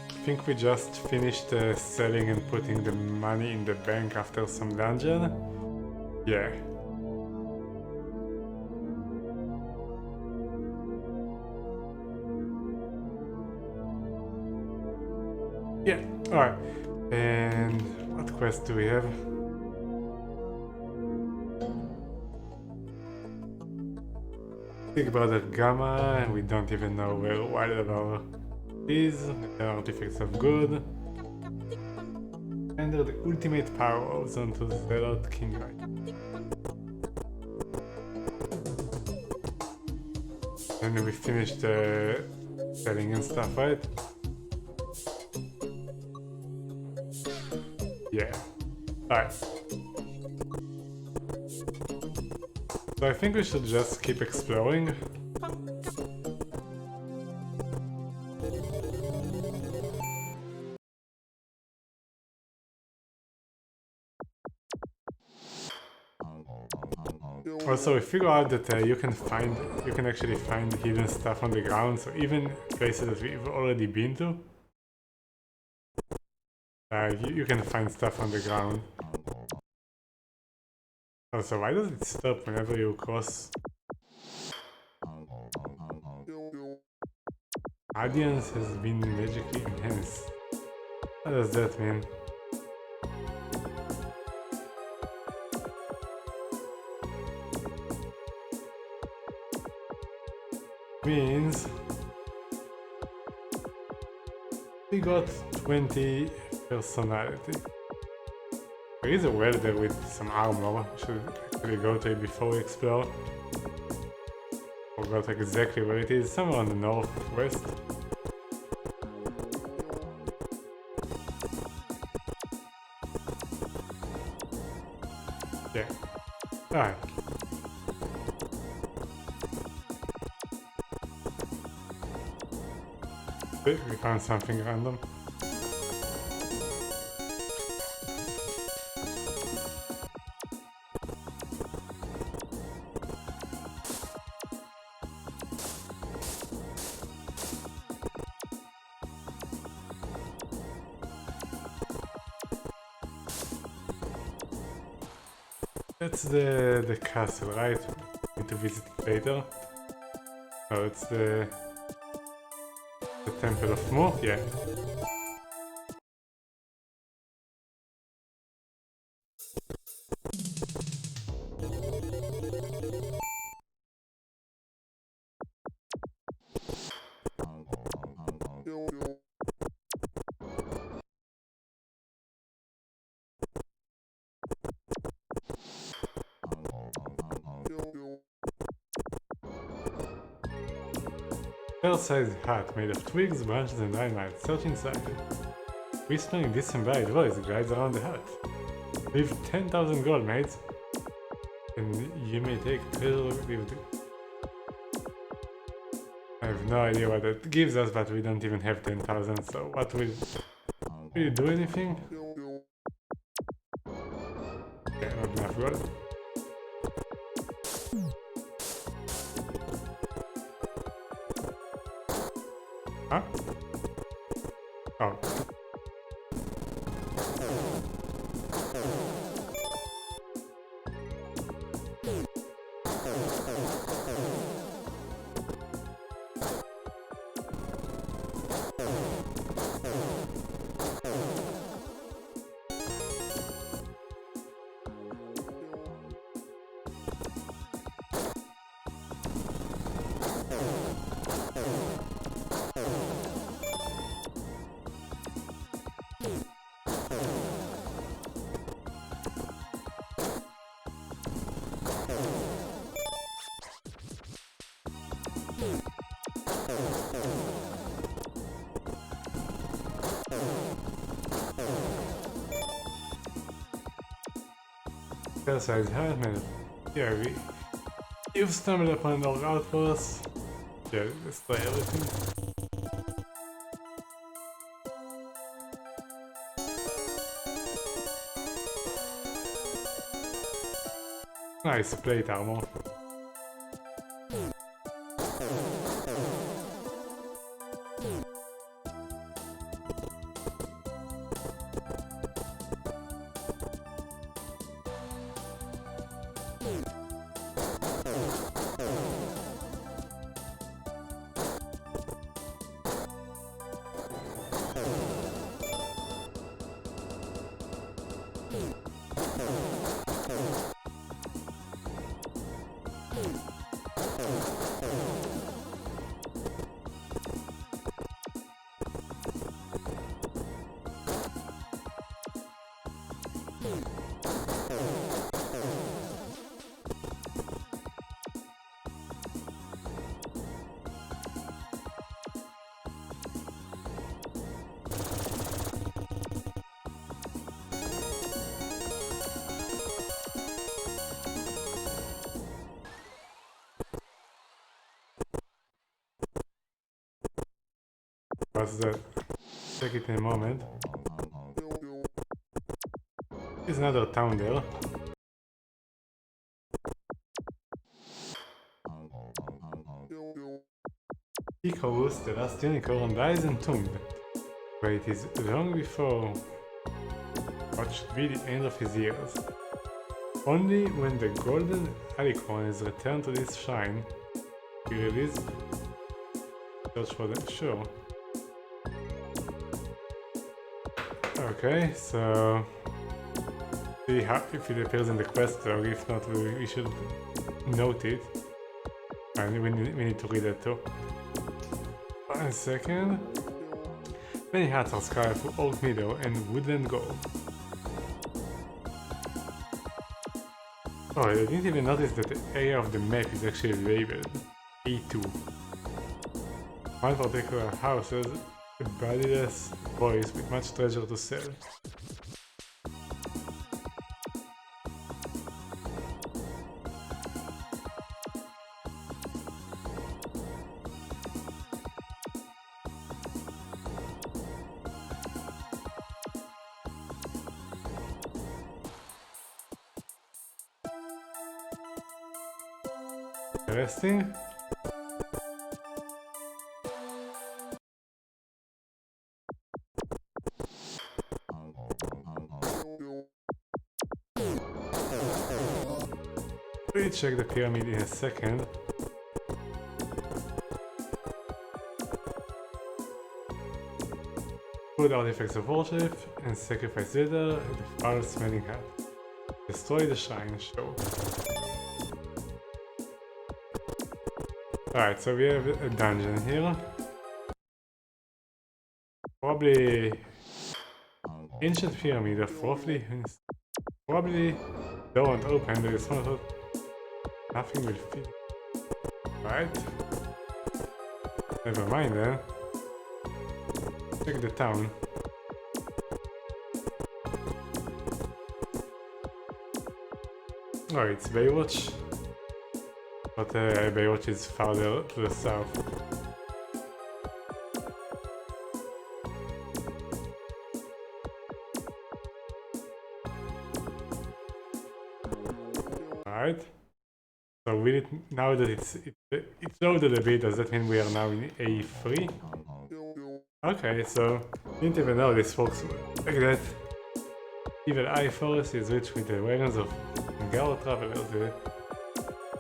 I think we just finished selling and putting the money in the bank after some dungeon. Yeah. Yeah, alright. And what quest do we have? Big Brother Gamma, we don't even know where whatever is. The artifacts of good. Enter the ultimate power of Zone to Zealot King Right. And we finished selling and stuff, right? Yeah. Alright. So I think we should just keep exploring. Also, we figure out that you can actually find hidden stuff on the ground, so even places that we've already been to, you can find stuff on the ground. Also, why does it stop whenever you cross? Audience has been magically enhanced. What does that mean? Means we got 20 personality. There is a well there with some armor. We should actually go to it before we explore. Forgot exactly where it is, somewhere on the northwest. Yeah. Alright. We found something random. That's the castle, right? Need to visit it later. Oh, it's the Temple of Mu? Yeah. Fair-sized hut made of twigs, branches and dynamite. Search inside. Whispering disembodied voice guides around the hut. Leave 10,000 gold, mates. And you may take treasure with you. I have no idea what that gives us, but we don't even have 10,000, so what will you do anything? Yeah, not enough gold. Huh? Oh. Fair-sized hut, man. Yeah, you've stumbled upon an old outpost. Yeah, destroy everything. Nice plate armor. What's that? Check it in a moment. There's another town there. Icarus, the last unicorn, lies entombed. But it is long before what should be the end of his years. Only when the golden alicorn is returned to this shrine, we release. Search for the sure. Okay, so see how, if it appears in the quest log. If not, we should note it. And we need to read it too. 1 second. Many hats are scattered for oak meadow and woodland gold. Oh, I didn't even notice that the area of the map is actually labeled A2. One particular house has a bodiless voice with much treasure to sell. Interesting. We'll check the pyramid in a second. Put artifacts of worship and sacrifice leather at the foul-smelling hat. Destroy the shrine show. Alright, so we have a dungeon here. Probably ancient pyramid of roughly. Probably don't open, there is one. Nothing will fit. Right? Never mind then. Check the town. Oh, it's Baywatch. But Baywatch is farther to the south. Right. So will it, now that it's loaded a bit, does that mean we are now in A3? Okay, so didn't even know this works like that. Evil Eye Forest is rich with the wagons of Garo travelers. The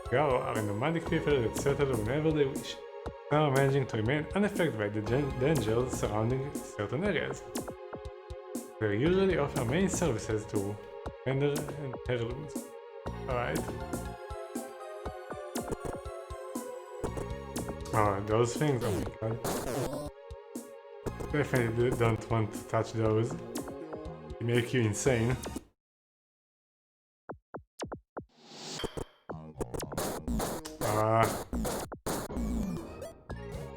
Garo are nomadic people that settle whenever they wish. Some are managing to remain unaffected by the dangers surrounding certain areas. They usually offer main services to vendor and heirlooms. Alright. Oh, those things? Oh my god. Definitely don't want to touch those. They make you insane.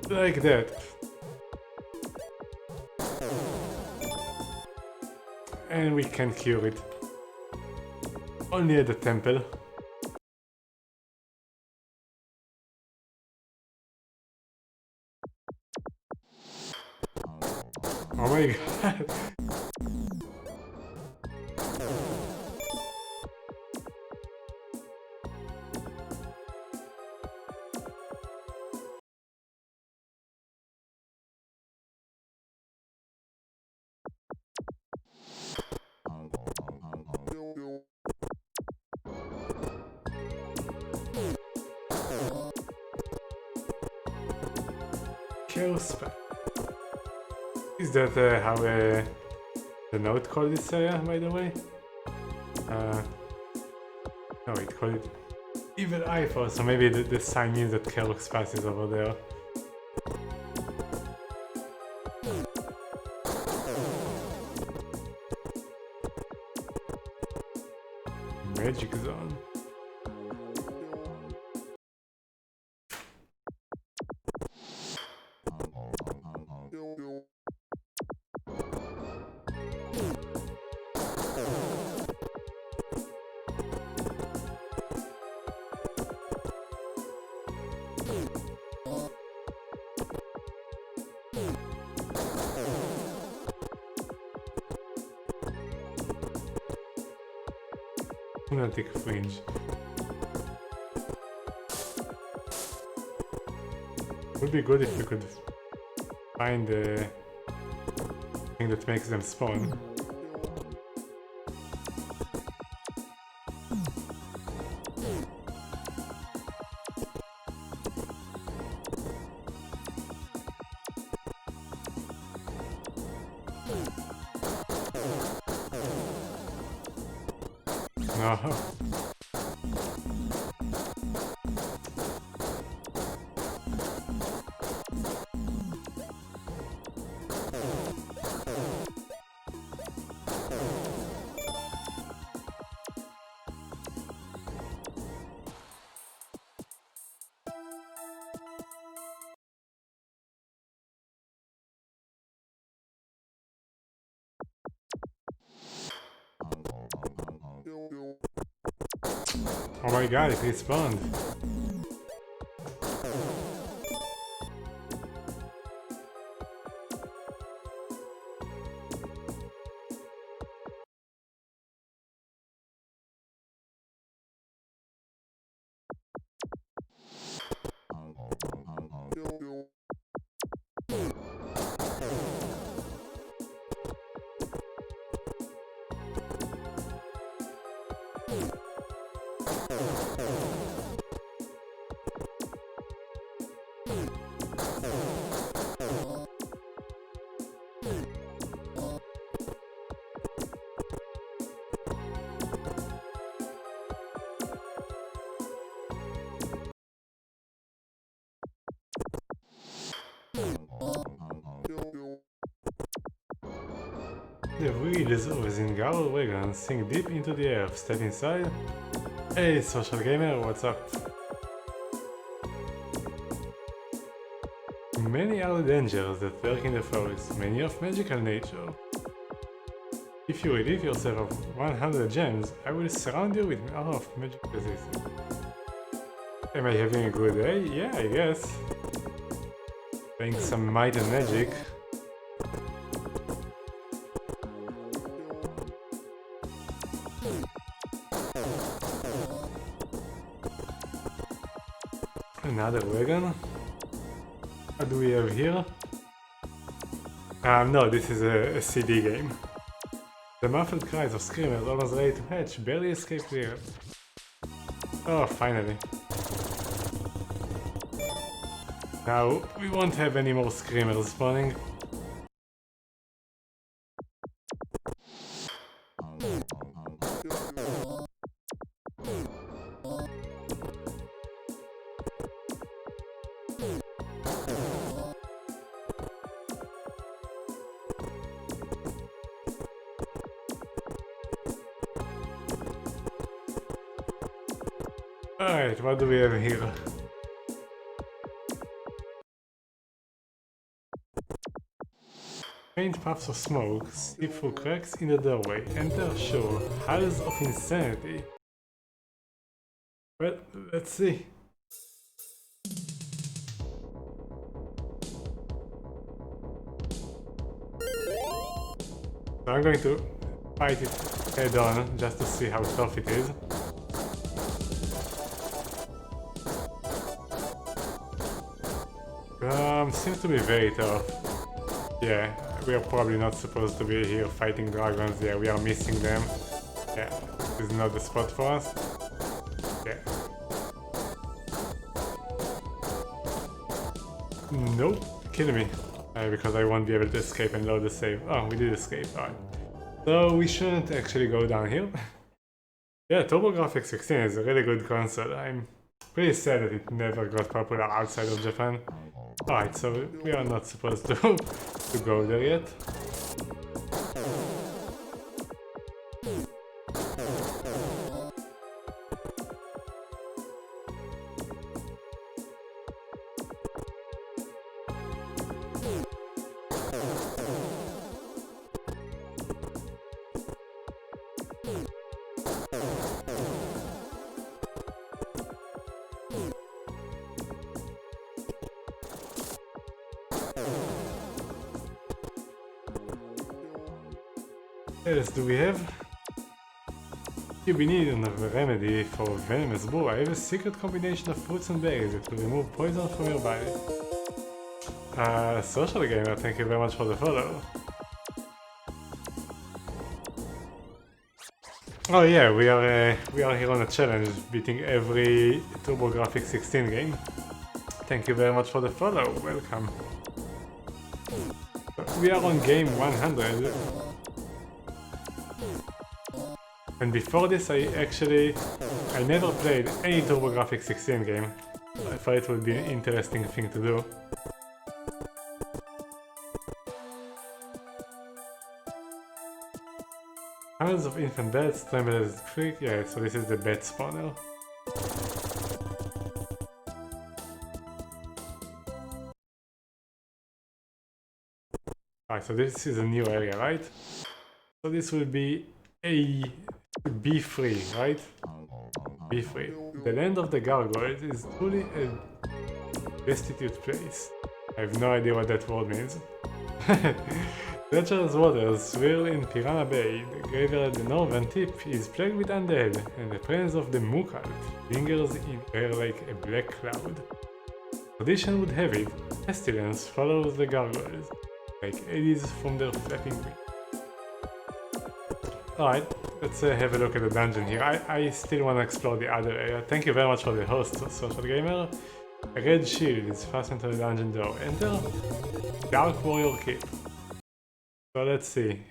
Like that. And we can cure it. Only at the temple. Oh my god. Chaos Pack. Is that how the note called this area, by the way? No, it called it Evil Eye Forest, so maybe the sign means that Chaos Pass is over there. Magic Zone. lunatic fringe. Would be good if we could find the thing that makes them spawn. No. Oh my god, it respawned. The wheels of a Zingar wagon sink deep into the earth. Step inside. Hey, social gamer, what's up? Many are the dangers that lurk in the forest, many of magical nature. If you relieve yourself of 100 gems, I will surround you with more of magic resistance. Am I having a good day? Yeah, I guess. Playing some might and magic. Another wagon. What do we have here? No, this is a CD game. The muffled cries of screamers almost ready to hatch barely escape clear. Oh, finally. Now, we won't have any more screamers spawning. Alright, what do we have here? Faint puffs of smoke seep through cracks in the doorway. Enter show. Halls of Insanity. Well, let's see. So I'm going to fight it head on just to see how tough it is. Seems to be very tough. Yeah, we are probably not supposed to be here fighting dragons. Yeah, we are missing them. Yeah, this is not the spot for us. Yeah. Nope, kidding me. Because I won't be able to escape and load the save. Oh, we did escape, alright. So we shouldn't actually go down here. Yeah, TurboGrafx16 is a really good console. I'm pretty sad that it never got popular outside of Japan. Alright, so we are not supposed to go there yet. What else do we have? You be needing a remedy for venomous brew. I have a secret combination of fruits and berries that will remove poison from your body. Social gamer, thank you very much for the follow. Oh yeah, we are here on a challenge, beating every TurboGrafx16 game. Thank you very much for the follow, welcome. We are on game 100. And before this I never played any TurboGrafx16 game. I thought it would be an interesting thing to do. Hundreds of infant bats tremble as quick. Yeah, so this is the bat spawner. Alright, so this is a new area, right? So this will be a B3, right? B3. The land of the gargoyles is truly a destitute place. I have no idea what that word means. Treacherous waters swirl in Piranha Bay. The graveyard at the northern tip is plagued with undead, and the presence of the Mukalt lingers in air like a black cloud. Tradition would have it, pestilence follows the gargoyles, like eddies from their flapping wings. Alright, let's have a look at the dungeon here. I still want to explore the other area. Thank you very much for the host, Social Gamer. A red shield is fastened to the dungeon door. Enter Dark Warrior Keep. So let's see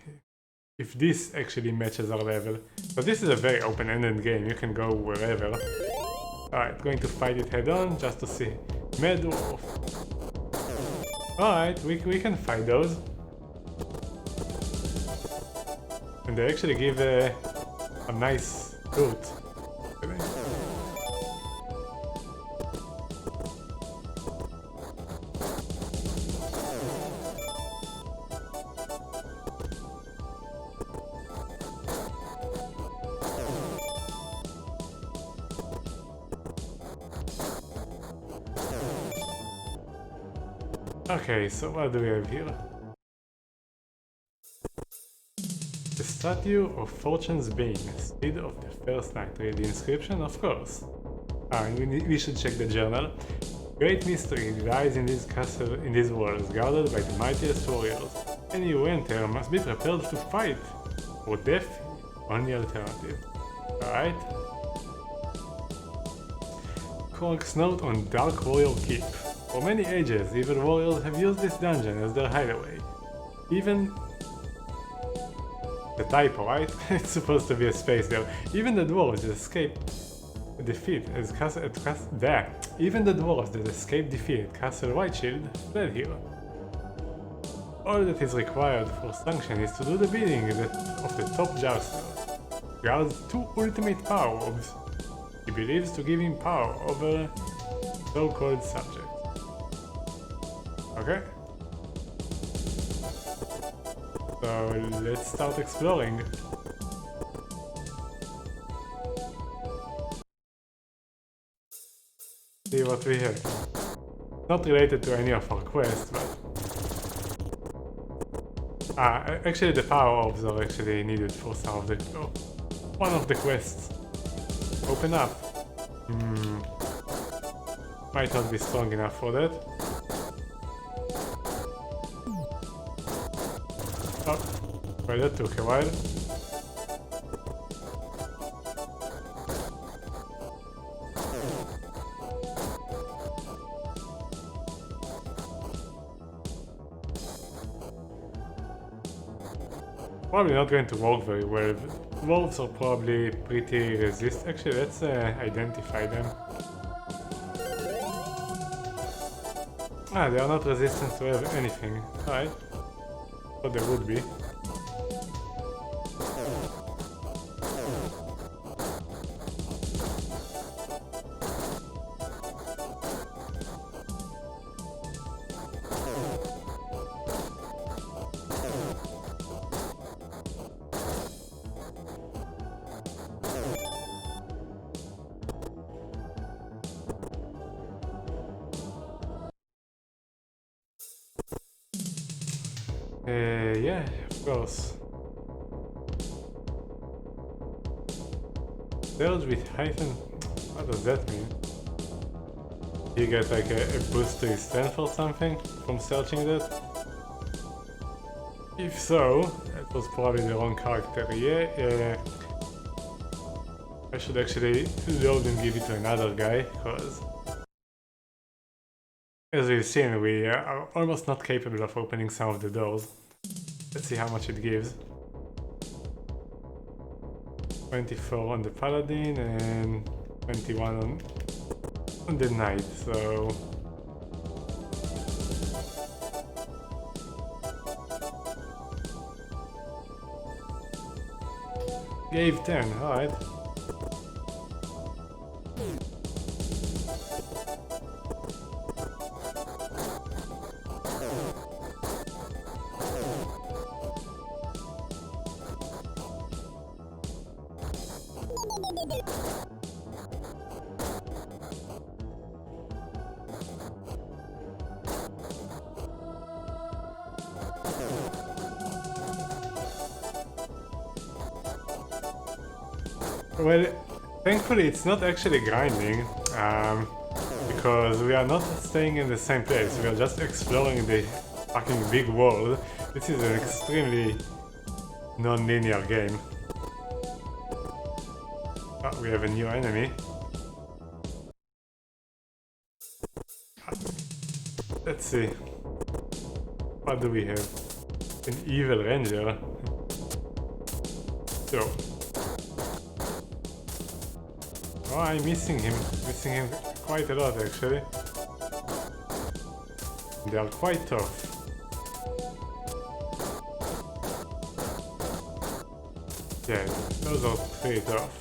if this actually matches our level. So this is a very open-ended game, you can go wherever. Alright, going to fight it head-on just to see. Mad Dwarf. Alright, we can fight those. And they actually give a nice loot. Okay, so what do we have here? The Statue of Fortune's Bane, Steed of the First Night. Read the inscription? Of course. And we should check the journal. Great mystery lies in this castle, in these walls, guarded by the mightiest warriors. Any who enter must be prepared to fight, or death, only alternative. Alright. Kork's note on Dark Warrior Keep. For many ages, evil warriors have used this dungeon as their hideaway. Even the typo, right? It's supposed to be a space there. Even the dwarves that escape defeat as Even the dwarves that escaped defeat at Castle Whiteshield fled here. All that is required for sanction is to do the bidding of the top jouster. Guards 2 ultimate power orbs. He believes to give him power over so-called subjects. Okay. So let's start exploring. See what we have. Not related to any of our quests, but... actually the power orbs are actually needed for some of the... Oh, one of the quests. Open up. Might not be strong enough for that. Oh, well, that took a while. Probably not going to work very well. Dwarves are probably pretty resist. Actually, let's identify them. They are not resistant to anything. Alright. But there would be. Yeah, of course. Surge with hyphen. What does that mean? You get like a boost to his strength or something from searching that? If so, that was probably the wrong character. Yeah, I should actually load and give it to another guy, because as we've seen, we are almost not capable of opening some of the doors. Let's see how much it gives. 24 on the paladin and 21 on the knight, so gave 10, alright. Well, thankfully it's not actually grinding, because we are not staying in the same place, we are just exploring the fucking big world. This is an extremely non-linear game. Oh, we have a new enemy. Let's see. What do we have? An evil ranger. So. Oh, I'm missing him quite a lot actually. They are quite tough. Yeah, those are pretty tough.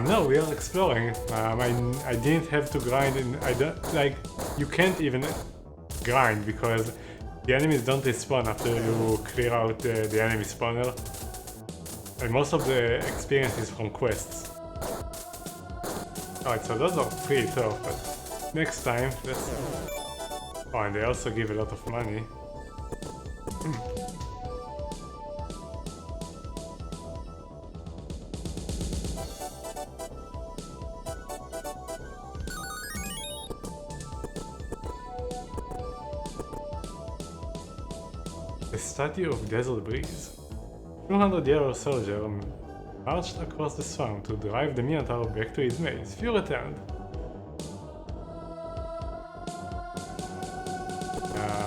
No, we are exploring. I didn't have to grind, and I don't like. You can't even grind because the enemies don't respawn after you clear out the enemy spawner. And most of the experience is from quests. Alright, so those are pretty tough, but next time, let's... Oh, and they also give a lot of money. The Statue of Desert Breeze. 200-year-old soldier marched across the swamp to drive the Minotaur back to his maze. Few returned.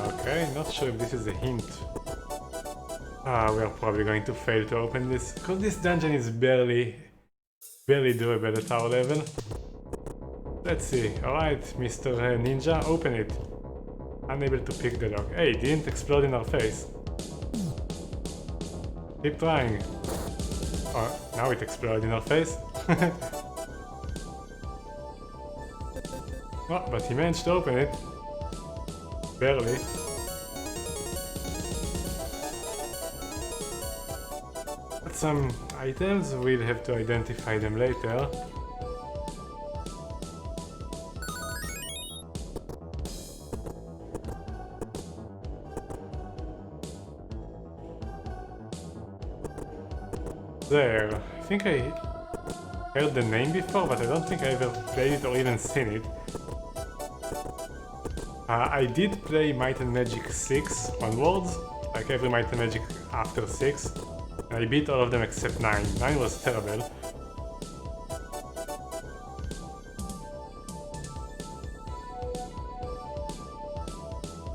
Okay, not sure if this is a hint. We are probably going to fail to open this, because this dungeon is barely doable at our level. Let's see. Alright, Mr. Ninja, open it. Unable to pick the lock. Hey, it didn't explode in our face. Keep trying. Oh, now it exploded in our face. Oh, but he managed to open it. Barely. But some items, we'll have to identify them later. There. I think I heard the name before, but I don't think I ever played it or even seen it. I did play Might and Magic 6 onwards, like every Might and Magic after 6. And I beat all of them except 9. 9 was terrible.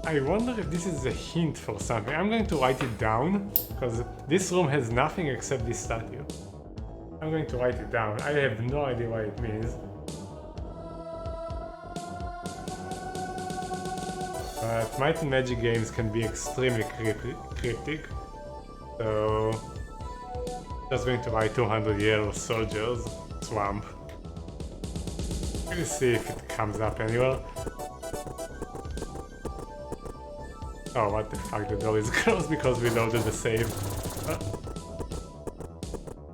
I wonder if this is a hint for something. I'm going to write it down, because this room has nothing except this statue. I'm going to write it down. I have no idea what it means. But Might and Magic games can be extremely cryptic. So... just going to write 200-year-old soldiers, swamp. Let's see if it comes up anywhere. Oh, what the fuck, the door is closed because we loaded the save.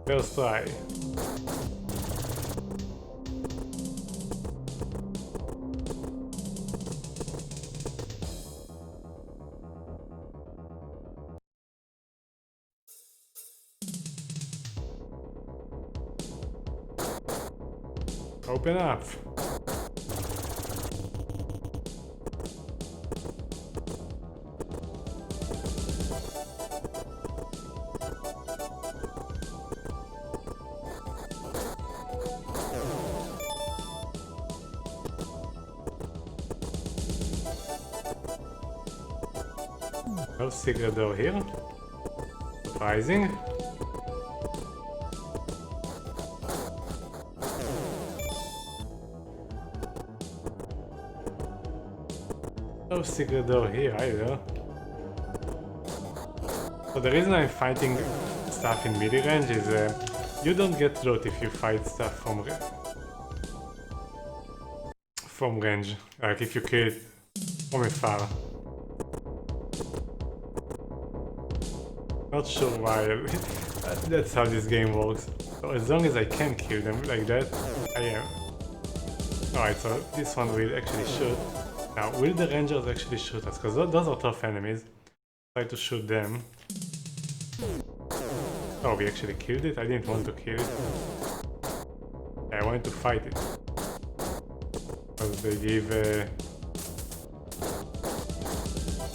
First try. Open up. No secret door here. Surprising. No secret door here either. So the reason I'm fighting stuff in melee range is you don't get loot if you fight stuff from range, like if you kill it from afar. Not sure why, that's how this game works. So as long as I can kill them like that, I am. Alright, so this one will actually shoot. Now, will the rangers actually shoot us? Because those are tough enemies. Try to shoot them. Oh, we actually killed it? I didn't want to kill it. Yeah, I wanted to fight it. Because they give...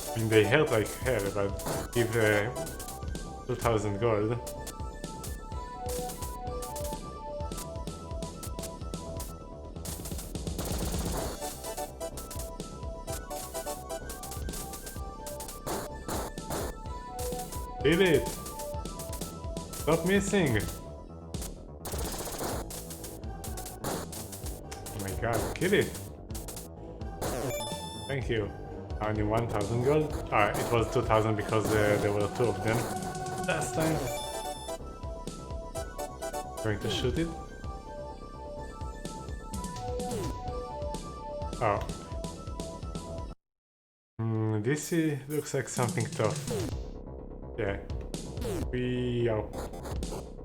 I mean, they hurt like hell, but give 2000 gold. Kill it! Stop missing! Oh my god, kill it! Thank you. Only 1000 gold? Ah, it was 2000 because there were two of them last time. Going to shoot it? Oh. This looks like something tough. Yeah. We are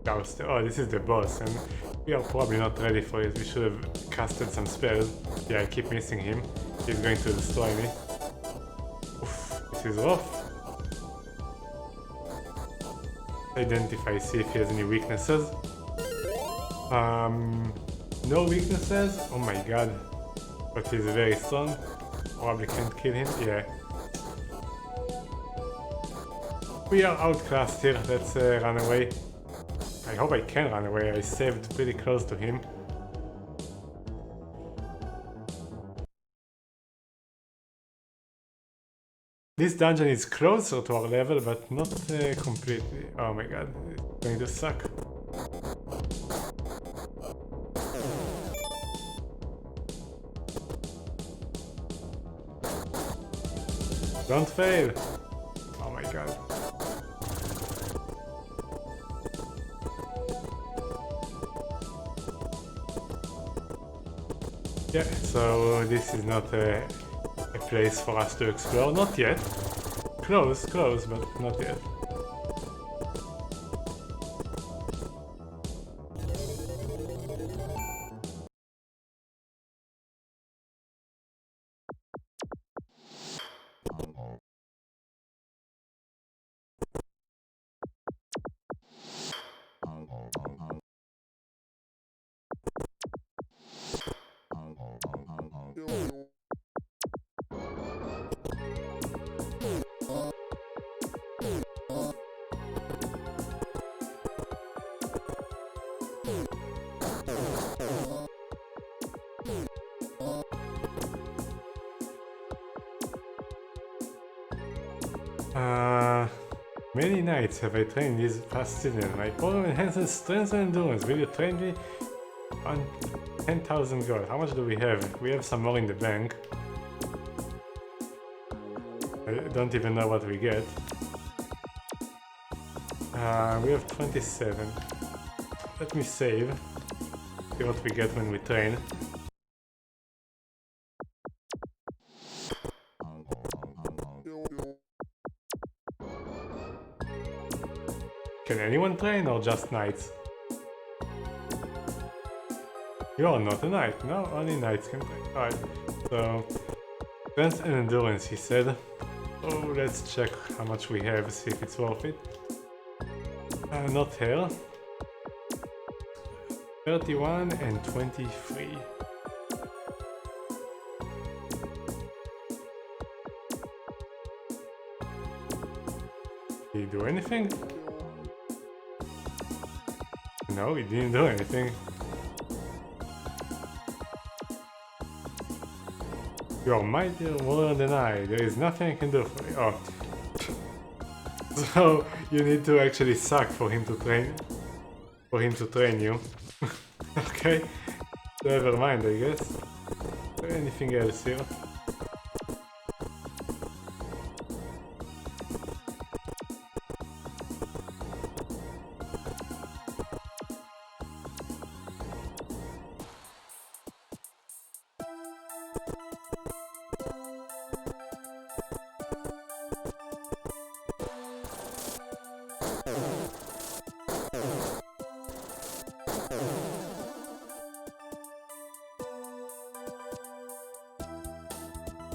downstairs. Oh, this is the boss, and we are probably not ready for it. We should have casted some spells. Yeah, I keep missing him. He's going to destroy me. Oof, this is rough. Identify, see if he has any weaknesses. No weaknesses? Oh my god. But he's very strong. Probably can't kill him. Yeah. We are outclassed here. Let's run away. I hope I can run away. I saved pretty close to him. This dungeon is closer to our level, but not completely. Oh my god, it's going to suck. Don't fail! Oh my god. Yeah, so this is not a place for us to explore. Not yet. Close, but not yet. Many nights have I trained this past season. My program enhances strength and endurance. Will you train me on 10,000 gold? How much do we have? We have some more in the bank. I don't even know what we get. We have 27. Let me save. See what we get when we train. Can anyone train or just knights? You are not a knight. No, only knights can train. Alright, so strength and endurance, he said. Oh, let's check how much we have, see if it's worth it. Not here. 31 and 23. Did he do anything? No, he didn't do anything. You are mightier more than I. There is nothing I can do for you. Oh. So you need to actually suck for him to train you. Okay. Never mind, I guess. Is there anything else here?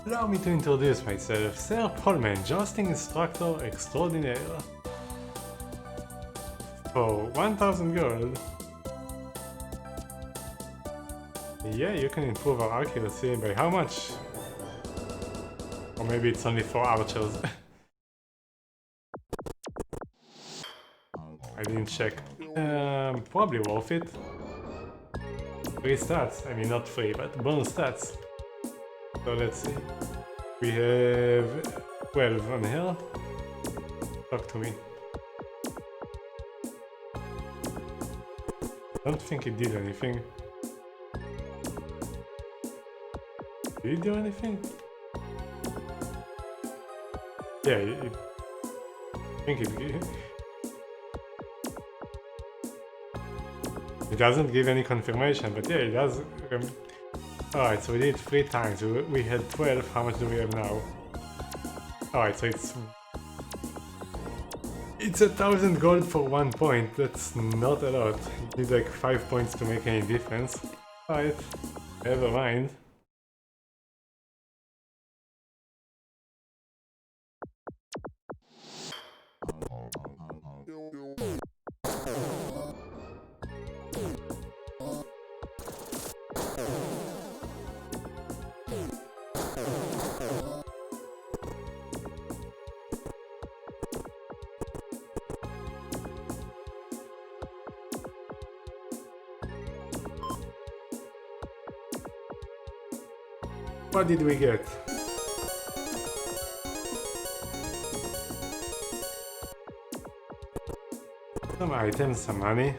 Allow me to introduce myself, Sir Pullman, jousting instructor extraordinaire. For 1000 gold. Yeah, you can improve our accuracy. By how much? Or maybe it's only for archers. I didn't check. Probably worth it. Free stats. I mean, not free, but bonus stats. So let's see. We have 12 on here. Talk to me. Don't think it did anything. Did it do anything? Yeah, I think it doesn't give any confirmation, but yeah, it does. Alright, so we did it 3 times. We had 12. How much do we have now? Alright, so it's 1000 gold for 1 point. That's not a lot. You need like 5 points to make any difference. Alright, never mind. What did we get? Some items, some money.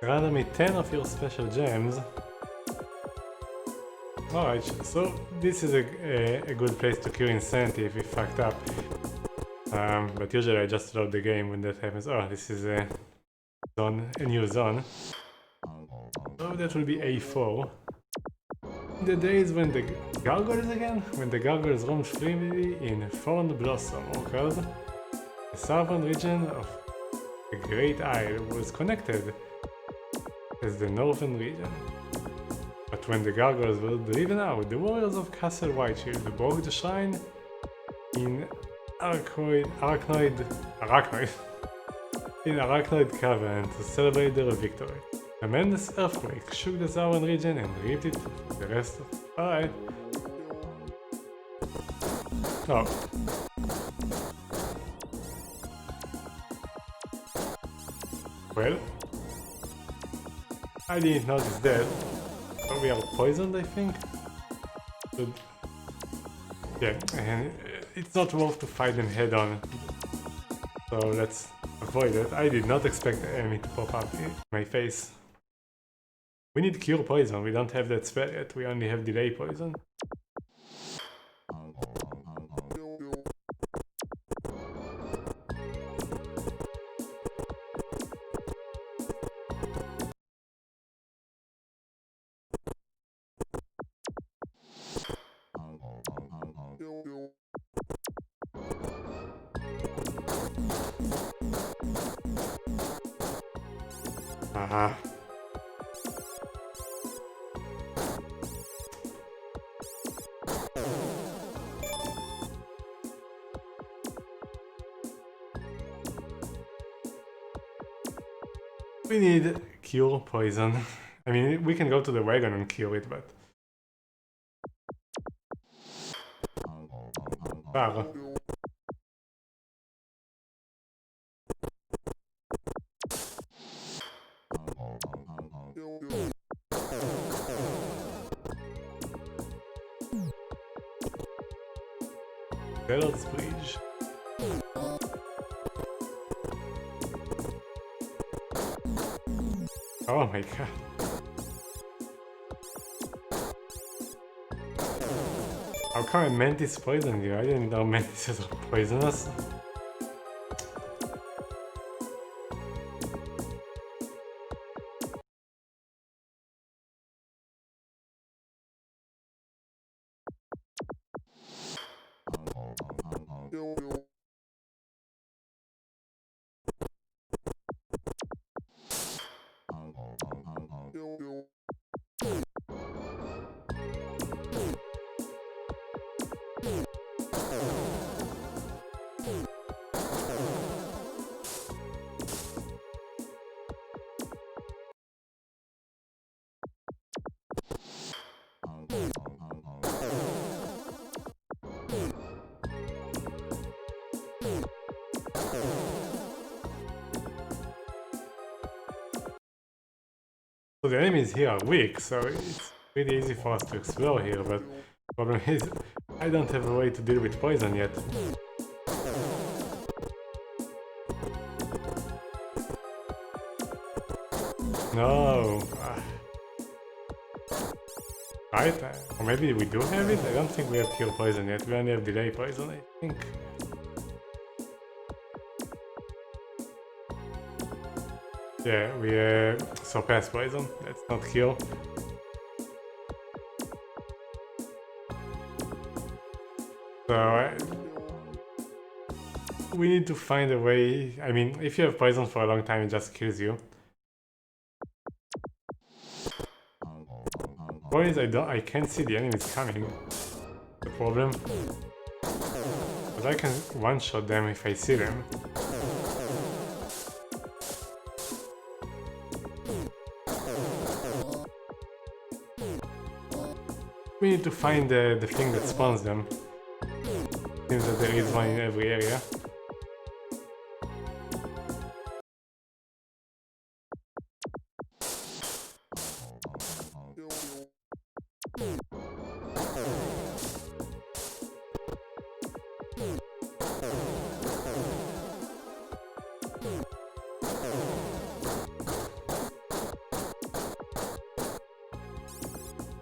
Rather me 10 of your special gems. Alright, so this is a good place to cure insanity if we fucked up. But usually I just load the game when that happens. Oh, this is a new zone. So that will be A4. The days when the gargoyles again? When the gargoyles roamed freely in Thorn Blossom Orchard, the southern region of the Great Isle was connected as the northern region. But when the gargoyles were driven out, the warriors of Castle Whiteshield broke the shrine in Arachnoid Cavern to celebrate their victory. A tremendous earthquake shook the southern region and ripped it from the rest of it. Alright. Oh. Well, I didn't notice that. Oh, we are poisoned, I think? But yeah, and it's not worth to fight them head on. So let's avoid it. I did not expect the enemy to pop up in my face. We need cure poison, we don't have that spell yet, we only have delay poison. Aha. We need cure poison. I mean, we can go to the wagon and cure it, but... Terra. Terra's bridge. Oh my god. How come a mantis poisoned you? I didn't know mantises are poisonous. So the enemies here are weak, so it's pretty easy for us to explore here, but the problem is I don't have a way to deal with poison yet. No! Right? Or maybe we do have it? I don't think we have cure poison yet, we only have delay poison, I think. Yeah, we surpass poison, that's not cure. So we need to find a way. I mean, if you have poison for a long time, it just kills you. The point is I can't see the enemies coming. The problem. But I can one-shot them if I see them. We need to find the thing that spawns them. Seems that there is one in every area.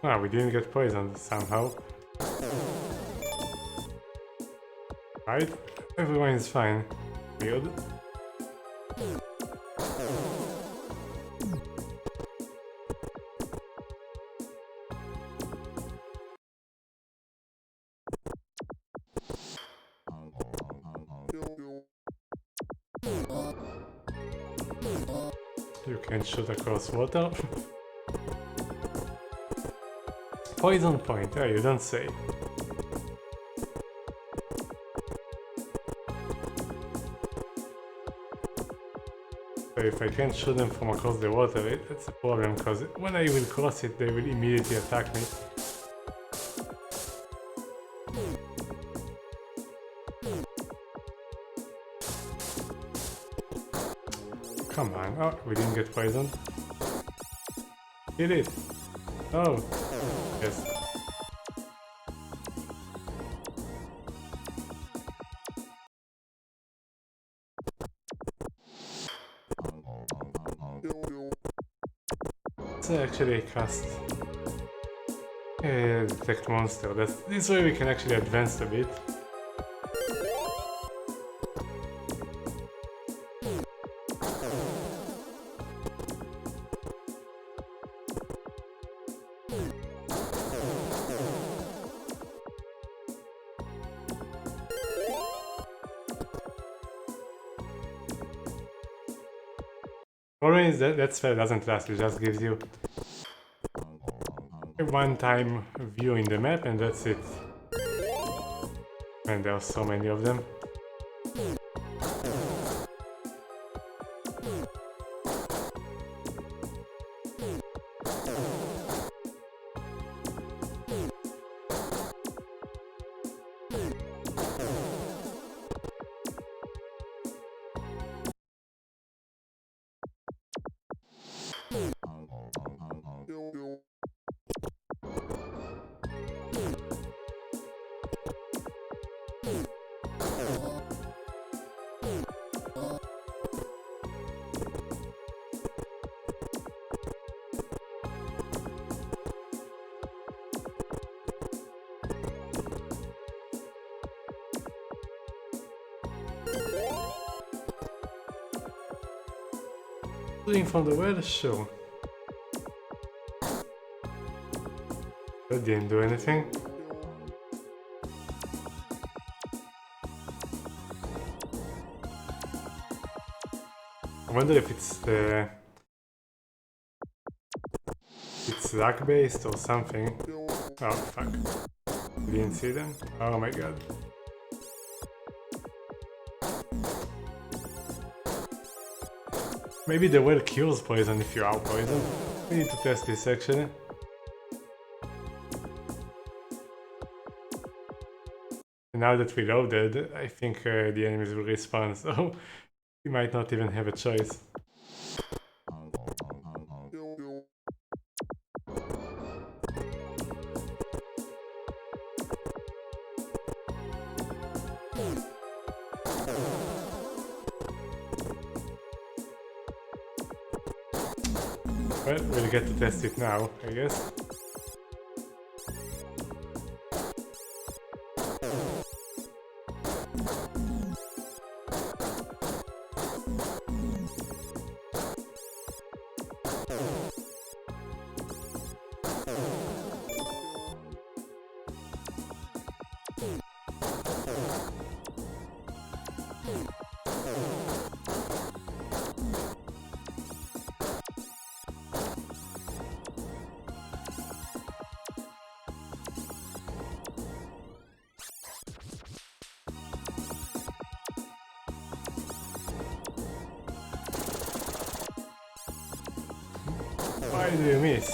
Ah, we didn't get poisoned somehow. Right? Everyone is fine. Weird. You can shoot across water. Poison point, oh, you don't say. So if I can't shoot them from across the water, that's a problem, because when I will cross it, they will immediately attack me. Come on, oh, we didn't get poisoned. Did it? Oh, yes. Let's actually cast detect monster. This way we can actually advance a bit. Problem is that spell doesn't last, it just gives you a one-time view in the map and that's it. And there are so many of them. Drink from the well? Sure. That didn't do anything. I wonder if it's luck based or something. Oh fuck. Didn't see them? Oh my god. Maybe the well cures poison if you are poisoned. We need to test this actually. And now that we loaded, I think the enemies will respawn, so we might not even have a choice. Well, we'll get to test it now, I guess. Why do you miss?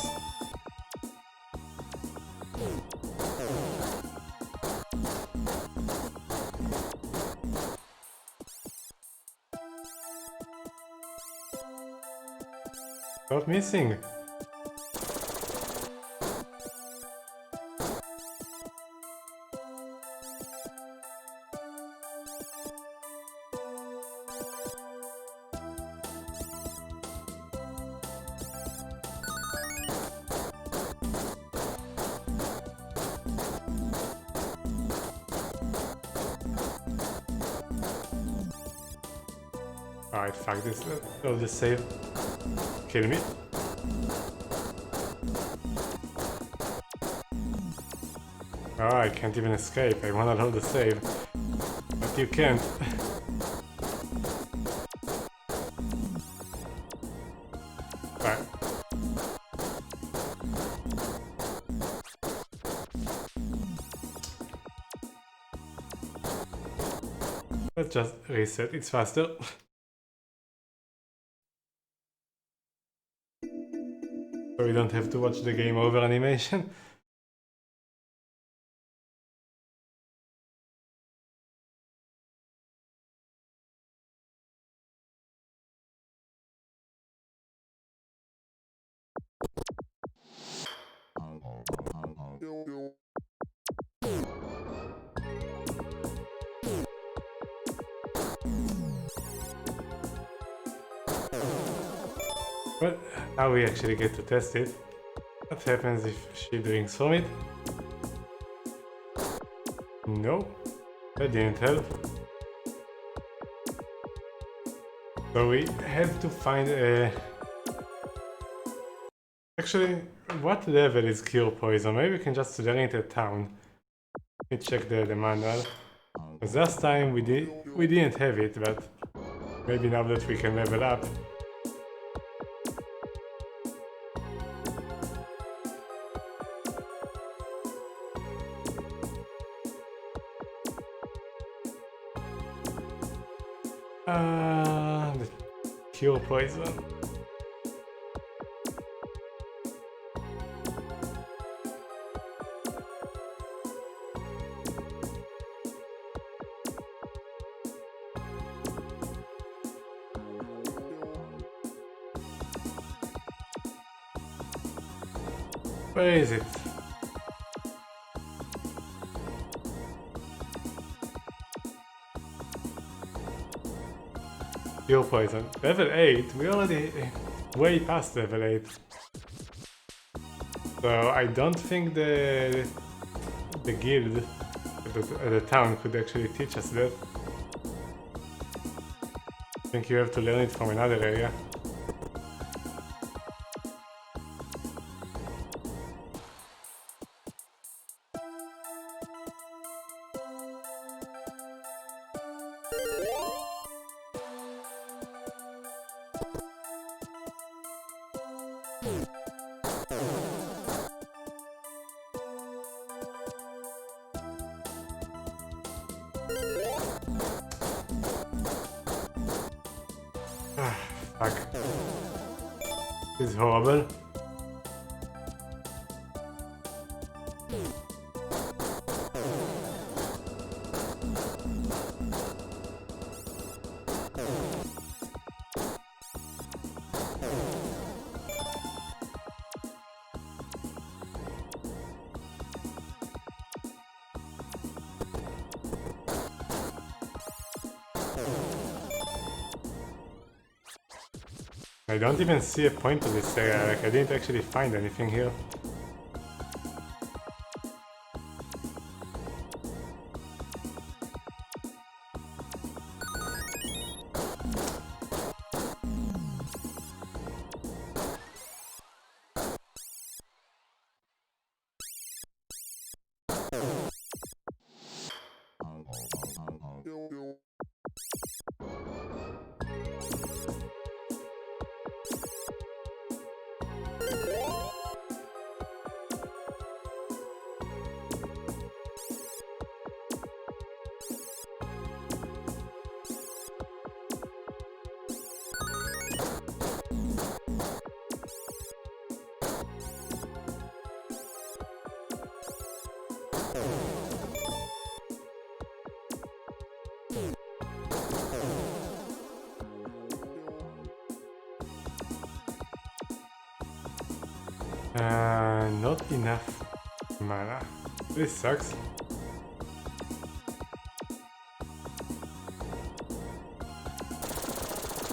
Stop missing. Alright, fuck this. I'll just save. Kill me. Oh, I can't even escape. I wanna load the save. But you can't. Right. Let's just reset, it's faster. So we don't have to watch the game over animation. Well, now we actually get to test it. What happens if she drinks from it? No, that didn't help. So we have to find a... Actually, what level is cure poison? Maybe we can just generate a town. Let me check the manual. Because last time we didn't have it, but maybe now that we can level up. The cure poison. Where is it? Cure poison. Level 8? We're already way past level 8. So I don't think the guild at the town could actually teach us that. I think you have to learn it from another area. Fuck. This is horrible. I don't even see a point to this area, like I didn't actually find anything here. Not enough mana. This sucks.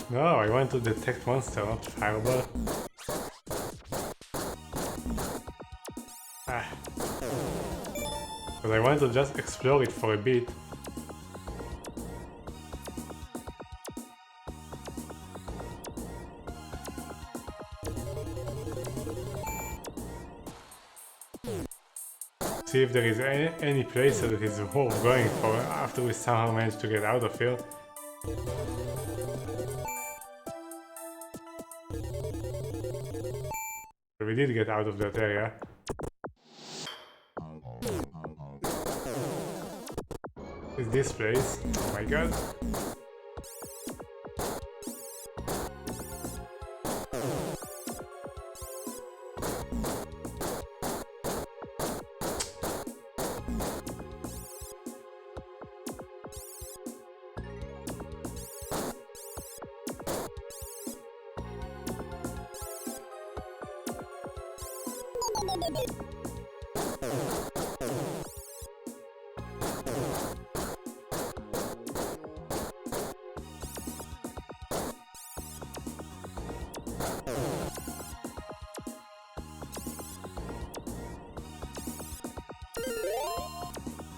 No, I want to detect monster, not fireball. But I want to just explore it for a bit. See if there is any place that is worth going for after we somehow manage to get out of here. We did get out of that area. Is this place? Oh my god.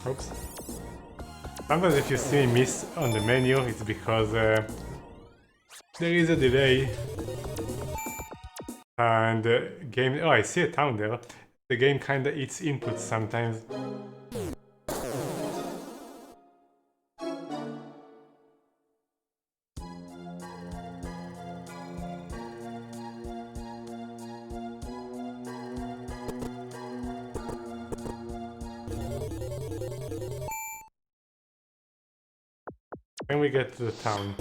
Oops. Sometimes if you see me miss on the menu, it's because there is a delay. And the game... Oh, I see a town there. The game kinda eats inputs sometimes. When we get to the town.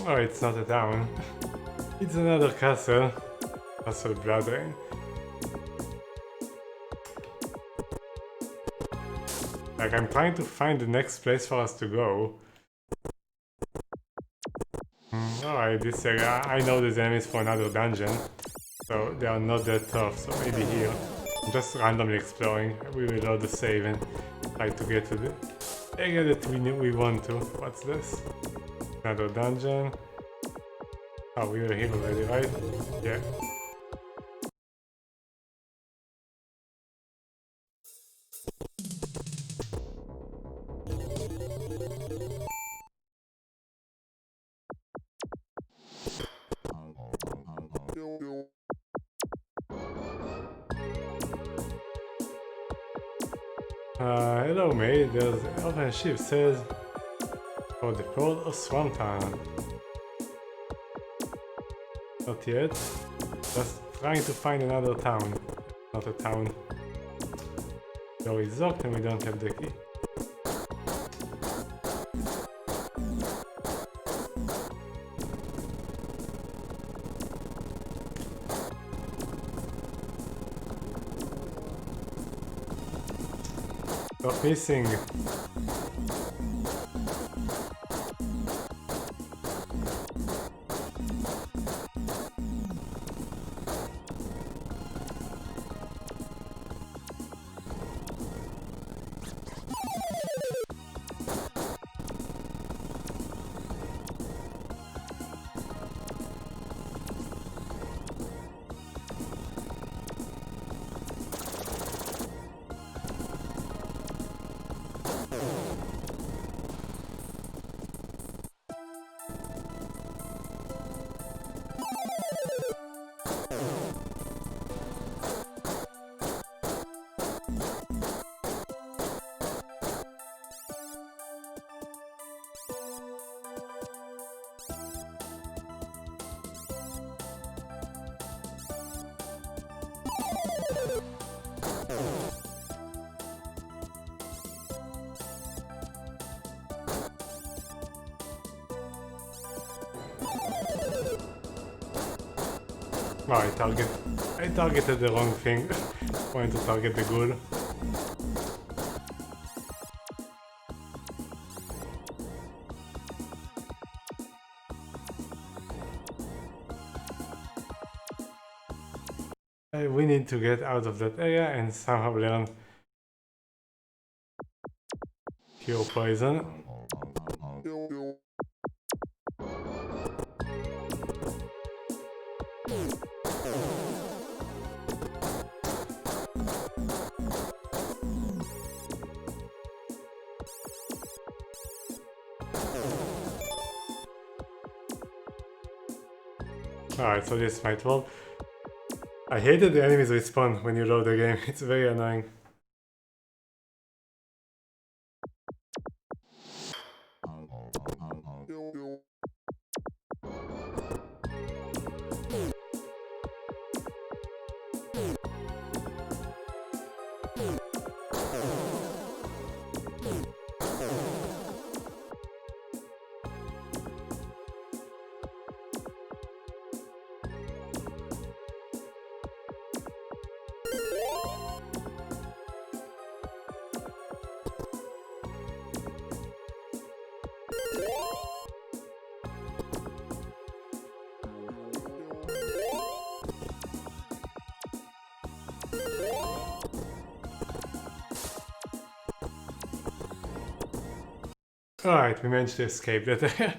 Oh, it's not a town. It's another castle. Castle Bloodbrain. Like, I'm trying to find the next place for us to go. Alright, this area, I know there's enemies for another dungeon. So they are not that tough, so maybe here. I'm just randomly exploring. We will load the save and try to get to the area that we want to. What's this? Another dungeon. Oh, we were here already, right? Yeah. Hello mate, there's an open ship says for the port of Swamp Town. Not yet. Just trying to find another town. Not a town. Door is locked and we don't have the key. Stop missing. Oh, I targeted the wrong thing. Wanted to target the ghoul. We need to get out of that area and somehow learn cure poison. Alright, so this might work. I hate that the enemies respawn when you load the game, it's very annoying. Alright, we managed to escape that area.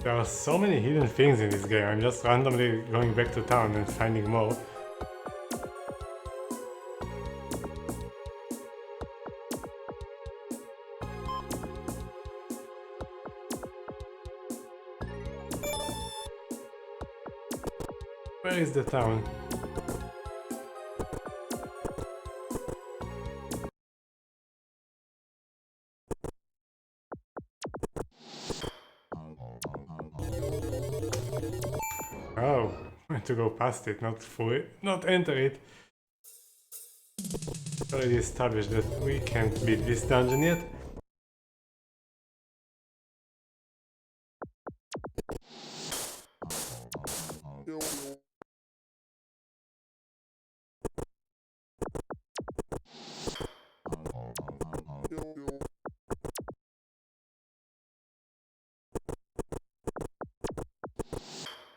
There are so many hidden things in this game, I'm just randomly going back to town and finding more. Where is the town? Oh, I had to go past it, not through it, not enter it. Already established that we can't beat this dungeon yet.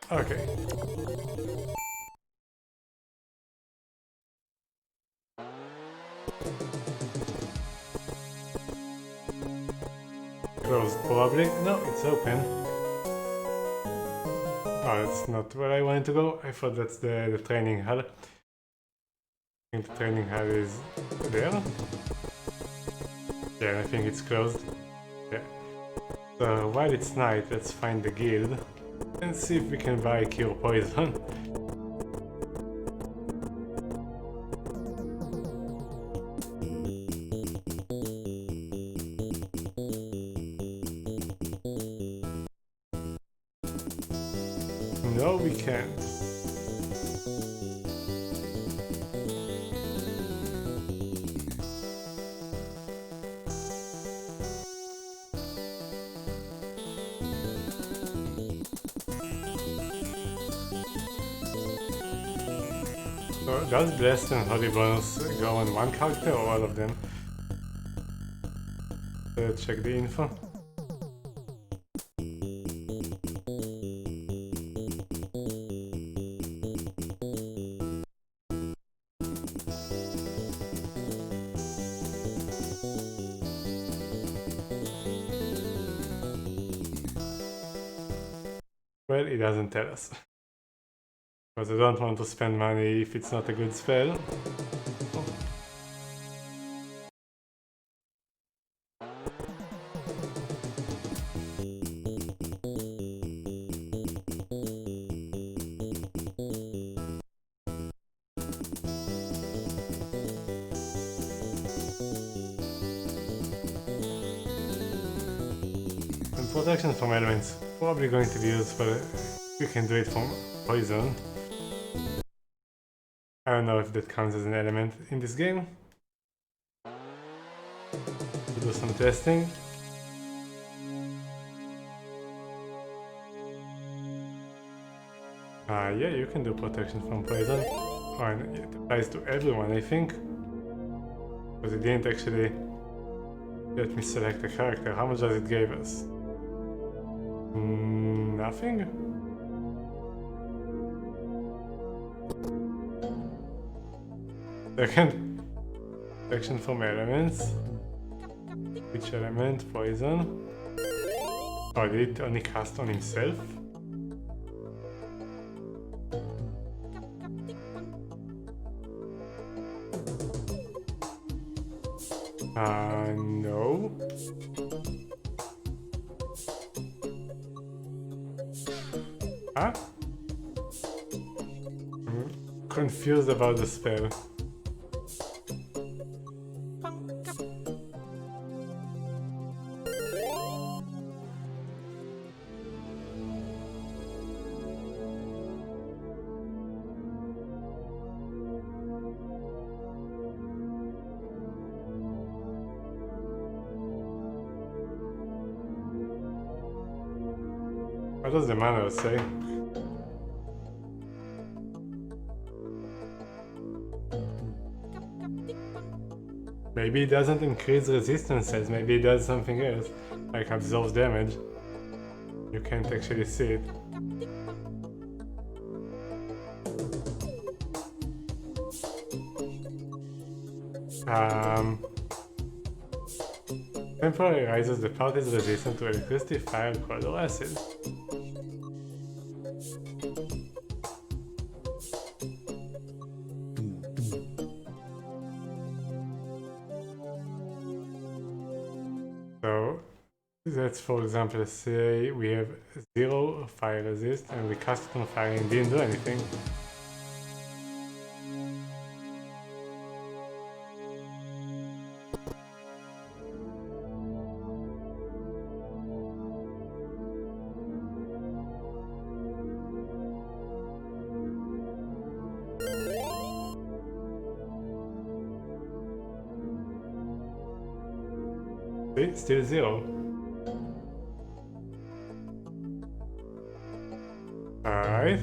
Okay. Closed probably. No, it's open. Oh, that's not where I wanted to go. I thought that's the training hall. I think the training hall is there. Yeah, I think it's closed. Yeah. So while it's night, let's find the guild and see if we can buy cure poison. No, we can't. So does Blessed and Holy bonus go on one character or all of them? Let's check the info. Well, it doesn't tell us. Because I don't want to spend money if it's not a good spell. And protection from elements probably going to be used, but we can do it from poison. I don't know if that counts as an element in this game. We'll do some testing. Yeah, you can do protection from poison. Oh, and it applies to everyone, I think. Because it didn't actually let me select a character. How much does it give us? Nothing? Second, protection from elements. Which element? Poison. Oh, did it only cast on himself? No. Huh? I'm confused about the spell. What does the manual say? Maybe it doesn't increase resistances, maybe it does something else, like absorbs damage. You can't actually see it. Temporarily raises the party's resistance to electricity, fire, cold, or acid. So let's, for example, say we have 0 fire resist and we cast it on fire and didn't do anything. See, still 0. Alright.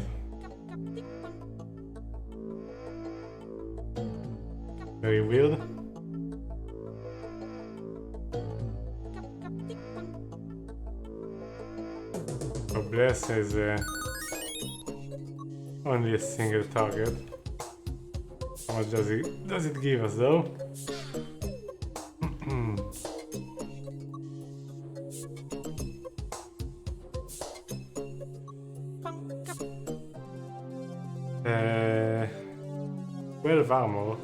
Very weird. So Bless is only a single target. How much does it give us though? Well, armor.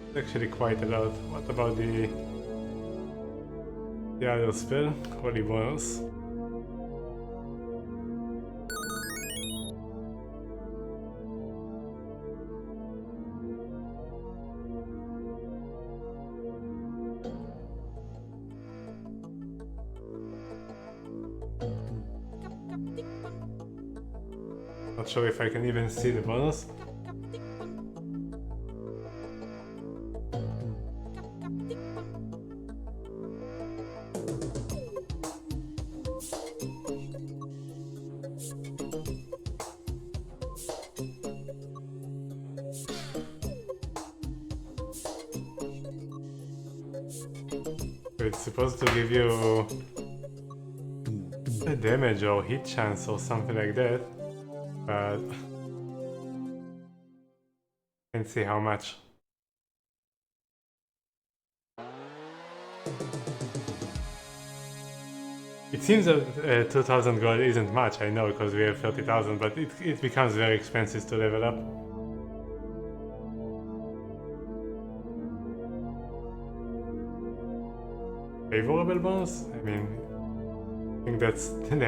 It's actually quite a lot. What about the other spell? Holy bonus. Not sure if I can even see the bonus. It's supposed to give you a damage or hit chance or something like that, but can't see how much. It seems that 2000 gold isn't much, I know, because we have 30,000, but it becomes very expensive to level up. Favorable bonus? I mean, I think that's in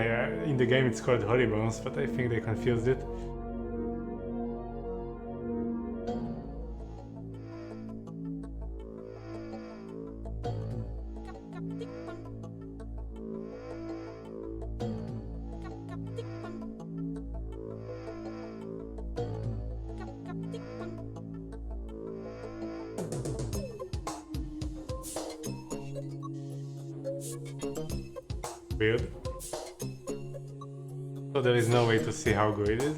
the game it's called holy bonus, but I think they confused it. Weird. So there is no way to see how good it is.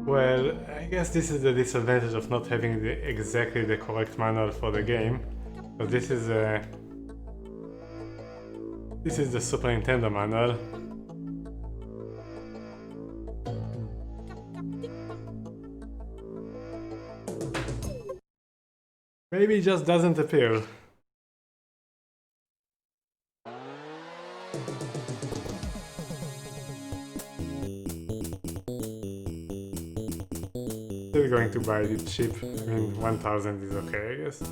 Well, I guess this is the disadvantage of not having exactly the correct manual for the game. So this is the Super Nintendo manual. Maybe it just doesn't appear. Still going to buy it cheap. I mean, 1000 is okay, I guess.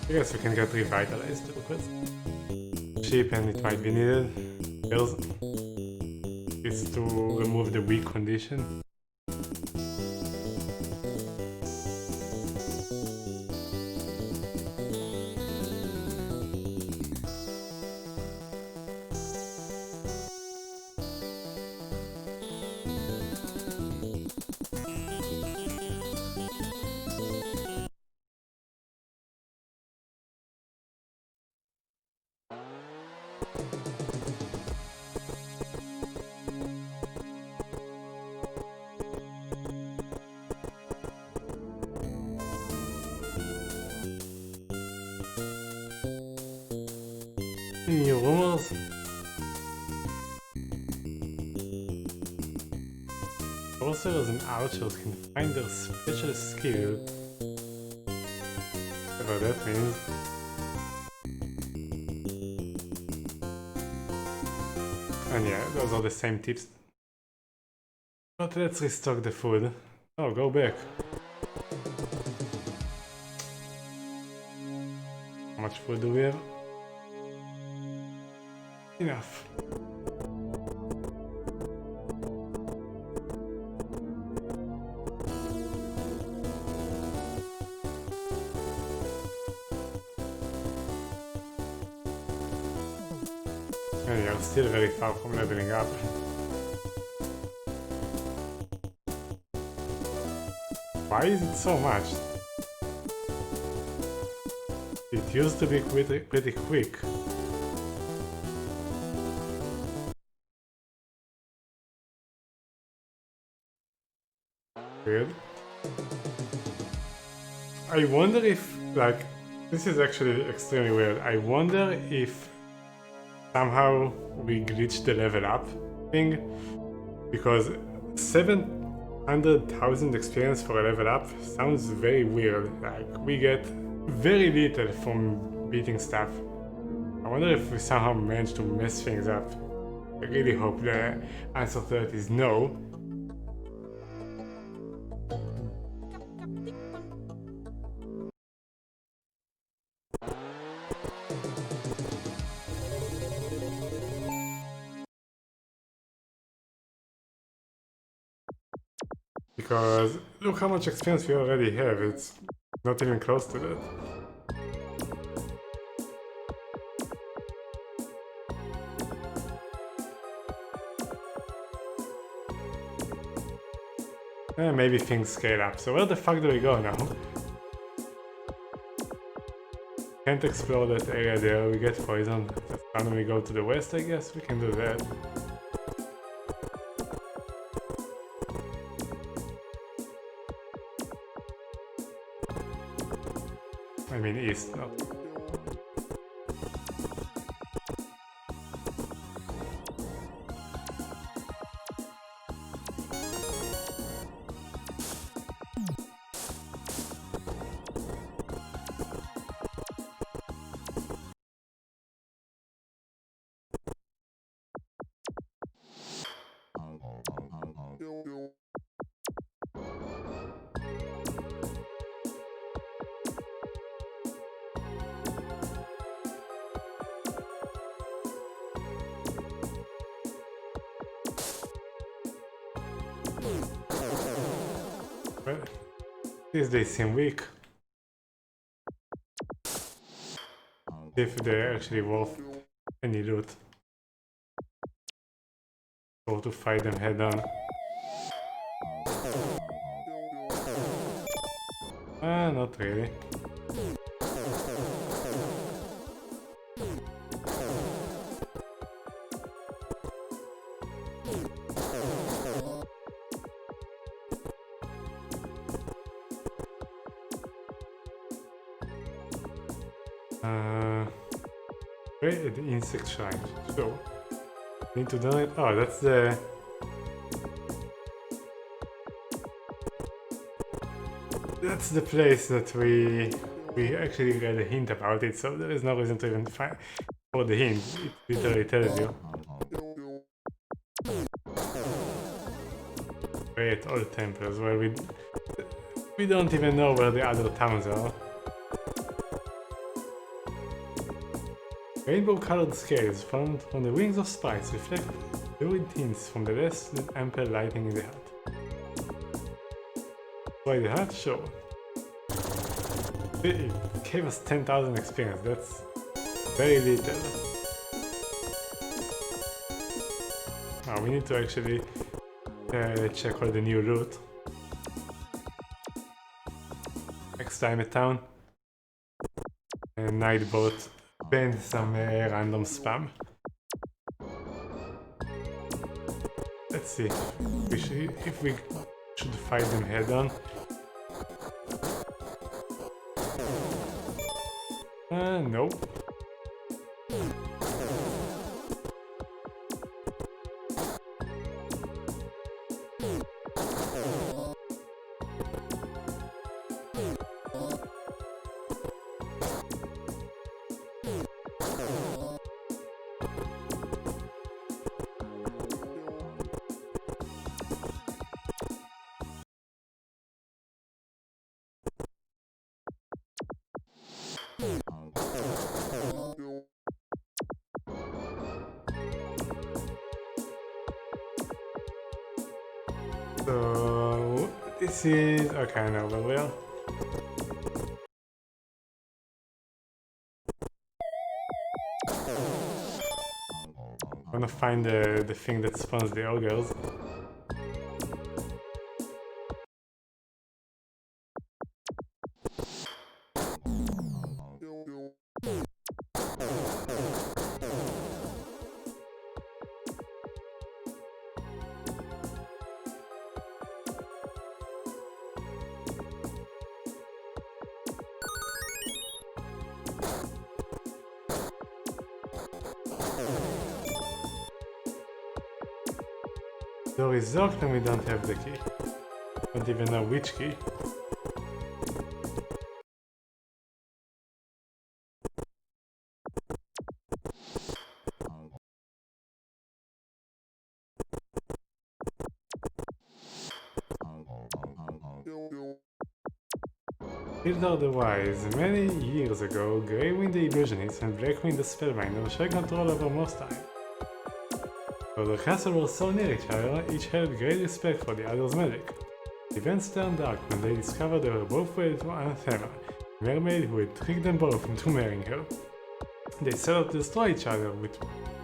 I guess we can get revitalized real quick. Cheap and it might be needed. It's to remove the weak condition. Any rumors? Sorcerers and archers can find their special skill. Whatever that means. And yeah, those are the same tips. But let's restock the food. Oh, go back. How much food do we have? Enough. And you're still very far from leveling up. Why is it so much? It used to be pretty quick. Weird. I wonder if, like, this is actually extremely weird. I wonder if somehow we glitched the level up thing, because 700,000 experience for a level up sounds very weird. Like, we get very little from beating stuff. I wonder if we somehow managed to mess things up. I really hope the answer to that is no. Because look how much experience we already have, it's not even close to that. And maybe things scale up. So where the fuck do we go now? Can't explore that area there, we get poisoned. Just randomly go to the west, I guess? We can do that. I mean east, not. Well, these days seem weak. If they're actually worth any loot. Go to fight them head on. Not really. Wait, the insect shrine. So, need to donate. Oh, that's the. That's the place that we actually got a hint about it, so there is no reason to even find for the hint. It literally tells you. Great old temples where we don't even know where the other towns are. Rainbow-colored scales formed from the wings of sprites reflect lurid tints from the less than ample lighting in the hut. Why the hut? Sure. It gave us 10,000 experience, that's very little. Oh, we need to actually check all the new loot. Next time at town. And Nightbot banned some random spam. Let's see if we should fight them head on. Nope. So this is okay, I know where we are. I wanna find the thing that spawns the ogres. Door is locked and we don't have the key. Don't even know which key. Hilda the Wise. Many years ago, Greywind the Illusionist and Blackwind the Spellbinder shared control over most time. Though the castles were so near each other, each held great respect for the other's magic. Events turned dark when they discovered they were both wedded to Anathema, a mermaid who had tricked them both into marrying her. They set out to destroy each other with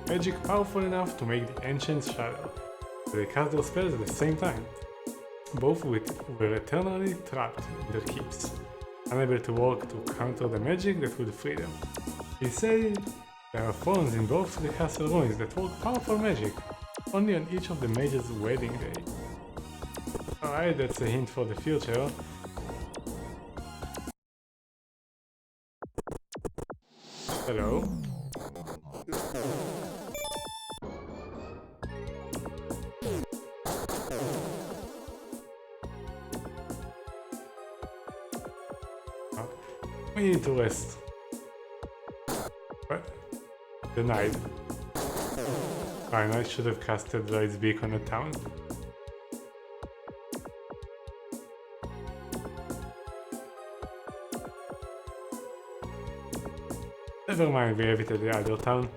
magic powerful enough to make the ancients shatter, but they cast their spells at the same time. Both were eternally trapped in their keeps, unable to work to counter the magic that would free them. They say there are thrones in both the castle ruins that work powerful magic, only on each of the mages' wedding day. Alright, that's a hint for the future. Hello? Oh, we need to rest. What? Denied. Fine, I should have casted Lloyd's Beak on the town. Never mind, we have it at the other town.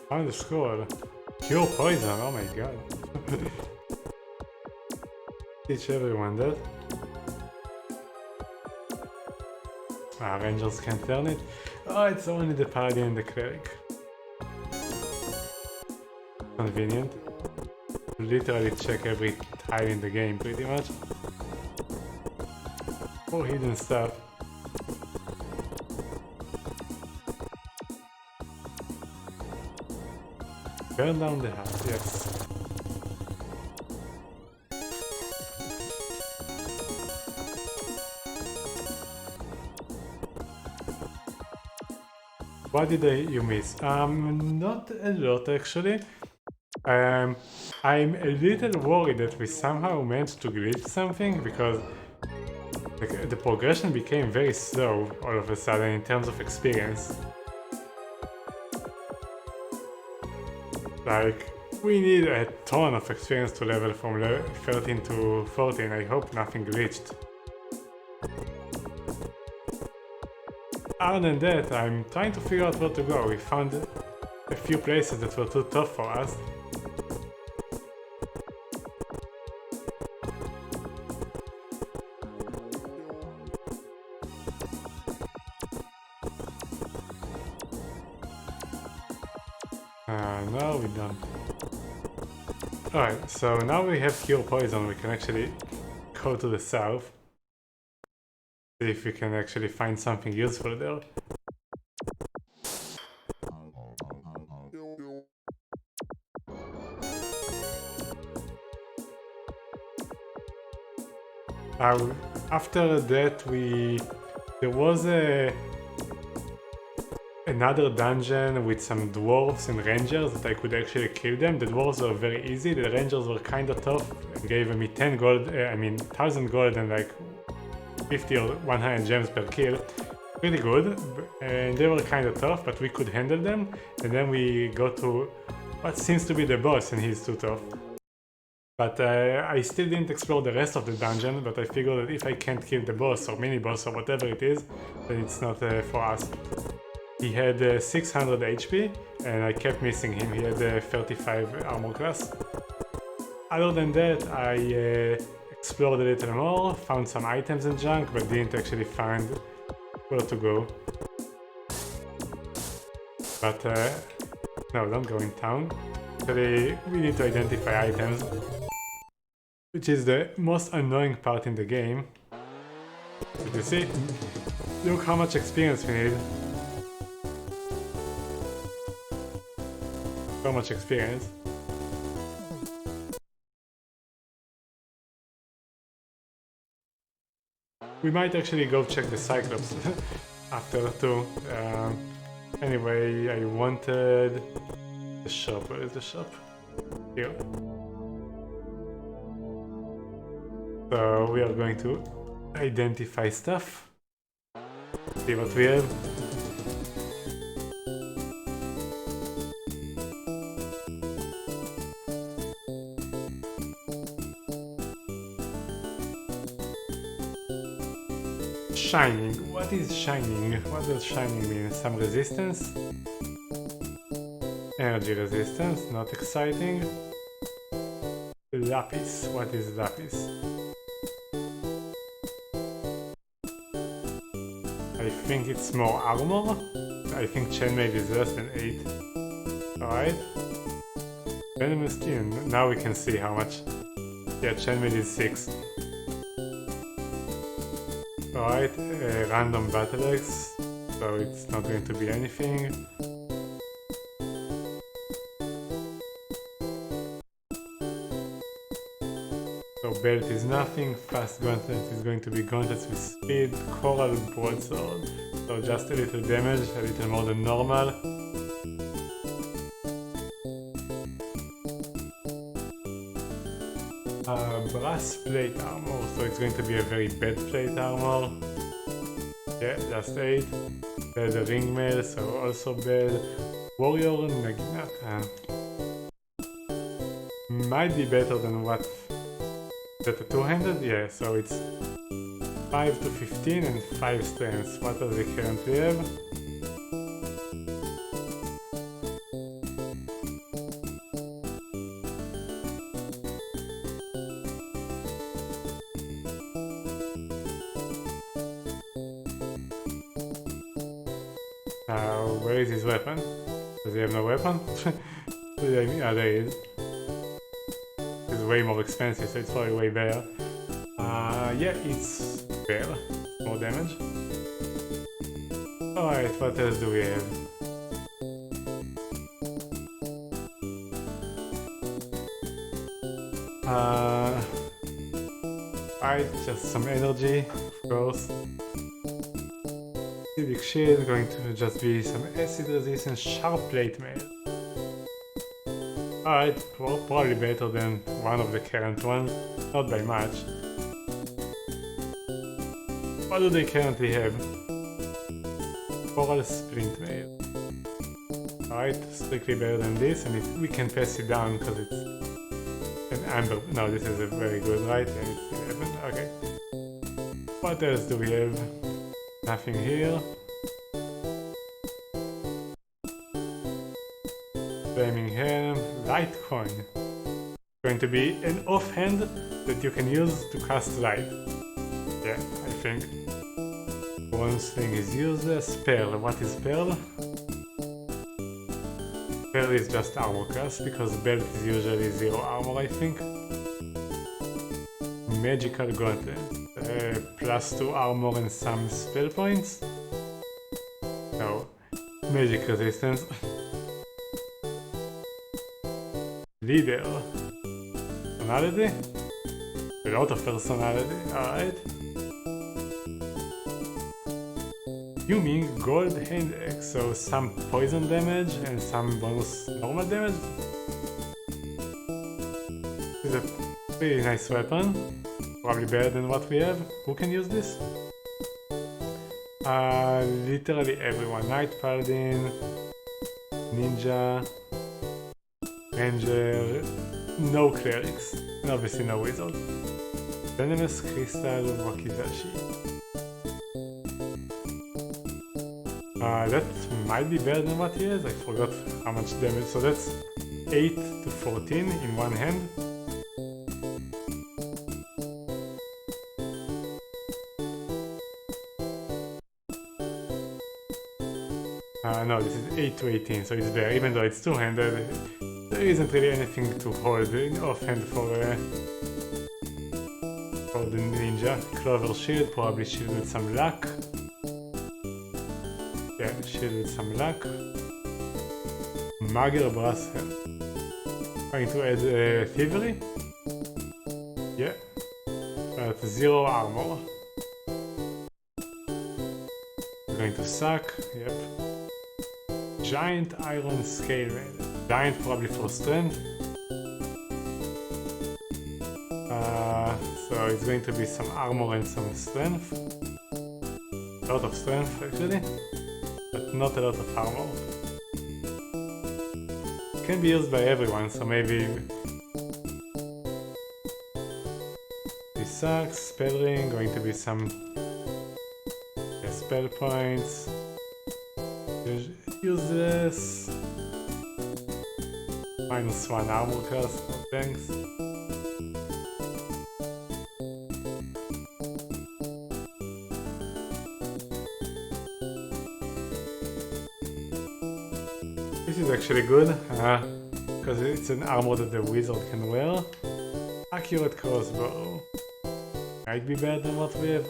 Found the score. Pure poison, oh my god. Teach everyone that. Ah, rangers can't turn it. Oh, it's only the paladin and the cleric. Convenient. Literally check every tile in the game pretty much. For hidden stuff. Burn down the house, yes. What did you miss? Not a lot actually. I'm a little worried that we somehow managed to glitch something because the progression became very slow all of a sudden in terms of experience. Like, we need a ton of experience to level from 13 to 14, I hope nothing glitched. Other than that, I'm trying to figure out where to go. We found a few places that were too tough for us. No, we don't. Alright, so now we have Cure Poison, we can actually go to the south. See if we can actually find something useful there. After that there was another dungeon with some dwarves and rangers that I could actually kill them. The dwarves were very easy, the rangers were kinda tough and gave me 10 gold, 1000 gold and like 50 or 100 gems per kill. Pretty good, and they were kinda tough, but we could handle them. And then we go to what seems to be the boss and he's too tough. But I still didn't explore the rest of the dungeon, but I figured that if I can't kill the boss or mini-boss or whatever it is, then it's not for us. He had 600 HP and I kept missing him, he had 35 armor class. Other than that, I explored a little more, found some items and junk, but didn't actually find where to go. But no, don't go in town. Actually, we need to identify items, which is the most annoying part in the game. Did you see? Look how much experience we need. So much experience. We might actually go check the Cyclops after too. Anyway, I wanted the shop. Where is the shop? Here. So we are going to identify stuff. See what we have. Shining. What is shining? What does shining mean? Some resistance? Energy resistance, not exciting. Lapis. What is lapis? I think it's more armor. I think chainmail is less than 8. Alright. Venomous skin. Now we can see how much. Yeah, chainmail is 6. Alright, random battle axe, so it's not going to be anything. So belt is nothing, fast gauntlet is going to be gauntlets with speed, coral broadsword, so just a little damage, a little more than normal. Brass plate armor, so it's going to be a very bad plate armor. Yeah, just 8. The ring mail, so also bad. Warrior Naginata. Might be better than what? Is that a two-handed? Yeah, so it's 5 to 15 and 5 strengths. What does it currently have? Where is his weapon? Does he have no weapon? Yeah, there he is. It's way more expensive, so it's probably way better. Yeah, it's better. More damage. Alright, what else do we have? Alright, just some energy, of course. Acidic shield, going to just be some acid resistance, sharp plate mail. Alright, probably better than one of the current ones, not by much. What do they currently have? Coral splint mail. Alright, strictly better than this, and we can pass it down because it's an amber. No, this is a very good, right? Yeah, it's 11. Okay. What else do we have? Nothing here. Flaming Helm, Litecoin. Going to be an offhand that you can use to cast light. Yeah, I think. Bronze thing is useless. Pearl, what is Pearl? Pearl is just armor class because belt is usually 0 armor, I think. Magical Gauntlet. +2 armor and some spell points? No. Magic resistance. Leader. Personality? A lot of personality, alright. Fuming Gold Hand Axe, so some poison damage and some bonus normal damage. This is a pretty nice weapon. Probably better than what we have. Who can use this? Literally everyone. Knight Paladin, Ninja, Ranger, no Clerics, and obviously no Wizard. Venomous Crystal Wakizashi. That might be better than what he has. I forgot how much damage. So that's 8 to 14 in one hand. No, this is 8 to 18, so it's there. Even though it's two-handed, there isn't really anything to hold in offhand for the ninja. Clover Shield, probably shield with some luck. shield with some luck. Mager brass head. Going to add thievery? Yeah. But 0 armor. Going to suck, yep. Giant iron scale mail. Giant probably for strength. So it's going to be some armor and some strength. A lot of strength actually, but not a lot of armor. Can be used by everyone, so maybe this sucks. Spell ring, going to be some spell points. Use this. -1 armor cast, no thanks. This is actually good, because it's an armor that the wizard can wear. Accurate crossbow. Might be better than what we have.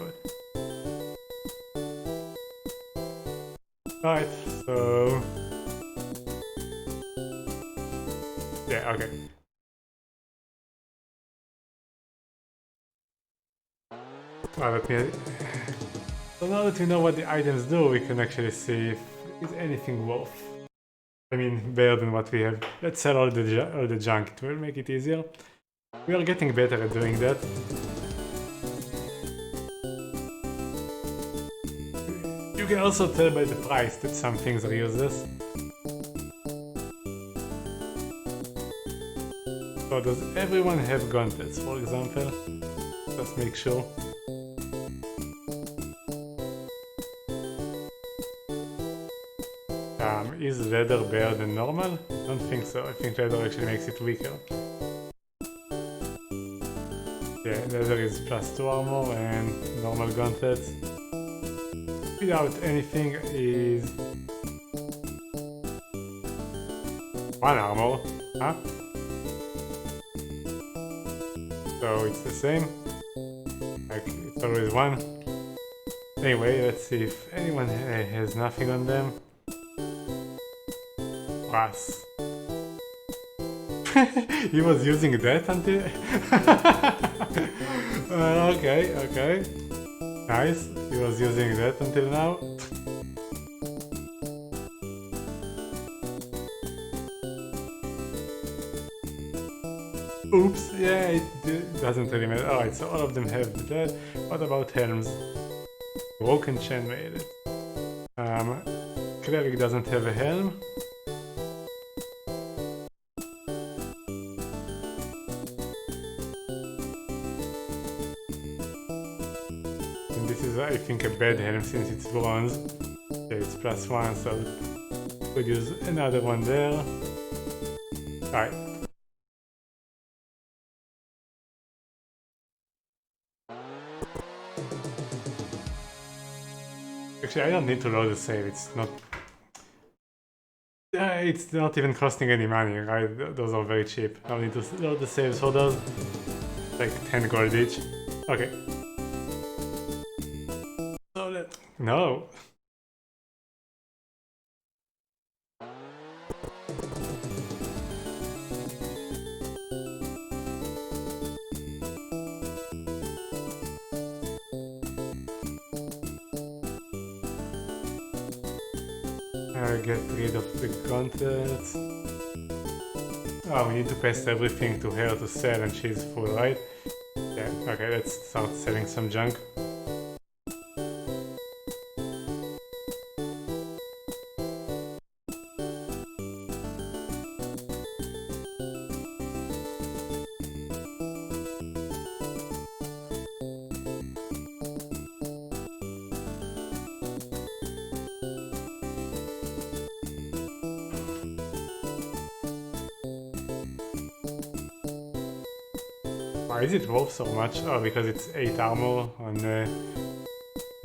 Alright, so... yeah, okay. Well, let me... so now that we know what the items do, we can actually see if it's anything worth. I mean, better than what we have. Let's sell all the junk, it will make it easier. We are getting better at doing that. You can also tell by the price that some things are useless. So does everyone have gauntlets, for example? Let's make sure. Is leather better than normal? Don't think so. I think leather actually makes it weaker. Yeah, leather is +2 armor and normal gauntlets without anything is 1 armor, huh? So it's the same, like it's always 1. Anyway, let's see if anyone has nothing on them. Brass. He was using that until... okay. Nice, he was using that until now. Oops, yeah, it doesn't really matter. Alright, so all of them have that. What about helms? Broken chainmail. Cleric doesn't have a helm. And this is, I think, a bad helm since it's bronze. Yeah, it's +1, so we'll use another one there. Alright. Actually, I don't need to load the save, it's not even costing any money, right? Those are very cheap. I don't need to load the saves for those. Like 10 gold each. Okay. So no! Get rid of the gauntlets. Oh, we need to paste everything to her to sell and she's full, right? Yeah, okay, let's start selling some junk. Why is it worth so much? Oh, because it's 8 armor on the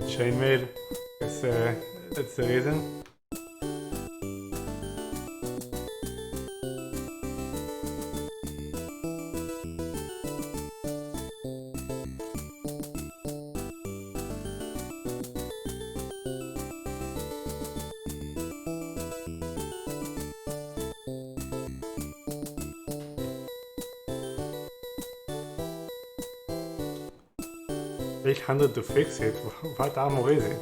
chainmail. Guess that's the reason. 800 to fix it? What armor is it?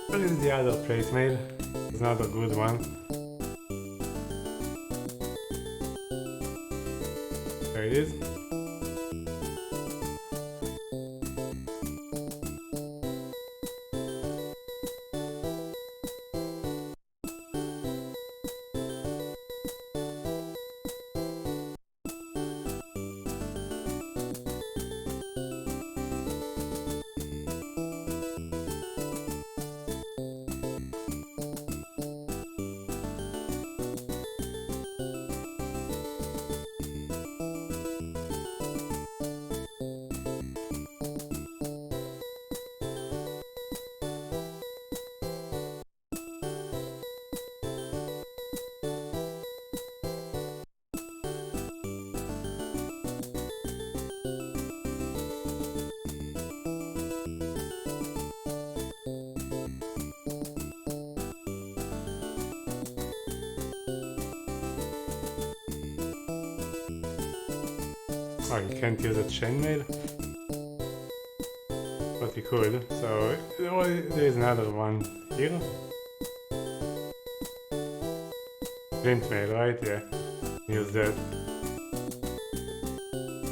What is the other plate made? It's not a good one. There it is. Oh, you can't use a chainmail? But you could, so there is another one here. Flint mail, right? Yeah. Use that.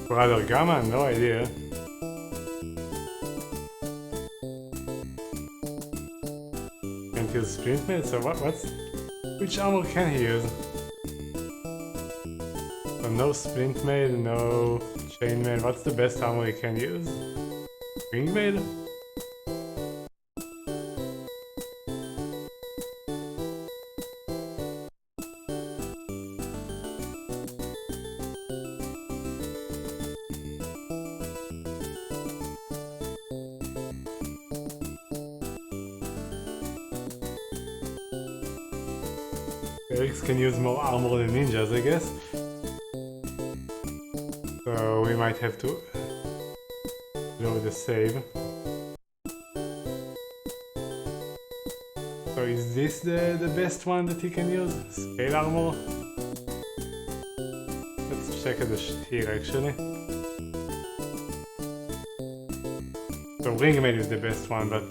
For other gamma? No idea. Can't use splint mail, so which armor can he use? So no splint mail, no chain mail. What's the best armor he can use? Ring mail? Clerics can use more armor than ninjas, I guess. So we might have to load the save. So is this the best one that he can use? Scale armor? Let's check it here actually. So ring mail is the best one, but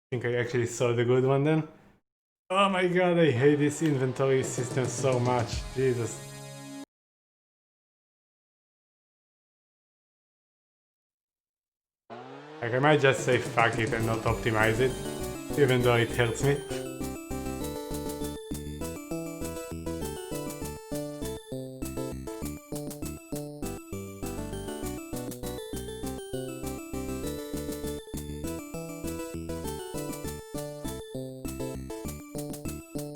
I think I actually saw the good one then. Oh my god, I hate this inventory system so much. Jesus. Like, I might just say fuck it and not optimize it, even though it hurts me.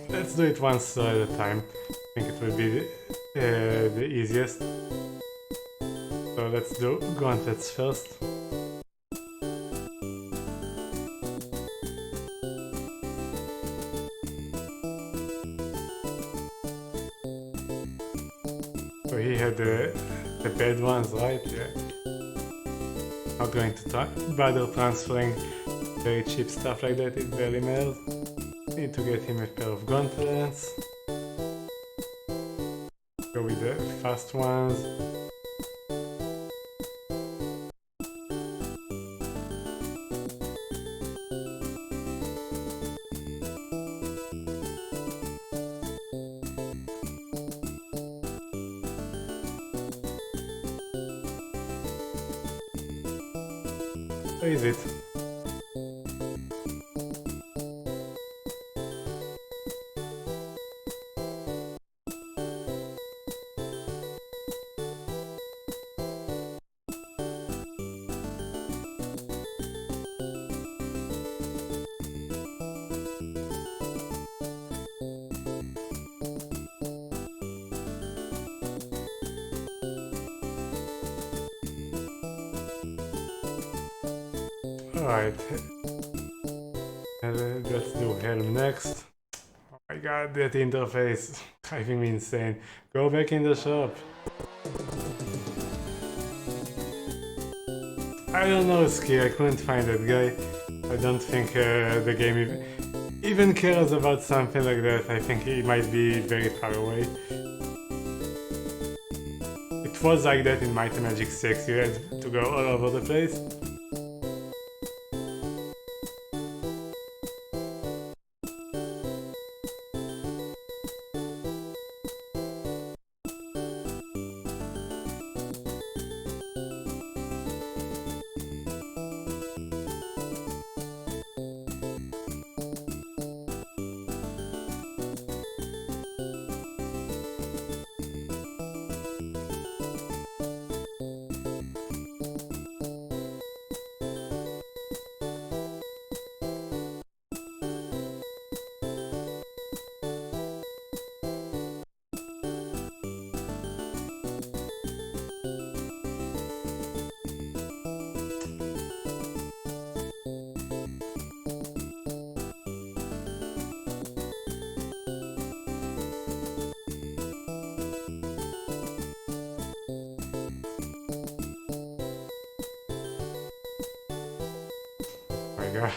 Let's do it one store at a time. I think it will be the easiest. So let's do gauntlets first. So he had the bad ones, right? Yeah. Not going to bother transferring very cheap stuff like that, it barely matters. Need to get him a pair of gauntlets. Go with the fast ones. Where is it? Alright, let's do Helm next. Oh my god, that interface driving me insane. Go back in the shop. I don't know, Ski, I couldn't find that guy. I don't think the game even cares about something like that. I think he might be very far away. It was like that in Might and Magic 6, you had to go all over the place. Oh my god.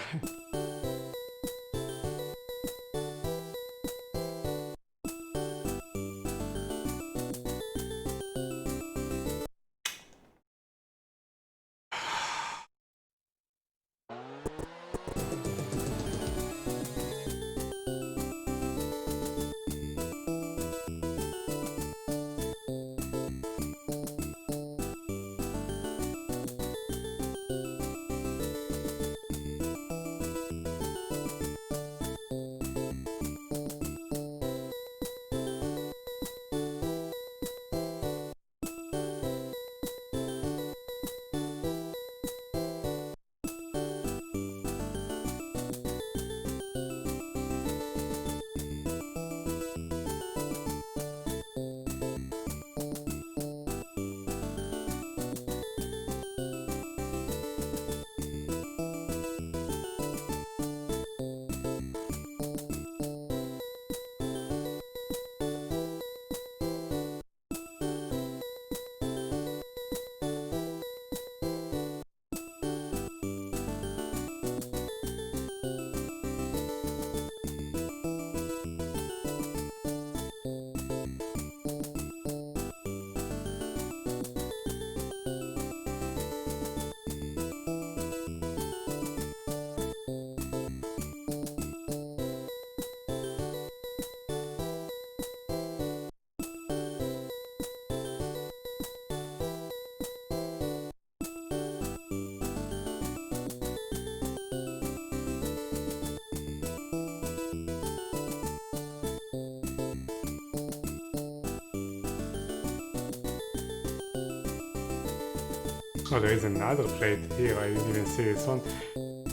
Oh, there is another plate here, I didn't even see this one.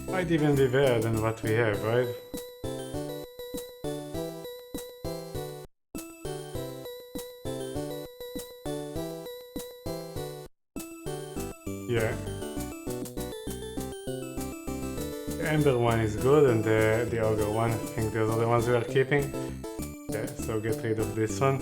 Might even be better than what we have, right? Yeah. The Ember one is good and the Ogre one, I think those are the ones we are keeping. Yeah, so get rid of this one.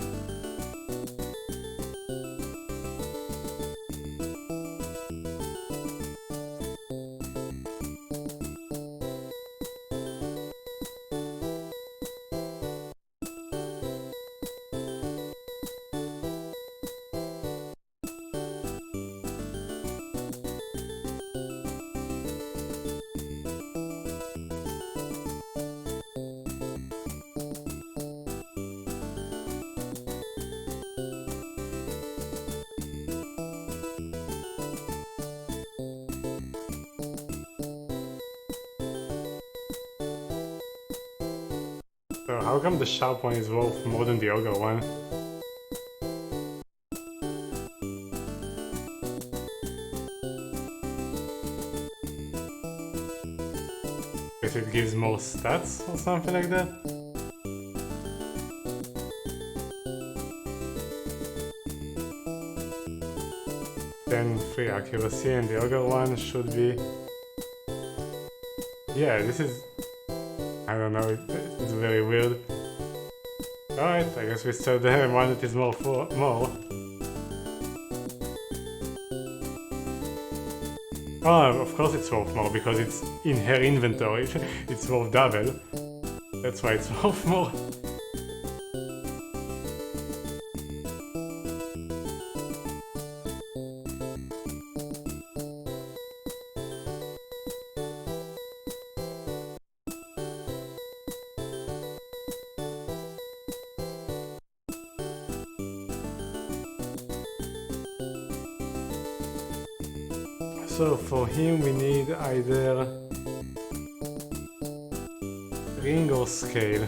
So how come the sharp one is worth more than the ogre one? Guess it gives more stats or something like that? Then 3 accuracy, and the ogre one should be... Yeah, this is... I don't know, it's very weird. Alright, I guess we still have one that is more. Oh, of course it's worth more, because it's in her inventory. It's worth double. That's why it's worth more. So for him we need either ring or scale.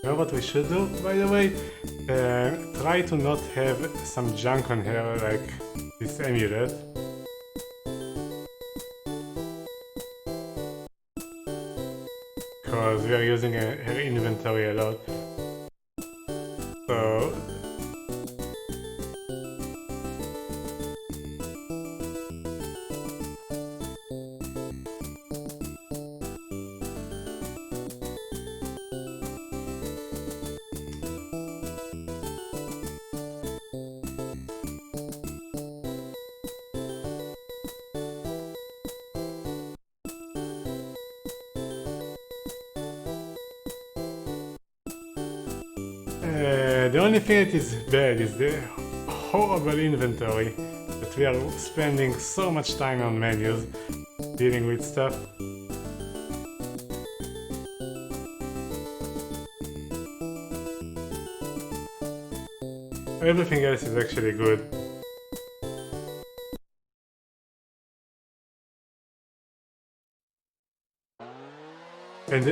You know what we should do, by the way? Try to not have some junk on her, like this amulet. Because we are using her inventory a lot. So... the only thing that is bad is the horrible inventory, that we are spending so much time on menus, dealing with stuff. Everything else is actually good. And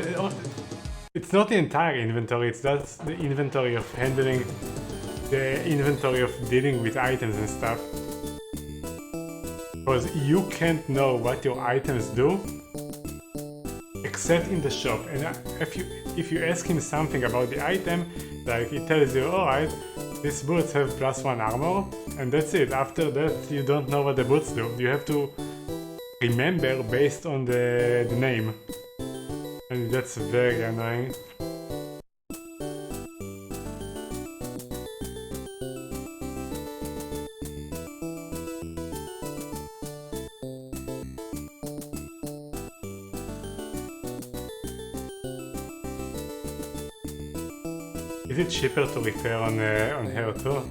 it's not the entire inventory, it's just the inventory of handling, the inventory of dealing with items and stuff. Because you can't know what your items do except in the shop, and if you ask him something about the item, like he tells you, alright, these boots have +1 armor, and that's it. After that you don't know what the boots do. You have to remember based on the name. And that's very annoying. Is it cheaper to repair on her too?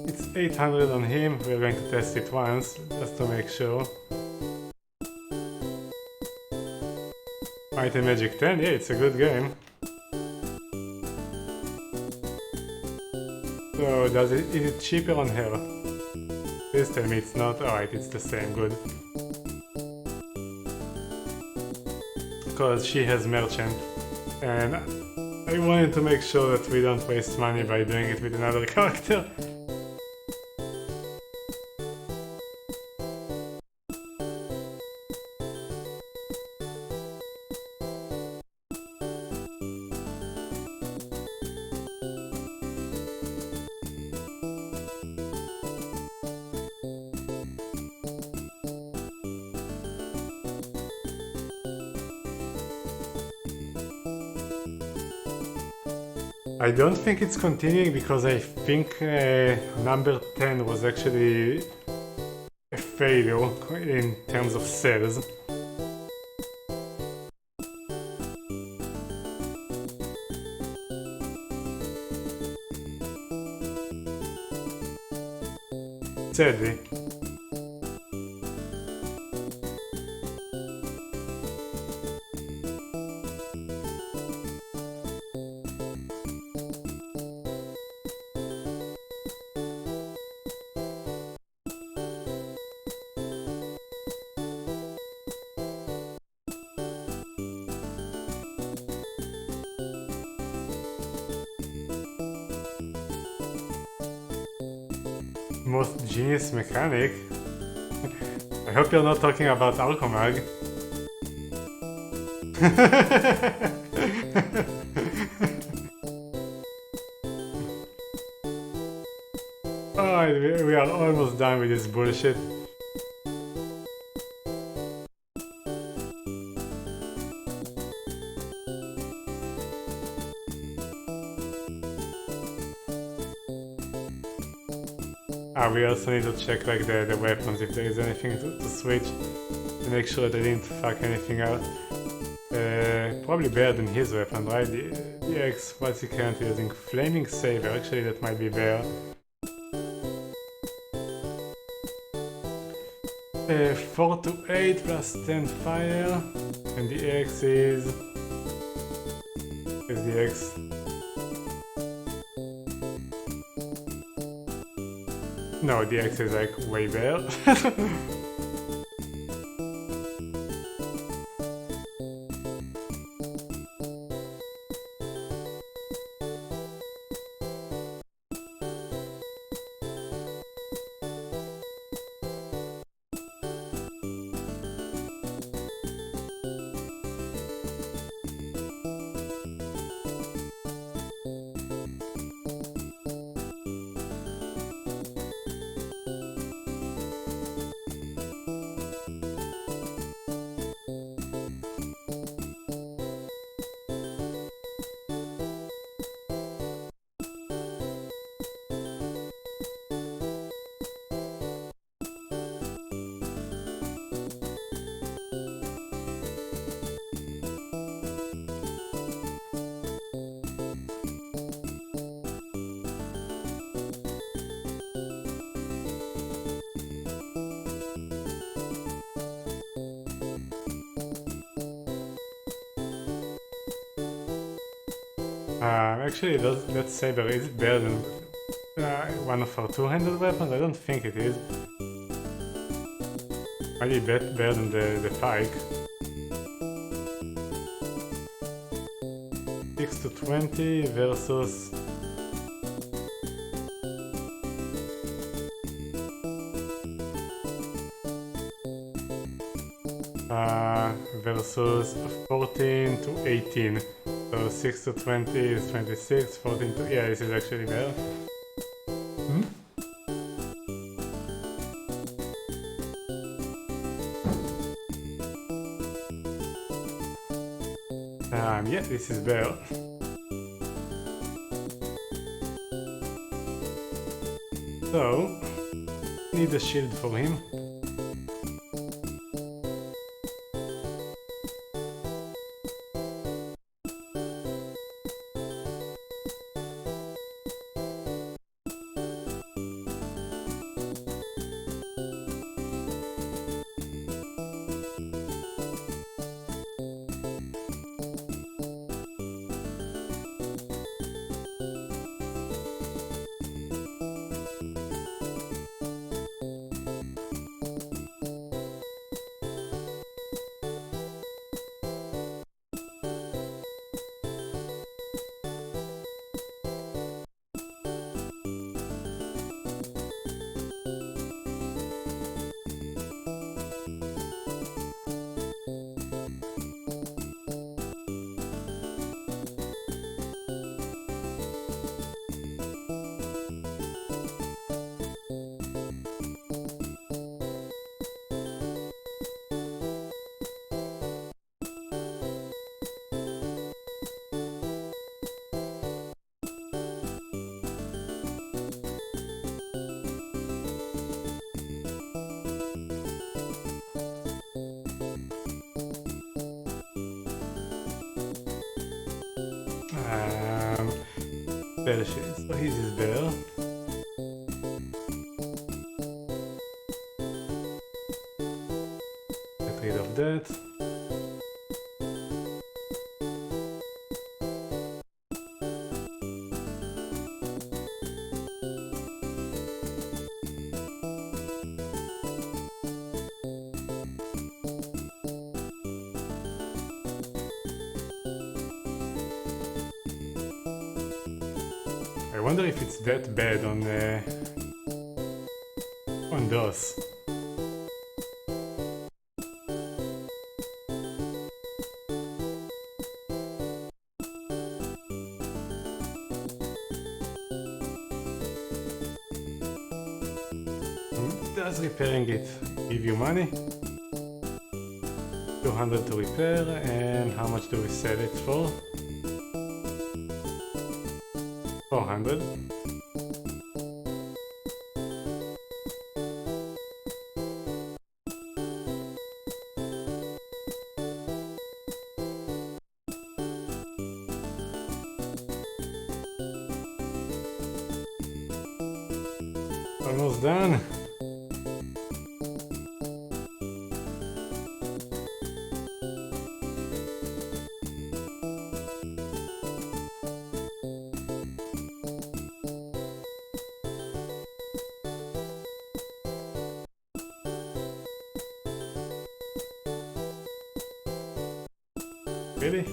It's 800 on him. We're going to test it once, just to make sure. Might and Magic 10, yeah, it's a good game. So is it cheaper on her? Please tell me it's not. Alright, it's the same, good. Because she has merchant. And I wanted to make sure that we don't waste money by doing it with another character. I don't think it's continuing because I think number 10 was actually a failure in terms of sales. Sadly. Most genius mechanic? I hope you're not talking about Alchemag. Alright, we are almost done with this bullshit. We also need to check like the weapons, if there is anything to switch, to make sure they didn't fuck anything out. Probably better than his weapon, right? The X, what's he currently using? Flaming Saber, actually that might be better. 4 to 8 plus 10 fire, and the X is the X. No, the X is like way better. Actually, that saber, is it better than one of our two-handed weapons? I don't think it is. Maybe better than the pike. 6 to 20 versus... versus 14 to 18. So 6 to 20 is 26, 14 to... yeah, this is actually better. Yeah, this is better. So, need a shield for him. spell shade, so his is better. Get rid of that. I wonder if it's that bad on DOS. Does repairing it give you money? 200 to repair, and how much do we sell it for? 400. Almost done. Really?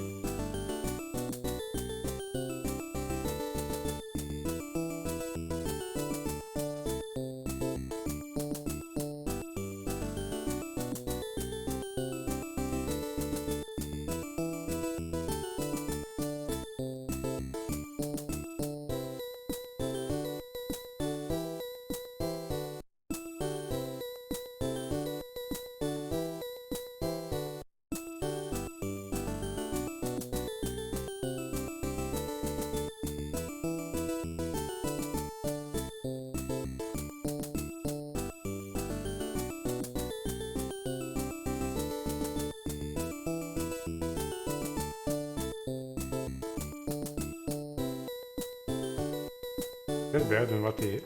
That's better than what he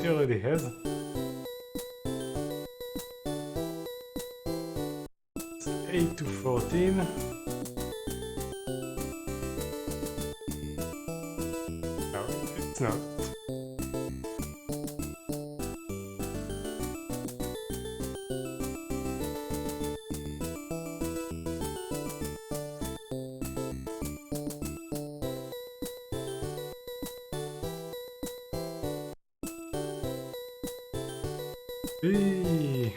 already has. It's 8 to 14. No, it's not. Eee.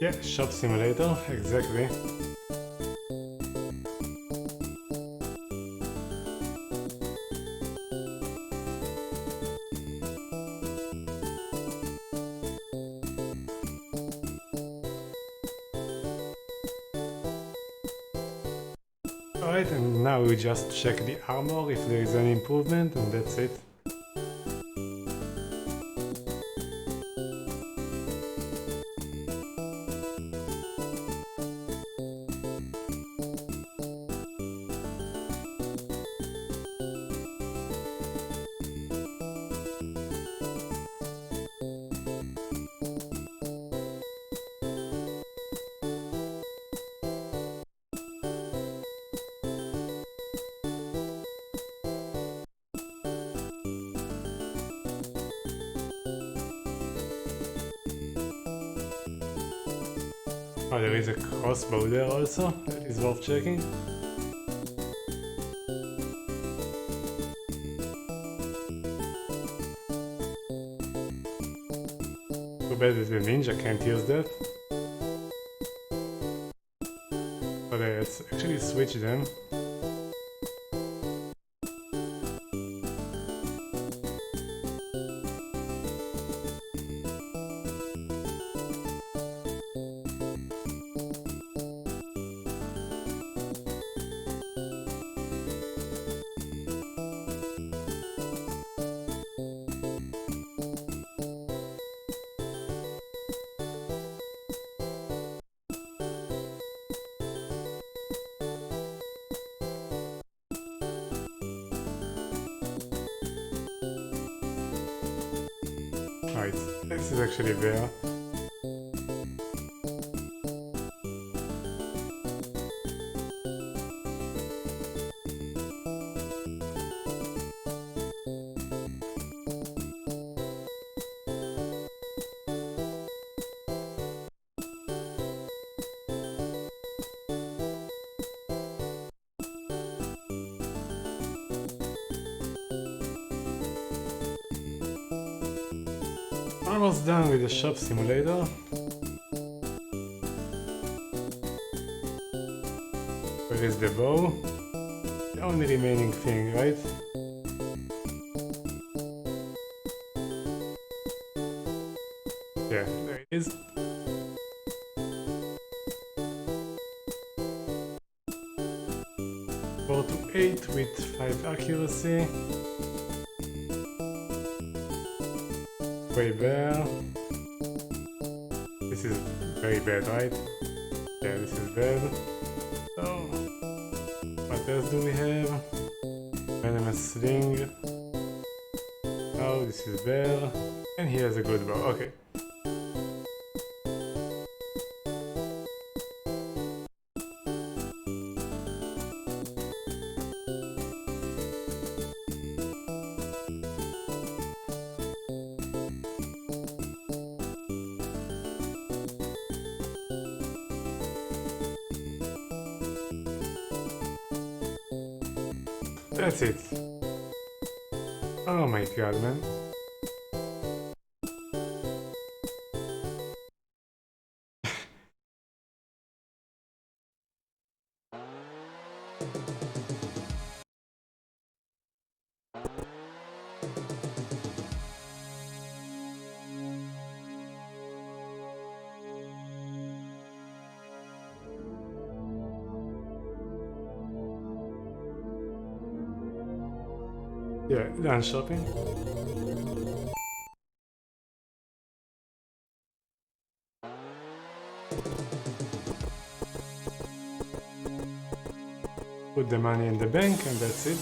Yeah, shop simulator, exactly. Alright, and now we just check the armor if there is any improvement, and that's it. Oh, there is a crossbow there also, that is worth checking. Too bad that the ninja can't use that. But let's actually switch them. Right, this is actually there. Almost done with the shop simulator. Where is the bow? The only remaining thing, right? Yeah, there it is. Four to 8 with 5 accuracy. Way bad. This is very bad, right? Yeah, this is bad. So, what else do we have? Venomous sling. Oh, this is bad. And he has a good bow. Okay. That's it. Oh my god, man. Yeah, done shopping. Put the money in the bank and that's it.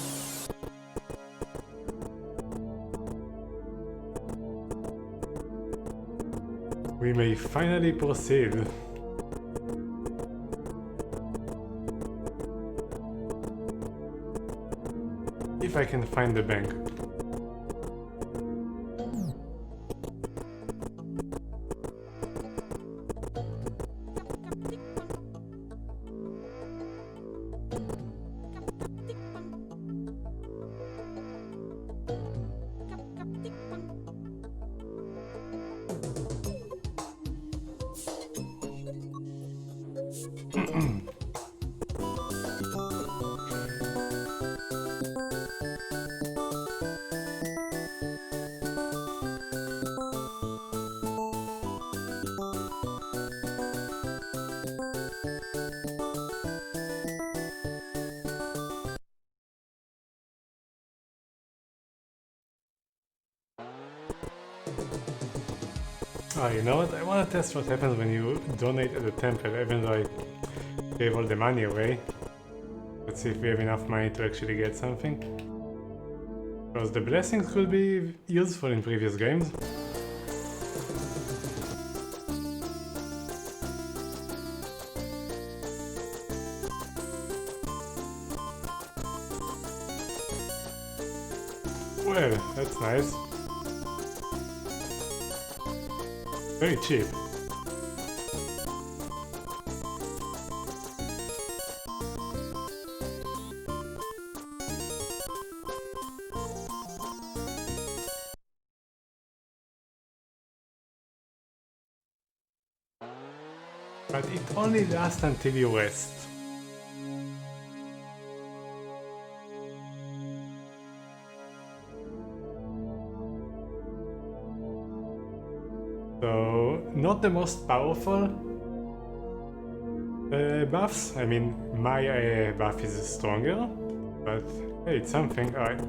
We may finally proceed. If I can find the bank. Oh, you know what? I want to test what happens when you donate at the temple, even though I gave all the money away. Let's see if we have enough money to actually get something. Because the blessings could be useful in previous games. Well, that's nice. Very cheap. But it only lasts until you rest. So, not the most powerful buffs. I mean, my buff is stronger, but hey, it's something. Alright.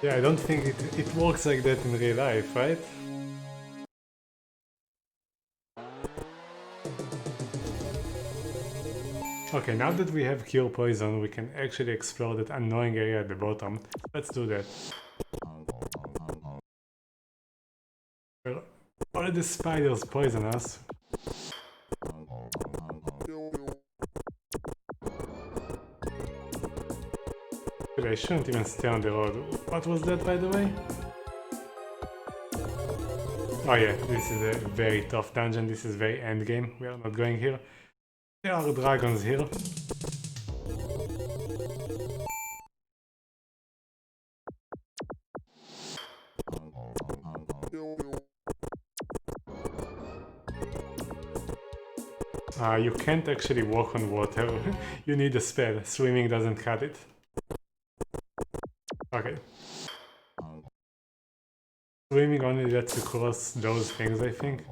Yeah, I don't think it works like that in real life, right? Okay, now that we have Cure Poison, we can actually explore that annoying area at the bottom. Let's do that. Well, all the spiders poison us. I shouldn't even stay on the road. What was that, by the way? Oh yeah, this is a very tough dungeon. This is very endgame. We are not going here. There are dragons here. You can't actually walk on water. You need a spell. Swimming doesn't cut it. Okay. Swimming only lets you cross those things, I think.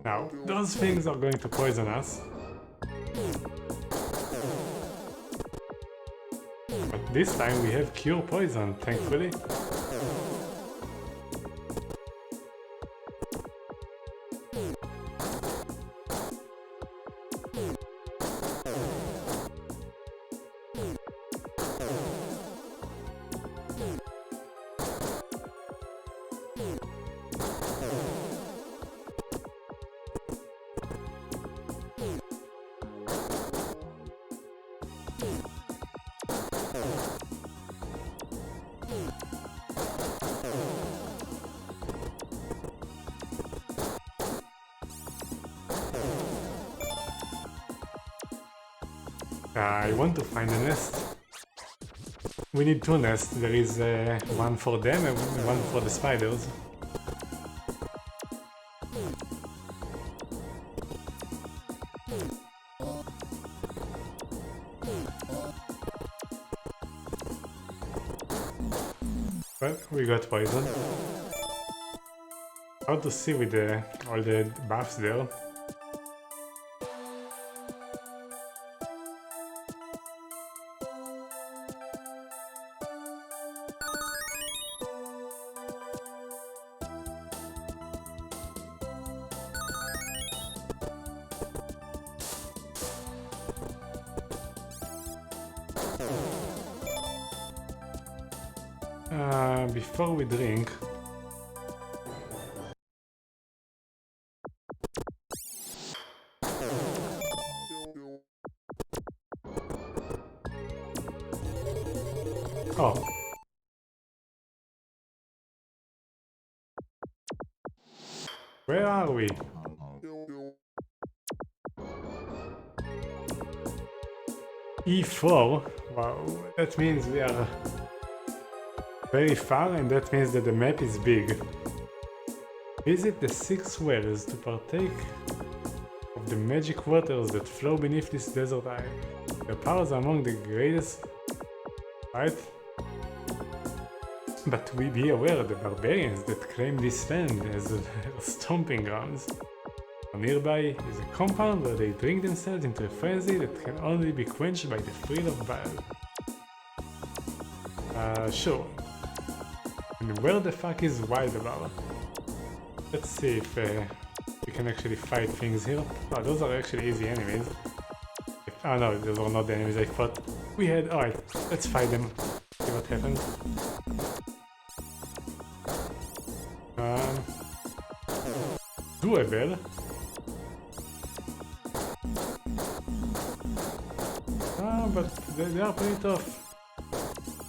Now, those things are going to poison us. But this time we have Cure Poison, thankfully. I want to find a nest. We need two nests. There is one for them and one for the spiders. Well, we got poison. How to see with all the buffs there. Before we drink, oh, where are we? E4? Wow, that means we are very far, and that means that the map is big. Visit the 6 wells to partake of the magic waters that flow beneath this desert isle. Their powers are among the greatest, right? But we be aware of the barbarians that claim this land as their stomping grounds. Nearby is a compound where they drink themselves into a frenzy that can only be quenched by the thrill of battle. Sure. And where the fuck is Wildabar? Let's see if we can actually fight things here. Oh, those are actually easy enemies. Oh no, those are not the enemies I thought we had. Alright, let's fight them. See what happens. Doable. But they are pretty tough.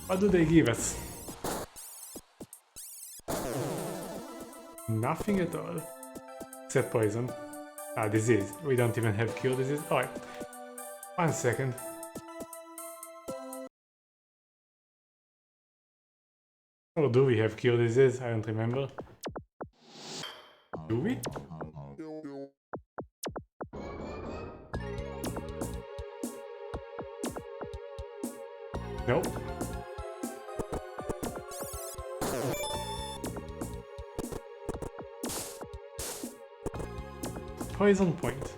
What do they give us? Nothing at all. Except poison. Disease. We don't even have cure disease. Alright. 1 second. Or do we have cure disease? I don't remember. Do we? Nope. Poison point.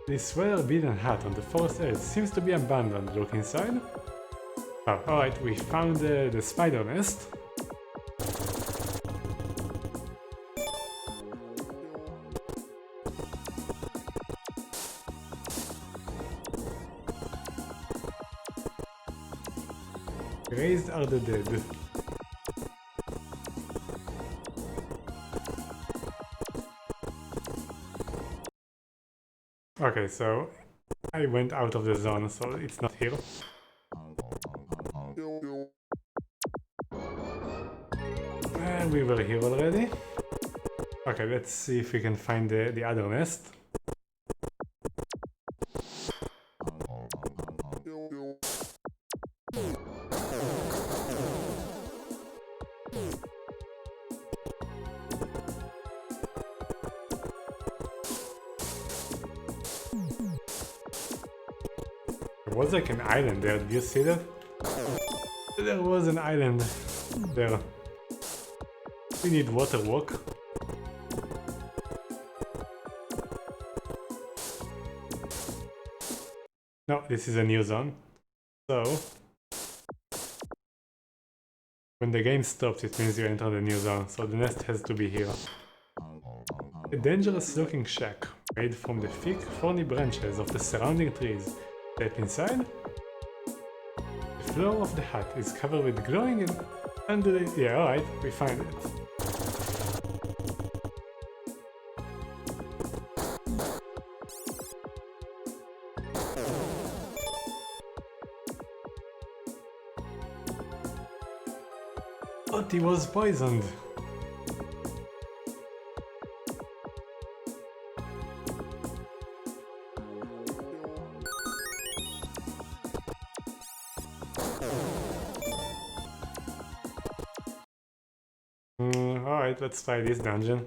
This well-beaten hut on the forest edge seems to be abandoned. Look inside. Oh, alright, we found the spider nest. Raised are the dead. Okay, so I went out of the zone, so it's not here. And we were here already. Okay, let's see if we can find the other nest. There was like an island there, did you see that? There was an island there. We need water walk. No, this is a new zone. So when the game stops, it means you enter the new zone, so the nest has to be here. A dangerous looking shack, made from the thick, thorny branches of the surrounding trees. Step inside. The floor of the hut is covered with glowing and undulating. Yeah, alright, we find it. But he was poisoned. Alright, let's try this dungeon.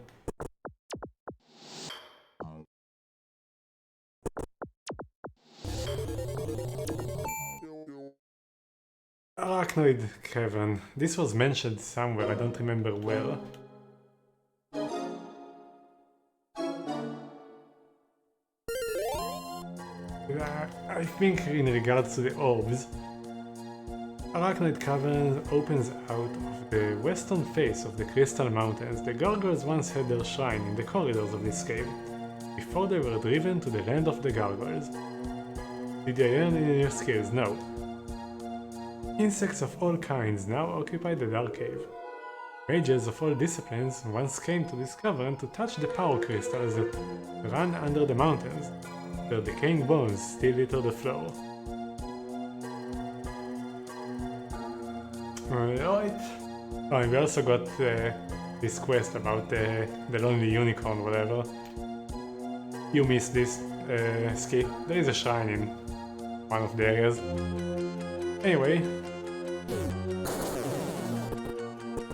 Arachnoid cavern. This was mentioned somewhere, I don't remember where. I think in regards to the orbs. Arachnoid Cavern opens out of the western face of the Crystal Mountains. The gargoyles once had their shrine in the corridors of this cave, before they were driven to the land of the gargoyles. Did they learn any new skills? No. Insects of all kinds now occupy the dark cave. Mages of all disciplines once came to this cavern to touch the power crystals that run under the mountains. Their decaying bones still litter the floor. Alright. Oh, and we also got this quest about the lonely unicorn, whatever. You missed this. ski. There is a shrine in one of the areas. Anyway,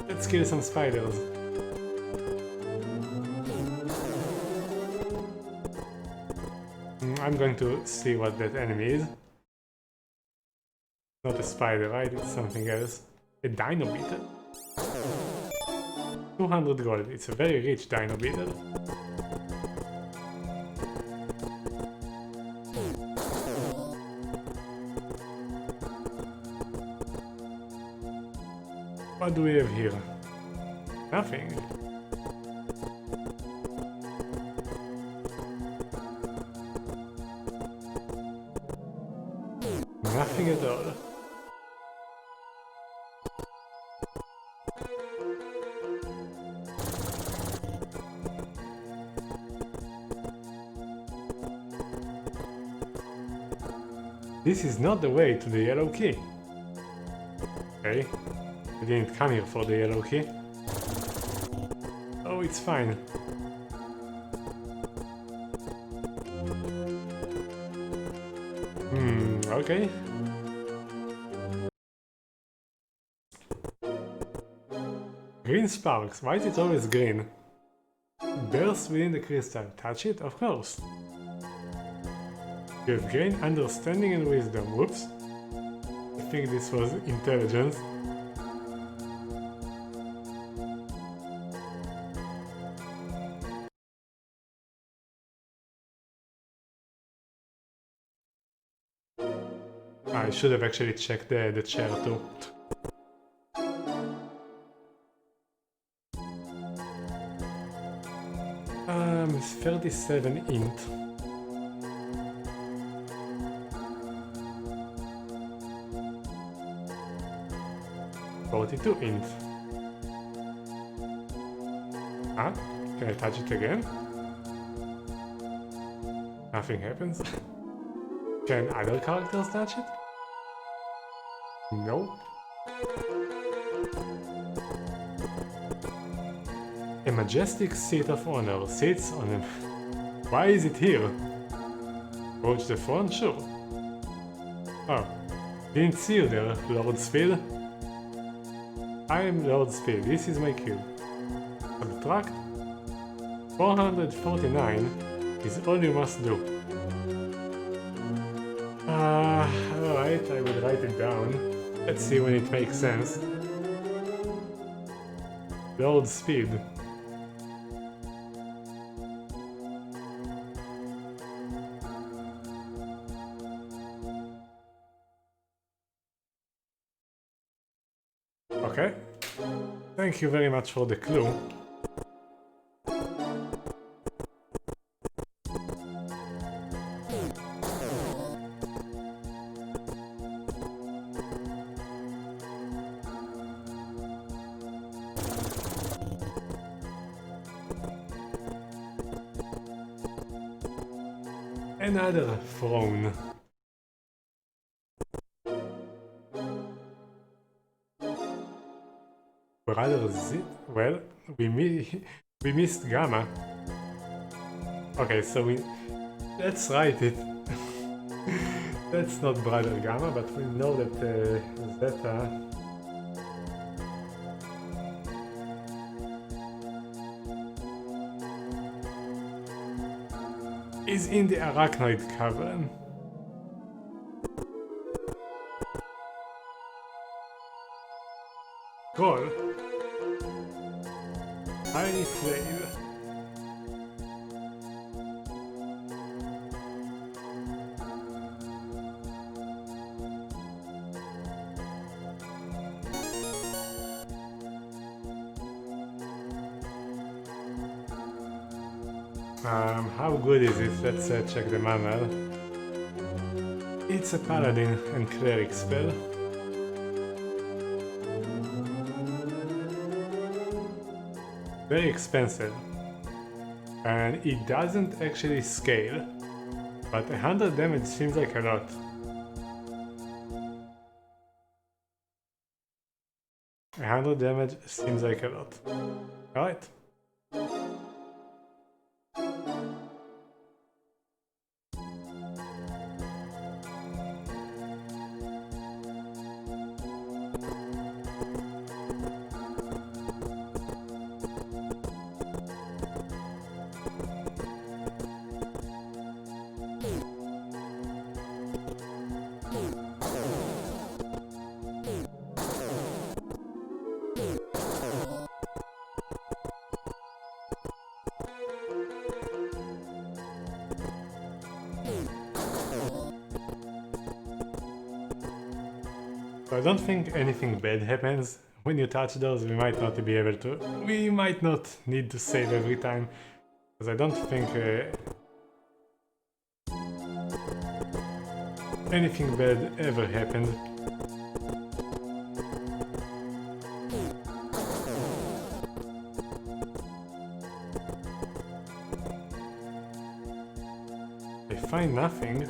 let's kill some spiders. I'm going to see what that enemy is. Not a spider, right? It's something else. A dino beetle. 200 gold. It's a very rich dino beetle. What do we have here? Nothing. Nothing at all. This is not the way to the yellow key. Okay. I didn't come here for the yellow key. Oh, it's fine. Okay. Green sparks. Why is it always green? Burst within the crystal. Touch it? Of course. You have gained understanding and wisdom. Whoops. I think this was intelligence. I should have actually checked the chair too. 37 int. $42 int. Ah, can I touch it again? Nothing happens. Can other characters touch it? No. A majestic seat of honor sits on him. Why is it here? Approach the front? Sure. Oh, didn't see you there, Lord Speed. I am Lord Speed, this is my cube. Subtract 449 is all you must do. Alright, I will write it down. Let's see when it makes sense. Lord Speed. Okay. Thank you very much for the clue. Another throne. Brother Z? Well, we missed Gamma. Okay, so let's write it. That's not Brother Gamma, but we know that Zeta is in the Arachnoid Cavern. Goal. Tiny Flame. How good is it? Let's check the manual. It's a paladin and cleric spell. Very expensive. And it doesn't actually scale. But 100 damage seems like a lot. A 100 damage seems like a lot. Alright. don't think anything bad happens when you touch those. We might not be able to. We might not need to save every time, because I don't think anything bad ever happened. I find nothing.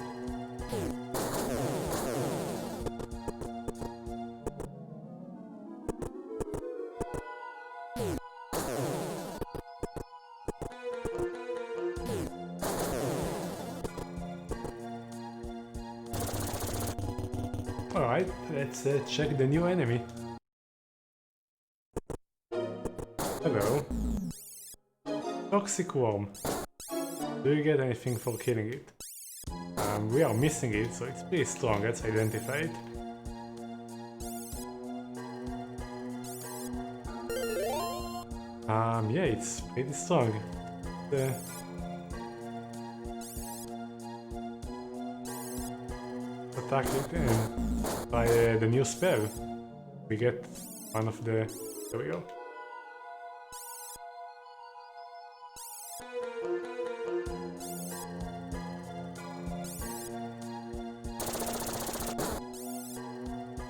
Alright, let's check the new enemy. Hello. Toxic worm. Do you get anything for killing it? We are missing it, so it's pretty strong. Let's identify it. Yeah, it's pretty strong. Attack it and by the new spell we get one of the... There we go.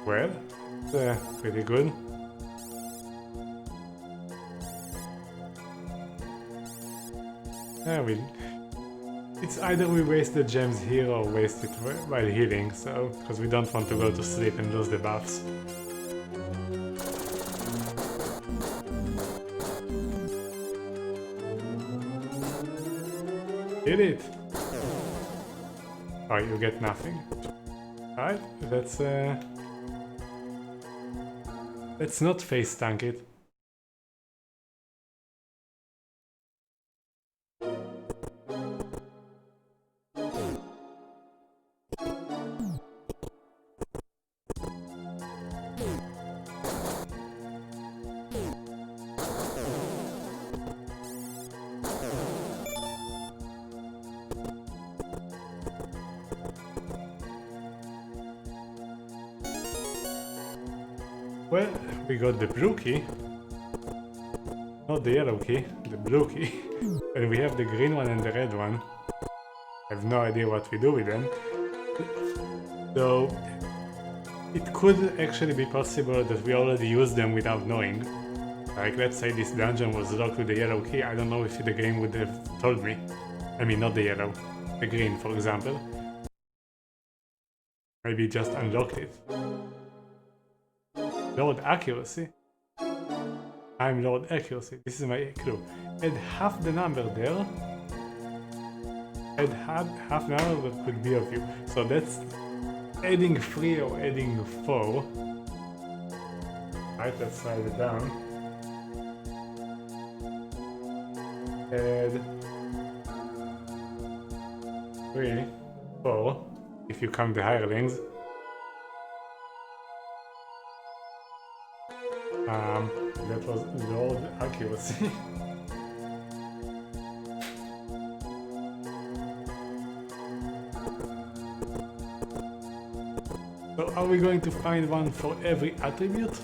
Well, pretty good. It's either we waste the gems here or waste it while healing, so because we don't want to go to sleep and lose the buffs. Hit it! Oh, you get nothing. Alright, let's not face tank it. Well, we got the blue key. Not the yellow key, the blue key. And we have the green one and the red one. I have no idea what we do with them. So it could actually be possible that we already used them without knowing. Like, let's say this dungeon was locked with the yellow key, I don't know if the game would have told me. I mean, not the yellow, the green, for example. Maybe just unlocked it. Lord Accuracy. I'm Lord Accuracy. This is my clue. Add half the number there. Add half the number that could be of you. So that's adding 3 or adding 4. Right, let's slide it down. Add 3, 4, if you count the hirelings. That was Lord Accuracy. So are we going to find one for every attribute?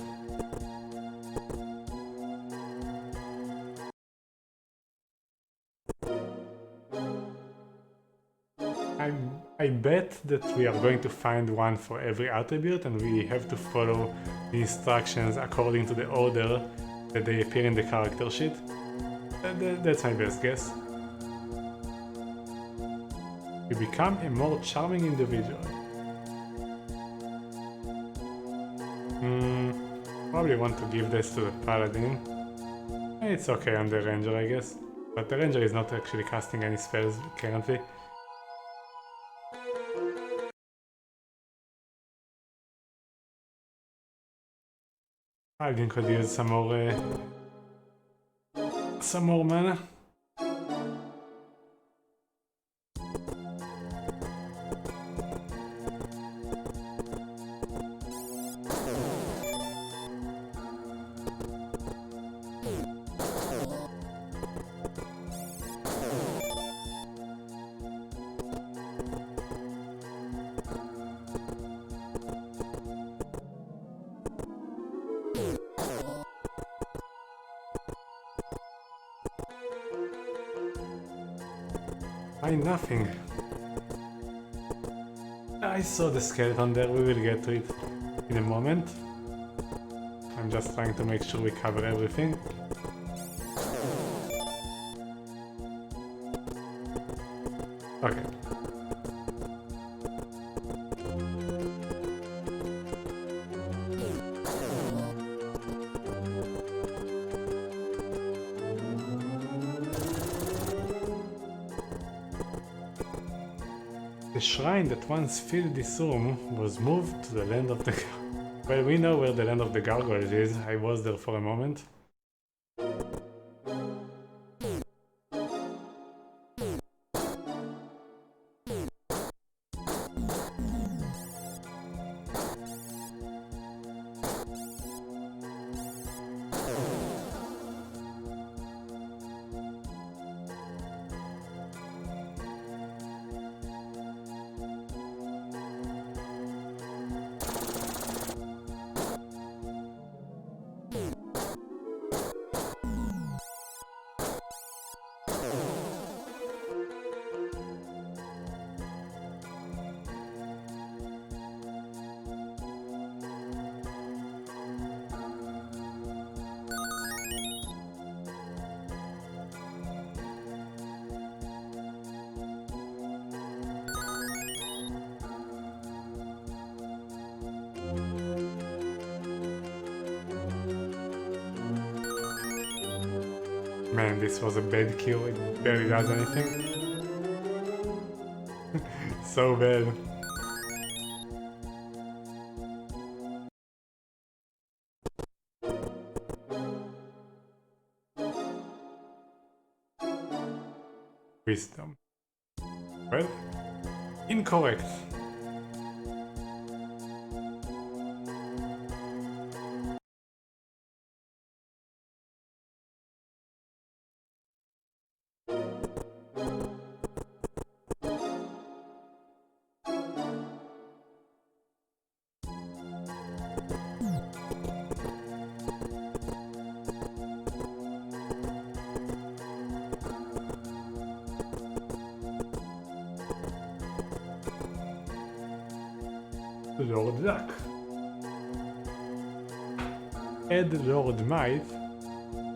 I bet that we are going to find one for every attribute, and we have to follow the instructions according to the order that they appear in the character sheet. That's my best guess. You become a more charming individual. Probably want to give this to the paladin. It's okay on the ranger, I guess. But the ranger is not actually casting any spells currently. Paladin could use some more mana. Find nothing. I saw the skeleton there, we will get to it in a moment. I'm just trying to make sure we cover everything. Okay. The shrine that once filled this room was moved to the land of the... Well, we know where the land of the gargoyles is. I was there for a moment. Man, this was a bad kill, it barely does anything. So bad. Wisdom. Well, incorrect. Lord Luck. Add Lord Might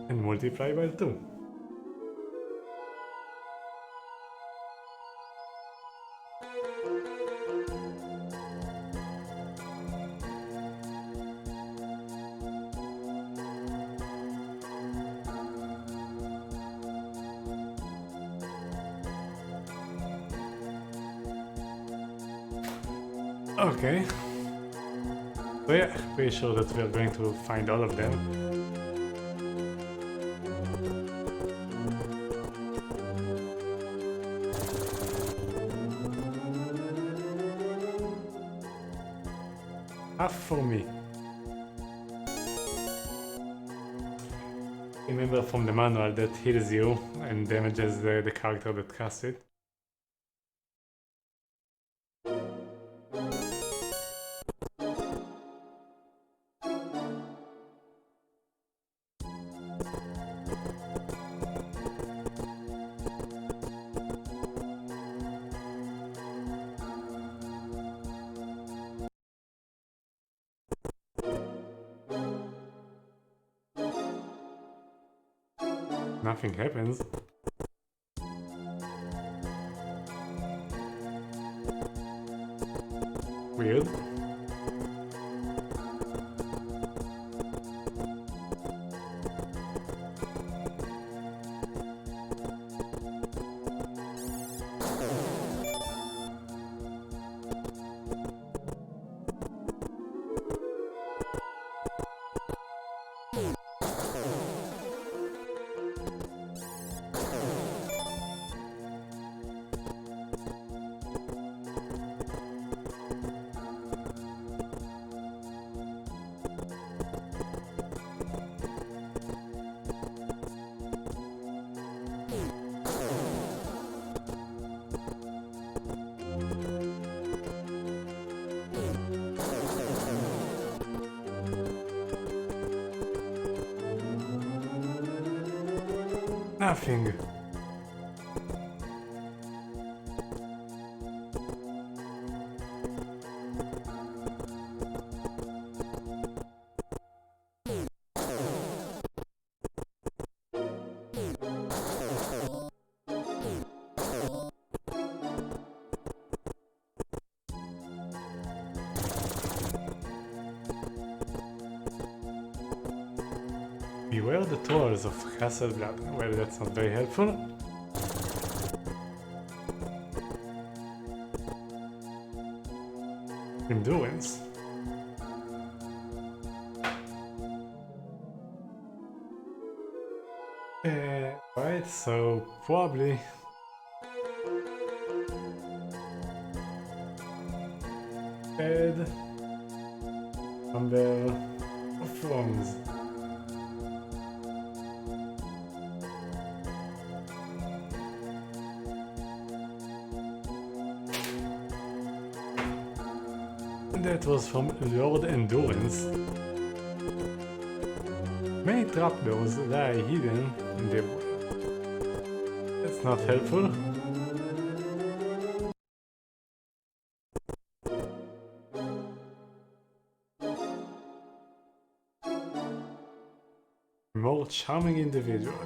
and multiply by 2. Okay. So yeah, pretty sure that we are going to find all of them. Half for me. Remember from the manual that heals you and damages the character that casts it. Nothing happens. Weird. Nothing. Beware the trolls of Castle Blood. Well, that's not very helpful. Endurance. Right, so probably bed number of wrongs. That was from Lord Endurance. Many trapdoors lie hidden in the wood. That's not helpful. More charming individual.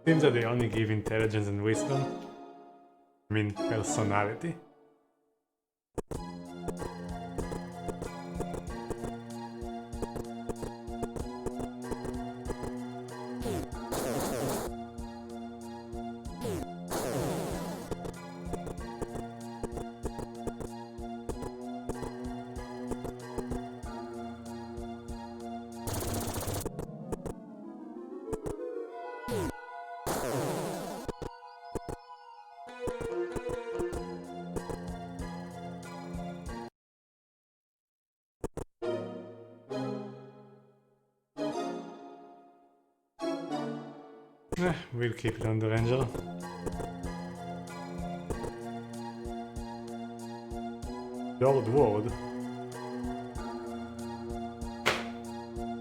Seems that they only give intelligence and wisdom. I mean, personality. We'll keep it on the Ranger. Lord Ward.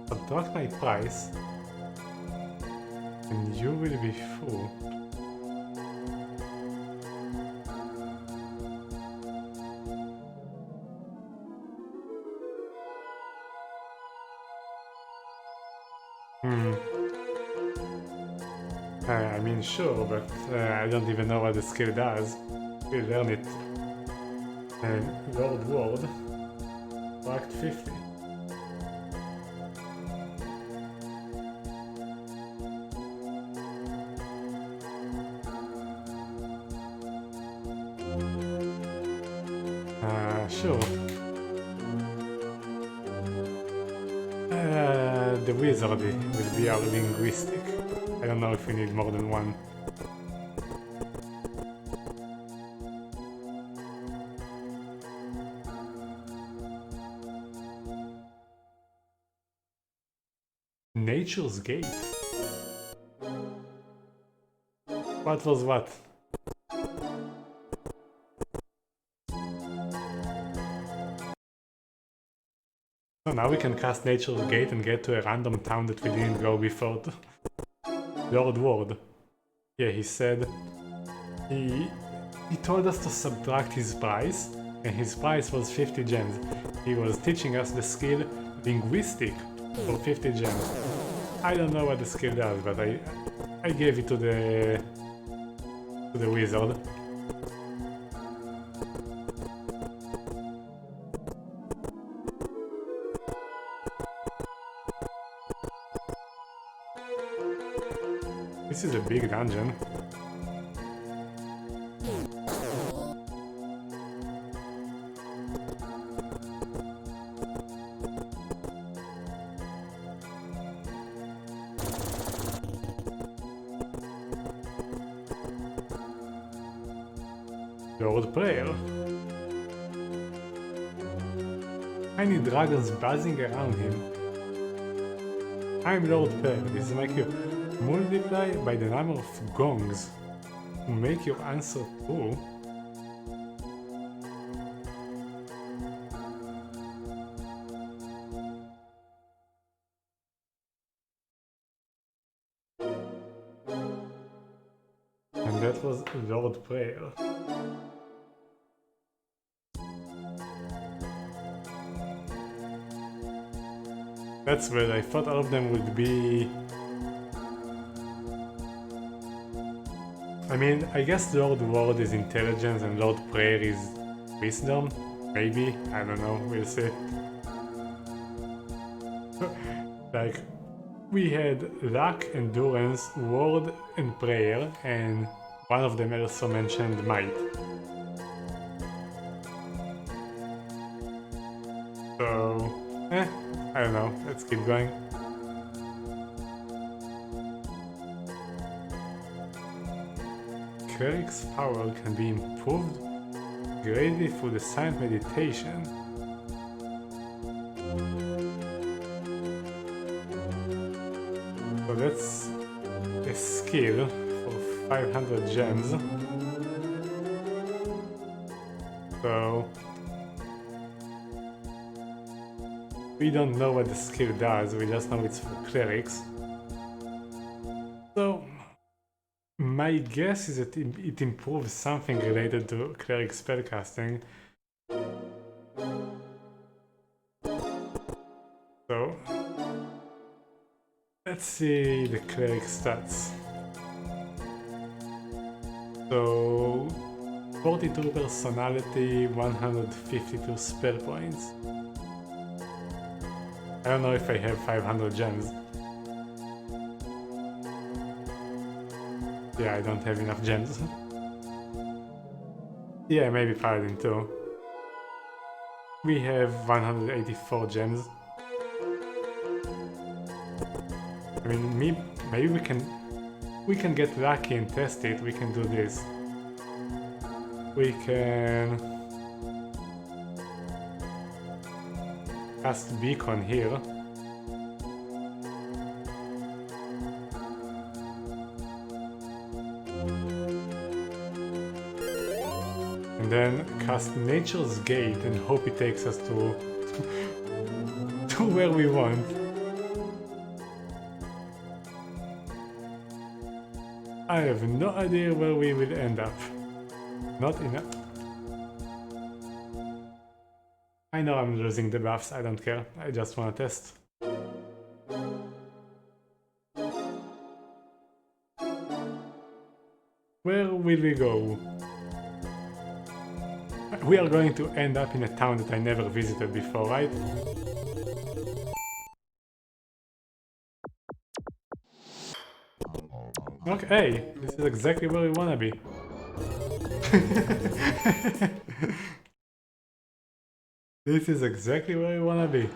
Subtract my price, and you will be full. I mean, sure, but I don't even know what the skill does. We'll learn it. Lord Ward, Act 50. Sure. The Ris'hary will be our linguistic. I don't know if we need more than one. Nature's Gate? What was what? So now we can cast Nature's Gate and get to a random town that we didn't go before. Lord Ward. Yeah, he said he told us to subtract his price, and his price was 50 gems. He was teaching us the skill linguistic for 50 gems. I don't know what the skill does, but I gave it to the wizard. This is a big dungeon. Lord Prayer. Tiny dragons buzzing around him. I'm Lord Prayer, this is my cue. Multiply by the number of gongs to make your answer true. And that was Lord Prayer. That's where I thought all of them would be I mean, I guess Lord Ward is intelligence and Lord Prayer is wisdom. Maybe, I don't know, we'll see. Like, we had luck, endurance, word, and prayer, and one of them also mentioned might. So, I don't know, let's keep going. Cleric's power can be improved greatly through the silent meditation. So that's a skill for 500 gems. So we don't know what the skill does, we just know it's for clerics. So my guess is that it improves something related to cleric spellcasting. So let's see the cleric stats. So 42 personality, 152 spell points. I don't know if I have 500 gems. Yeah, I don't have enough gems. Yeah, maybe Paladin too. We have 184 gems. I mean, maybe we can get lucky and test it. We can do this. We can cast beacon here. And then cast Nature's Gate and hope it takes us to where we want. I have no idea where we will end up. Not enough. I know I'm losing the buffs, I don't care. I just want to test. Where will we go? We are going to end up in a town that I never visited before, right? Okay, hey, this is exactly where we wanna be. This is exactly where we wanna be.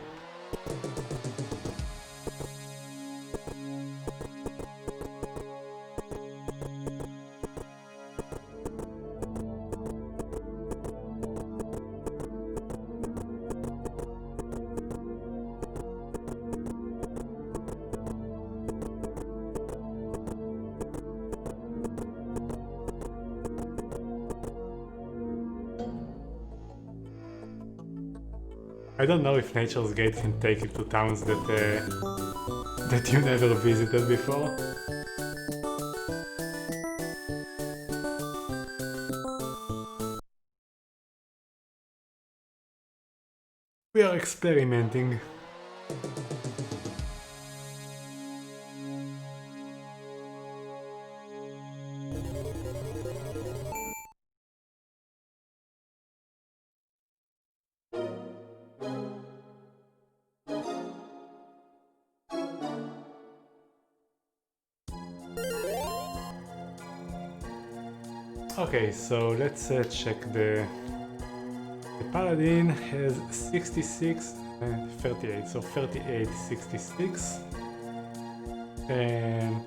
I don't know if Nature's Gate can take you to towns that you never visited before. We are experimenting. Okay, so let's check the Paladin has 66 and 38, so 38, 66 and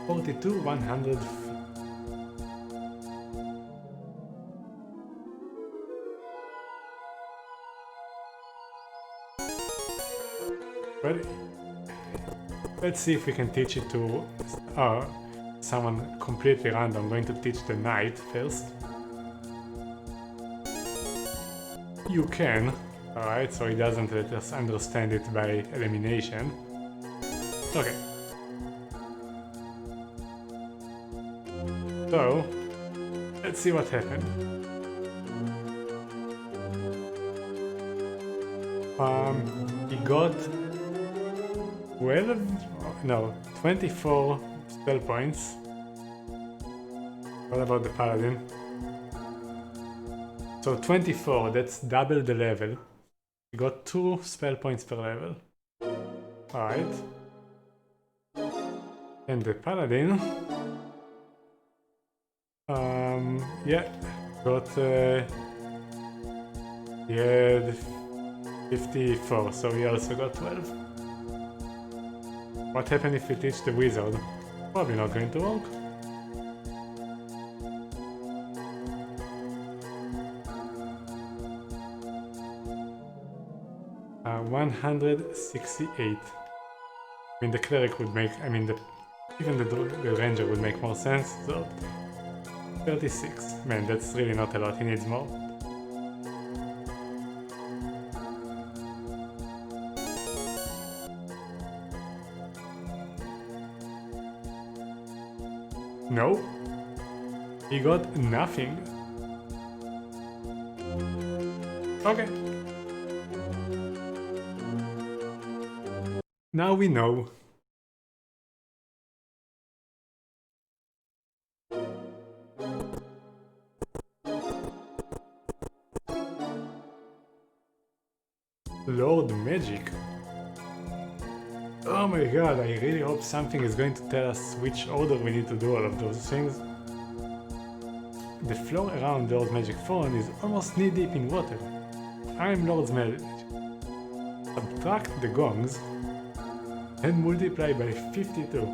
42, 100. Well, let's see if we can teach it to someone completely random. I'm going to teach the knight first. You can, alright, so he doesn't let us understand it by elimination. Okay. So, let's see what happened. He got 12, no, 24 spell points What about the paladin? So 24, that's double the level. We got 2 spell points per level. Alright. And the paladin... yeah, got... he had 54, so we also got 12. What happened if we teach the wizard? Probably not going to work. Uh, 168. I mean, the cleric would make... I mean, even the ranger would make more sense, so... 36. Man, that's really not a lot, he needs more. No, he got nothing. Okay. Now we know. Lord Magic. Oh my god, I really hope something is going to tell us which order we need to do all of those things. The floor around Lord Magic Phone is almost knee-deep in water. I'm Lord's Magic. Subtract the gongs and multiply by 52.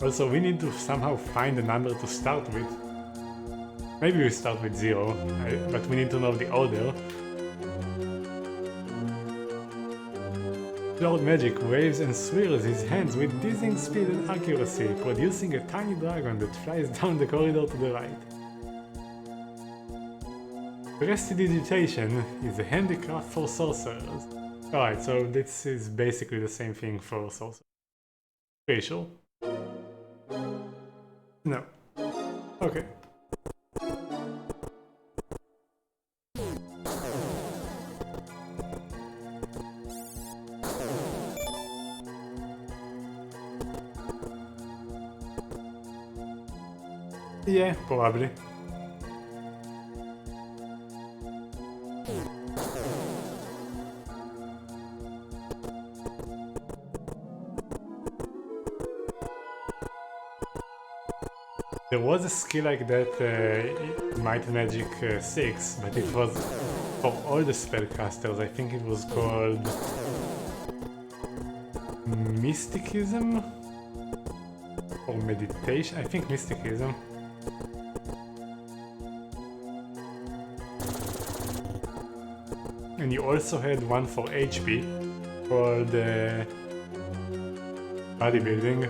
Also, we need to somehow find a number to start with. Maybe we start with 0, but we need to know the order. Lord Magic waves and swirls his hands with dizzying speed and accuracy, producing a tiny dragon that flies down the corridor to the right. Prestidigitation is a handicraft for sorcerers. Alright, so this is basically the same thing for sorcerers. Pretty sure. No. Okay. Yeah, probably. There was a skill like that in Might and Magic 6, but it was for all the spellcasters. I think it was called Mysticism or Meditation. I think Mysticism. And you also had one for HP called Bodybuilding.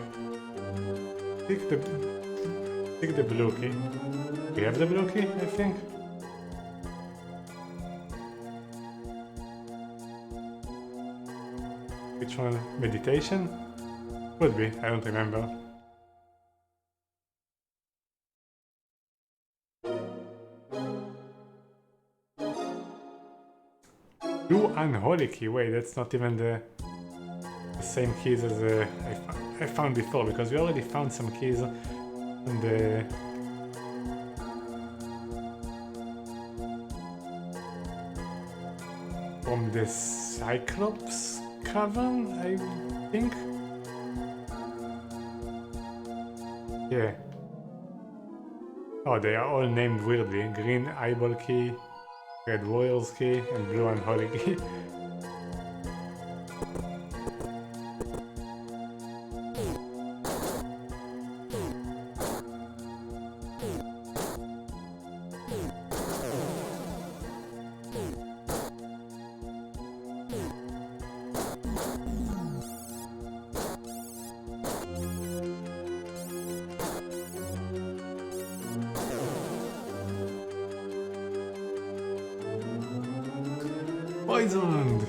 Pick the blue key. We have the blue key, I think. Which one? Meditation? Could be, I don't remember. Blue unholy key. Wait, that's not even the same keys as I found before, because we already found some keys on the from the Cyclops cavern, I think. Yeah. Oh, they are all named weirdly. Green eyeball key, red warrior's key, and blue unholy key. Poisoned!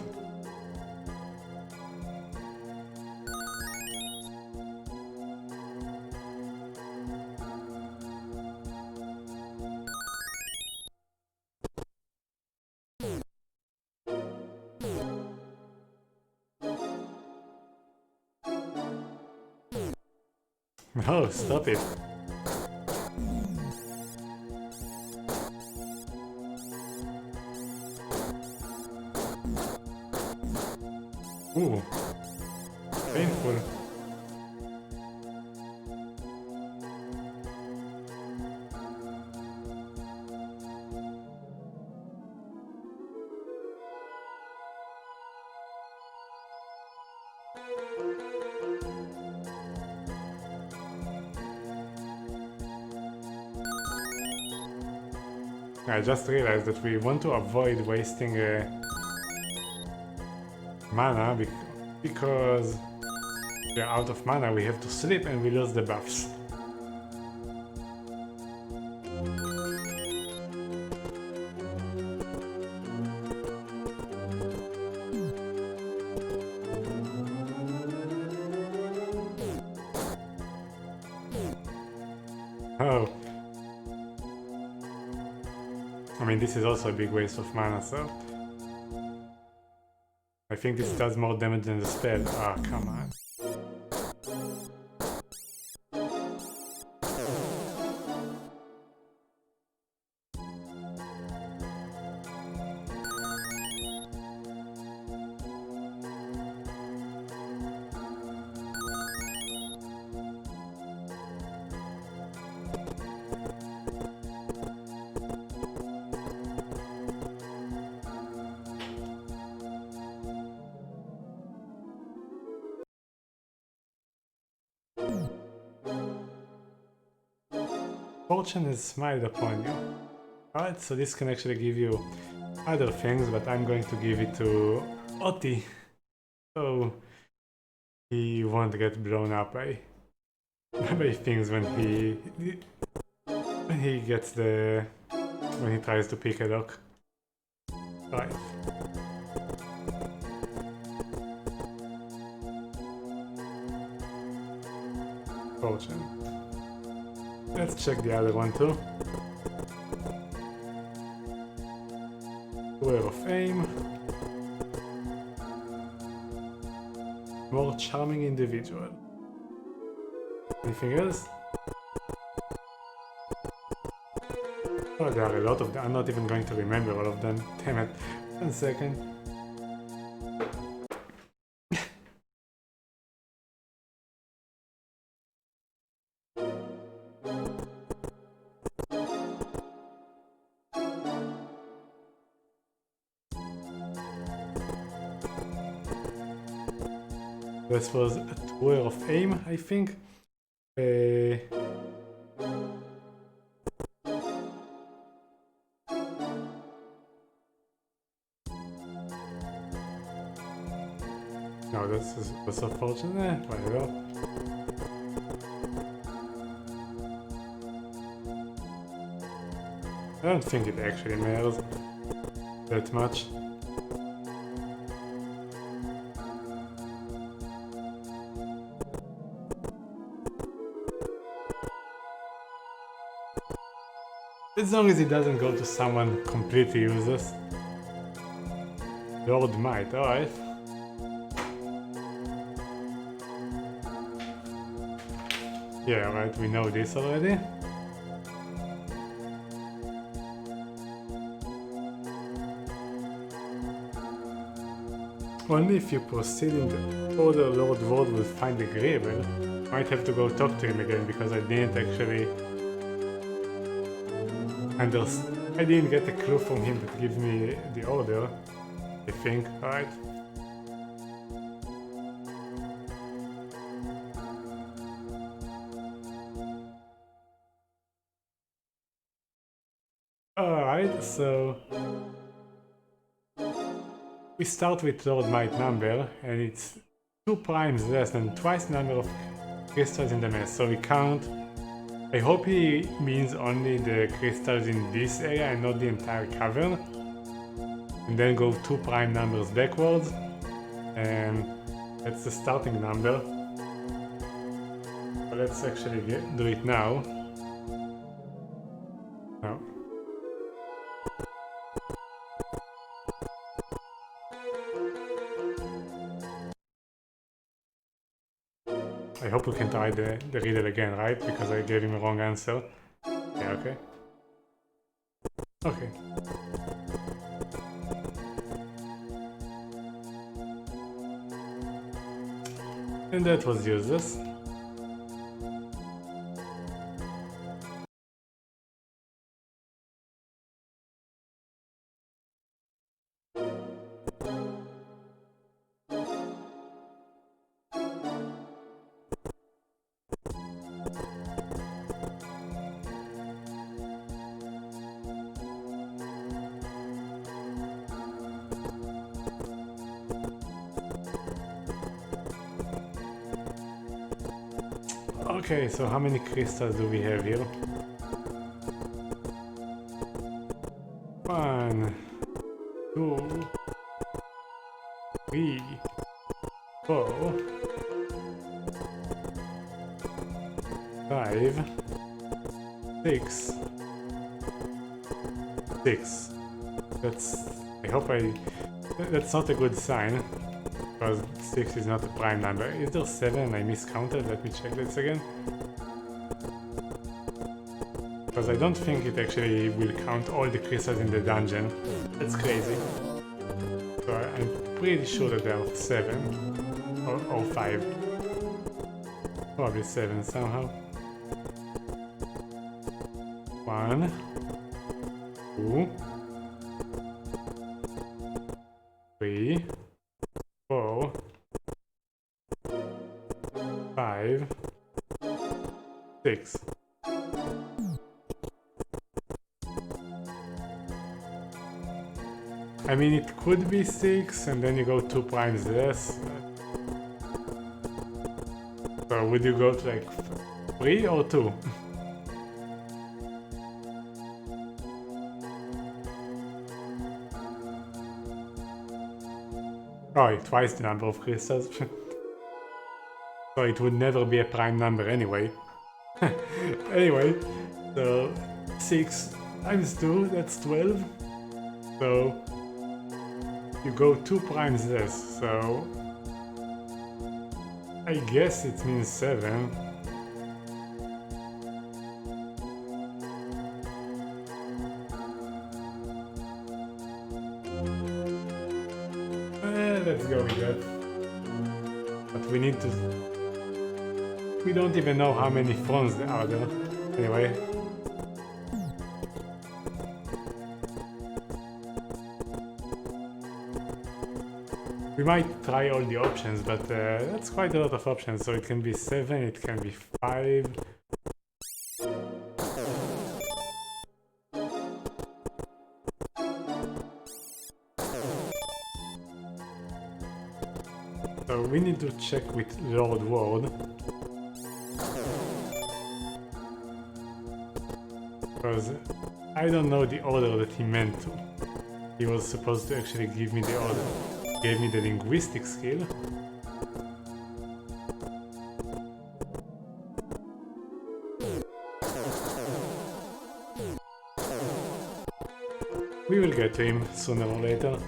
No, stop it. Ooh, painful. I just realized that we want to avoid wasting mana because we're out of mana, we have to sleep and we lose the buffs. Oh. I mean, this is also a big waste of mana, so... I think this does more damage than the spell. Ah, oh, come on. Fortune has smiled upon you. Alright, so this can actually give you other things, but I'm going to give it to Oti. So he won't get blown up by things when he gets when he tries to pick a lock. Right. Fortune. Let's check the other one too. Aware of aim. More charming individual. Anything else? Oh, there are a lot of them. I'm not even going to remember all of them. Damn it. 1 second. This was a tour of aim, I think. No, this was so fortunate. Whatever. I don't think it actually matters that much. As long as it doesn't go to someone completely useless. Lord Might, alright. Yeah, right, we know this already. Only if you proceed in the order Lord Ward will find agreeable. Might have to go talk to him again because I didn't actually... I didn't get a clue from him that gives me the order, I think, right? Alright, so... we start with Lord Might number, and it's 2 primes less than twice the number of crystals in the mess, so we count... I hope he means only the crystals in this area and not the entire cavern. And then go 2 prime numbers backwards. And that's the starting number. So let's actually do it now. No. I hope we can try the riddle again, right? Because I gave him a wrong answer. Yeah, okay. Okay. And that was useless. Okay, so how many crystals do we have here? 1, 2, 3, 4, 5, 6. 6. That's not a good sign. Because 6 is not a prime number. Is there 7? I miscounted. Let me check this again. Because I don't think it actually will count all the crystals in the dungeon. That's crazy. So I'm pretty sure that there are 7 or 5. Probably 7 somehow. 1, 2, 3, 4, 5, 6. I mean, it could be 6, and then you go 2 primes less. So would you go to like 3 or 2? Oh, twice the number of crystals. So it would never be a prime number anyway. Anyway, so 6 times 2, that's 12. So you go 2 primes less, so I guess it means 7. Let's go with that. But we need to... We don't even know how many phones there are there. Anyway. We might try all the options, but that's quite a lot of options. So it can be 7, it can be 5. So we need to check with Lord Ward. Because I don't know the order that he meant to. He was supposed to actually give me the order. Gave me the linguistic skill. We will get to him sooner or later.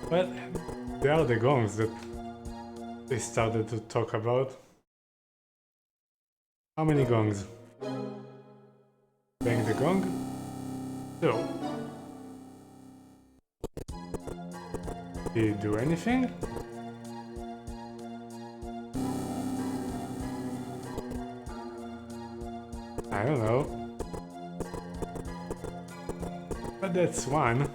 Well, they are the gongs that they started to talk about. How many gongs? Bang the gong? 2. Did it do anything? I don't know. But that's 1.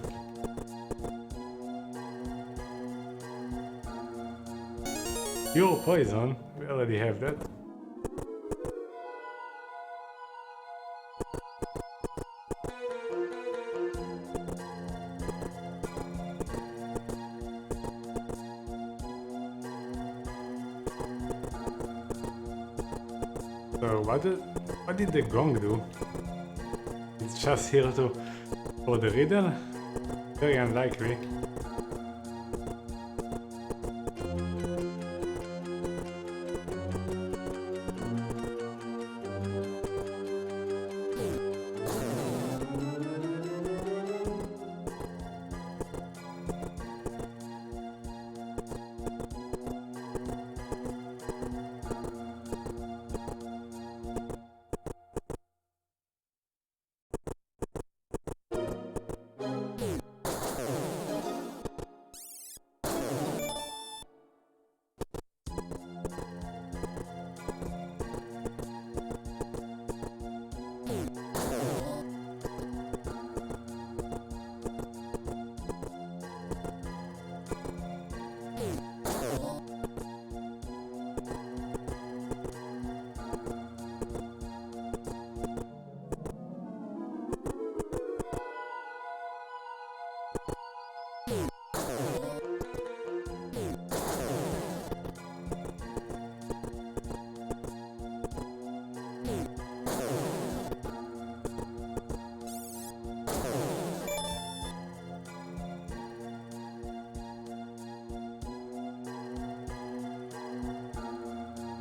Pure poison? We already have that. So what did the gong do? It's just here for the riddle? Very unlikely.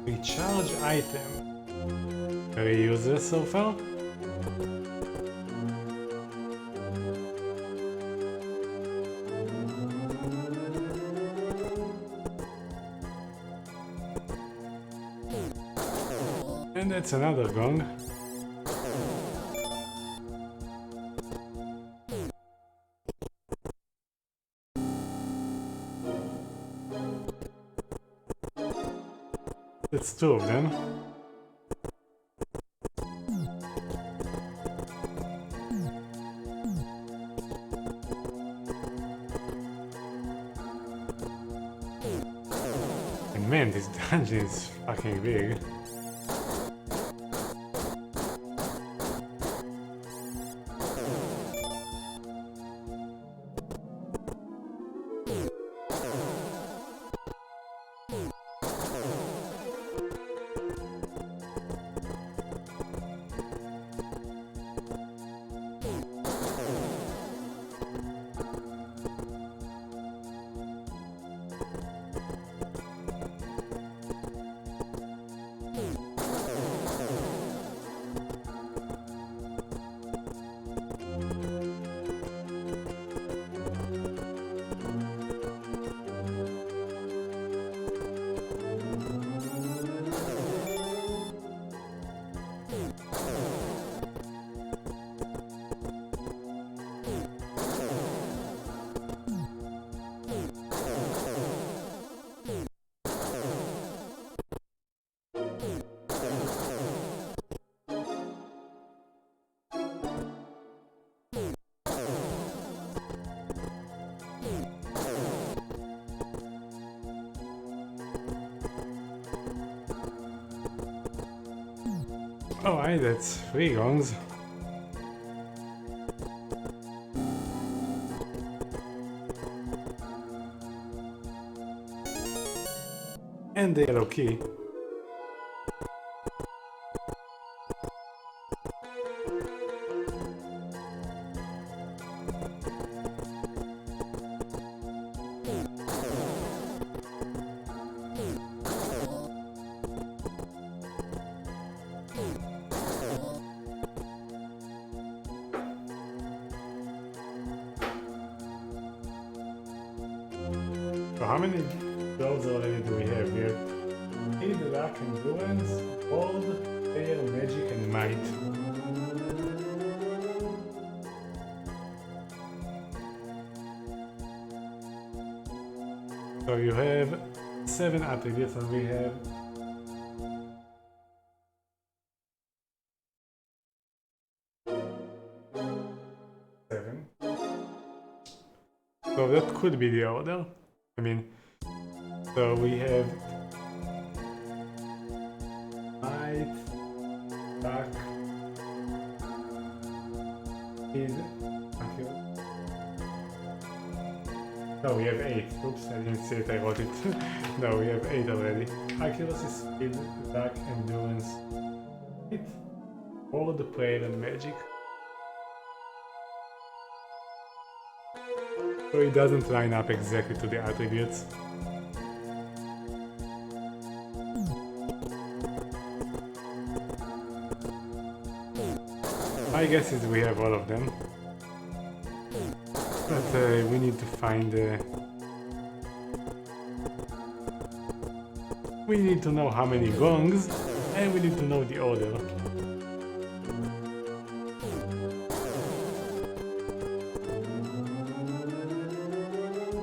Recharge item. Very useless so far. And that's another gong. It's two of them. And man, this dungeon is fucking big. Alright, that's 3 gongs. And the yellow key. So how many builds already do we have? We have Speed, Luck, Endurance, Gold, Air, Magic, and Might. So you have 7 attributes and we have 7. So that could be the order. I mean, so we have Might, Luck, Speed, Accuracy. No, we have 8. Oops, I didn't see it, I wrote it. No, we have 8 already. Accuracy, Speed, Luck, Endurance, Right? Word, prayer, and magic. So it doesn't line up exactly to the attributes. My guess is we have all of them. But we need to find... we need to know how many gongs, and we need to know the order.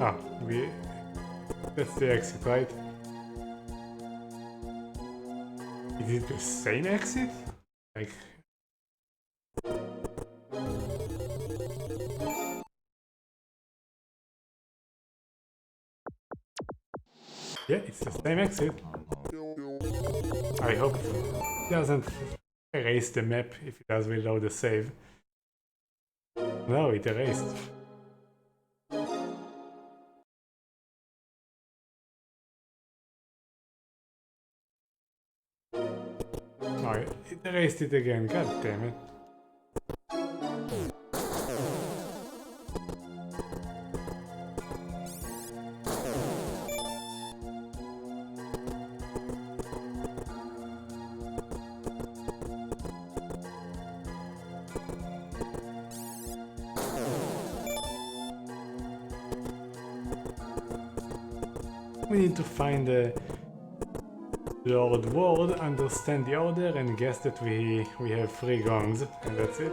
Ah, that's the exit, right? Is it the same exit? Like... yeah, it's the same exit. I hope it doesn't erase the map if it does reload the save. No, it erased. Oh, it erased it again, god damn it. We need to find the Lord Ward, understand the order, and guess that we have 3 gongs, and that's it.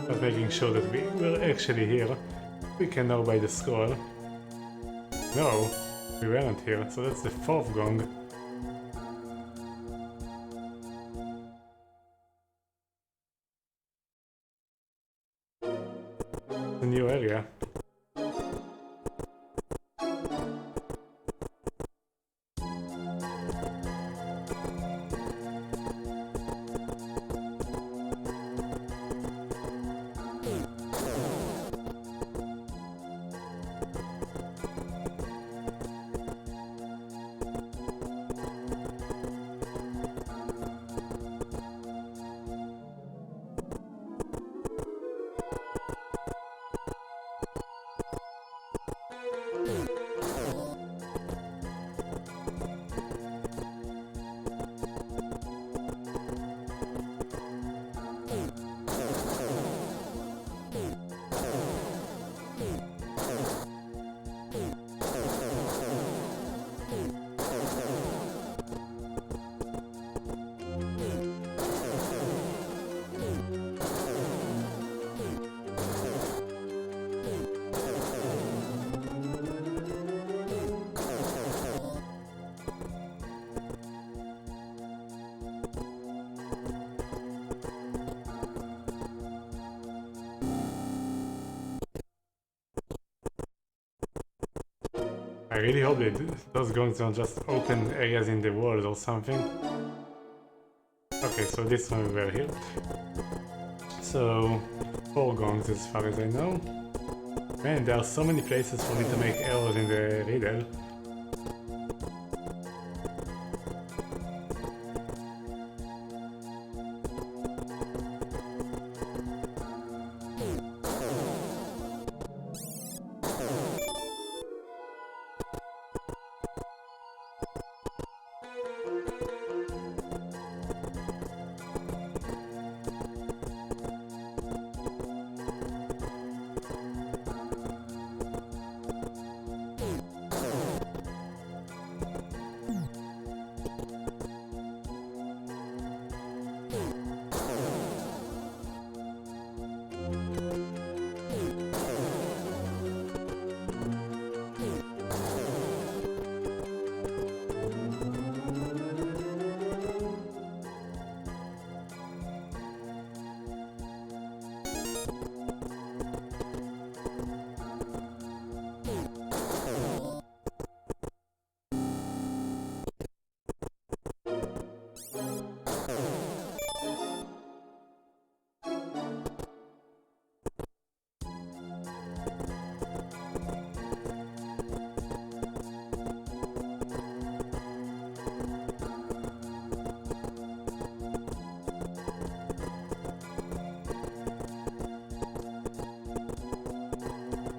But making sure that we're actually here. We can know by the scroll. No, we weren't here, so that's the 4th gong. The new area. I really hope that those gongs don't just open areas in the world or something. Okay, so this one we were here. So, 4 gongs as far as I know. Man, there are so many places for me to make errors in the riddle.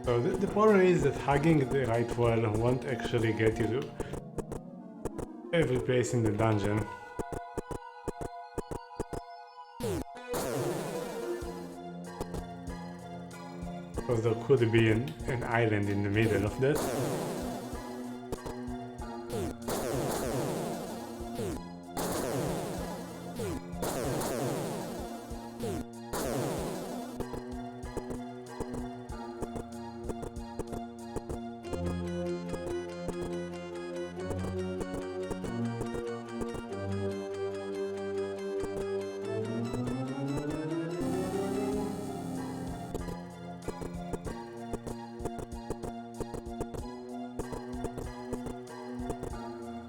So the problem is that hugging the right wall won't actually get you to every place in the dungeon. Because there could be an island in the middle of that.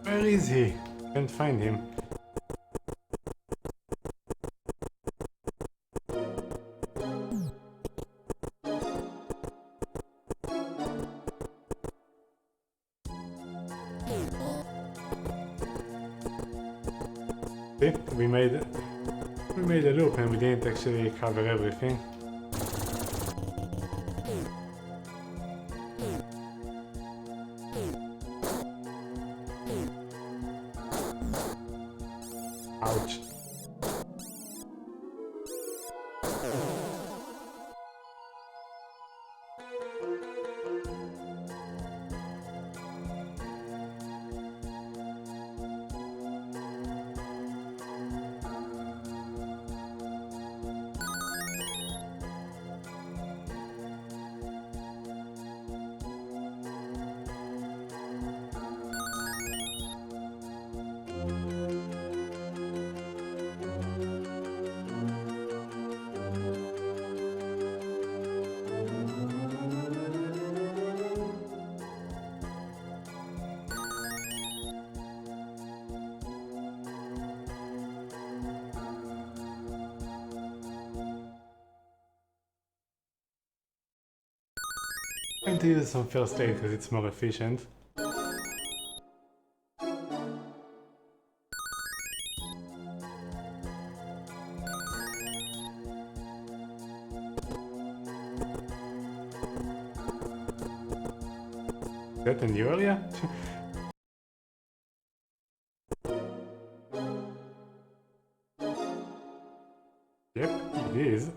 Where is he? Can't find him. See? We made a loop and we didn't actually cover everything. Ouch. I'm going to use some first aid because it's more efficient. Is that a new area? Yep, it is.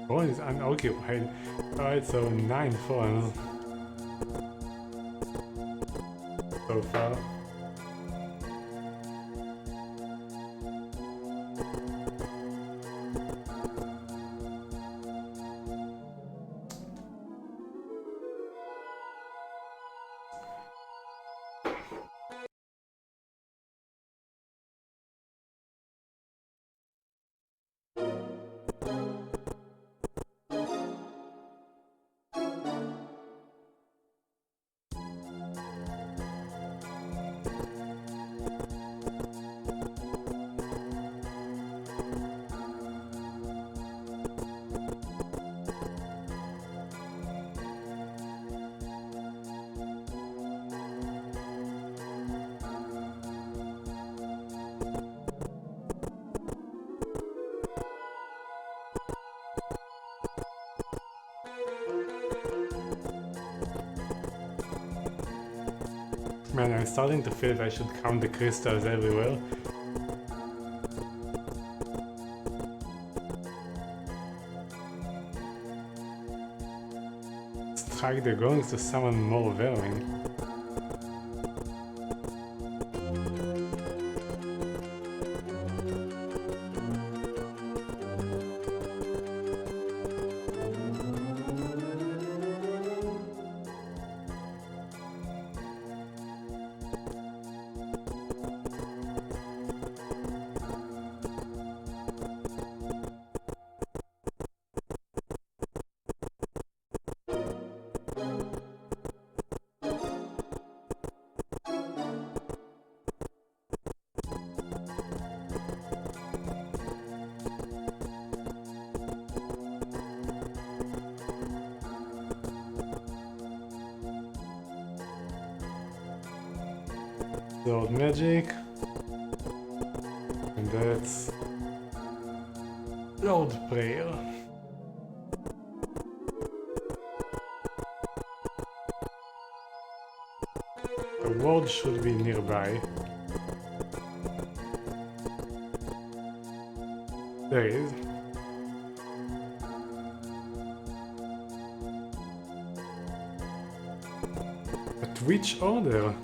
Phone is unoccupied. Alright, so 9 phones so far. Man, I'm starting to feel that I should count the crystals everywhere. Strike the gongs to summon more vermin. Sword magic, and that's Lord Prayer. The ward should be nearby. There is. At which order?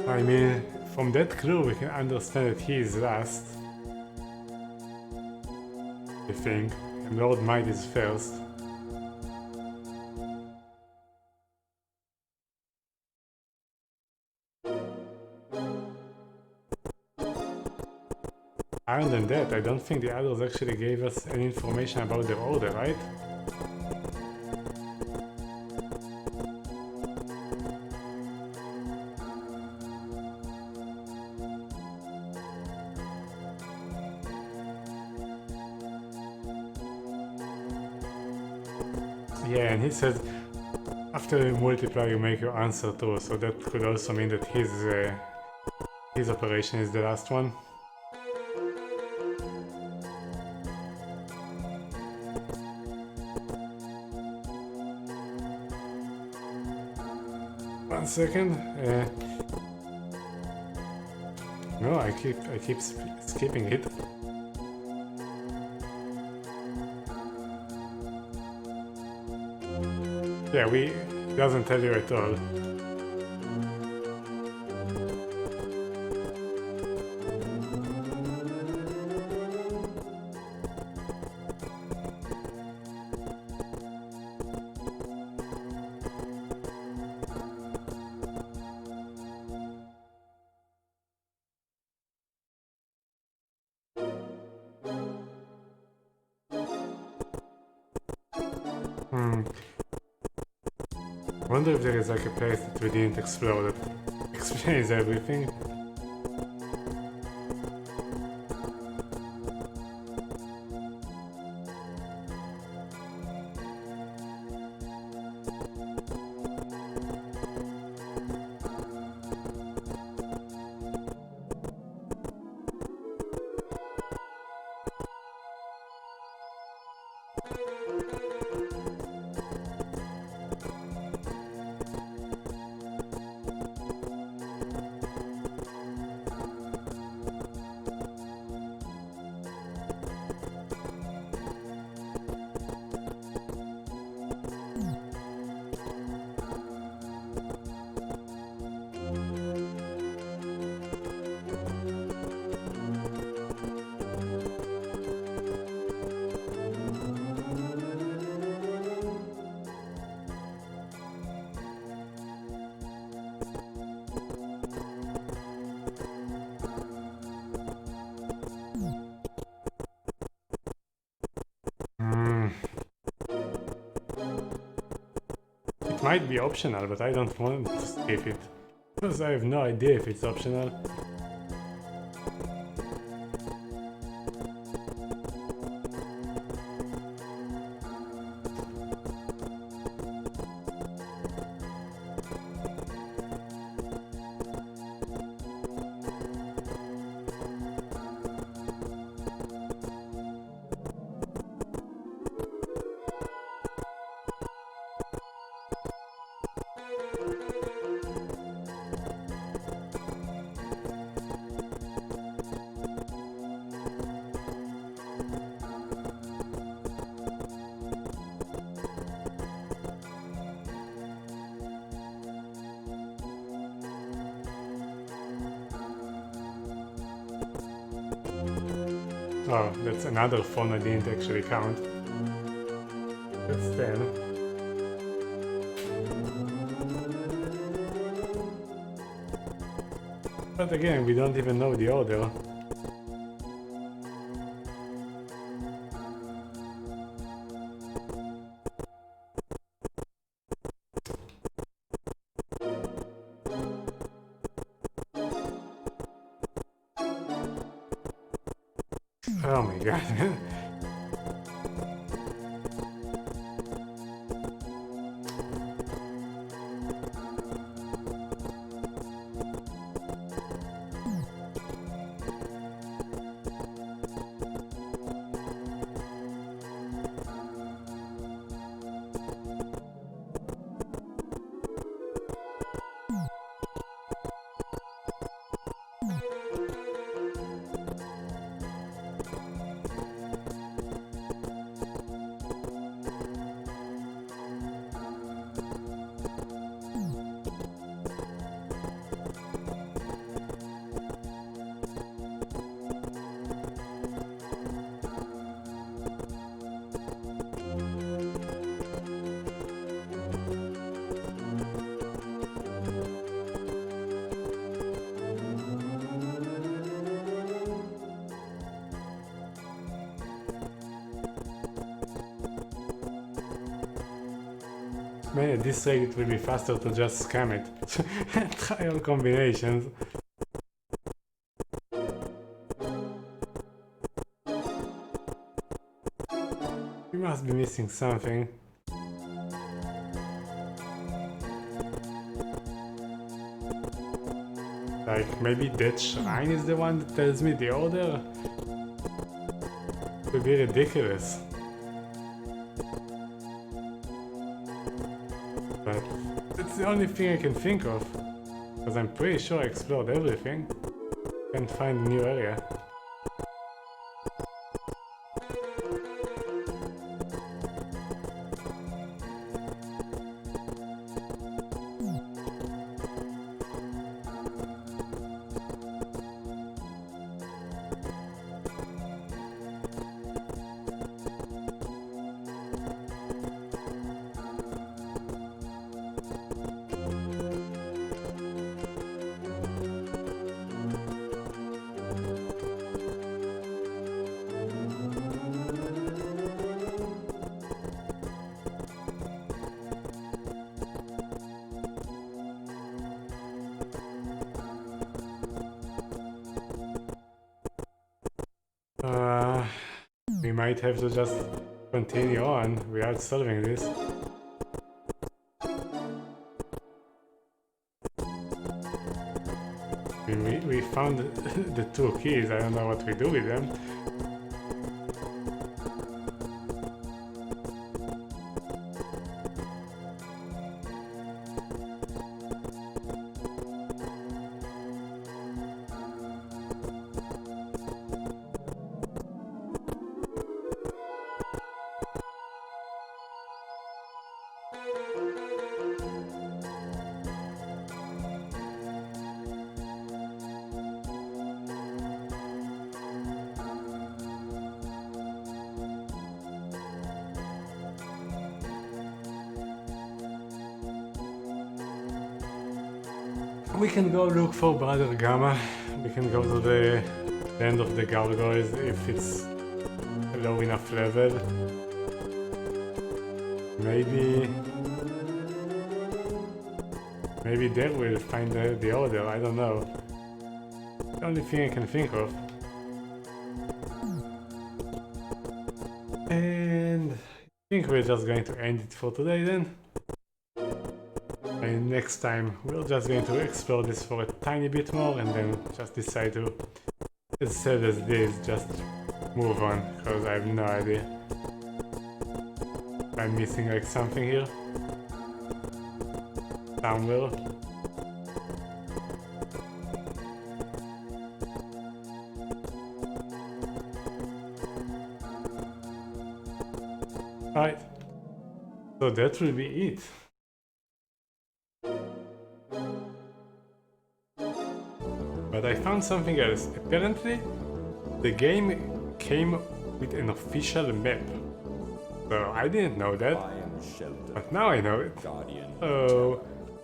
I mean, from that clue we can understand that he is last. I think. And Lord Might is first. Other than that, I don't think the others actually gave us any information about their order, right? Yeah, and he said after you multiply you make your answer true, so that could also mean that his operation is the last one. One second. No, I keep skipping it. Yeah, it doesn't tell you at all. I wonder if there is like a place that we didn't explore that explains everything. It might be optional, but I don't want to skip it, because I have no idea if it's optional. Oh, that's another phone I didn't actually count. That's 10. But again, we don't even know the order. Oh my god, man. Man, at this rate it will be faster to just scam it. Try all combinations. We must be missing something. Like, maybe that shrine is the one that tells me the order? It would be ridiculous. But it's the only thing I can think of. Because I'm pretty sure I explored everything. Can't find a new area. We might have to just continue on without solving this. I mean, we found the two keys, I don't know what we do with them. We can go look for Brother Gamma. We can go to the land of the gargoyles if it's a low enough level. Maybe there we'll find the order, I don't know. The only thing I can think of. And I think we're just going to end it for today then. And next time we're just going to explore this for a tiny bit more and then just decide to, as sad as this, just move on, because I have no idea. I'm missing like something here. Somewhere. Alright. So that will be it. But I found something else. Apparently, the game came with an official map. So I didn't know that, but now I know it. Oh,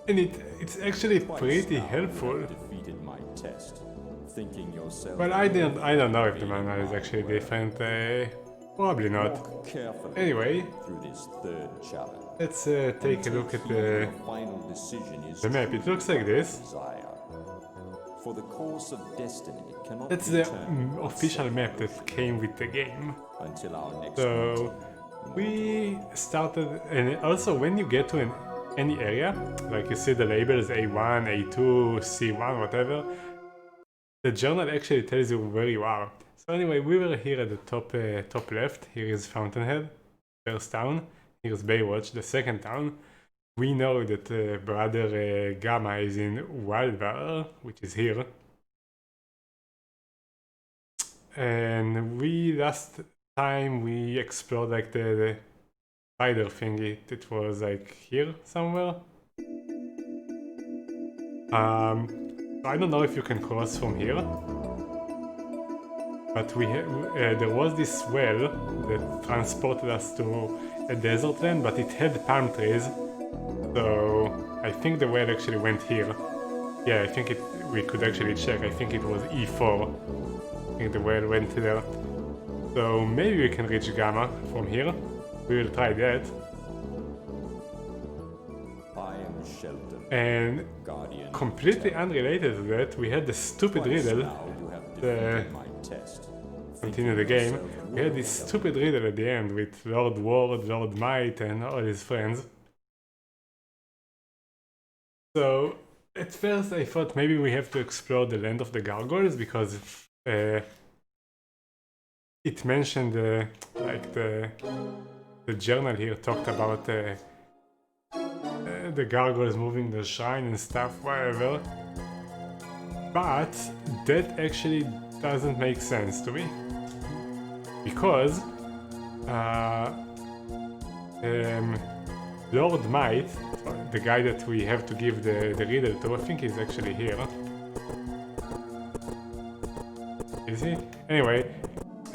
and it's actually pretty helpful. Well, I don't know if the manual is actually different. Probably not. Anyway, let's take a look at the map. It looks like this. That's the official map that came with the game. So we started, and also when you get to any area, like you see the labels A1, A2, C1, whatever, the journal actually tells you where you are. So anyway, we were here at the top left. Here is Fountainhead, first town. Here's Baywatch, the second town. We know that Brother Gamma is in Wildvar, which is here. And last time we explored like the spider thingy that was like here somewhere. I don't know if you can cross from here. But there was this well that transported us to a desert land, but it had palm trees. So I think the well actually went here. Yeah, I think we could actually check. I think it was E4. I think the well went there. So maybe we can reach Gamma from here. We will try that. And completely unrelated to that, we had the stupid riddle. Continue the game. We had this stupid riddle at the end with Lord Ward, Lord Might, and all his friends. So at first I thought maybe we have to explore the land of the gargoyles because it mentioned like the journal here talked about the gargoyles moving the shrine and stuff, whatever. But that actually doesn't make sense to me because Lord Might, the guy that we have to give the riddle to, I think he's actually here. Is he? Anyway,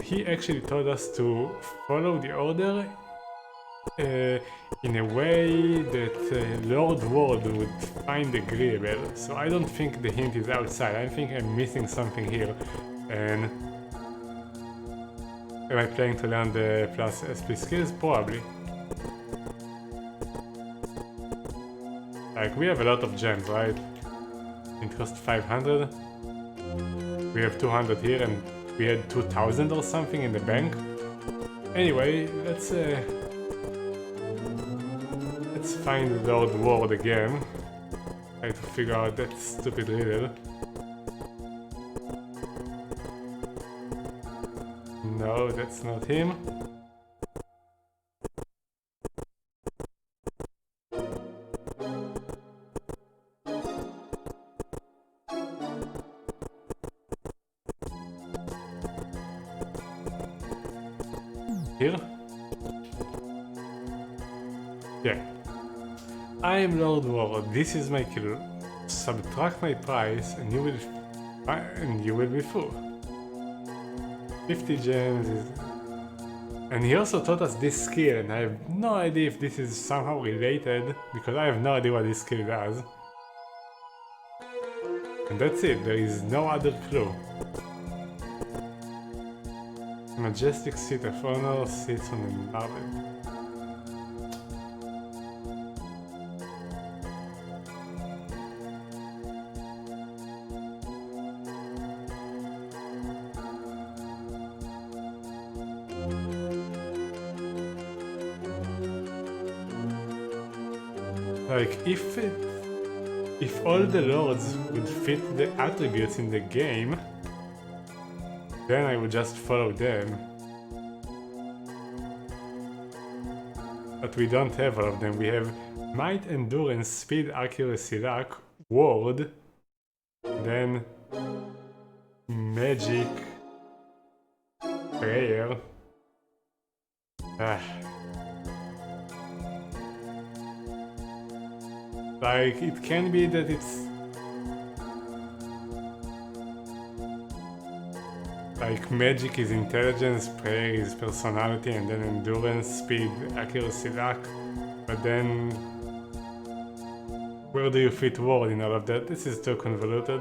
he actually told us to follow the order in a way that Lord Ward would find agreeable. So I don't think the hint is outside. I think I'm missing something here. And am I planning to learn the plus SP skills? Probably. Like, we have a lot of gems, right? Interest 500. We have 200 here and we had 2000 or something in the bank. Anyway, let's find Lord Ward again. Try to figure out that stupid riddle. No, that's not him. Here? Yeah. I am Lord Ward. This is my clue. Subtract my price and you will be full. 50 gems is... And he also taught us this skill, and I have no idea if this is somehow related, because I have no idea what this skill does. And that's it, there is no other clue. Majestic seat of honor sits on the marble. Like, if all the lords would fit the attributes in the game, then I would just follow them. But we don't have all of them. We have Might, Endurance, Speed, Accuracy, Luck, Ward, then Magic, Prayer. Like, it can be that it's... Like, magic is intelligence, prayer is personality, and then endurance, speed, accuracy, luck. But then... where do you fit ward in all of that? This is too convoluted.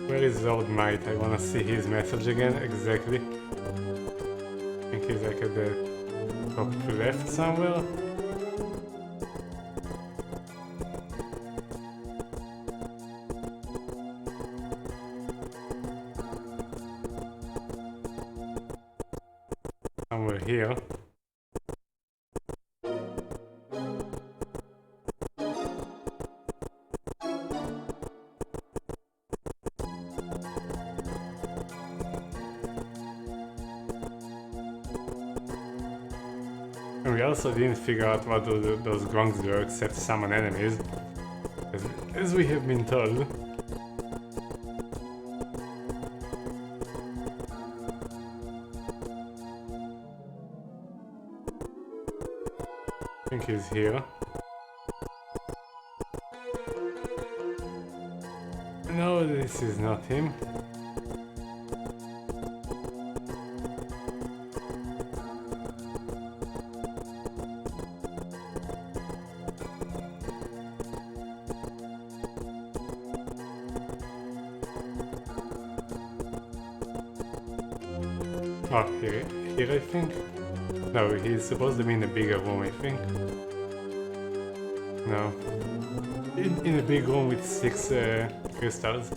Where is Lord Might? I wanna see his message again, exactly. I think he's like at the top left somewhere. Somewhere here. And we also didn't figure out what those gongs do except summon enemies, as we have been told. I think he's here. No, this is not him. Oh, here I think? No, he's supposed to be in a bigger room, I think. No. In a big room with 6 crystals.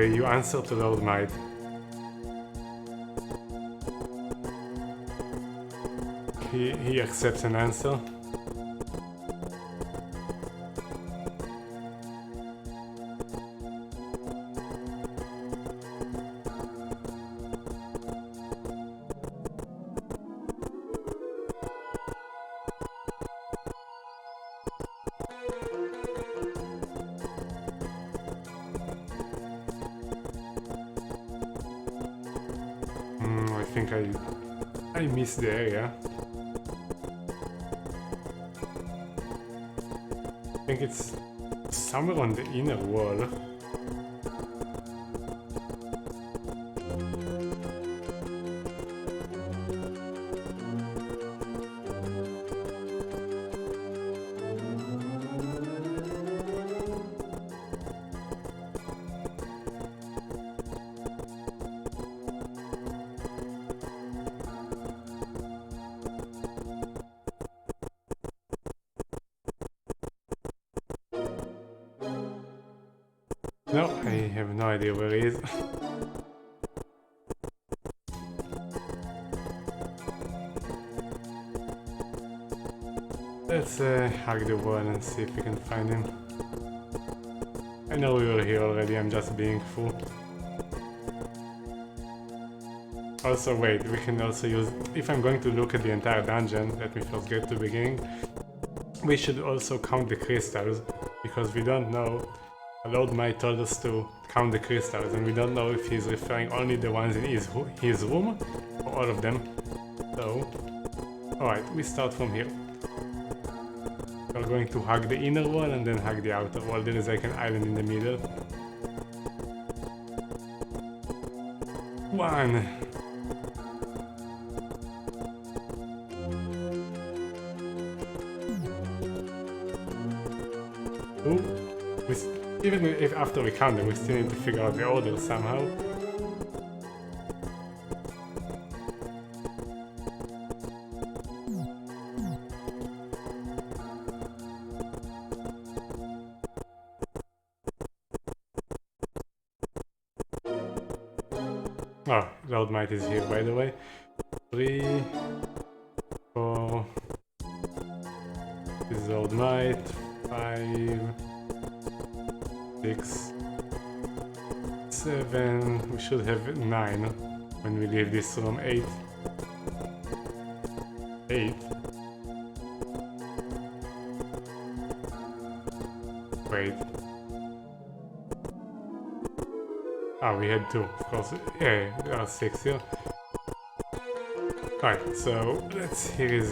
You answer to Lord Might. He accepts an answer. I think I missed the area. I think it's somewhere on the inner wall. No, I have no idea where he is. Let's hug the wall and see if we can find him. I know we were here already, I'm just being fool. Also wait, we can also use... If I'm going to look at the entire dungeon, let me first get to the beginning. We should also count the crystals, because we don't know. Lord Might told us to count the crystals, and we don't know if he's referring only the ones in his room, or all of them. So, alright, we start from here. We're going to hug the inner wall and then hug the outer wall. There is like an island in the middle. 1. Even if after we count them, we still need to figure out the order somehow. Oh, Lord Might is here, by the way. 3, 4. This is Lord Might. 5. 6, 7, we should have 9 when we leave this room. 8. 8. Wait. Ah, we had 2, of course. Yeah, there are 6 here. Alright, so here is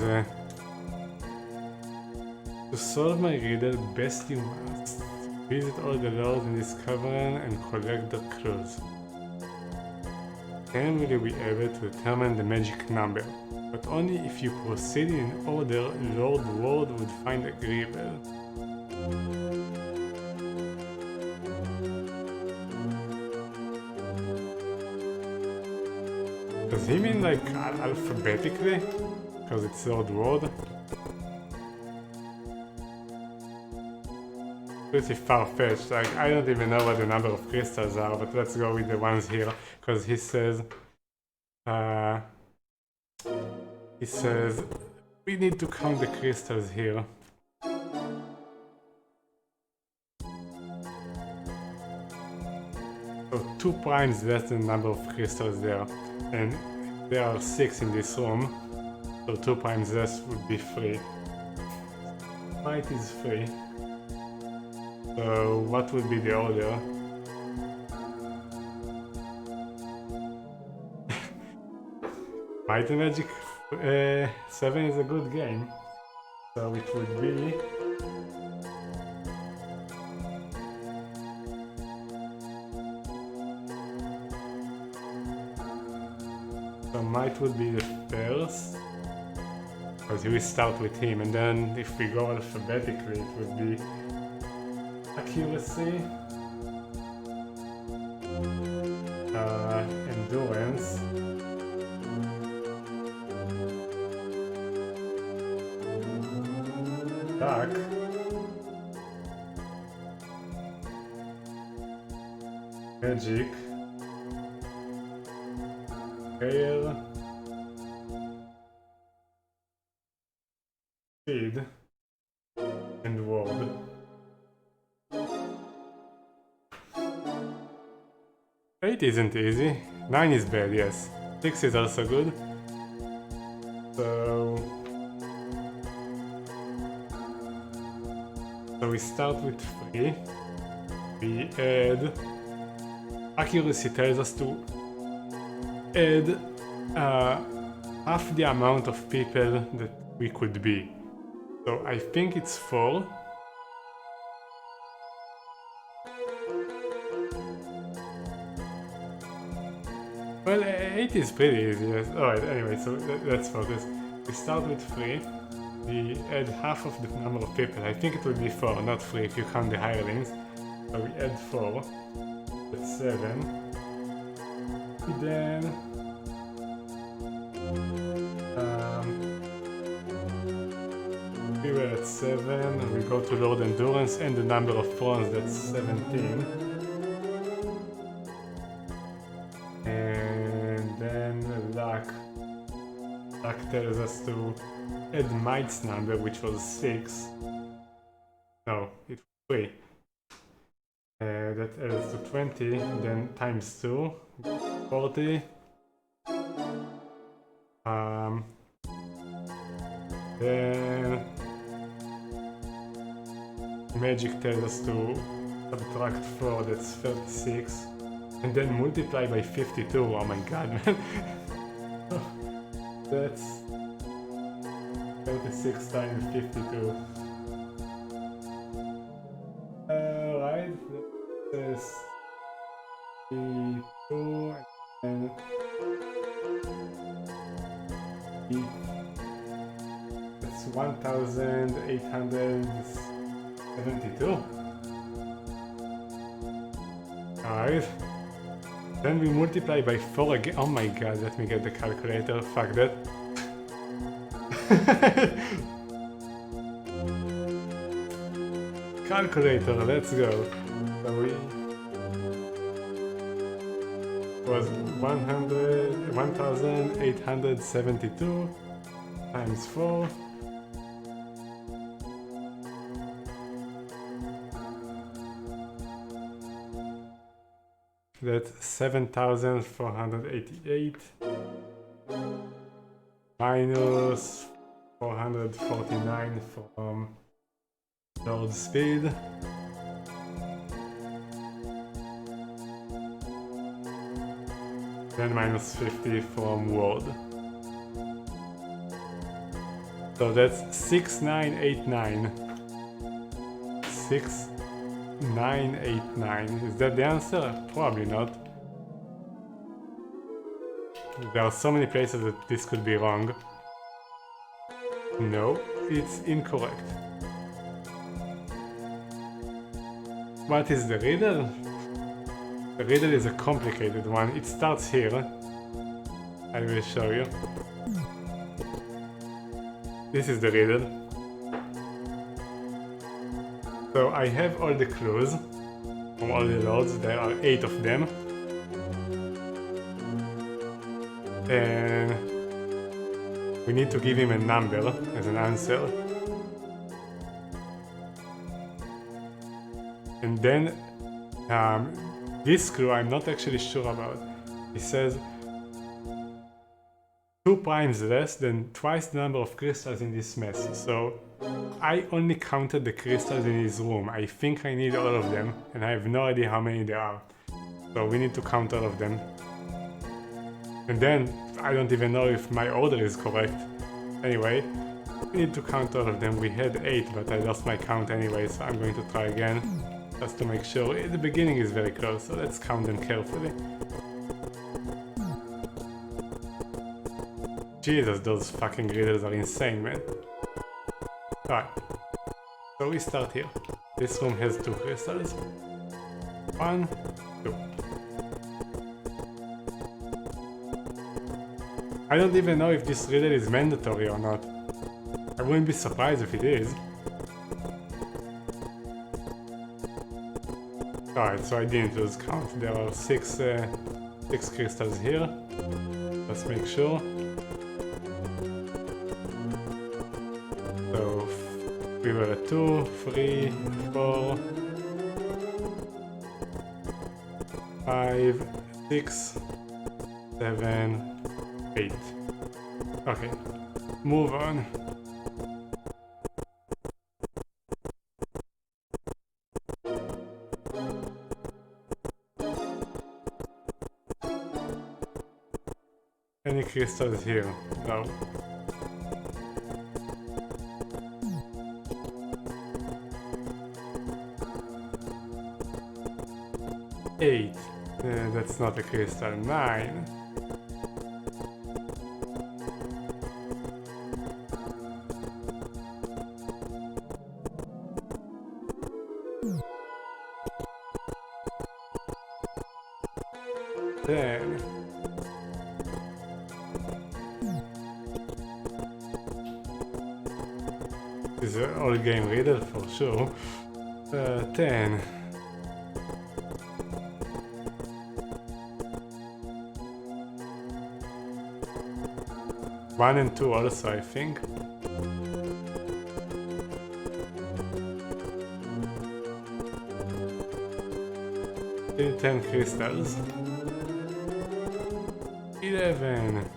to solve my riddle, best you must. Visit all the lords in this cavern and collect their clues. Then will you be able to determine the magic number, but only if you proceed in order Lord Ward would find agreeable. Does he mean like alphabetically? Because it's Lord Ward? Pretty far-fetched, like I don't even know what the number of crystals are, but let's go with the ones here, because he says we need to count the crystals here. So 2 primes less than the number of crystals there, and there are 6 in this room, so 2 primes less would be 3. Might is 3. So what would be the order? Might and Magic 7 is a good game. So it would be So might would be the first. Because we start with him, and then if we go alphabetically, it would be accuracy, endurance, luck, magic, prayer, speed, and word. Eight isn't easy. 9 is bad, yes. 6 is also good. So we start with 3. We add. Accuracy tells us to add half the amount of people that we could be. So I think it's 4. Well, 8 is pretty easy. Yes. Alright, anyway, so let's focus. We start with 3. We add half of the number of people. I think it would be 4, not 3 if you count the hirelings. So we add 4. That's 7. Then we were at 7. We go to Lord Endurance and the number of pawns, that's 17. Luck tells us to add Might's number, which was 6. No, it was 3. That adds to 20, then times 2, 40. Then magic tells us to subtract 4, that's 36. And then multiply by 52, oh my god, man. That's 36 times 52. Right, that's 32 and that's 1872. Alright. Then we multiply by 4 again. Oh my god, let me get the calculator. Fuck that. Calculator, let's go. So we was 1872 times 4. That's 7,488 minus 449 from Lord Speed. Then minus 50 from Word. So that's 6989. 6989. Is that the answer? Probably not. There are so many places that this could be wrong. No, it's incorrect. What is the riddle? The riddle is a complicated one. It starts here. I will show you. This is the riddle. So I have all the clues from all the lords. There are 8 of them. And we need to give him a number as an answer. And then this clue I'm not actually sure about. It says 2 primes less than twice the number of crystals in this mess. So I only counted the crystals in his room. I think I need all of them, and I have no idea how many there are. So we need to count all of them. And then I don't even know if my order is correct. Anyway, we need to count all of them. We had 8, but I lost my count anyway, so I'm going to try again. Just to make sure. The beginning is very close, so let's count them carefully. Jesus, those fucking riddles are insane, man. Alright, so we start here. This room has 2 crystals. 1, 2. I don't even know if this riddle is mandatory or not. I wouldn't be surprised if it is. Alright, so I didn't lose count. There are 6 crystals here. Let's make sure. So we were at 2, 3, 4, 5, 6, 7, 8. Okay, move on. Any crystals here? No. Eight. That's not a crystal. 9. Then this is an all game riddle for sure. 10. One and 2 also, I think. Still 10 crystals. 11.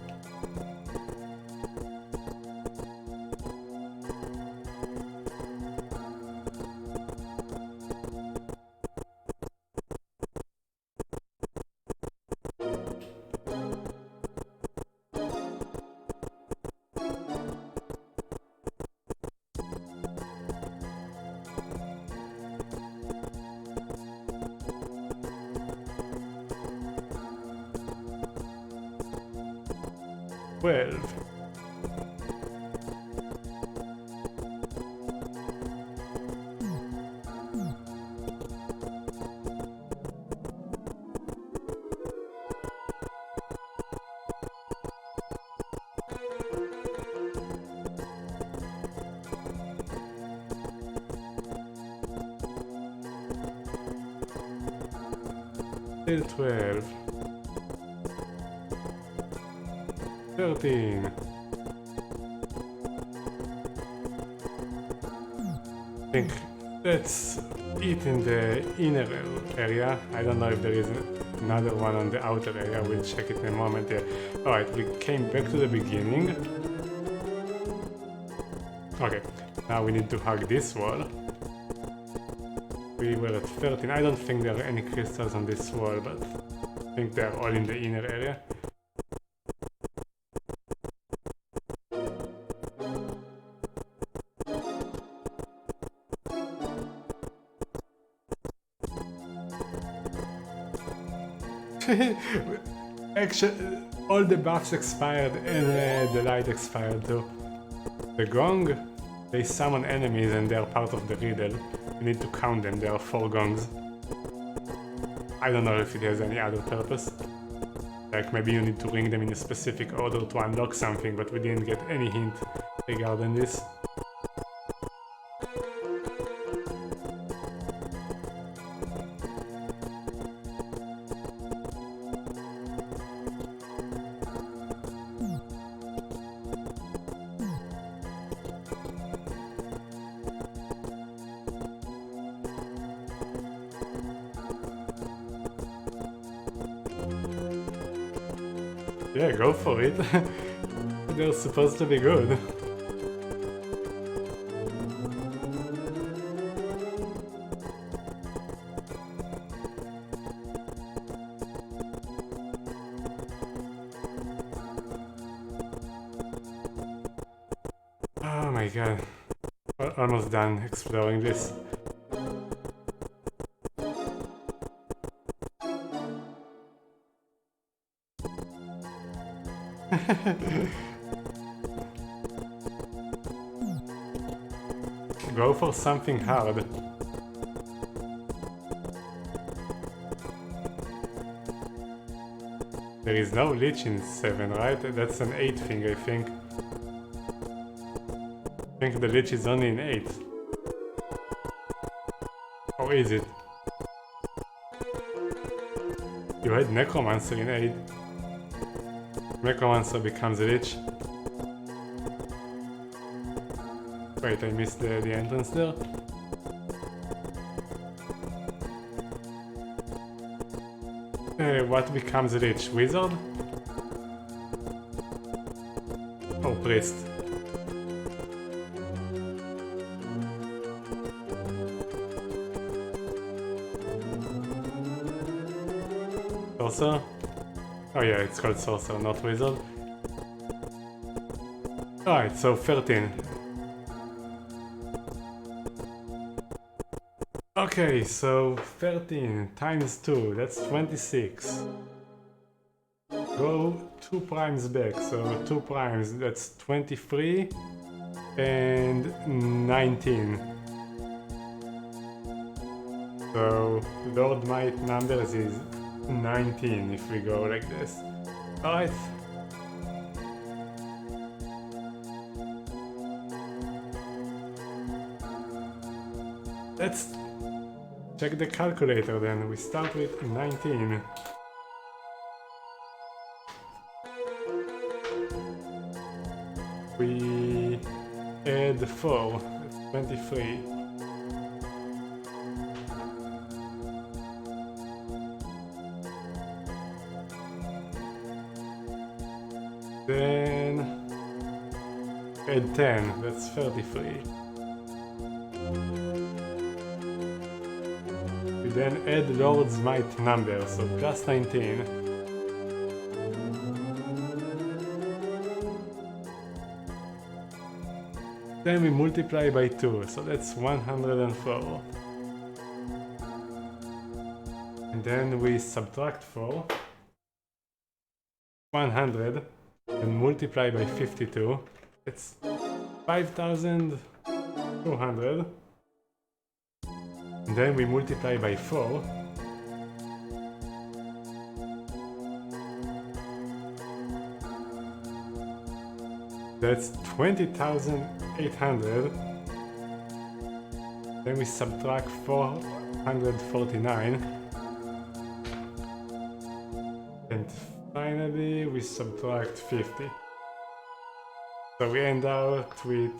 Still 12. 13. I think that's it in the inner area. I don't know if there is another one on the outer area. We'll check it in a moment there. Alright, we came back to the beginning. Okay, now we need to hug this wall. We were at 13. I don't think there are any crystals on this wall, but I think they're all in the inner area. Actually, all the buffs expired and the light expired too. The gong, they summon enemies and they are part of the riddle. You need to count them, there are 4 gongs. I don't know if it has any other purpose. Like maybe you need to ring them in a specific order to unlock something, but we didn't get any hint regarding this. Yeah, go for it. They're supposed to be good. Oh my god. We're almost done exploring this. Go for something hard. There is no Lich in 7, right? That's an 8 thing, I think. I think the Lich is only in 8. Or is it? You had Necromancer in 8. Necromancer becomes a Lich. Wait, I missed the entrance there. What becomes a Lich? Wizard? Or Priest? Sorcerer? Oh yeah, it's called Sorcerer, not Wizard. Alright, so 13. Okay, so 13 times 2, that's 26. Go 2 primes back, so 2 primes, that's 23 and 19. So Lord Might numbers is 19 if we go like this. Alright. Let's check the calculator then. We start with 19. We add 4, that's 23. Then add 10, that's 33. We then add Lord's Might number, so plus 19. Then we multiply by 2, so that's 104. And then we subtract 4. 100. And multiply by 52. It's 5,200. And then we multiply by 4. That's 20,800. Then we subtract 449. And finally we subtract 50. So we end out with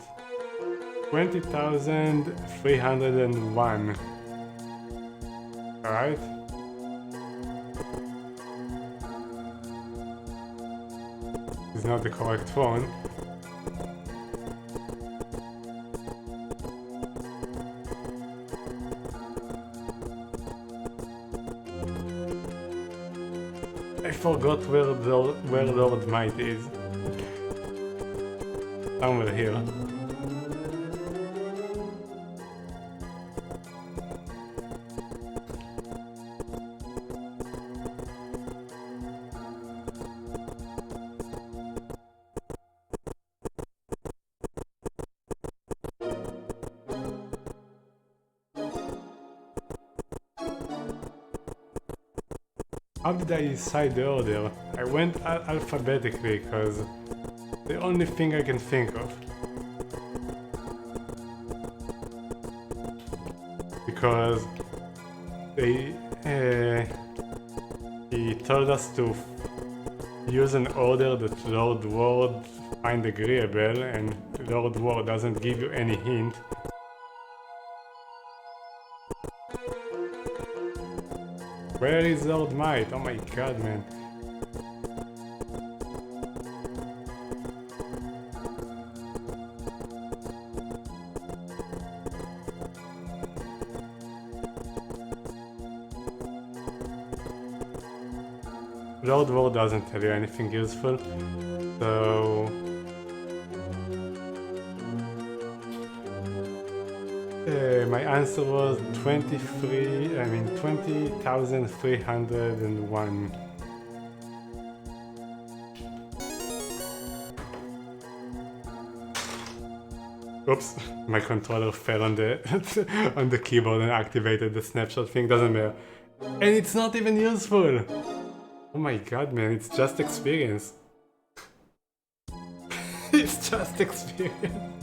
20,301. Alright? It's not the correct phone. I forgot where Lord Might is. Somewhere here. How did I decide the order? I went alphabetically because the only thing I can think of. Because he told us to use an order that Lord Ward find agreeable, and Lord Ward doesn't give you any hint. Where is Lord Might? Oh my god, man. Lord Ward doesn't tell you anything useful, so... my answer was 20,301. Oops, my controller fell on the on the keyboard and activated the snapshot thing, doesn't matter. And it's not even useful! Oh my god, man, it's just experience. It's just experience.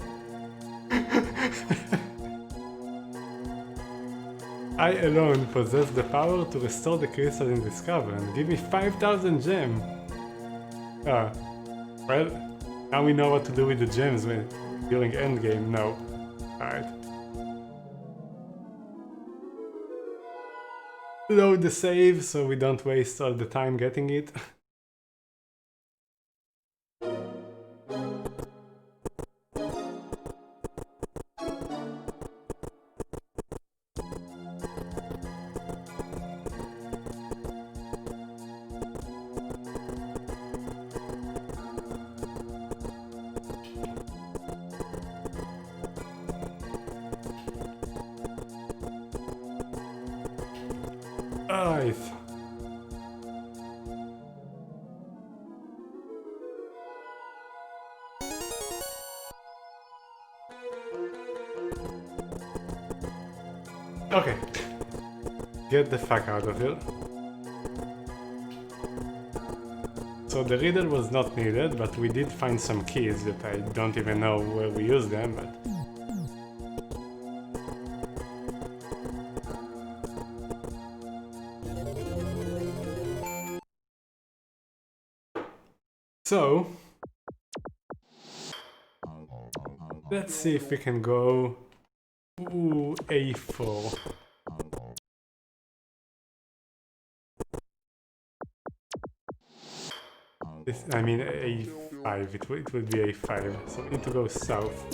I alone possess the power to restore the crystal in this cover and give me 5,000 gem. Well, now we know what to do with the gems when during endgame. No. Alright. Load the save so we don't waste all the time getting it. Alright. Okay. Get the fuck out of here. So the riddle was not needed, but we did find some keys that I don't even know where we use them, but... So... let's see if we can go... Ooh, A4. I mean A5, it would be A5, so we need to go south.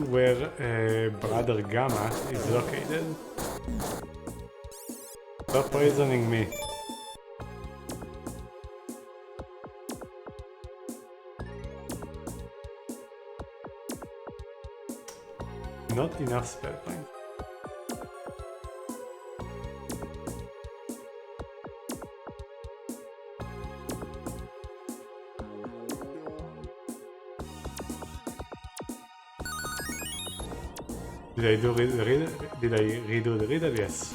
Where Brother Gamma is located. Stop poisoning me. Not enough spell points. Did I do the riddle? Did I redo the riddle? Yes.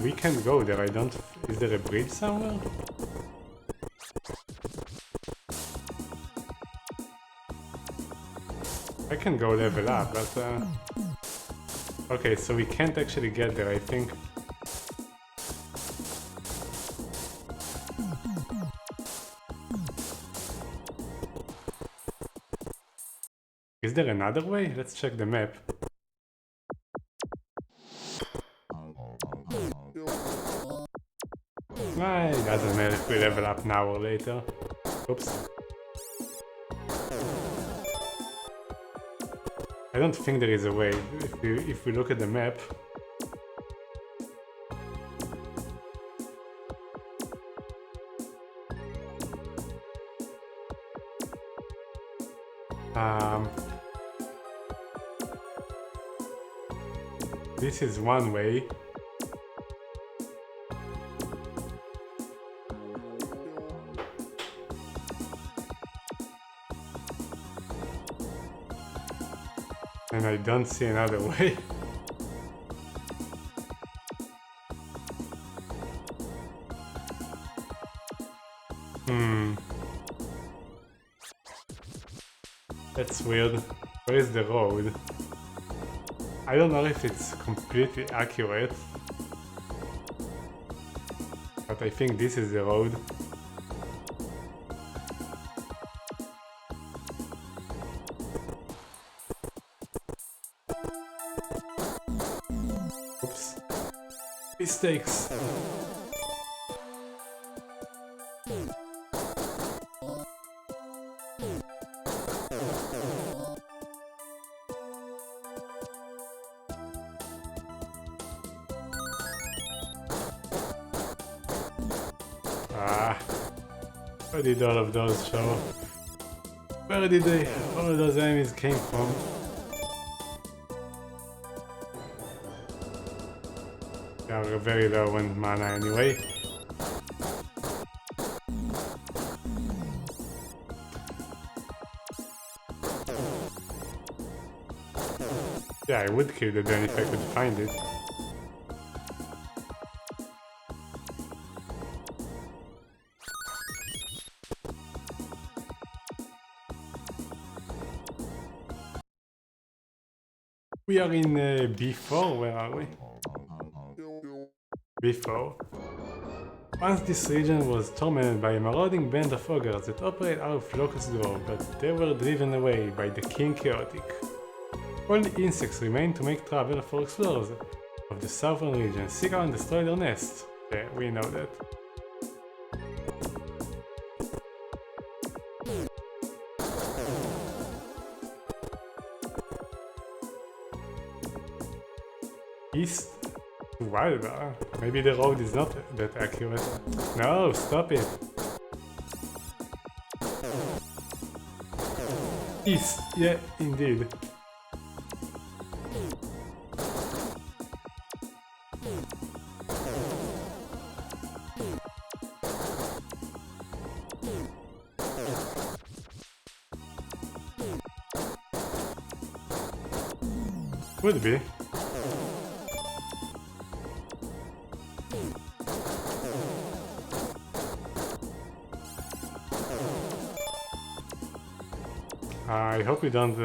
We can't go there. I don't. Is there a bridge somewhere? I can go level up, but okay, so we can't actually get there, I think. Is there another way? Let's check the map. It doesn't matter if we level up now or later. Oops. I don't think there is a way. If we look at the map. This is one way. And I don't see another way. That's weird. Where is the road? I don't know if it's completely accurate, but I think this is the road. Oops. Mistakes. Where did all of those show? Where did all of those enemies came from? They are very low on mana anyway. Yeah, I would kill the den if I could find it. We are in B4, where are we? B4. Once this region was tormented by a marauding band of ogres that operate out of Locust Grove, but they were driven away by the King Chaotic. Only insects remain to make trouble for explorers of the southern region. Seek out and destroy their nests. Yeah, we know that. East to Wildbar. Maybe the road is not that accurate. No, stop it. East, yeah, indeed. Would be. I hope we don't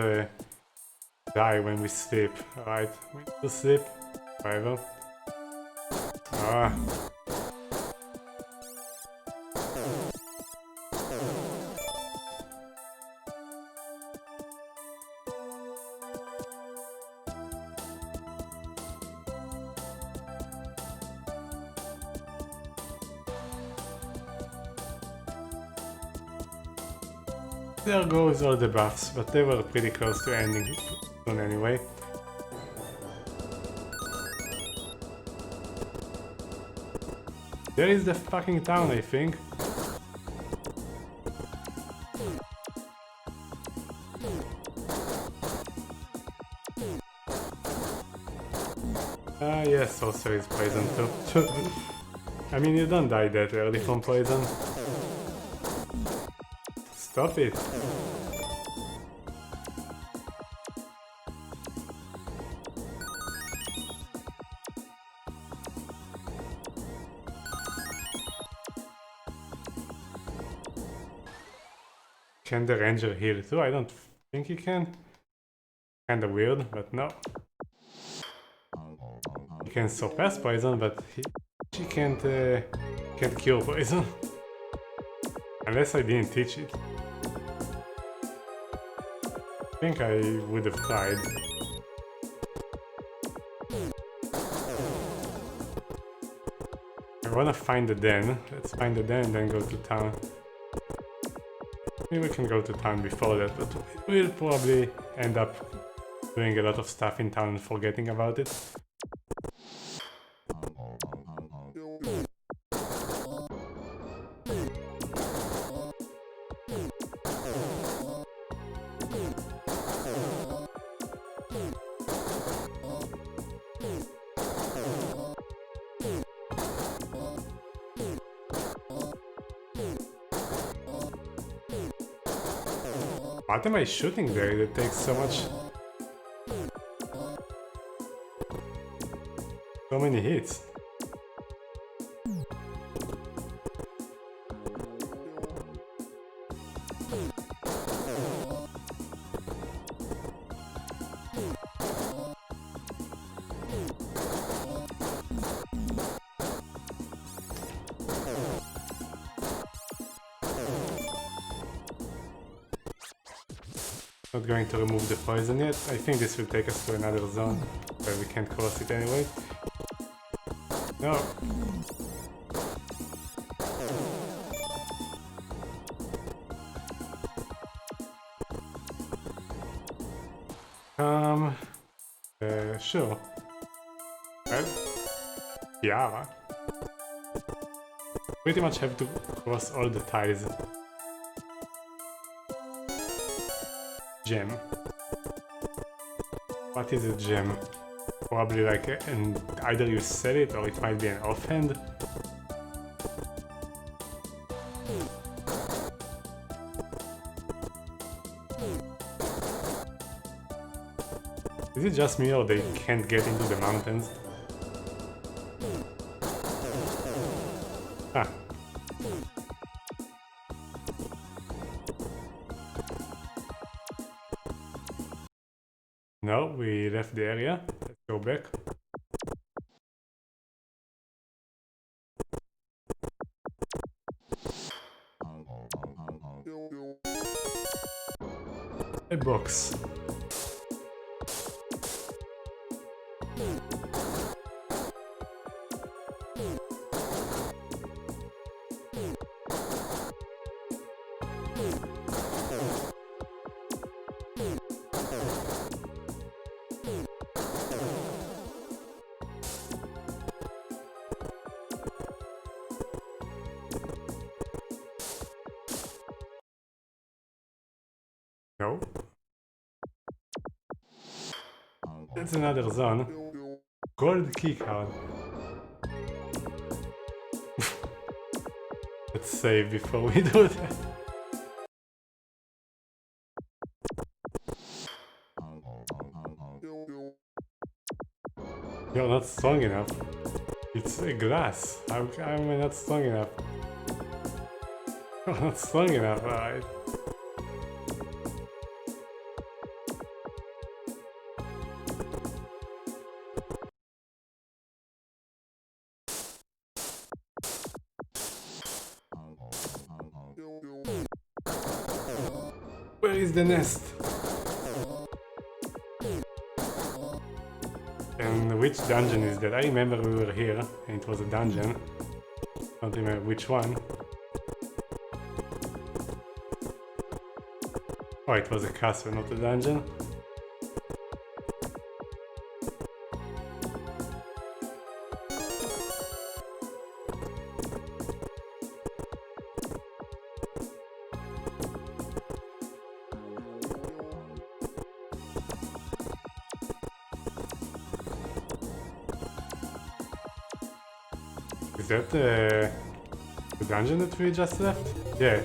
die when we sleep. Alright, we need to sleep. Whatever. Ah. There goes all the buffs, but they were pretty close to ending soon anyway. There is the fucking town, I think. Ah yes, also is poison too. I mean, you don't die that early from poison. Stop it! Can the ranger heal too? I don't think he can. Kinda weird, but no. He can surpass poison, but she can't cure poison. Unless I didn't teach it. I think I would have tried. I wanna find the den. Let's find the den and then go to town. Maybe we can go to town before that, but we'll probably end up doing a lot of stuff in town and forgetting about it. What am I shooting there? It takes so much... so many hits. Not going to remove the poison yet. I think this will take us to another zone where we can't cross it anyway. No. Sure. Well, Tiara. Pretty much have to cross all the ties. Gem. What is a gem? Probably like and either you sell it or it might be an offhand. Is it just me or they can't get into the mountains? Ah. No, we left the area. Let's go back. A box. No. That's another zone. Gold keycard. Let's save before we do that. You're not strong enough. It's a glass. How am I not strong enough? You're not strong enough, alright. Where is the nest? And which dungeon is that? I remember we were here, and it was a dungeon. I don't remember which one. Oh, it was a castle, not a dungeon. Is that the dungeon that we just left? Yeah.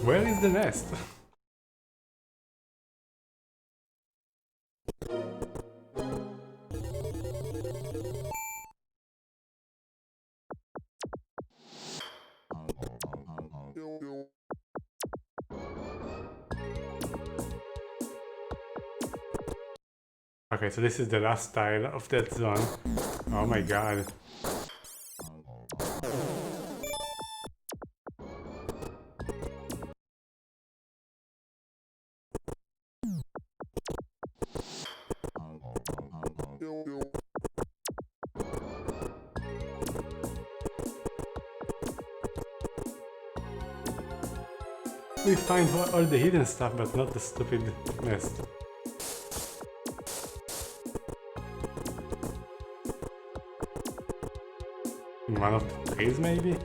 Where is the nest? Okay, so this is the last tile of that zone. Oh my god. We find all the hidden stuff, but not the stupid nest. In one of the trees, maybe?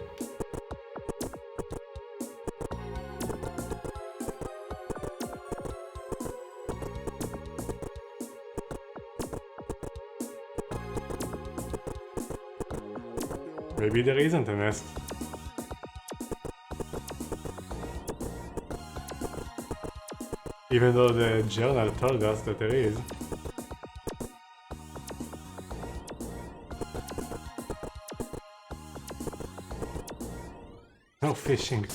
Maybe there isn't a nest. Even though the journal told us that there is. No fishing.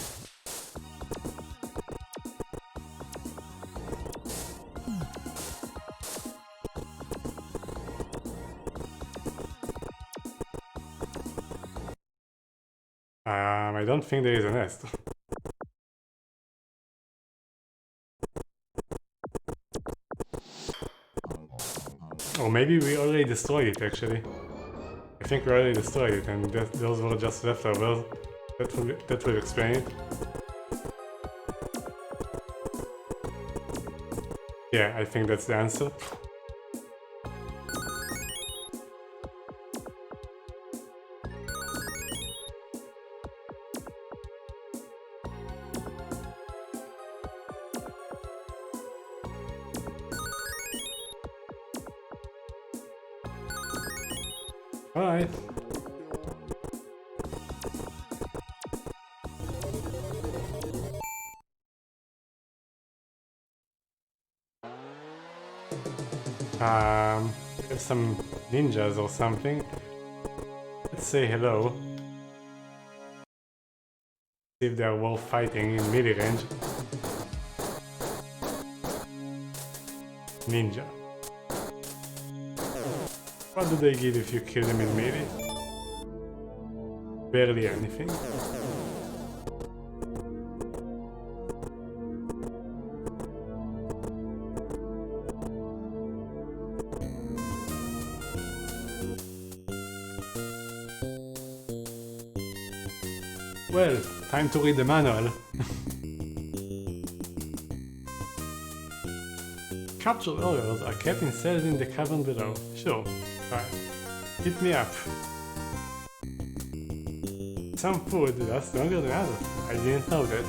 I don't think there is a nest. Or maybe we already destroyed it, actually. I think we already destroyed it, and those were just leftovers. That will explain it. Yeah, I think that's the answer. Alright. We have some ninjas or something. Let's say hello. See if they are worth fighting in melee range. Ninja. What do they give if you kill them in melee? Barely anything. Well, time to read the manual. Captured orioles are kept in cells in the cavern below. Sure, fine. Hit me up. Some food lasts longer than others. I didn't know that.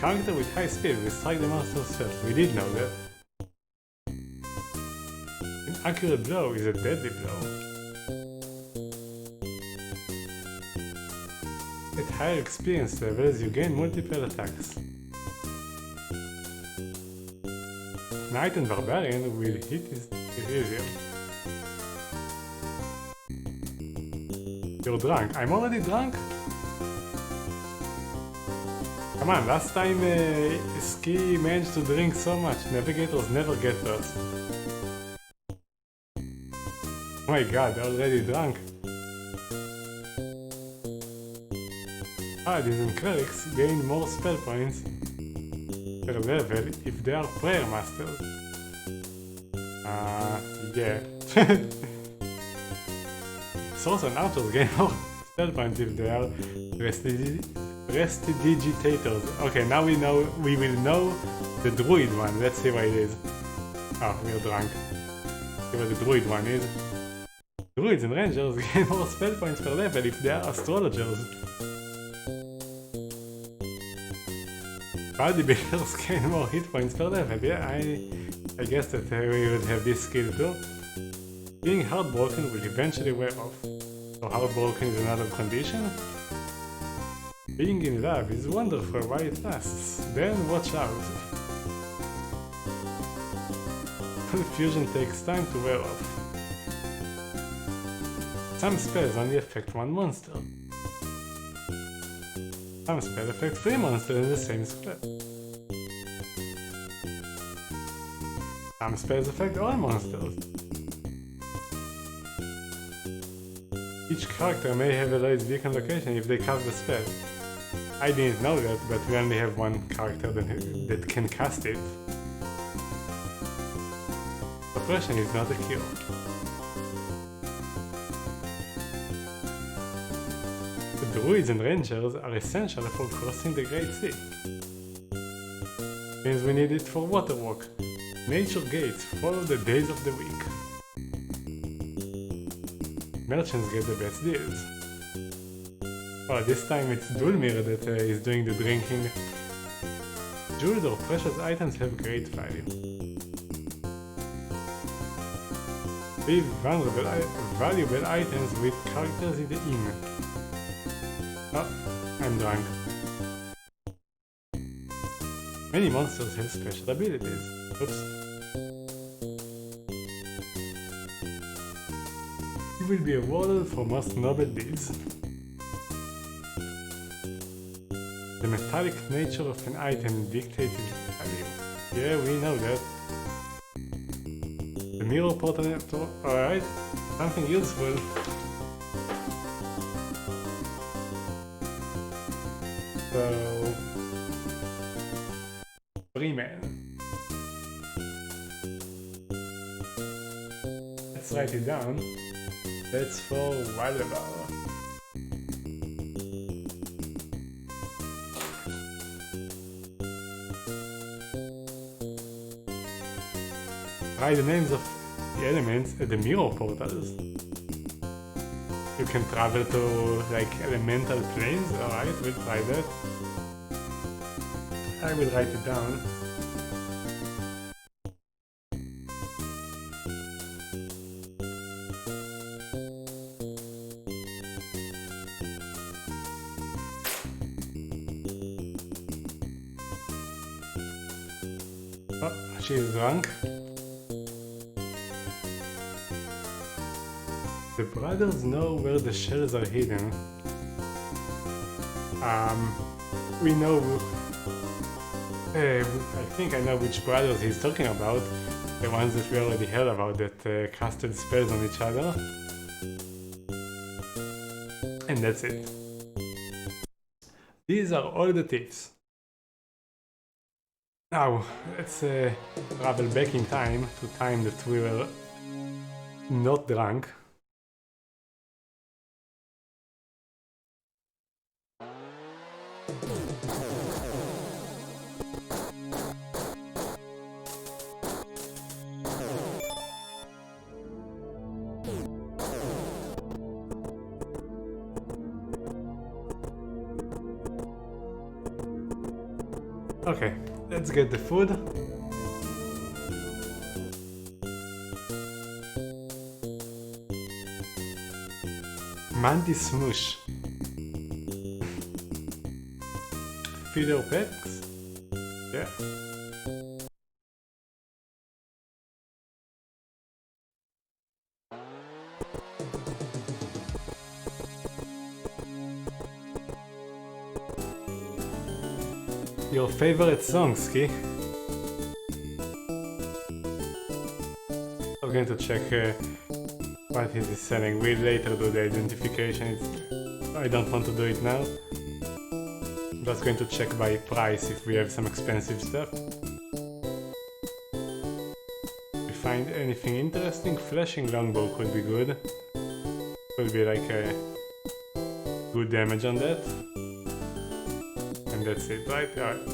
Character with high speed will strike the monsters first. We did know that. An accurate blow is a deadly blow. At higher experience levels, you gain multiple attacks. Knight and Barbarian will hit it easier. You're drunk. I'm already drunk? Come on, last time Ski managed to drink so much. Navigators never get those. Oh my god, already drunk. Paladins and clerics gain more spell points per level if they are prayer masters. Yeah. Swords and archers gain more spell points if they are prestidigitators. Okay, now we will know the druid one. Let's see what it is. Oh, we're drunk. See what the druid one is. Druids and rangers gain more spell points per level if they are astrologers. Bodybuilders gain more hit points per level. Yeah, I guess that we would have this skill too. Being heartbroken will eventually wear off. So heartbroken is another condition? Being in love is wonderful while it lasts. Then watch out. Confusion takes time to wear off. Some spells only affect one monster. Some spells affect 3 monsters in the same spell. Some spells affect all monsters. Each character may have a lowest beacon location if they cast the spell. I didn't know that, but we only have one character that can cast it. Suppression is not a cure. The druids and rangers are essential for crossing the Great Sea. Means we need it for water walk. Nature gates follow the days of the week. Merchants get the best deals. Oh, this time it's Dulmir that is doing the drinking. Jeweled or precious items have great value. Leave valuable items with characters in the inn. Oh, I'm drunk. Many monsters have special abilities. Oops. You will be awarded for most noble deeds. The metallic nature of an item dictates its value. Yeah, we know that. The mirror portal, alright, something useful. So... Freeman. Let's write it down. That's for Wildebow. Write the names of the elements at the mirror portals. You can travel to like elemental planes. Alright, we'll try that. I will write it down. Oh, she's drunk. The brothers know where the shells are hidden. We know... I think I know which brothers he's talking about. The ones that we already heard about that casted spells on each other. And that's it. These are all the tips. Now, let's travel back in time to time that we were not drunk. Okay, let's get the food. Mantis Smush. Feed our pets? Yeah. Your favorite song, Ski? I'm going to check what is he selling. We'll later do the identification. I don't want to do it now. I'm just going to check by price if we have some expensive stuff. If we find anything interesting, flashing longbow could be good. Could be like a good damage on that. And that's it, right? Alright.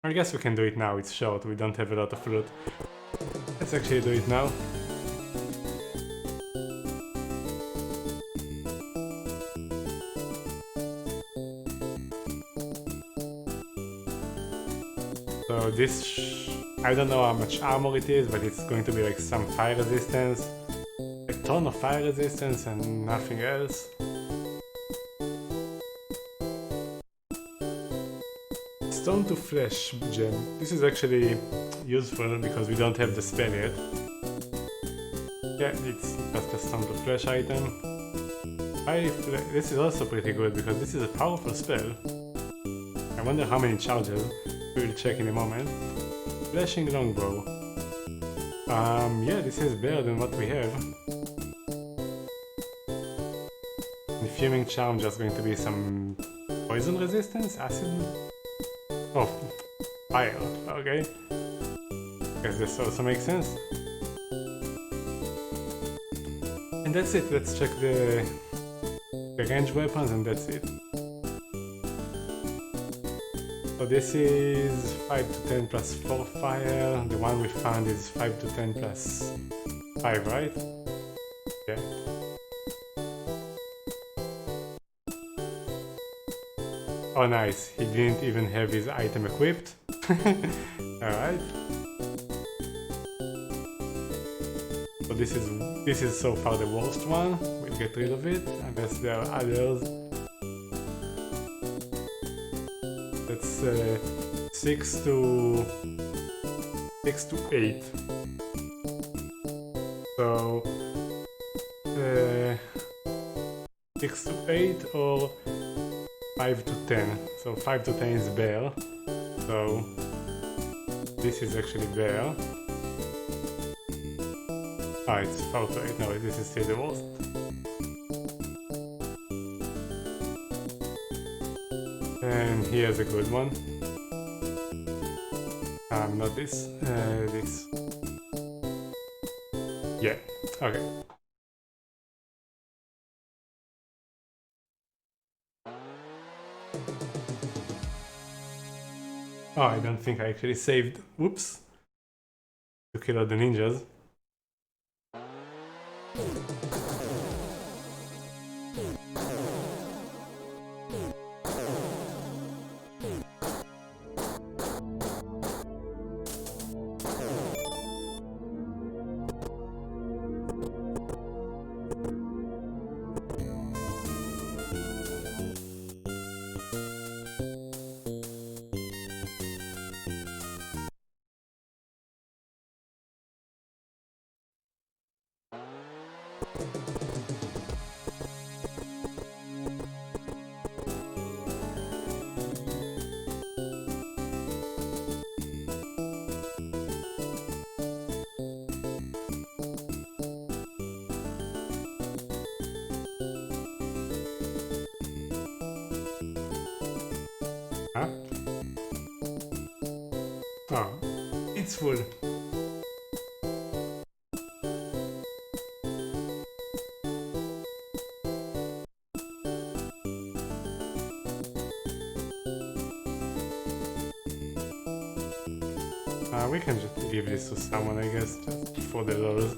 I guess we can do it now, it's short, we don't have a lot of loot. Let's actually do it now. So this, I don't know how much armor it is, but it's going to be like some fire resistance, a ton of fire resistance and nothing else. Stone to Flesh gem. This is actually useful because we don't have the spell yet. Yeah, it's just a Stone to Flesh item. This is also pretty good because this is a powerful spell. I wonder how many charges. We will check in a moment. Flashing Longbow. Yeah, this is better than what we have. The Fuming Charm just going to be some poison resistance? Acid? Oh, fire, okay. Guess this also makes sense. And that's it, let's check the range weapons and that's it. So this is 5 to 10 plus 4 fire, the one we found is 5 to 10 plus 5, right? Yeah. Oh nice, he didn't even have his item equipped. Alright. So this is so far the worst one. We'll get rid of it, unless there are others. That's 6 to 8. So 6 to 8 or 5 to 10, so 5 to 10 is bear, so this is actually bear. Ah, it's 4 to 8, no, this is still the worst. And here's a good one. Not this, this. Yeah, okay. Oh, I don't think I actually saved. Whoops. To kill all the ninjas. Huh? Oh, it's full. We can just give this to someone, I guess, just for the lulz.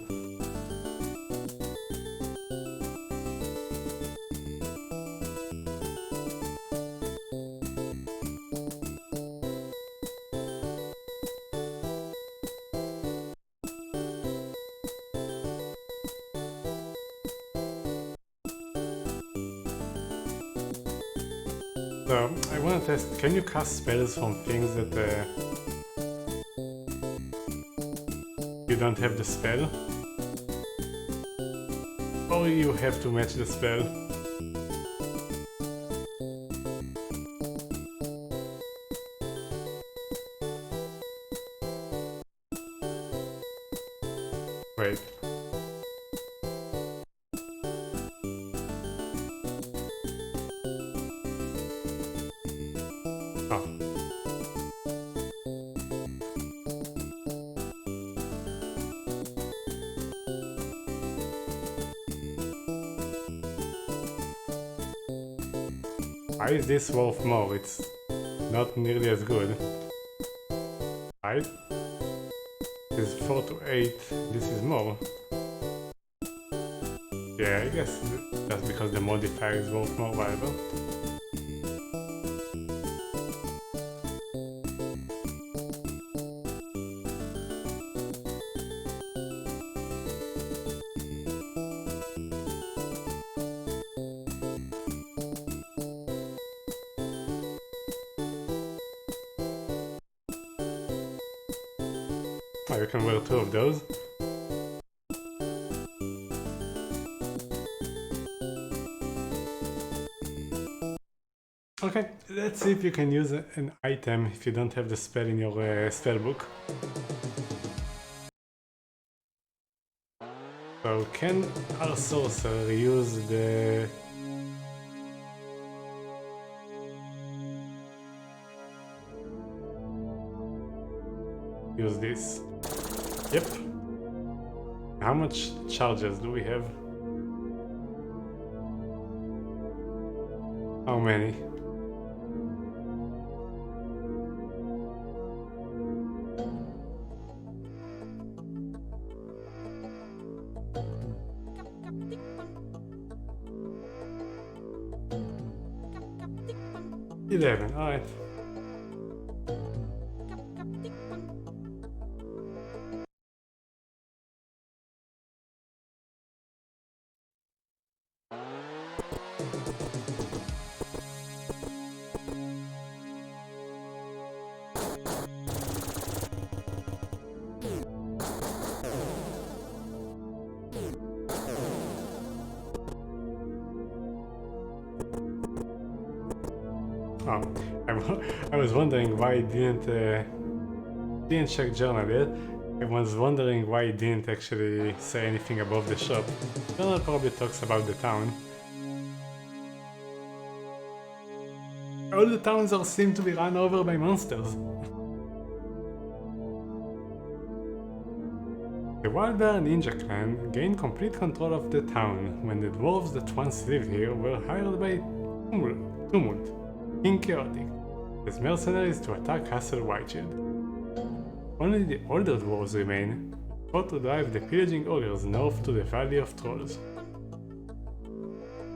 So, I want to test, can you cast spells from things that you don't have the spell? Or you have to match the spell? Wait. Oh. Why is this worth more? It's not nearly as good. Right? This is 4 to 8, this is more. Yeah, I guess that's because the modifier is worth more valuable. Oh, you can wear 2 of those. Okay, let's see if you can use an item if you don't have the spell in your spell book. So can our sorcerer use the... use this? Yep. How much charges do we have? How many? $11, alright. Oh, I was wondering why it didn't check journal yet. I was wondering why it didn't actually say anything above the shop. Journal probably talks about the town. All the towns seem to be run over by monsters. The Wild Bear Ninja clan gained complete control of the town when the dwarves that once lived here were hired by Tumult, King Chaotic, as mercenaries to attack Castle Whiteshield. Only the older dwarves remain, fought to drive the pillaging ogres north to the Valley of Trolls.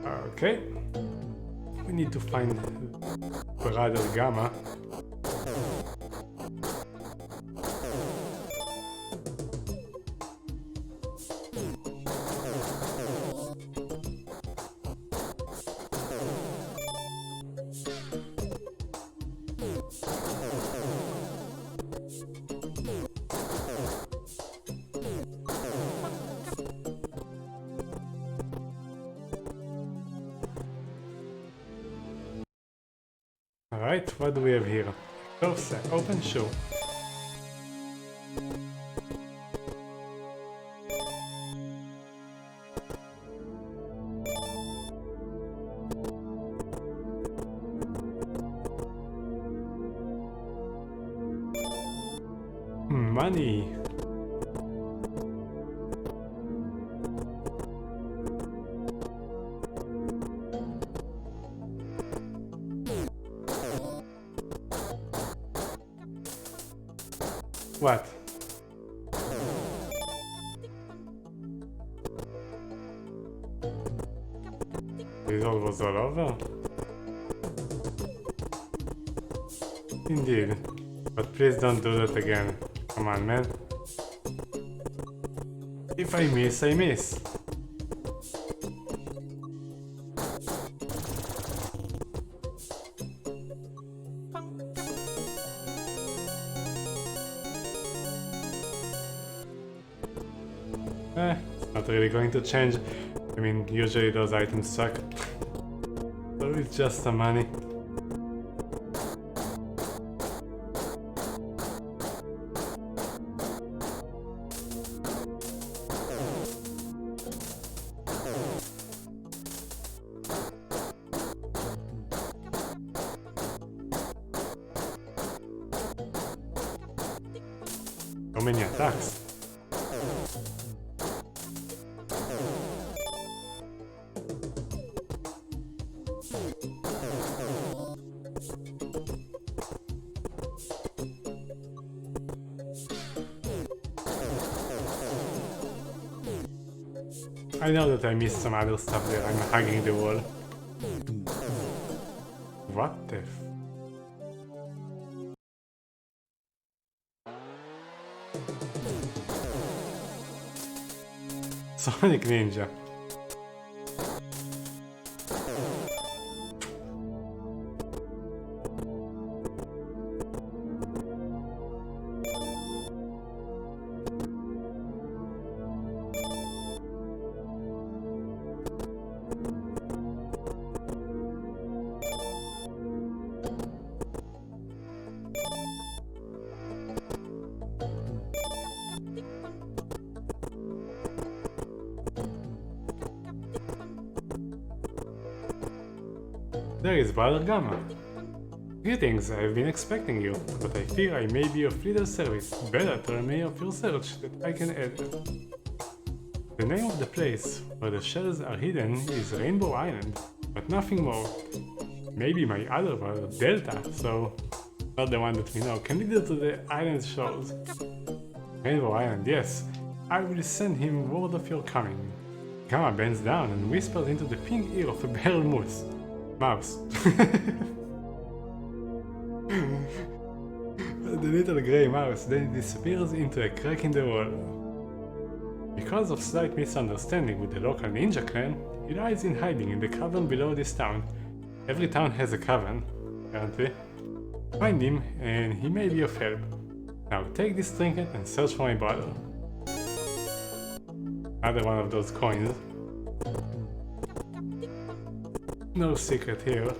Okay, we need to find Brother Gamma. Alright, what do we have here? Close, open show. money. What? This all was all over? Indeed. But please don't do that again. Come on, man. If I miss, I miss. Not really going to change. I mean, usually those items suck. So it's just some money. So many attacks. I know that I missed some other stuff there. I'm hugging the wall. What the f... Sonic Ninja. There is Brother Gamma. Greetings, I've been expecting you, but I fear I may be of little service. Better tell me of your search that I can add. The name of the place where the shells are hidden is Rainbow Island, but nothing more. Maybe my other brother, Delta, so not the one that we know, can lead you to the island shores. Rainbow Island, yes. I will send him word of your coming. Gamma bends down and whispers into the pink ear of a barrel moose. Mouse. The little grey mouse then disappears into a crack in the wall. Because of slight misunderstanding with the local ninja clan, he lies in hiding in the cavern below this town. Every town has a cavern, apparently. Find him and he may be of help. Now take this trinket and search for my brother. Another one of those coins. No secret here.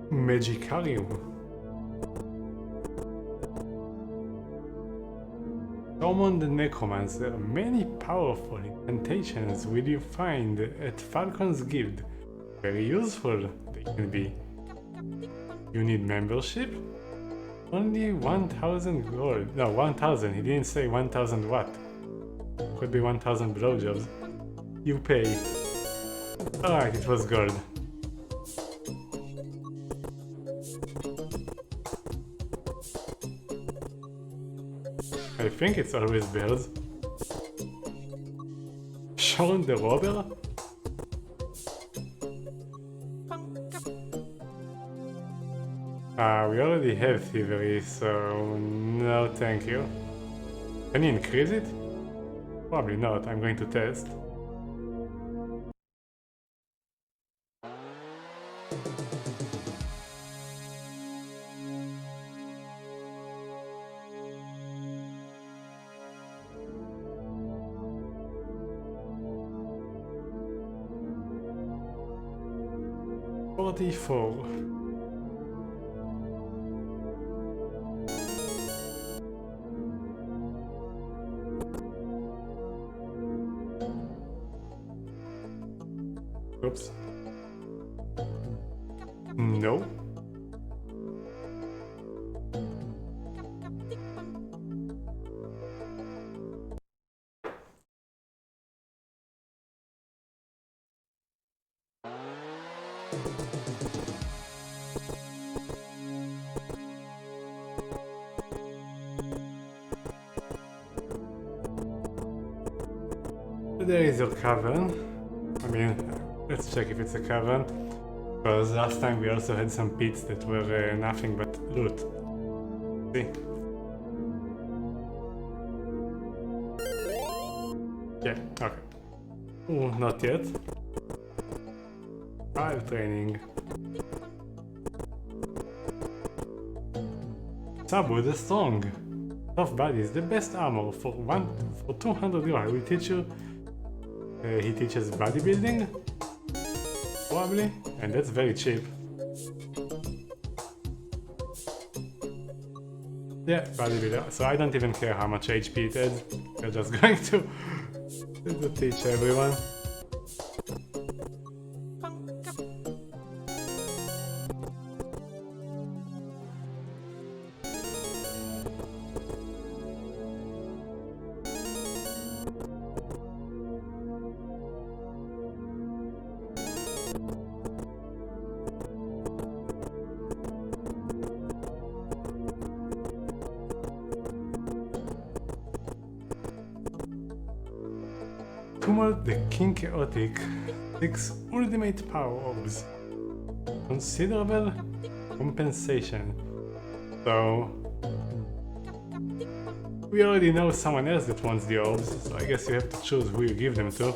Magicarium. Summon the Necromancer. Many powerful incantations will you find at Falcon's Guild. Very useful they can be. You need membership? Only 1000 gold. No, 1000. He didn't say 1000 what. Could be 1000 blowjobs. You pay. Alright, it was gold. I think it's always birds. Sharon the robber? We already have thievery, so no thank you. Can you increase it? Probably not, I'm going to test. 44. Oops. No. There is your cavern. I mean, let's check if it's a cavern. Because last time we also had some pits that were nothing but loot. See? Yeah, okay. Oh, not yet. File training. Sabu the Strong. Tough body is the best armor for 200 euro. I will teach you. He teaches bodybuilding? Probably, and that's very cheap. Yeah, bodybuilder. So I don't even care how much HP it is. We're just going to teach everyone. Tumult the King Chaotic 6 ultimate power orbs. Considerable compensation. So we already know someone else that wants the orbs, so I guess you have to choose who you give them to.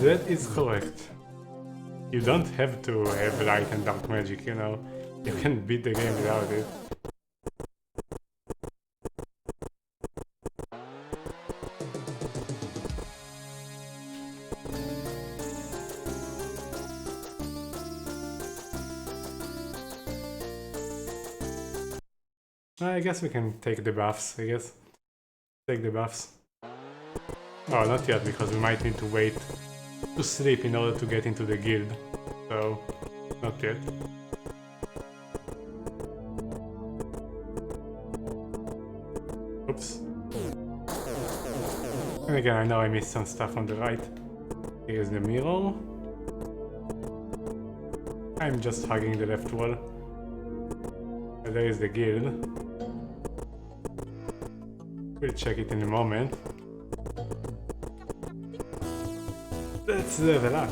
That is correct. You don't have to have light and dark magic, you know. You can beat the game without it. I guess we can take the buffs, I guess. Take the buffs. Oh, not yet, because we might need to wait to sleep in order to get into the guild. So, not yet. Oops. And again, I know I missed some stuff on the right. Here's the mirror. I'm just hugging the left wall. And there is the guild. We'll check it in a moment. Let's level up.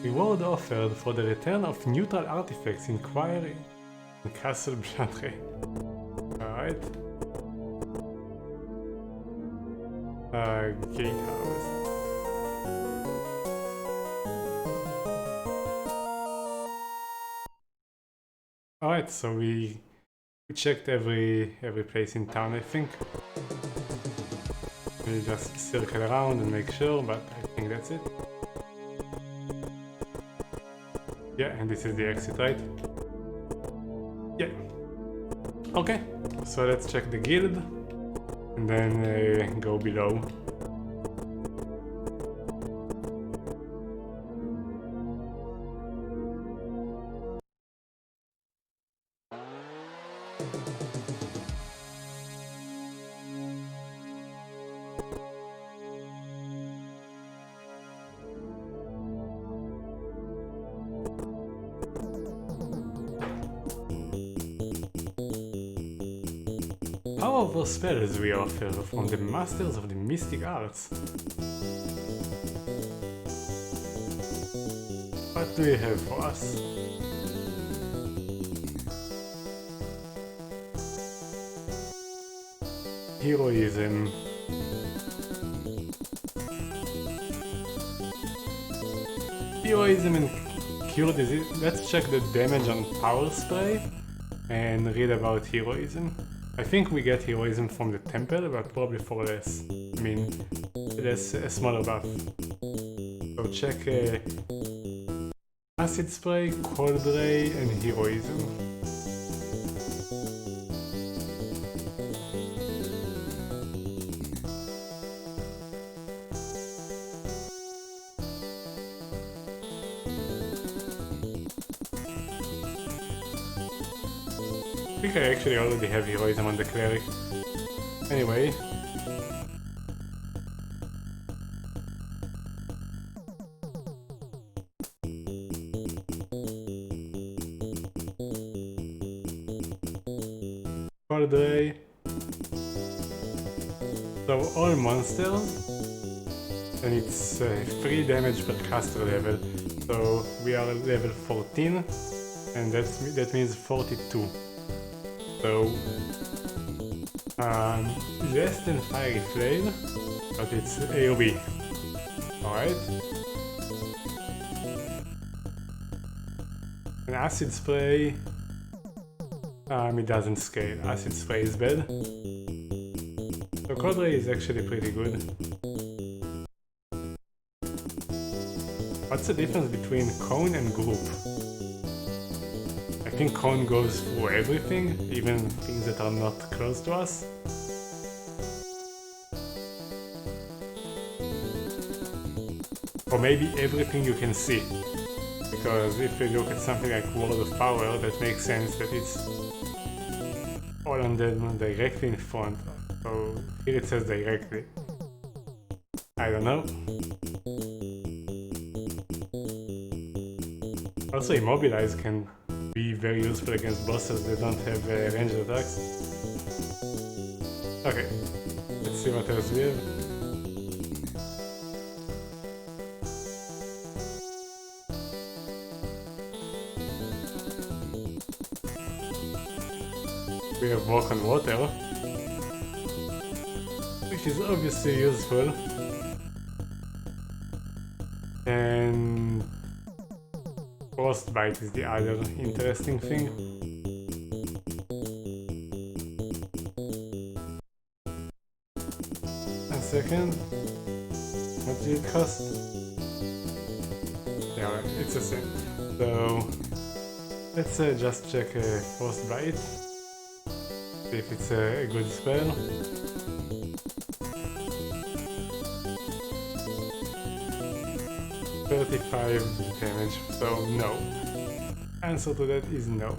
Reward offered for the return of neutral artifacts inquiry in Castle Ris'hary. Alright. Gatehouse. Alright, so we checked every place in town, I think. We'll just circle around and make sure, but I think that's it. Yeah, and this is the exit, right? Yeah. Okay, so let's check the guild and then go below. powerful spells we offer from the masters of the mystic arts. What do you have for us? Heroism. Heroism and cure disease. Let's check the damage on power spray and read about heroism. I think we get heroism from the temple, but probably for less. I mean, less a smaller buff. So check acid spray, cold ray, and heroism. I think I actually already have heroism on the cleric. Anyway. Cold ray. So all monsters, and it's 3 damage per caster level. So we are level 14, and that means 42. So, less than Fiery Flame, but it's AoE. Alright. An Acid Spray, it doesn't scale. Acid Spray is bad. So Cold Ray is actually pretty good. What's the difference between Cone and Group? I think Cone goes through everything, even things that are not close to us. Or maybe everything you can see. Because if you look at something like World of Power, that makes sense that it's all on them directly in front. So here it says directly. I don't know. Also, Immobilize can be very useful against bosses that don't have ranged attacks. Okay, let's see what else we have. We have Walk on Water, which is obviously useful. And Frostbite is the other interesting thing. A second. What did it cost? Yeah, it's the same. So let's just check Frostbite. See if it's a good spell. $35 damage, so no. Answer to that is no.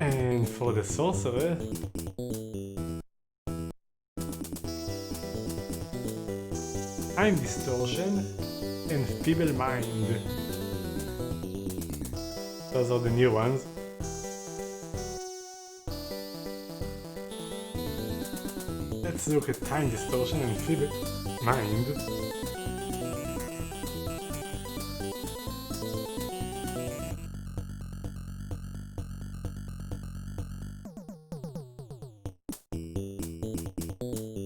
And for the sorcerer, Time Distortion and Feeble Mind. Those are the new ones. Let's look at Time Distortion and Feeble Mind.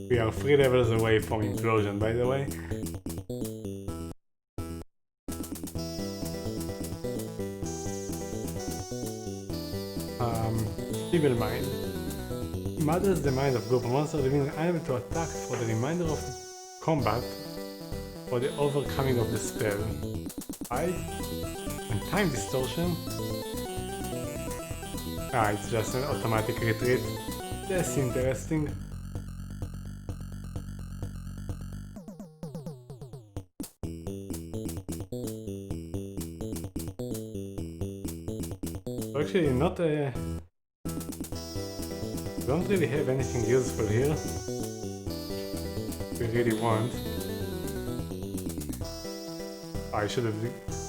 We are 3 levels away from Implosion, by the way. Feeble Mind. Muddles the mind of group of monsters, leaving them unable to attack for the remainder of combat or the overcoming of the spell. Right? And Time Distortion. It's just an automatic retreat. That's interesting. Actually, not a... don't really have anything useful here. We really want. I should have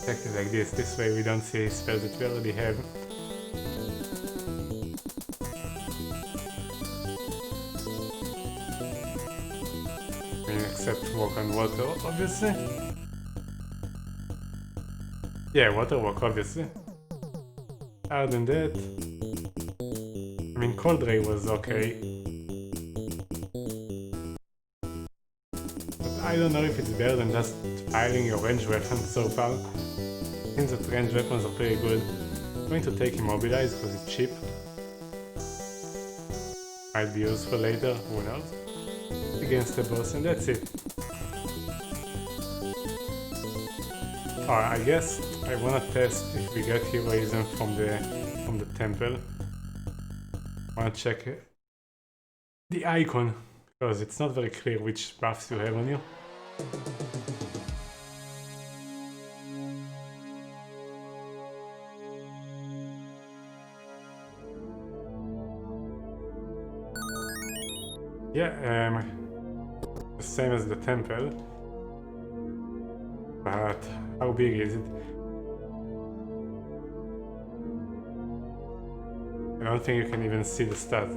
Exactly like this. This way we don't see spells that we already have. I mean, except walk on water, obviously. Yeah, water walk, obviously. Other than that, I mean, cold ray was okay. But I don't know if it's better than just firing your ranged weapon so far. Seems that ranged weapons are pretty good. I'm going to take Immobilize because it's cheap. Might be useful later, who knows. Against the boss, and that's it. Oh, I guess I wanna test if we get heroism from the temple. I wanna check the icon, because it's not very clear which buffs you have on you. Yeah, the same as the temple. But how big is it? I don't think you can even see the stat.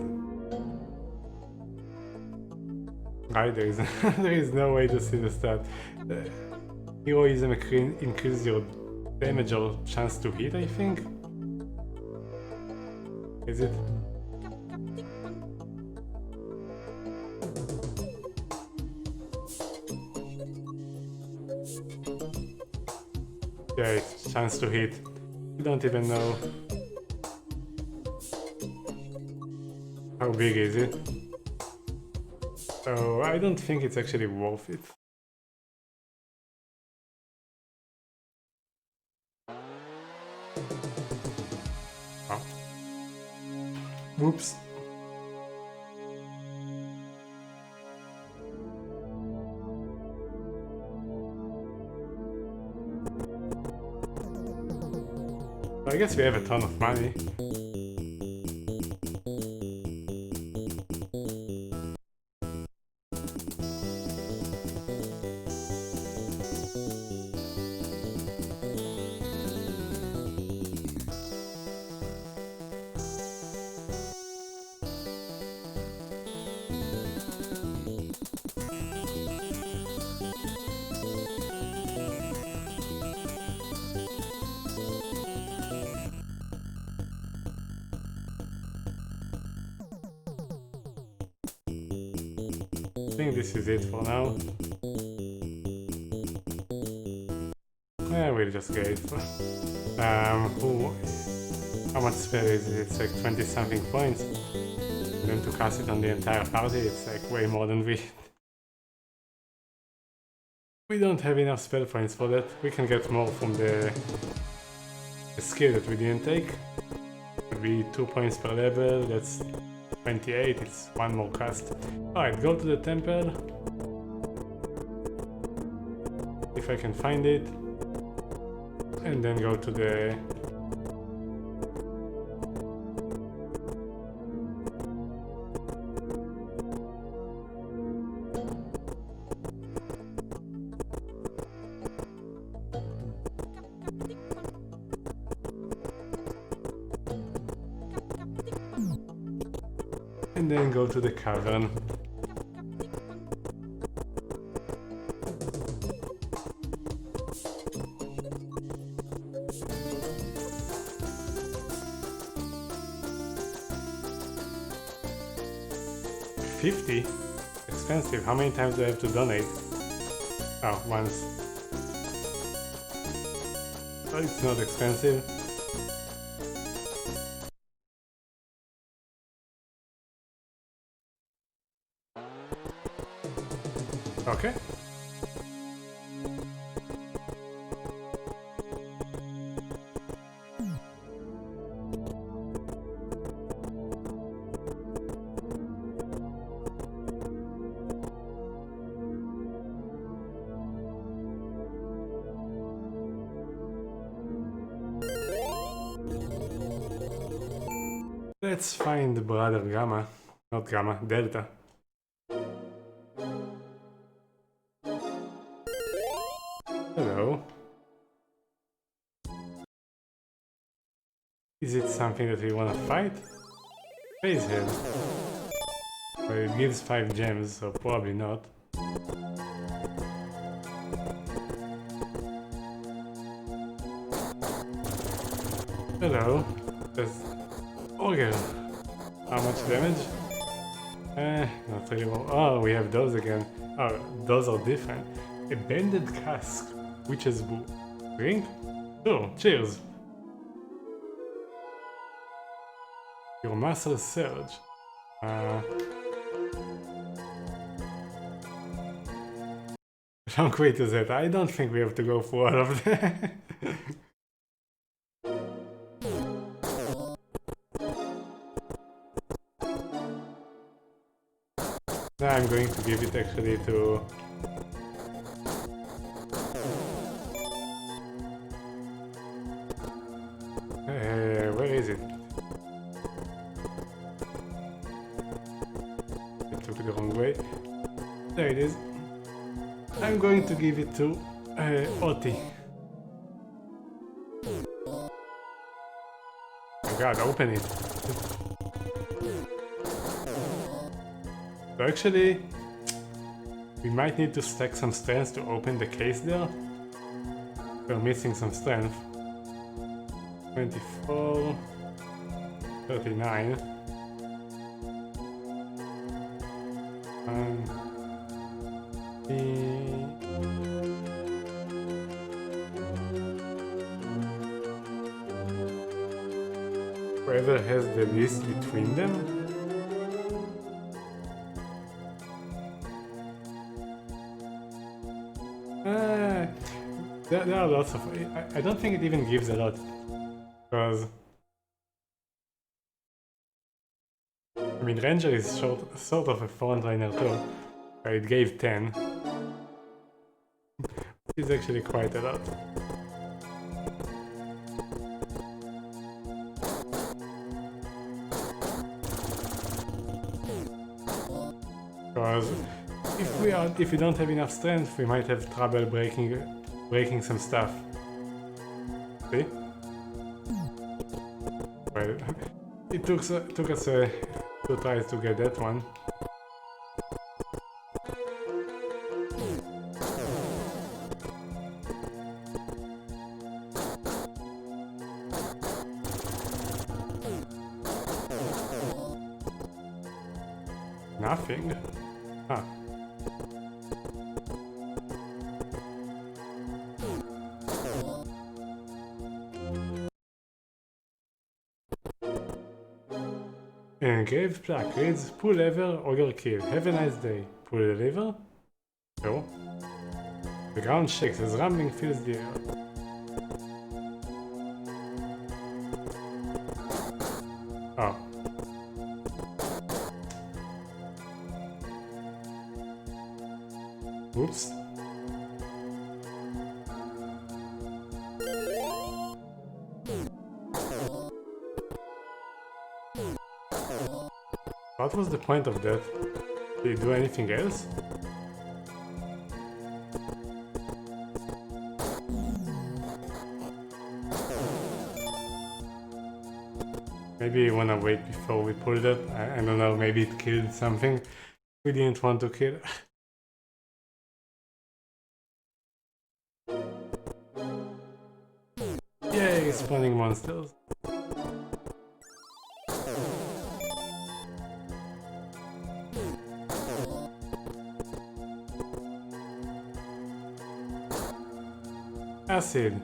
Right, there is no way to see the stat. Heroism increases your damage or chance to hit, I think? Is it? Yeah, it's chance to hit. You don't even know how big is it. So I don't think it's actually worth it. Oh. Whoops. I guess we have a ton of money. I think this is it for now. Yeah, we'll just get it. How much spell is it? It's like 20 something points. And then to cast it on the entire party, it's like way more than we... We don't have enough spell points for that. We can get more from the skill that we didn't take. It would be 2 points per level, that's 28, it's one more cast. Alright, go to the temple. If I can find it. And then go to the... And then go to the cavern. $50? Expensive. How many times do I have to donate? Oh, once. So it's not expensive. Okay. Let's find brother Gamma. Not Gamma, Delta. Hello. Is it something that we want to fight? Phase head. But it gives 5 gems, so probably not. Hello. That's Ogre. How much damage? Not really well. Oh, we have those again. Oh, those are different. A bended cask. Witch's Brew. Drink? Sure, cheers. Your muscles surge. Long way to that. I don't think we have to go through all of that. Now I'm going to give it actually to... where is it? I took it the wrong way. There it is. I'm going to give it to Oti. Oh god, open it. So actually, we might need to stack some strength to open the case there. We're missing some strength. 24, 39. Whoever has the least between them. There are lots of... I don't think it even gives a lot. Because... I mean, Ranger is sort of a frontliner too. It gave 10. Which is actually quite a lot. Because if we don't have enough strength, we might have trouble breaking some stuff. See? Well, it took us 2 tries to get that one. Nothing. Huh. Engraved plaque reads, pull lever, ogre kill. Have a nice day. Pull the lever? No. The ground shakes as rumbling fills the air. Oh. Oops. What was the point of that? Did it do anything else? Maybe you wanna wait before we pulled it? I don't know, maybe it killed something we didn't want to kill. Yay, spawning monsters. Acid.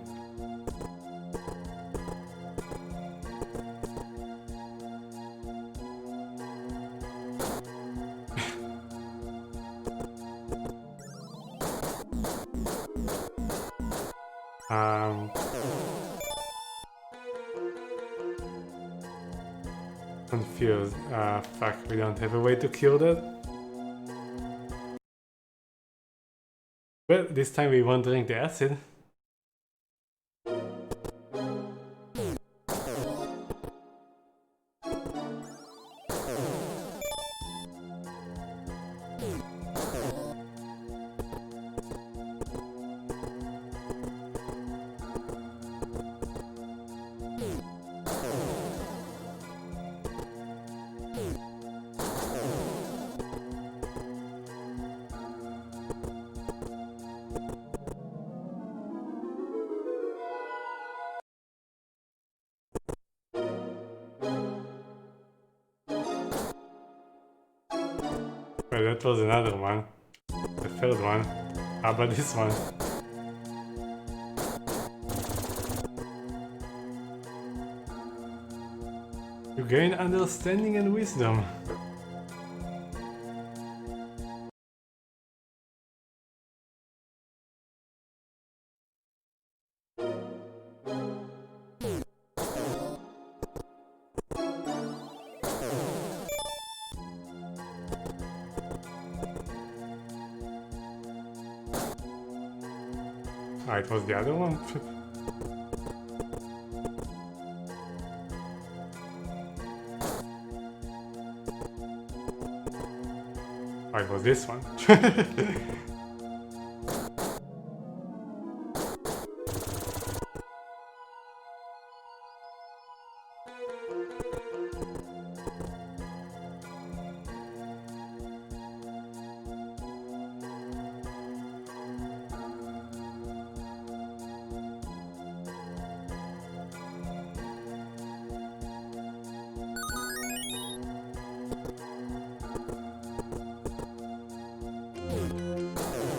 Confused. Fuck, we don't have a way to cure that. Well, this time we won't drink the acid. Well, that was another one. The third one. How about this one? You gain understanding and wisdom. Ah, it was the other one? Oh, it was this one.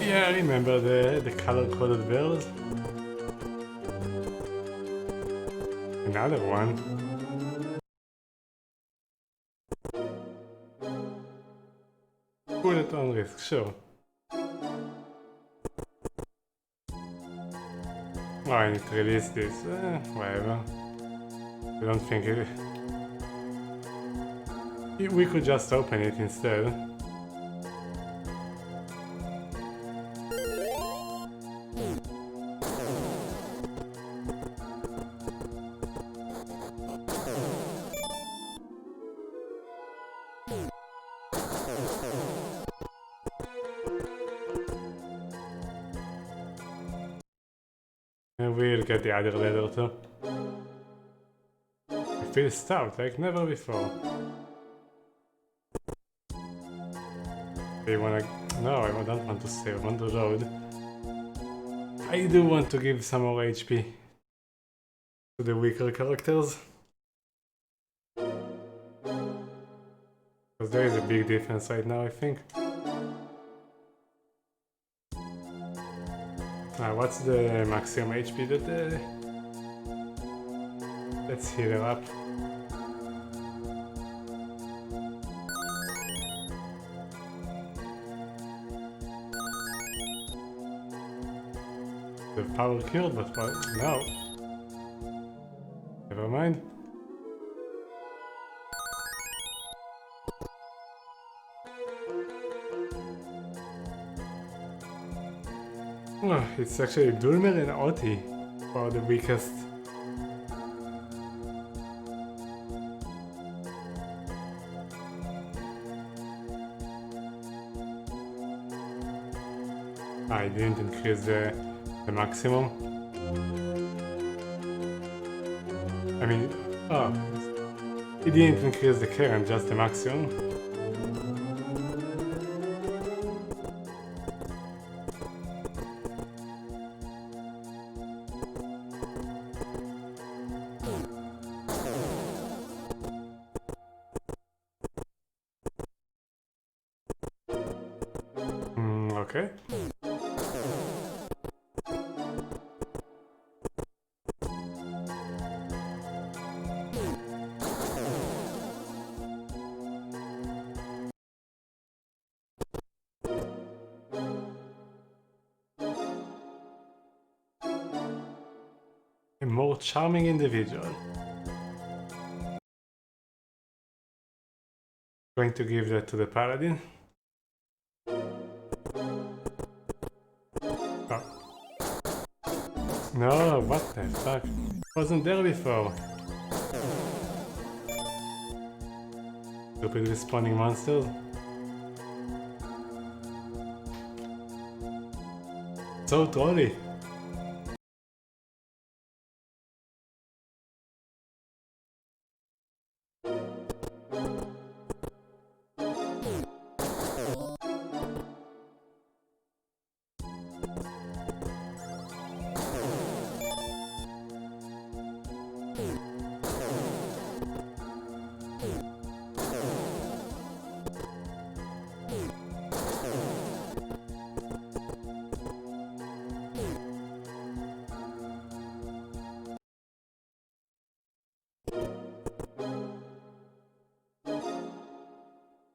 Yeah, I remember the color-coded bells. Another one. Put it on risk, sure. Oh, I need to release this. Whatever. I don't think it... We could just open it instead. And we'll get the other letter too. I feel stout like never before. Do you wanna... No, I don't want to save, I want to load. I do want to give some more HP to the weaker characters. Because there is a big difference right now, I think. What's the maximum HP that... Let's heal her up. The power killed, but what? No. Never mind. Oh, it's actually Dulmer and Oti for the weakest. I didn't increase the maximum. I mean, oh, it didn't increase the current, just the maximum. Okay. A more charming individual. Going to give that to the paladin. Oh. No, what the fuck? Wasn't there before. Stupid respawning monsters. So trolly.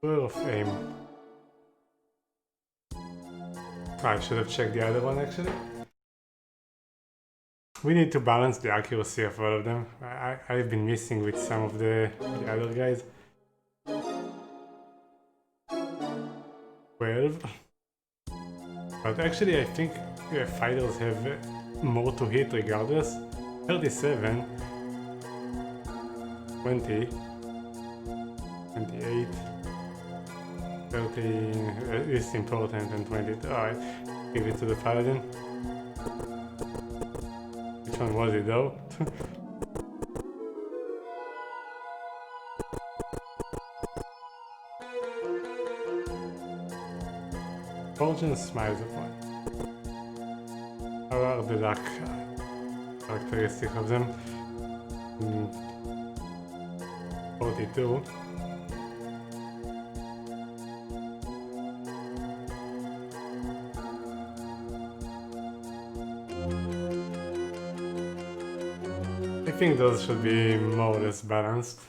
Tour of aim. I should have checked the other one actually. We need to balance the accuracy of all of them. I've been missing with some of the other guys. 12. But actually I think fighters have more to hit regardless. 37. 20. 28. 30 is important and 20. Alright, give it to the paladin. Which one was it though? Fortune smiles upon. How are the luck characteristics of them? 42. I think those should be more or less balanced.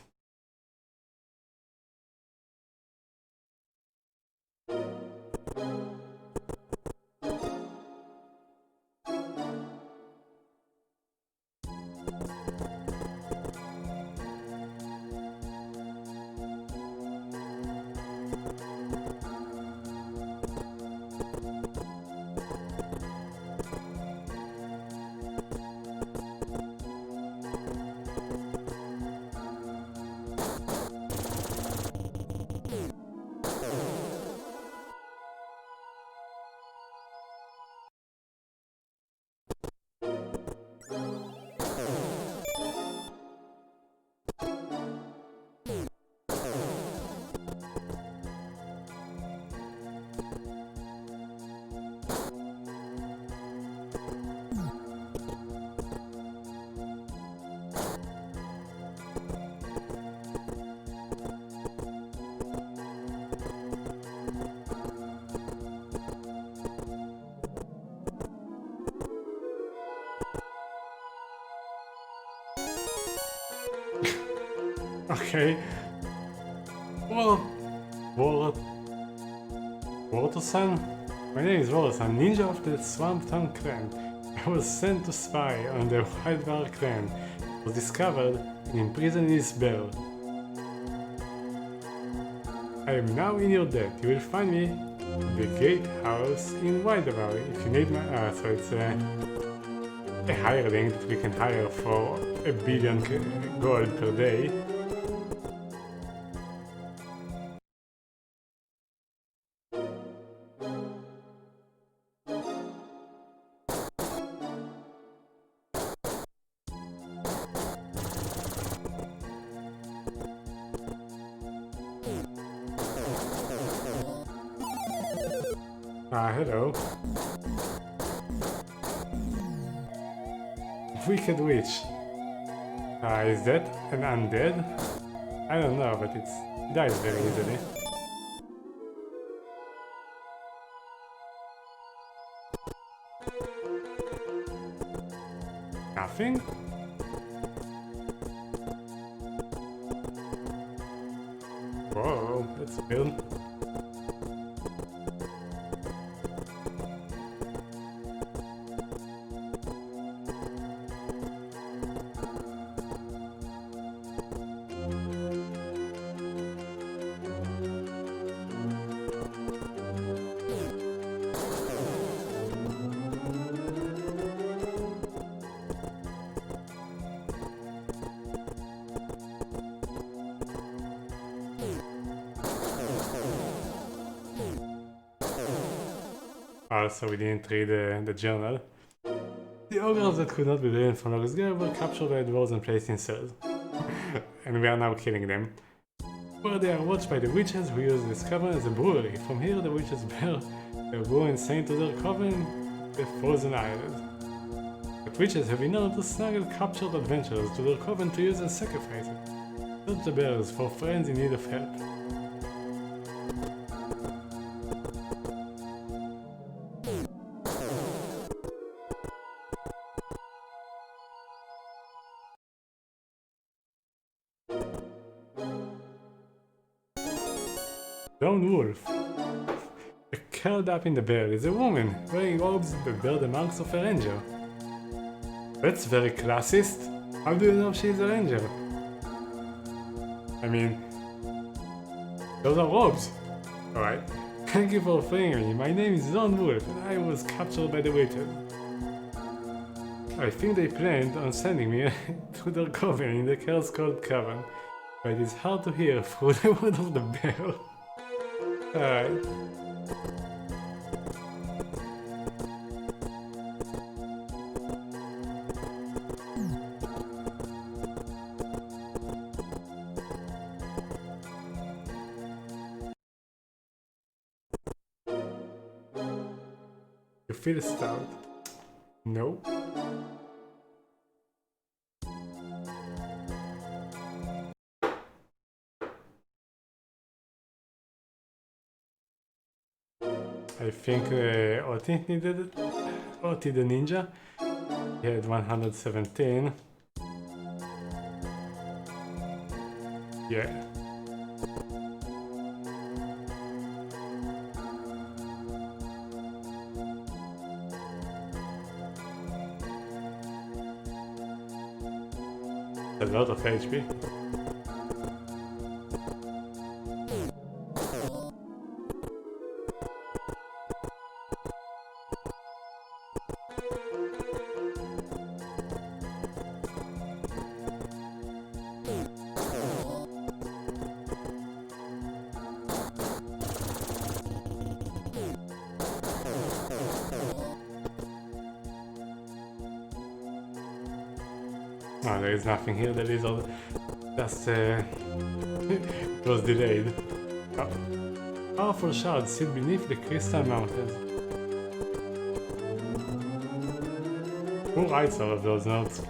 Okay. Well, Water-san? My name is Water-san, ninja of the Swamp Town clan. I was sent to spy on the White Bar clan. Was discovered and imprisoned in this bell. I am now in your debt. You will find me at the gatehouse in Ris'hary if you need my... so it's a hireling that we can hire for 1 billion gold per day. Hello. Wicked Witch. Is that an undead? I don't know, but it dies very easily. Nothing? Whoa, that's weird. Also, we didn't read the journal. The ogres that could not be driven from Ris'hary were captured by dwarves and placed in cells. And we are now killing them. Where they are watched by the witches who use this cavern as a brewery. From here the witches bear their brew and send to their coven, the frozen island. But witches have been known to smuggle captured adventurers to their coven to use as sacrifices. Search the bears for friends in need of help. Lone wolf. Curled up in the bed is a woman wearing robes that bear the marks of a ranger. That's very classist. How do you know she's a ranger? I mean, those are robes. Alright. Thank you for freeing me. My name is Lone Wolf and I was captured by the witches. I think they planned on sending me to their coven in the Curse Cold Cavern, but it is hard to hear through the wood of the bell. Alright. You feel stout? No. I think Oti needed it. Oti the ninja. He had 117. Yeah. A lot of HP. Oh, there is nothing here, the lizard just it was delayed. Oh. Powerful shards sit beneath the crystal mountains. Who writes all of those notes?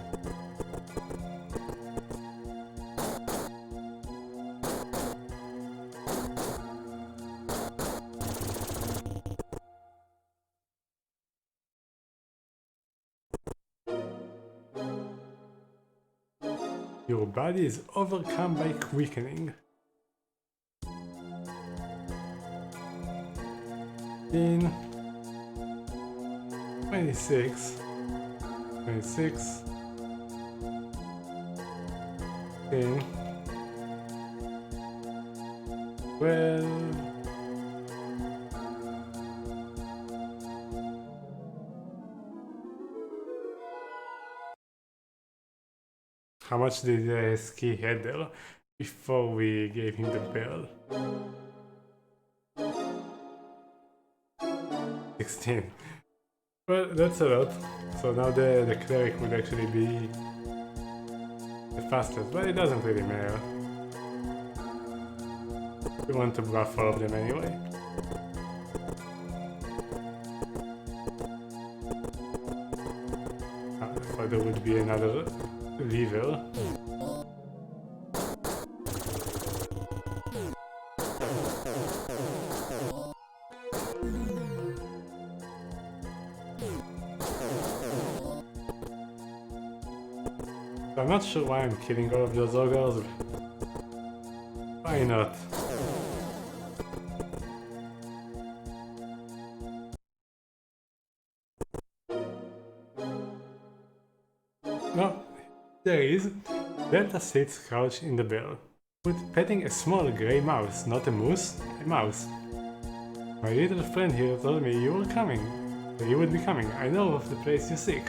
Your body is overcome by quickening. In 26, 26, 10, 12, how much did Ski had there before we gave him the bell? 16. Well, that's a lot. So now the cleric would actually be the fastest, but it doesn't really matter. We want to buff all of them anyway. I thought there would be another lever. I'm not sure why I'm killing all of those ogres. Why not? No, there is. Delta sits crouched in the bell, petting a small grey mouse, not a moose, a mouse. My little friend here told me you were coming. You would be coming. I know of the place you seek.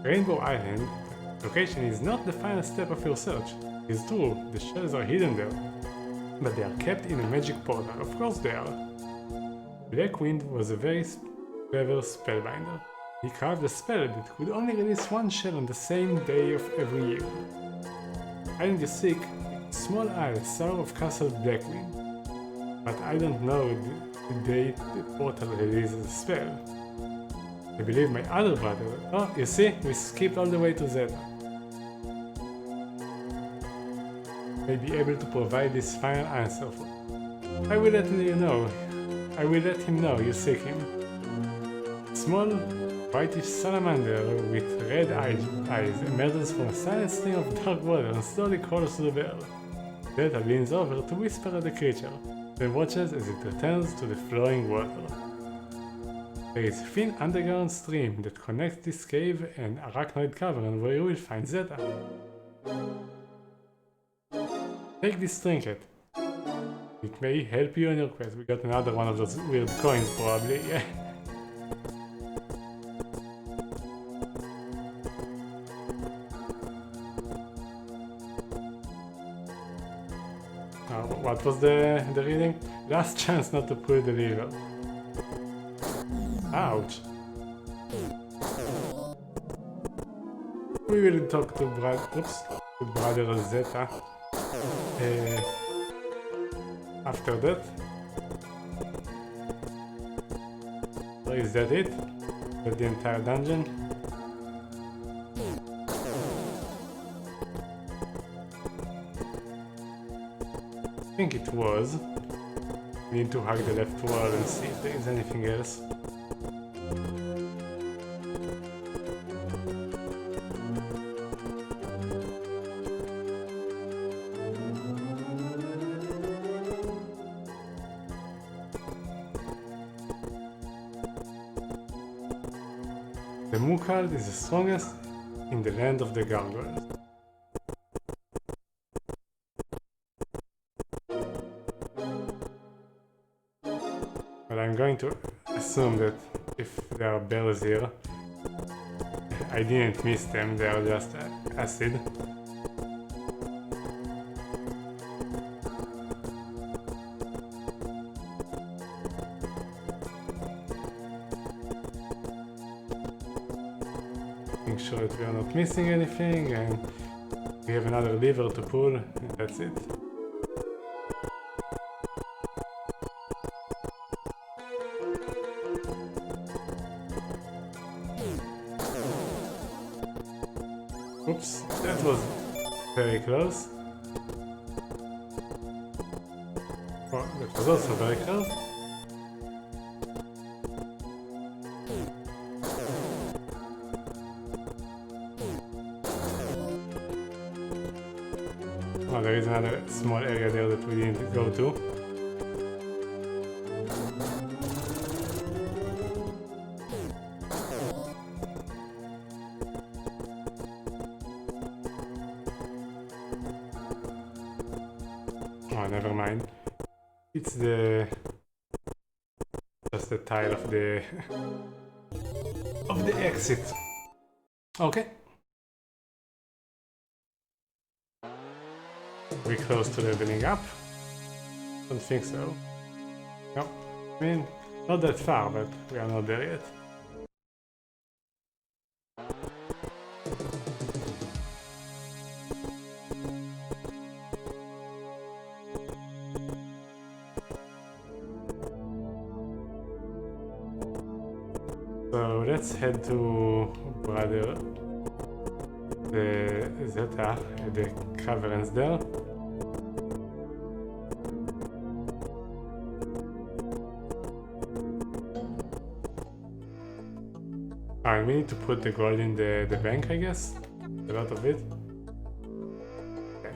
Rainbow Island. Location is not the final step of your search. It's true, the shells are hidden there, but they are kept in a magic portal. Of course they are. Blackwind was a very clever spellbinder. He carved a spell that could only release one shell on the same day of every year. Island you seek, small isle south of Castle Blackwind, but I don't know the date the portal releases a spell. I believe my other brother. Oh, you see, we skipped all the way to Zeta. May be able to provide this final answer for. I will let you know. I will let him know you seek him. Small, whitish salamander with red eyes emerges from a silent stream of dark water and slowly crawls to the bell. Delta leans over to whisper at the creature. then watches as it returns to the flowing water. There is a thin underground stream that connects this cave and arachnoid cavern where you will find Zeta. Take this trinket. It may help you on your quest. We got another one of those weird coins probably, yeah. What was the reading? Last chance not to pull the lever. Ouch. We will talk to brother Zeta after that. So is that it? That's the entire dungeon? I think it was. We need to hug the left wall and see if there is anything else. The Mukald is the strongest in the land of the gargoyles. But I'm going to assume that if there are bells here, I didn't miss them, they are just acid. Making sure that we are not missing anything, and we have another lever to pull, and that's it. Oops, that was very close. Oh, that was also very close. Oh, there is another small area there that we didn't go to. Oh, never mind. It's just the tile of the exit. Okay. We close to leveling up? Don't think so. No, I mean, not that far, but we are not there yet. So let's head to brother Zeta, the caverns there. Alright, we need to put the gold in the bank, I guess. A lot of it. Okay.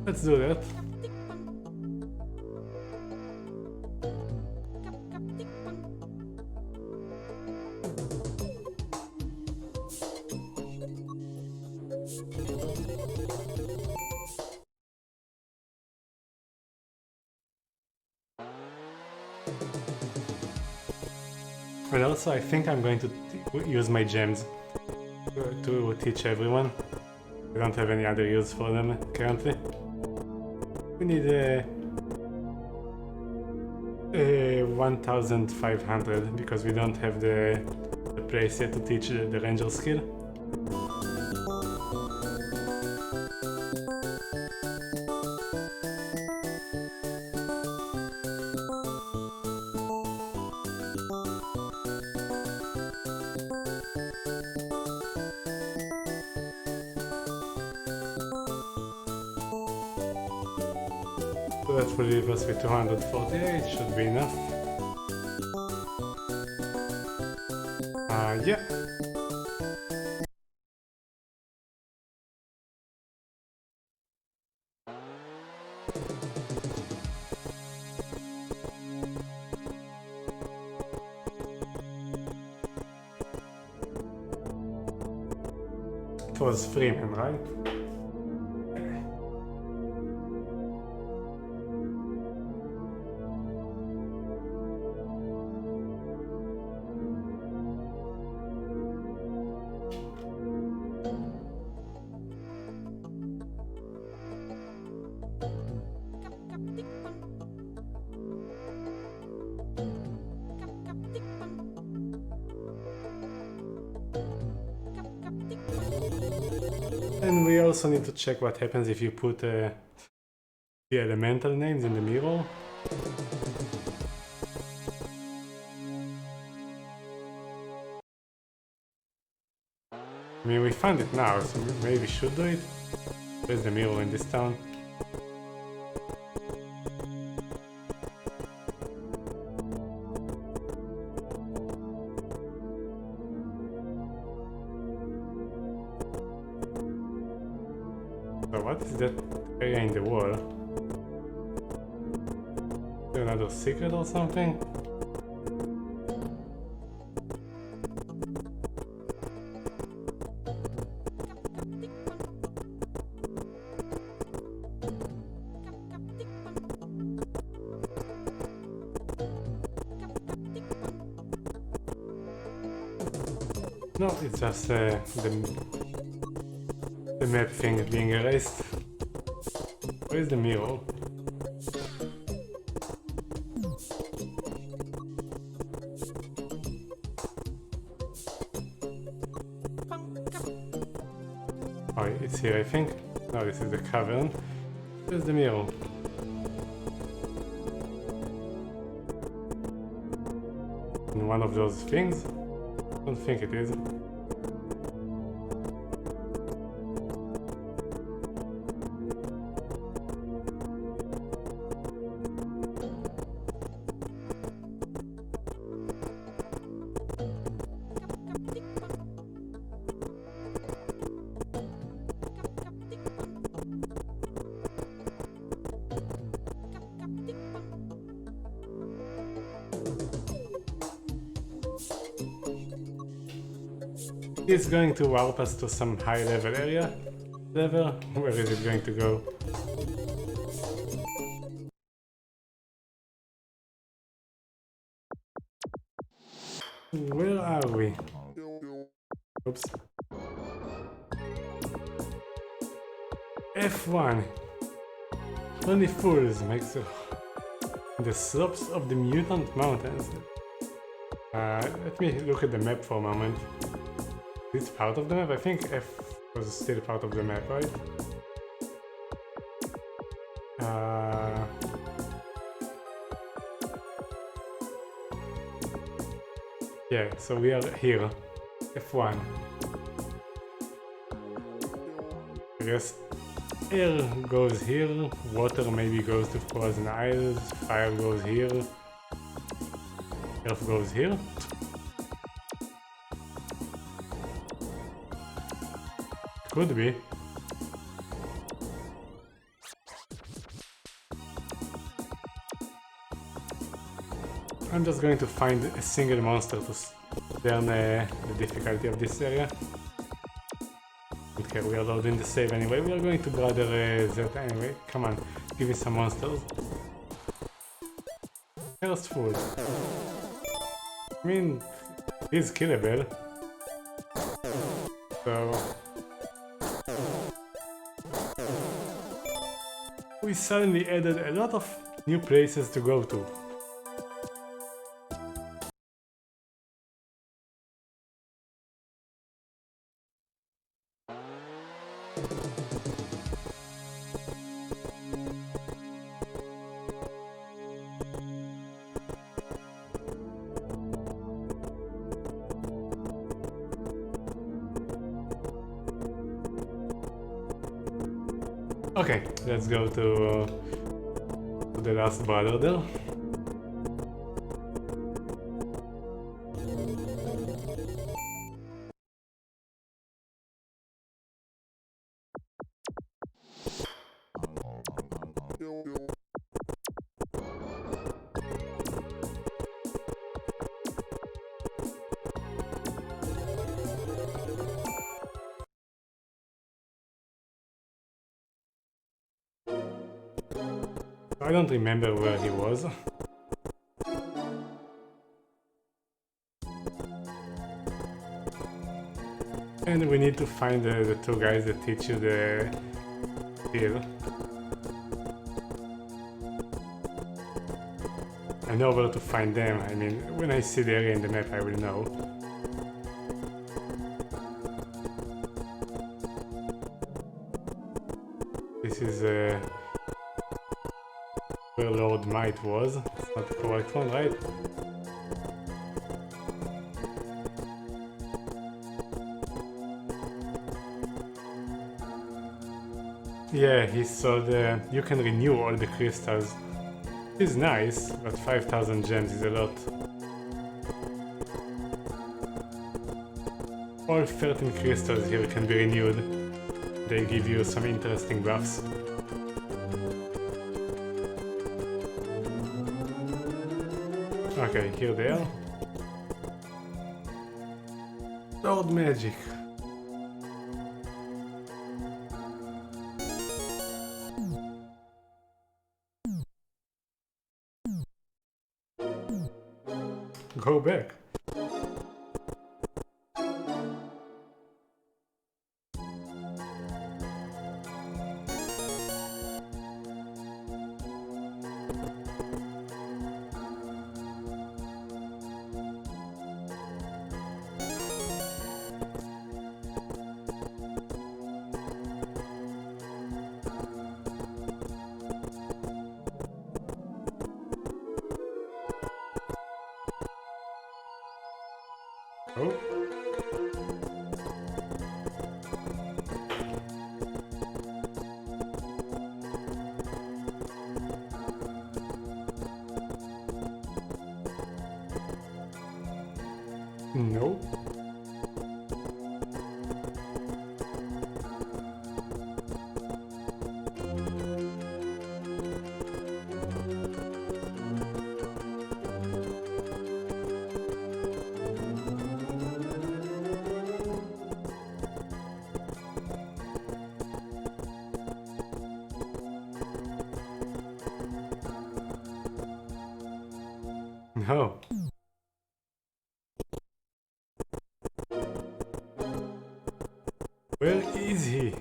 Let's do that. And also, I think I'm going to use my gems to teach everyone. I don't have any other use for them currently. We need 1,500 because we don't have the place yet to teach the ranger skill. So that will leave us with 248, should be enough. Yeah. It was Freeman, right? And we also need to check what happens if you put the elemental names in the mirror. I mean, we found it now, so maybe we should do it. Where's the mirror in this town? So what is that area in the wall? Is there another secret or something? No, it's just the map thing being erased. Where is the mirror? Oh, it's here, I think. No, this is the cavern. Where's the mirror? In one of those things? I don't think it is. It's going to warp us to some high level area. Where is it going to go? Where are we? Oops. F1. Only fools makes the slopes of the mutant mountains. Let me look at the map for a moment. Is it part of the map? I think F was still part of the map, right? Yeah, so we are here. F1. I guess air goes here, water maybe goes to frozen isles, fire goes here, earth goes here. Could be. I'm just going to find a single monster to learn the difficulty of this area. Okay, we are loading the save anyway. We are going to Brother Z anyway. Come on, give me some monsters. First food. I mean, he's killable. So we suddenly added a lot of new places to go to. Okay, let's go to the last brother there. I don't remember where he was. And we need to find the two guys that teach you the skill. I know where to find them. I mean, when I see the area in the map, I will know. This is where Lord Might was. It's not the correct one, right? Yeah, he saw you can renew all the crystals. It's nice, but 5,000 gems is a lot. All 13 crystals here can be renewed. They give you some interesting buffs. Okay, here they are. Lord Magic. Go back. Oh. No. No. Where is he?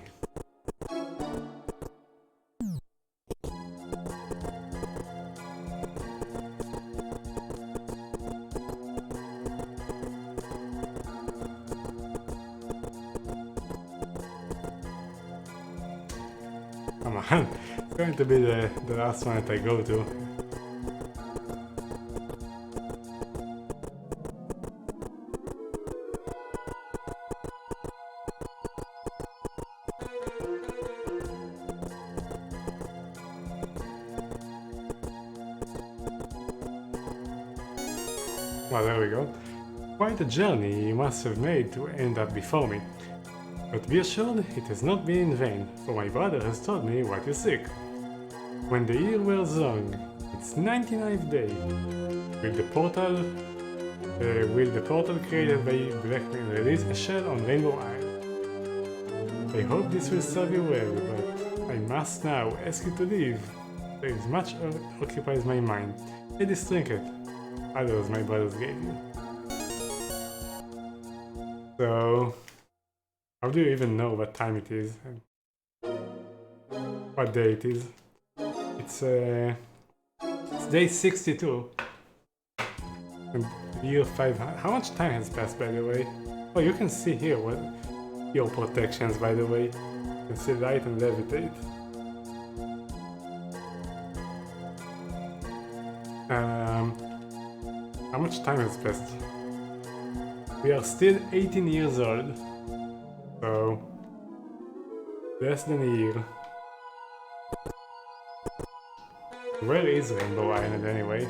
Come on, it's going to be the last one that I go to. Well, there we go. Quite a journey you must have made to end up before me. But be assured, it has not been in vain, for my brother has told me what you seek. When the year wears on, its 99th day, will the portal created by Blackman release a shell on Rainbow Isle. I hope this will serve you well, but I must now ask you to leave. There is much occupies my mind. Take this trinket. Others my brothers gave you. So, how do you even know what time it is? What day it is? It's day 62. And year 5. How much time has passed, by the way? Oh, you can see here what your protections, by the way. You can see light and levitate. How much time has passed? We are still 18 years old. So, less than a year. Where is Rainbow Island anyway?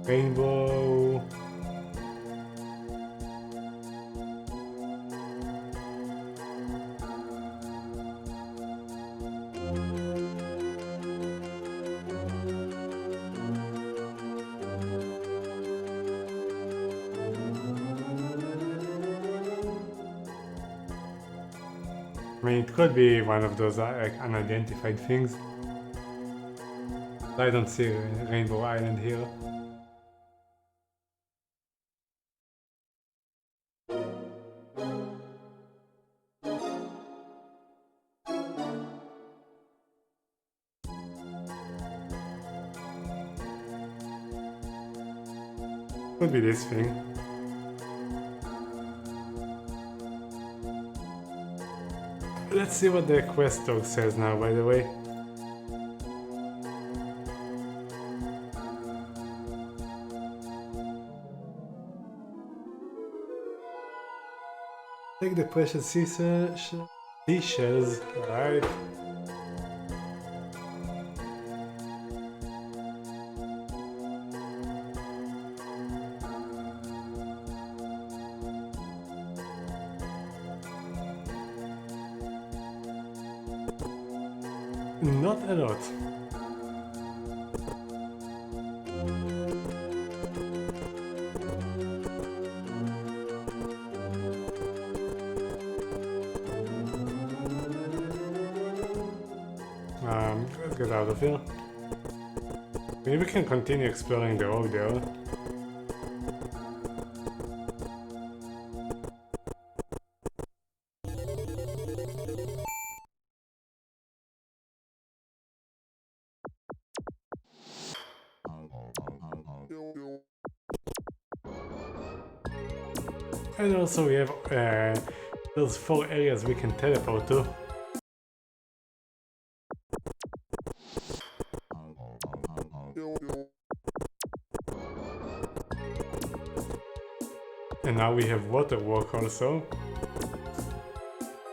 Rainbow... mean, it could be one of those like unidentified things. I don't see Rainbow Island here. Could be this thing. Let's see what the quest dog says now, by the way. Take the precious seashells, right? Not a lot. Let's get out of here. Maybe we can continue exploring the road there. And also we have those 4 areas we can teleport to. And now we have water walk also.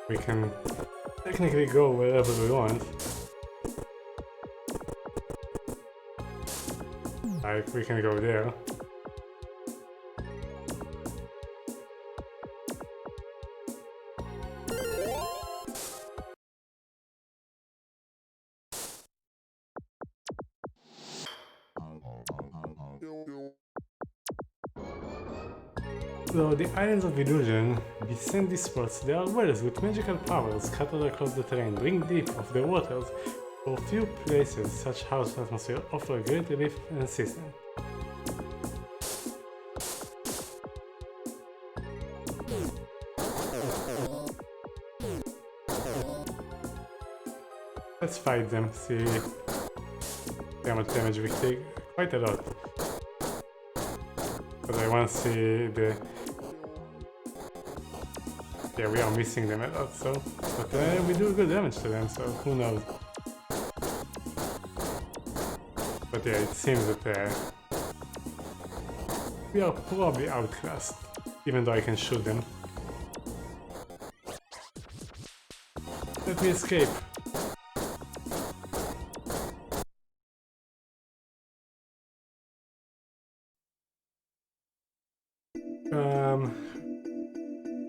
We can technically go wherever we want. Like, we can go there. So the Islands of Illusion, descend these spots. They are wells with magical powers scattered across the terrain, ring deep of the waters. For few places, such house atmosphere offer great relief and assistance. Let's fight them, see how much damage we take. Quite a lot. But I want to see the... Yeah, we are missing them a lot, so... But we do good damage to them, so who knows. But yeah, it seems that we are probably outclassed, even though I can shoot them. Let me escape.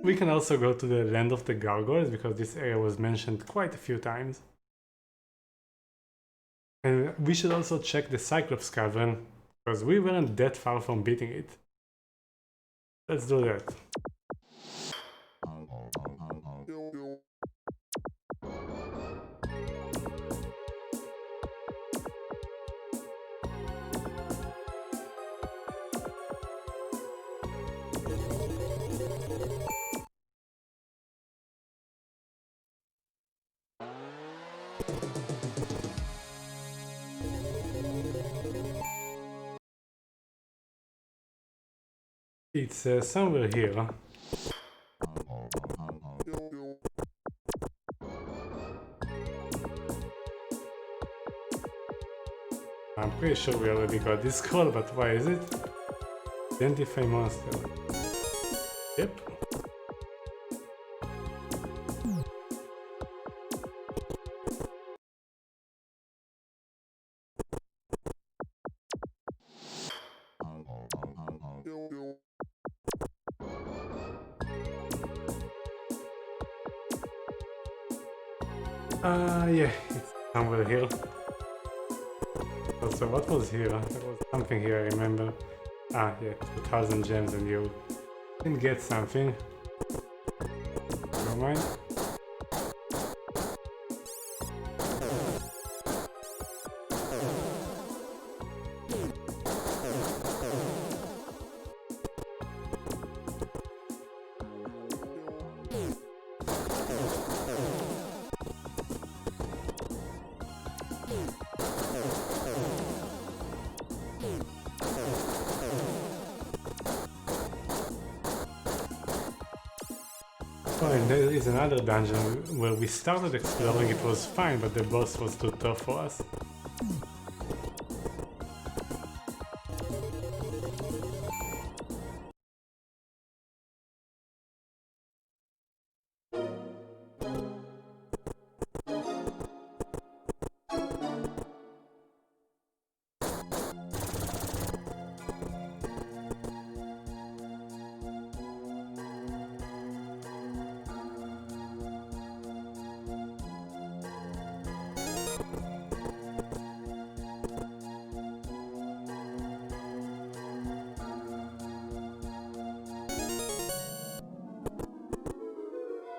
We can also go to the Land of the Gargoyles, because this area was mentioned quite a few times. And we should also check the Cyclops Cavern, because we weren't that far from beating it. Let's do that. It's somewhere here. I'm pretty sure we already got this scroll, but why is it? Identify monster. Yep. Yeah, it's somewhere here. Also, what was here? There was something here, I remember. Ah, yeah, 2000 gems and you didn't get something. Never mind. and there is another dungeon where we started exploring, it was fine, but the boss was too tough for us.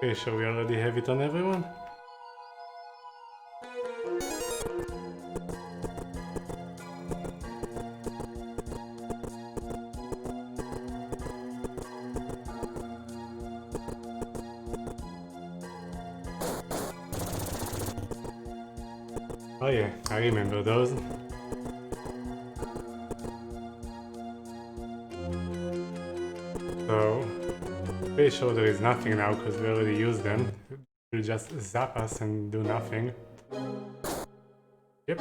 Okay, so we already have it on everyone? Oh yeah, I remember those. So, pretty sure there is nothing now because we already used them. Will just zap us and do nothing. Yep.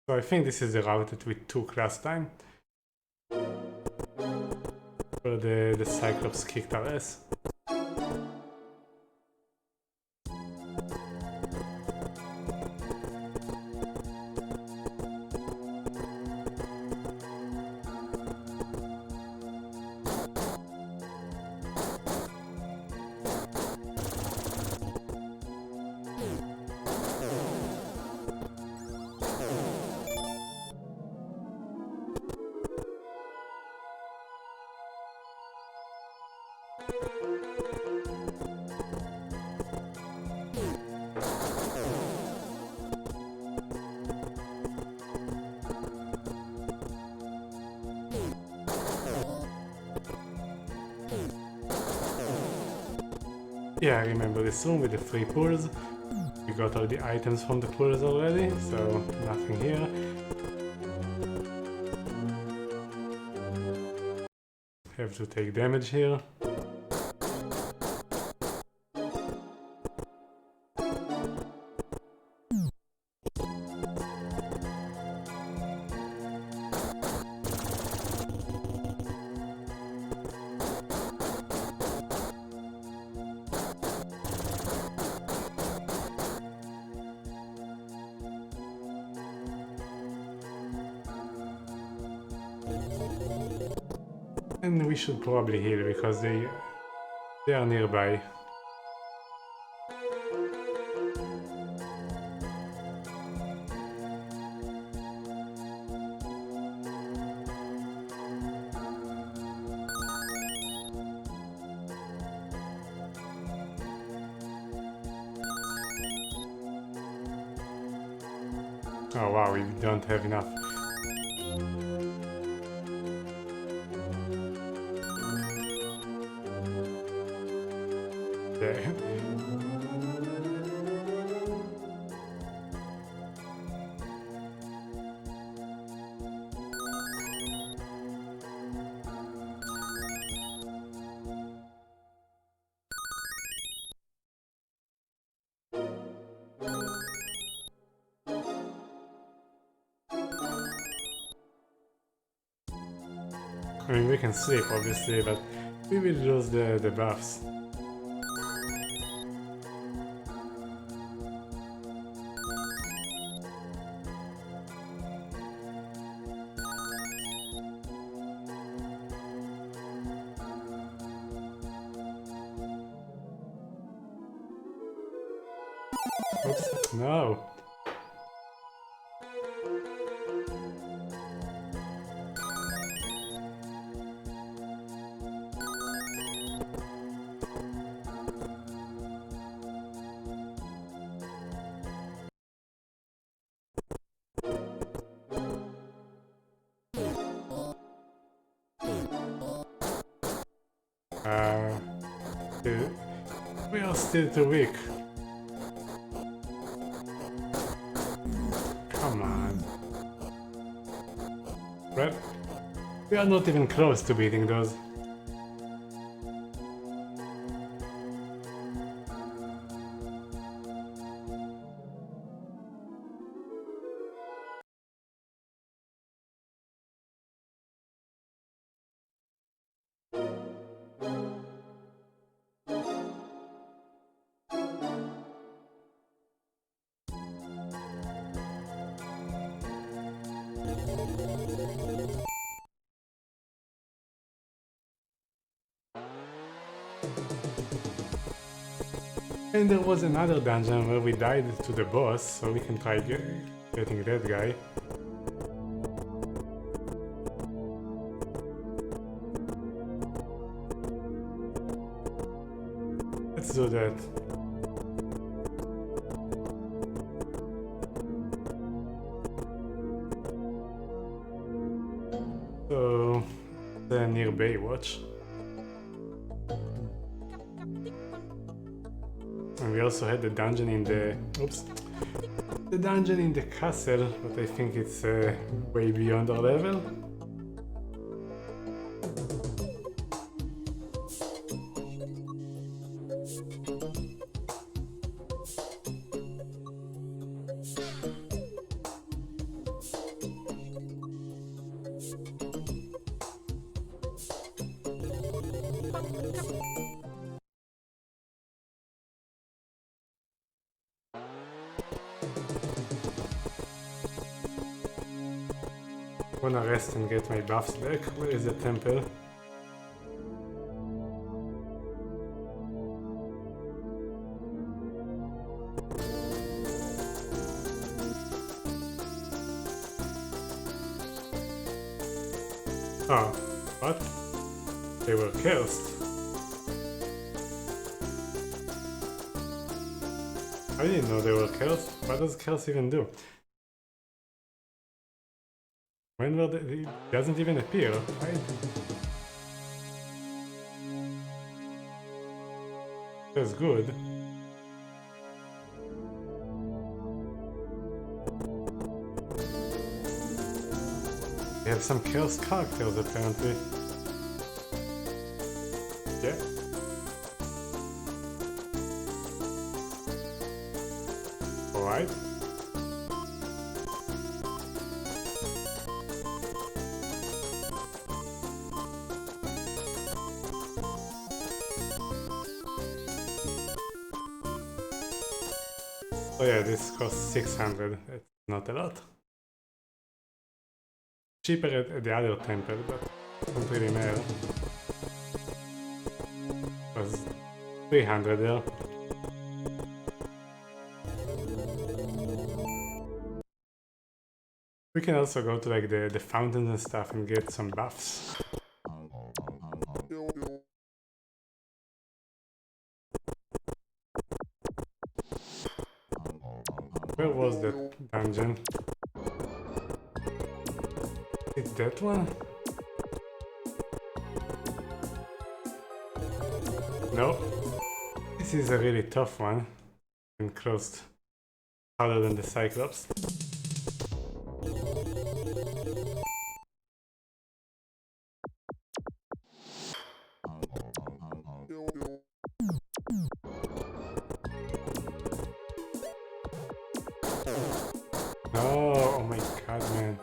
So I think this is the route that we took last time. Where the Cyclops kicked our ass. Yeah, I remember this room with the 3 pools. We got all the items from the pools already, so nothing here. Have to take damage here. And we should probably heal because they are nearby. Oh wow, we don't have enough. Yeah. I mean, we can sleep obviously, but we will lose the buffs. Oops, no. We are still too weak. Come on. Red? We are not even close to beating those. And there was another dungeon where we died to the boss, so we can try getting that guy. Let's do that. So, near Baywatch. And we also had the dungeon in the... oops. The dungeon in the castle, but I think it's way beyond our level. I wanna rest and get my buffs back. Where is the temple? Oh, what? They were cursed. I didn't know they were cursed. What does curse even do? When will it doesn't even appear, right? That's good. They have some cursed characters apparently. Yeah. Alright. Oh yeah, this costs 600. It's not a lot. Cheaper at the other temple, but don't really matter. It was 300 there. We can also go to like the fountains and stuff and get some buffs. Where was that dungeon? Is that one? No. This is a really tough one. And closed harder than the Cyclops. Oh my god, man.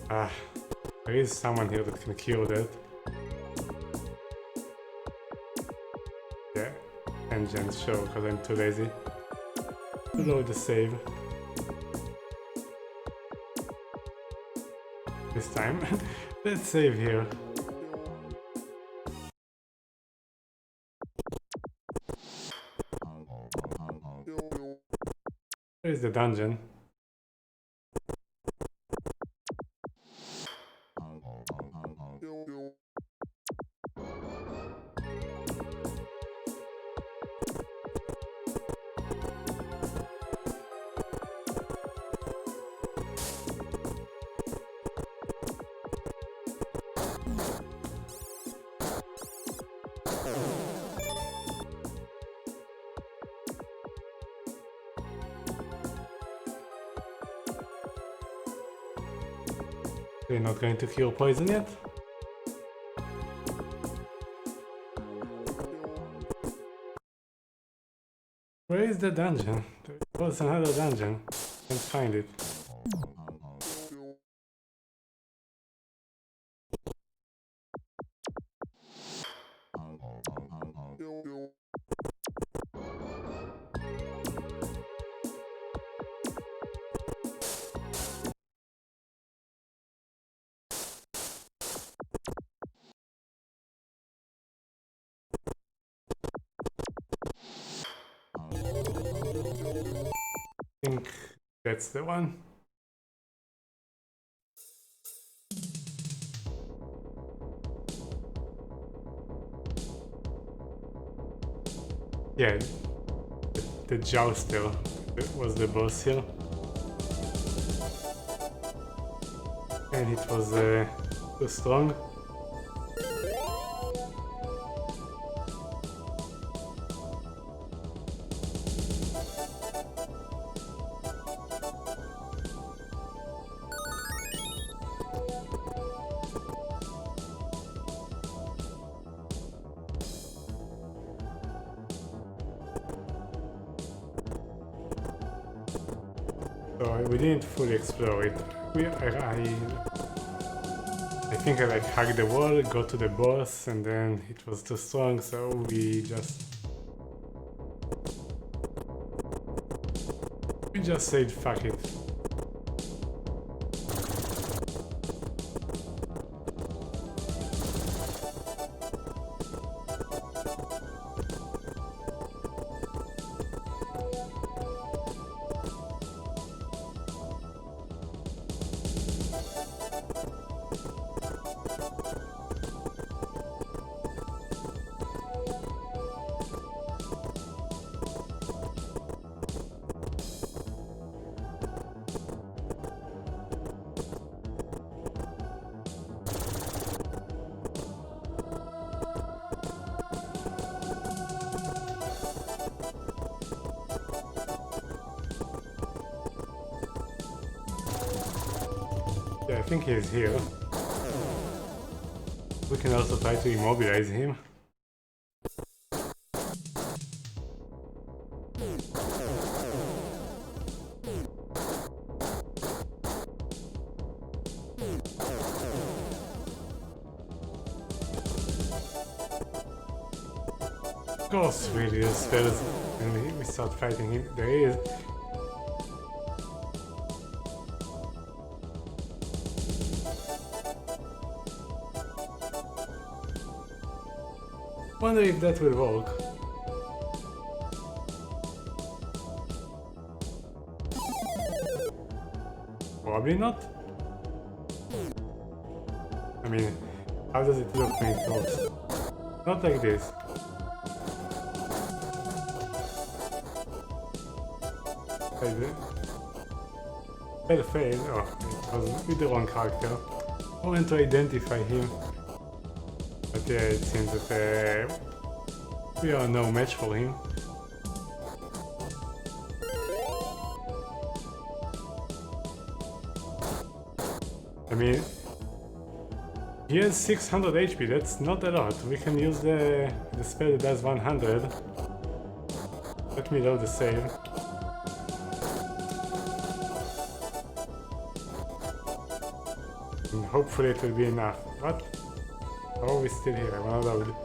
Ah, there is someone here that can cure that. Yeah, engines, sure, because I'm too lazy to load the save. This time, let's save here. Where is the dungeon? They're not going to cure poison yet? Where is the dungeon? There was another dungeon. Can't find it. I think that's the one. Yeah, the jouster was the boss here. And it was too strong. So we didn't fully explore it. I think I like hugged the wall, got to the boss, and then it was too strong, so we just said fuck it. Yeah, I think he's here. We can also try to immobilize him. Of course, we use spells and we start fighting him. There he is. Wonder if that will work. Probably not. I mean, how does it look when it works? Not like this. Spell failed. Oh, it was with the wrong character. I want to identify him. But yeah, it seems that we are no match for him. I mean, he has 600 HP, that's not a lot. We can use the spell that does 100. Let me load the save. And hopefully it will be enough. What? Oh, we're still here. I wanna load.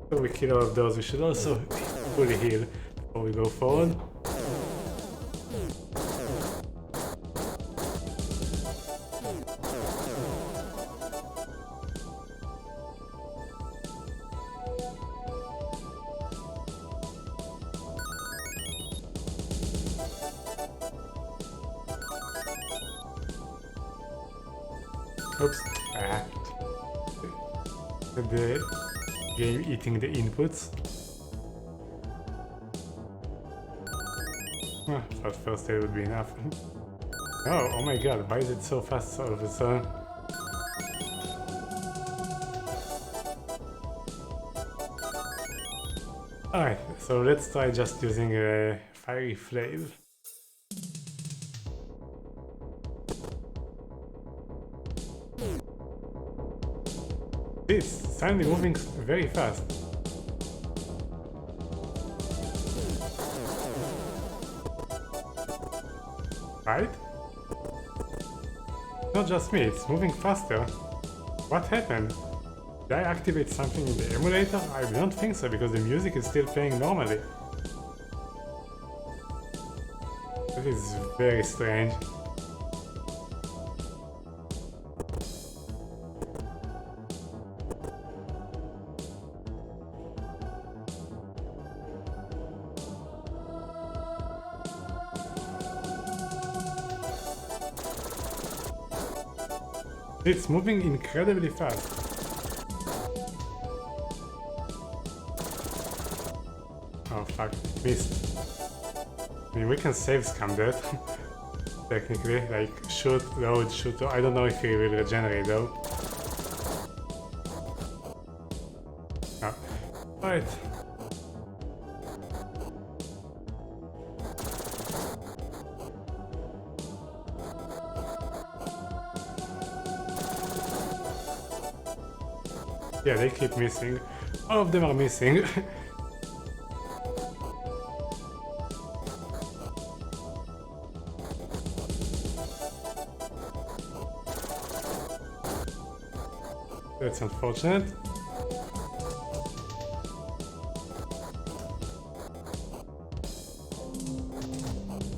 So we kill all of those. We should also fully heal before we go forward. Oops, I hacked the game eating the inputs. Thought first aid would be enough. Oh my god, why is it so fast all of a sudden? Alright, so let's try just using a fiery flail. It's suddenly moving very fast. Right? Not just me, it's moving faster. What happened? Did I activate something in the emulator? I don't think so, because the music is still playing normally. That is very strange. It's moving incredibly fast. Oh fuck, missed. I mean, we can save scam that. Technically, like shoot, load, shoot. I don't know if he will regenerate though. Oh. Alright. Yeah, they keep missing. All of them are missing. That's unfortunate.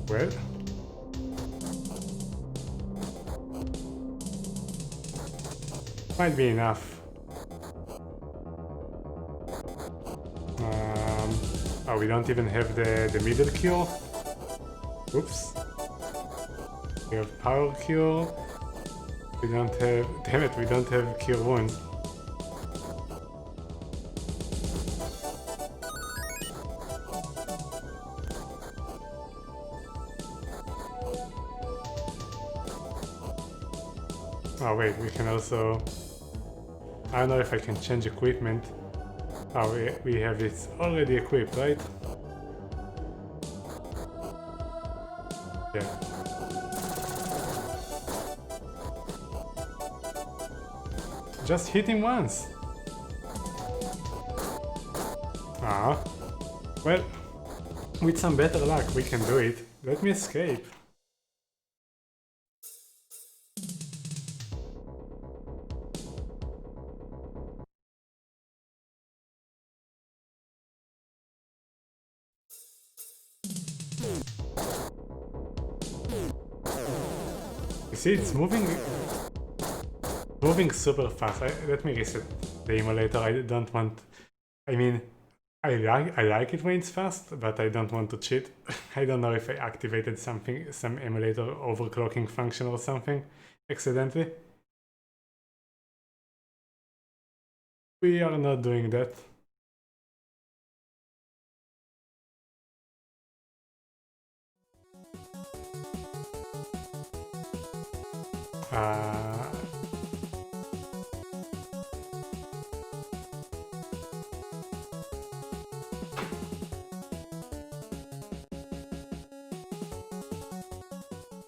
Well. Might be enough. Oh, we don't even have the middle cure. Oops. We have power cure. We don't have... Damn it, we don't have cure wounds. Oh wait, we can also... I don't know if I can change equipment. Oh, we have it already equipped, right? Yeah. Just hit him once! Ah. Well, with some better luck we can do it. Let me escape. You see, it's moving super fast. Let me reset the emulator. I don't want... I mean, I like it when it's fast, but I don't want to cheat. I don't know if I activated something, some emulator overclocking function or something, accidentally. We are not doing that.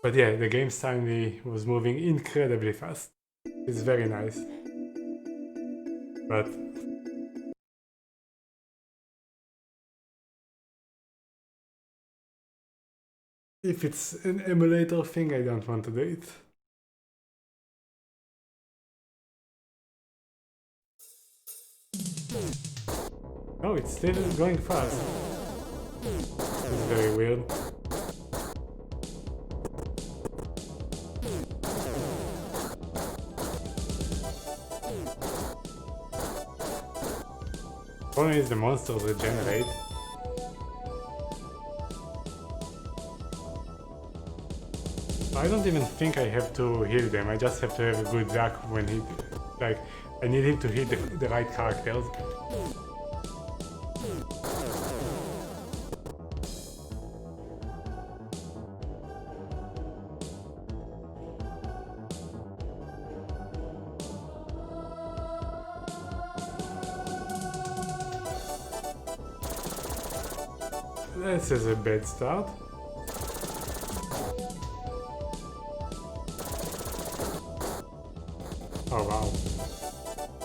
But yeah, the game suddenly was moving incredibly fast. It's very nice. But if it's an emulator thing, I don't want to do it. Oh, it's still going fast. It's very weird. Problem is the monsters regenerate. I don't even think I have to heal them, I just have to have a good luck when he... Like, I need him to hit the right characters. This is a bad start. Oh wow.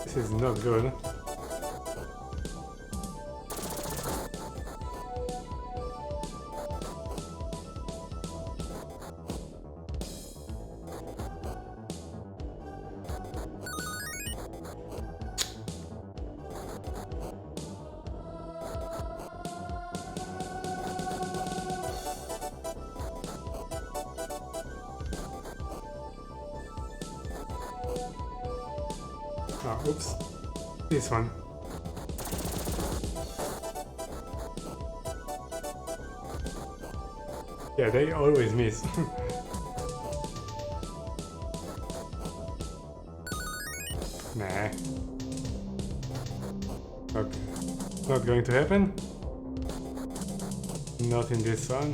This is not good. Oh, oops. This one. Yeah, they always miss. Nah. Not going to happen. Not in this one.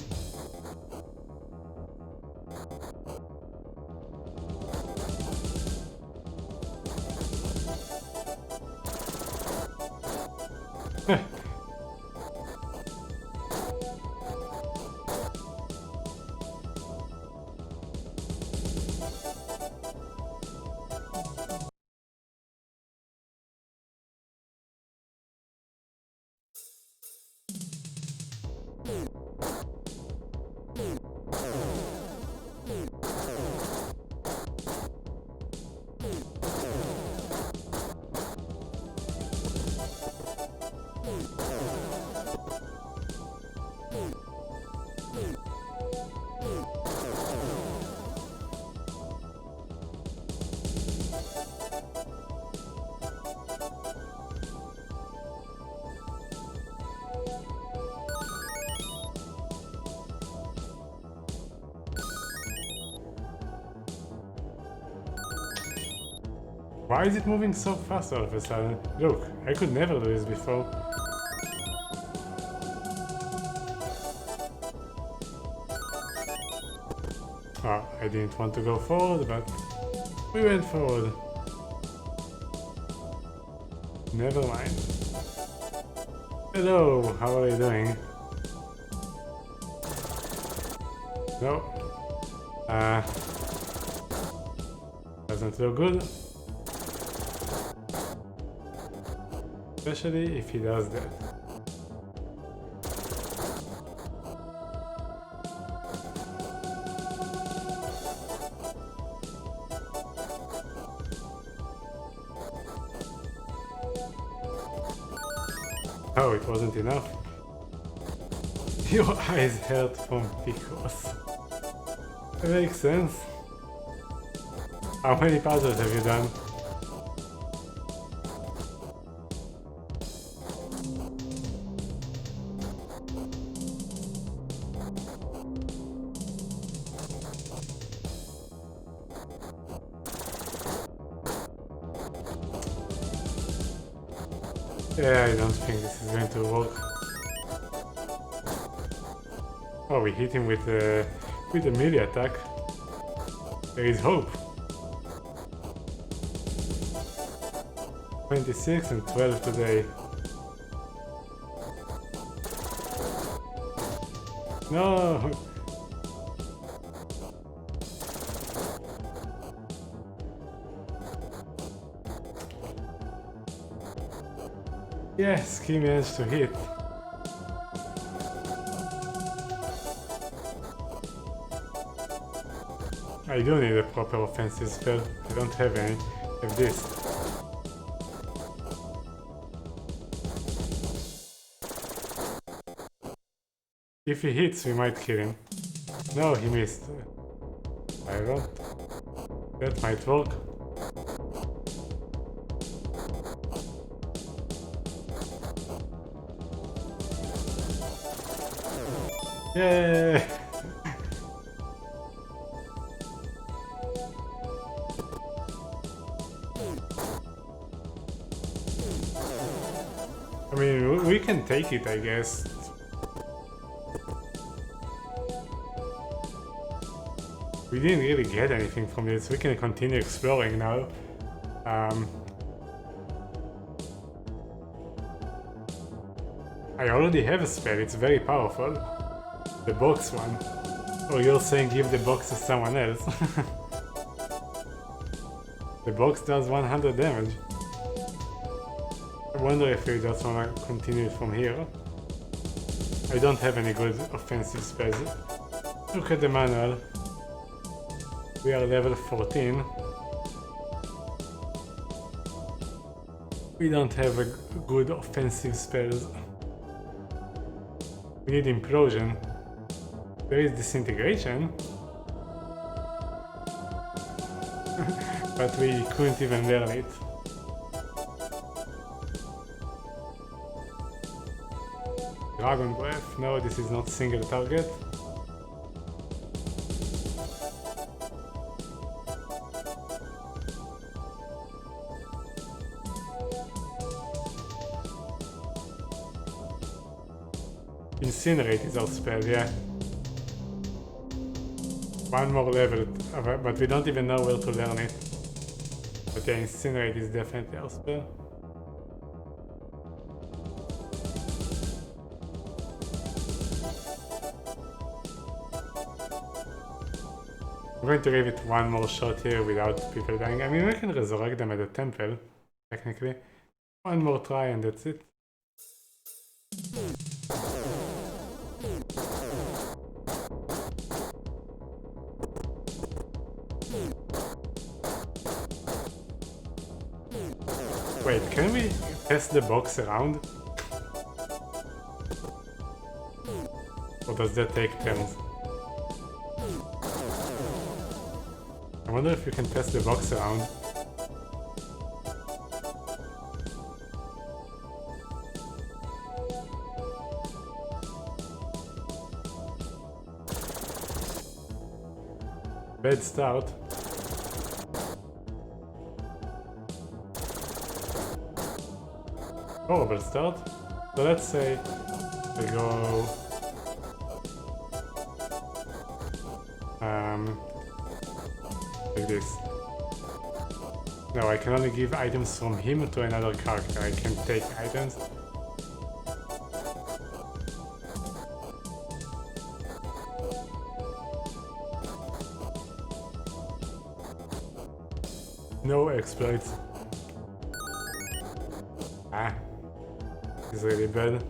Why is it moving so fast all of a sudden? Look, I could never do this before. Oh, I didn't want to go forward, but we went forward. Never mind. Hello, how are you doing? No. Doesn't look good. Especially if he does that. Oh, it wasn't enough. Your eyes hurt from pickles. That makes sense. How many puzzles have you done? Yeah, I don't think this is going to work. Oh, we hit him with a melee attack. There is hope. 26 and 12 today. No! Yes, he managed to hit. I do need a proper offensive spell. I don't have any. I have this. If he hits, we might kill him. No, he missed. I don't. That might work. Yay! I mean, we can take it, I guess. We didn't really get anything from this. We can continue exploring now. I already have a spell, it's very powerful. The box one. Or you're saying give the box to someone else. The box does 100 damage. I wonder if we just wanna continue from here. I don't have any good offensive spells. Look at the manual. We are level 14. We don't have a good offensive spells. We need implosion. There is disintegration. But we couldn't even learn it. Dragon Breath. No, this is not single target. Incinerate is our spell, yeah. One more level, but we don't even know where to learn it. But yeah, Incinerate is definitely our spell. I'm going to give it one more shot here without people dying. I mean, we can resurrect them at the temple, technically. One more try and that's it. Wait, can we pass the box around? Or does that take turns? I wonder if you can pass the box around. Bad start. Horrible start. So let's say we go like this. No, I can only give items from him to another character. I can take items. No exploits. Ah, this is really bad.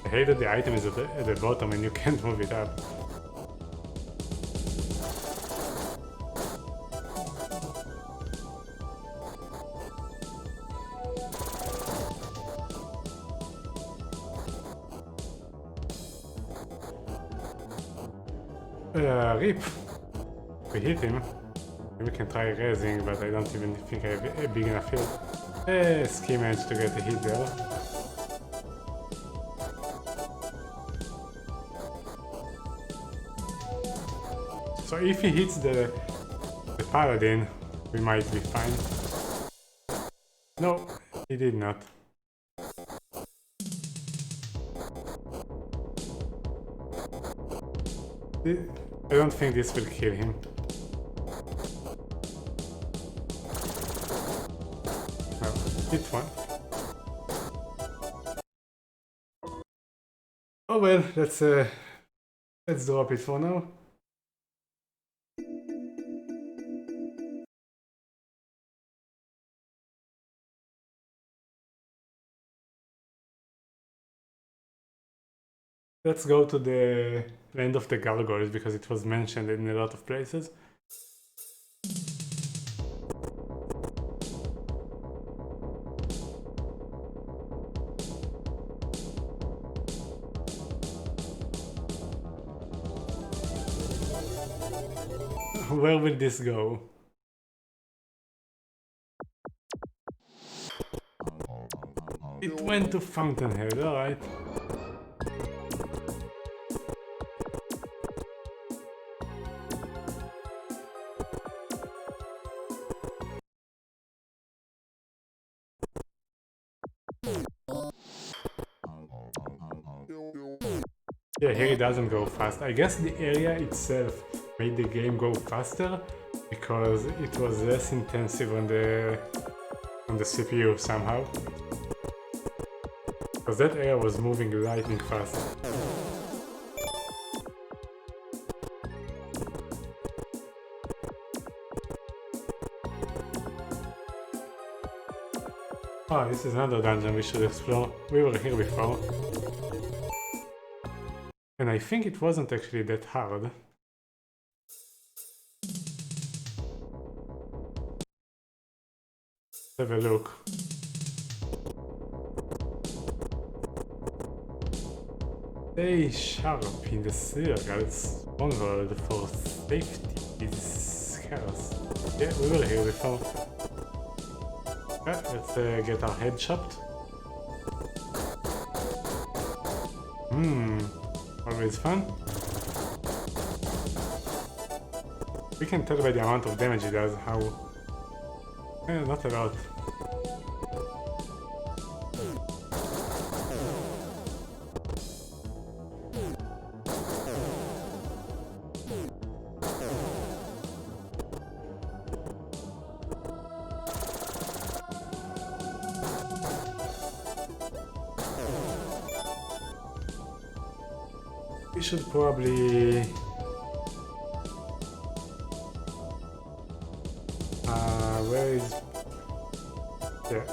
I hate that the item is at the bottom and you can't move it up. Rip! We hit him. We can try raising, but I don't even think I have a big enough field. Ski managed to get a hit there. So if he hits the paladin, we might be fine. No, he did not. I don't think this will kill him. No, hit one. Oh well, let's drop it for now. Let's go to the land of the gargoyles because it was mentioned in a lot of places. Where will this go? It went to Fountainhead, alright. Yeah, here it doesn't go fast. I guess the area itself made the game go faster because it was less intensive on the CPU somehow. Because that area was moving lightning fast. Oh, this is another dungeon we should explore. We were here before. And I think it wasn't actually that hard. Have a look. Stay sharp in the circle. Stronghold for safety is scarce. Yeah, we were here before. Okay, let's get our head chopped. Always fun. We can tell by the amount of damage it does how... not a lot. We should probably... where is... yeah.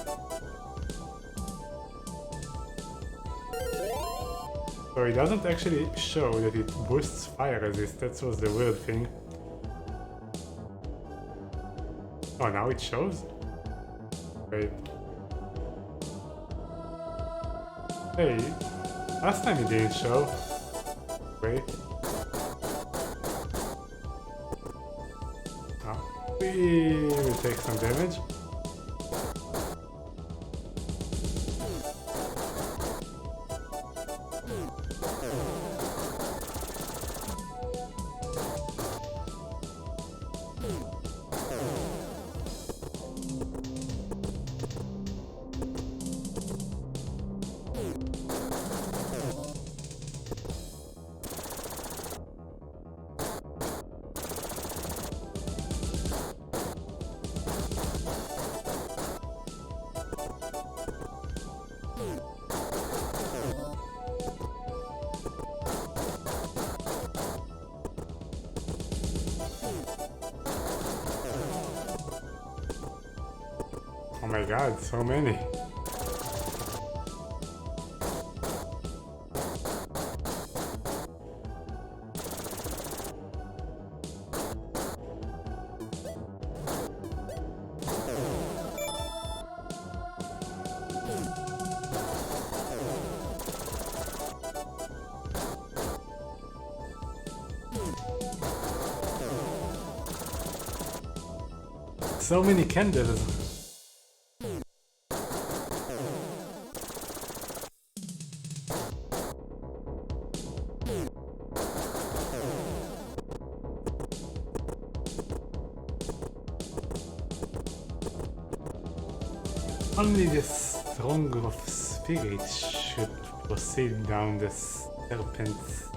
So it doesn't actually show that it boosts fire resist, that was the weird thing. Oh, now it shows? Wait. Hey, last time it didn't show. Wait. Oh, we will take some damage. Oh my god, so many. So many candles. Only the strong of spirit should proceed down the serpent's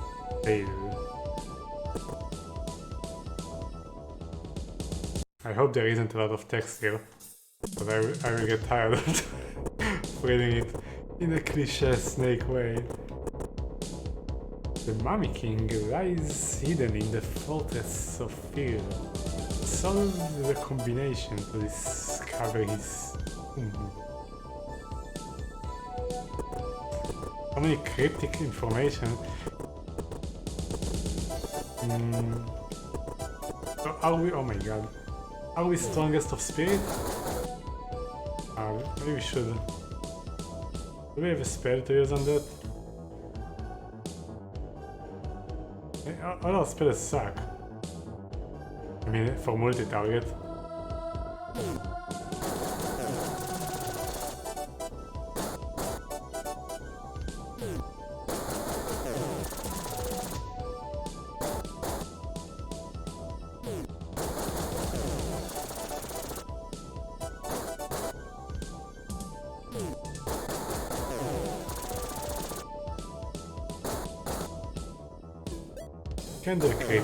tail. I hope there isn't a lot of text here, but I will get tired of reading it in a cliché snake way. The Mummy King lies hidden in the Fortress of Fear. Solve the combination to discover his tomb. So many cryptic information. So are we? Oh my god. Are we strongest of spirit? Maybe we should. Do we have a spell to use on that? All our spells suck. I mean, for multi-target. Candle creep.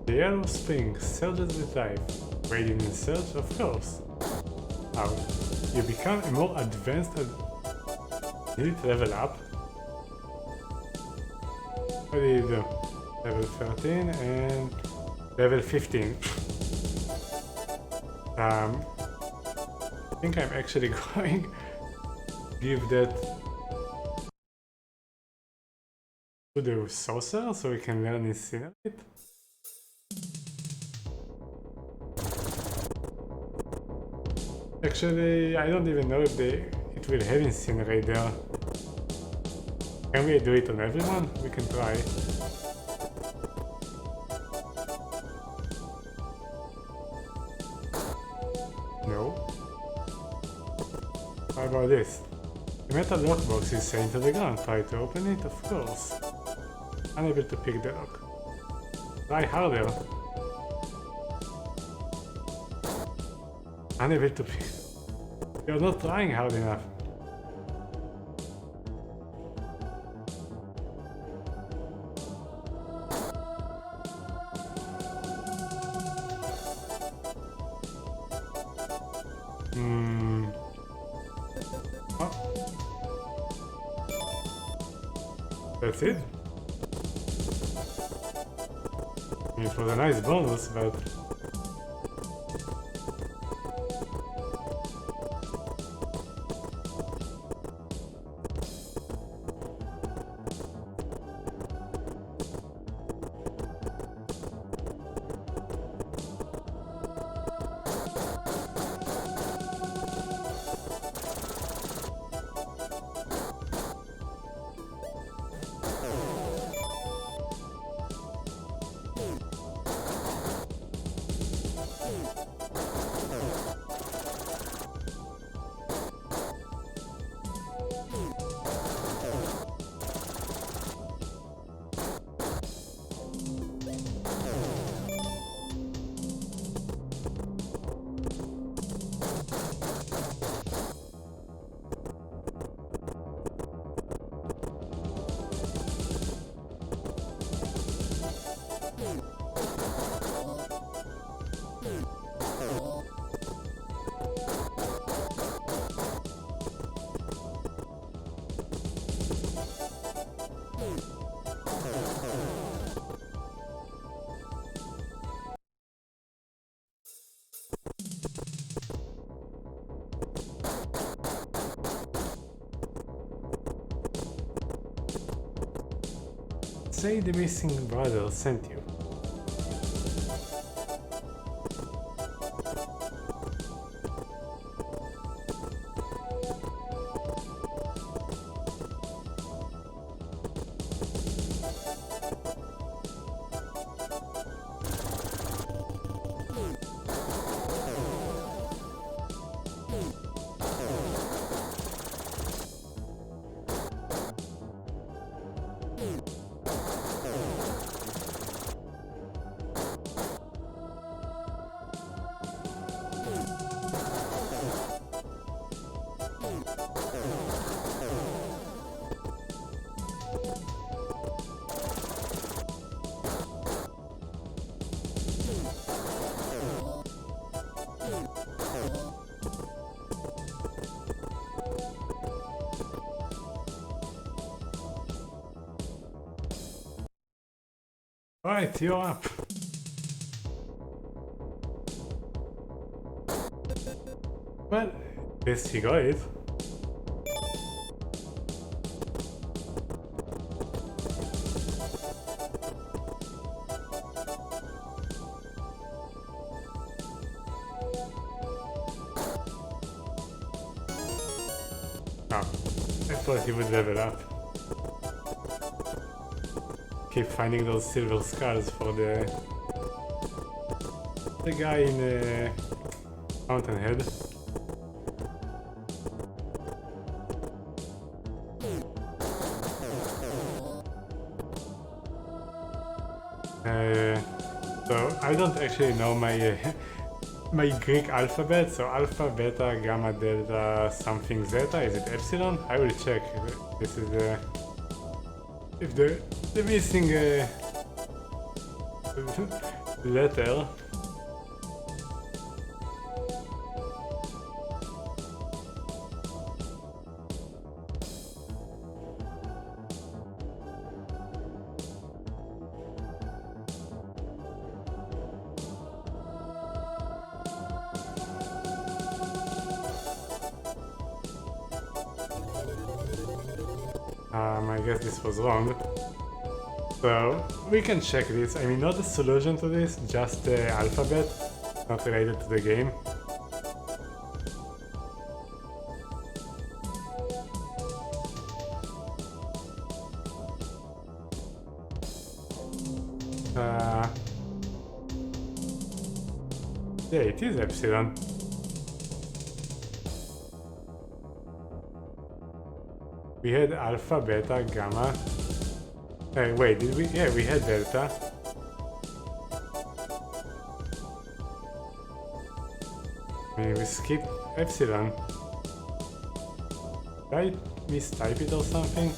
The yellow spring surges with life, wading in search of course. How? You become a more advanced need to level up. What do you do? Level 13 and level 15. I think I'm actually going to give that to the sorcerer so we can learn Incinerate. Actually, I don't even know if it will have Incinerate there. Can we do it on everyone? We can try. No. How about this? The metal lockbox is saying to the ground. Try to open it, of course. Unable to pick the lock. Try harder. Unable to pick. You're not trying hard enough. Oh. That's it? I mean, it was a nice bonus, but... Say the missing brother sent you. Alright, you're up. Well, at least you got it. thought he would level up. Keep finding those silver skulls for the guy in the Fountainhead. So I don't actually know my my Greek alphabet, so alpha, beta, gamma, delta, something zeta. Is it epsilon? I will check. This is if the missing letter. I guess this was wrong. So we can check this. I mean, not the solution to this, just the alphabet, not related to the game. Yeah, it is epsilon. We had alpha, beta, gamma. Wait, did we? Yeah, we had delta. Maybe we skipped epsilon. Did I mistype it or something?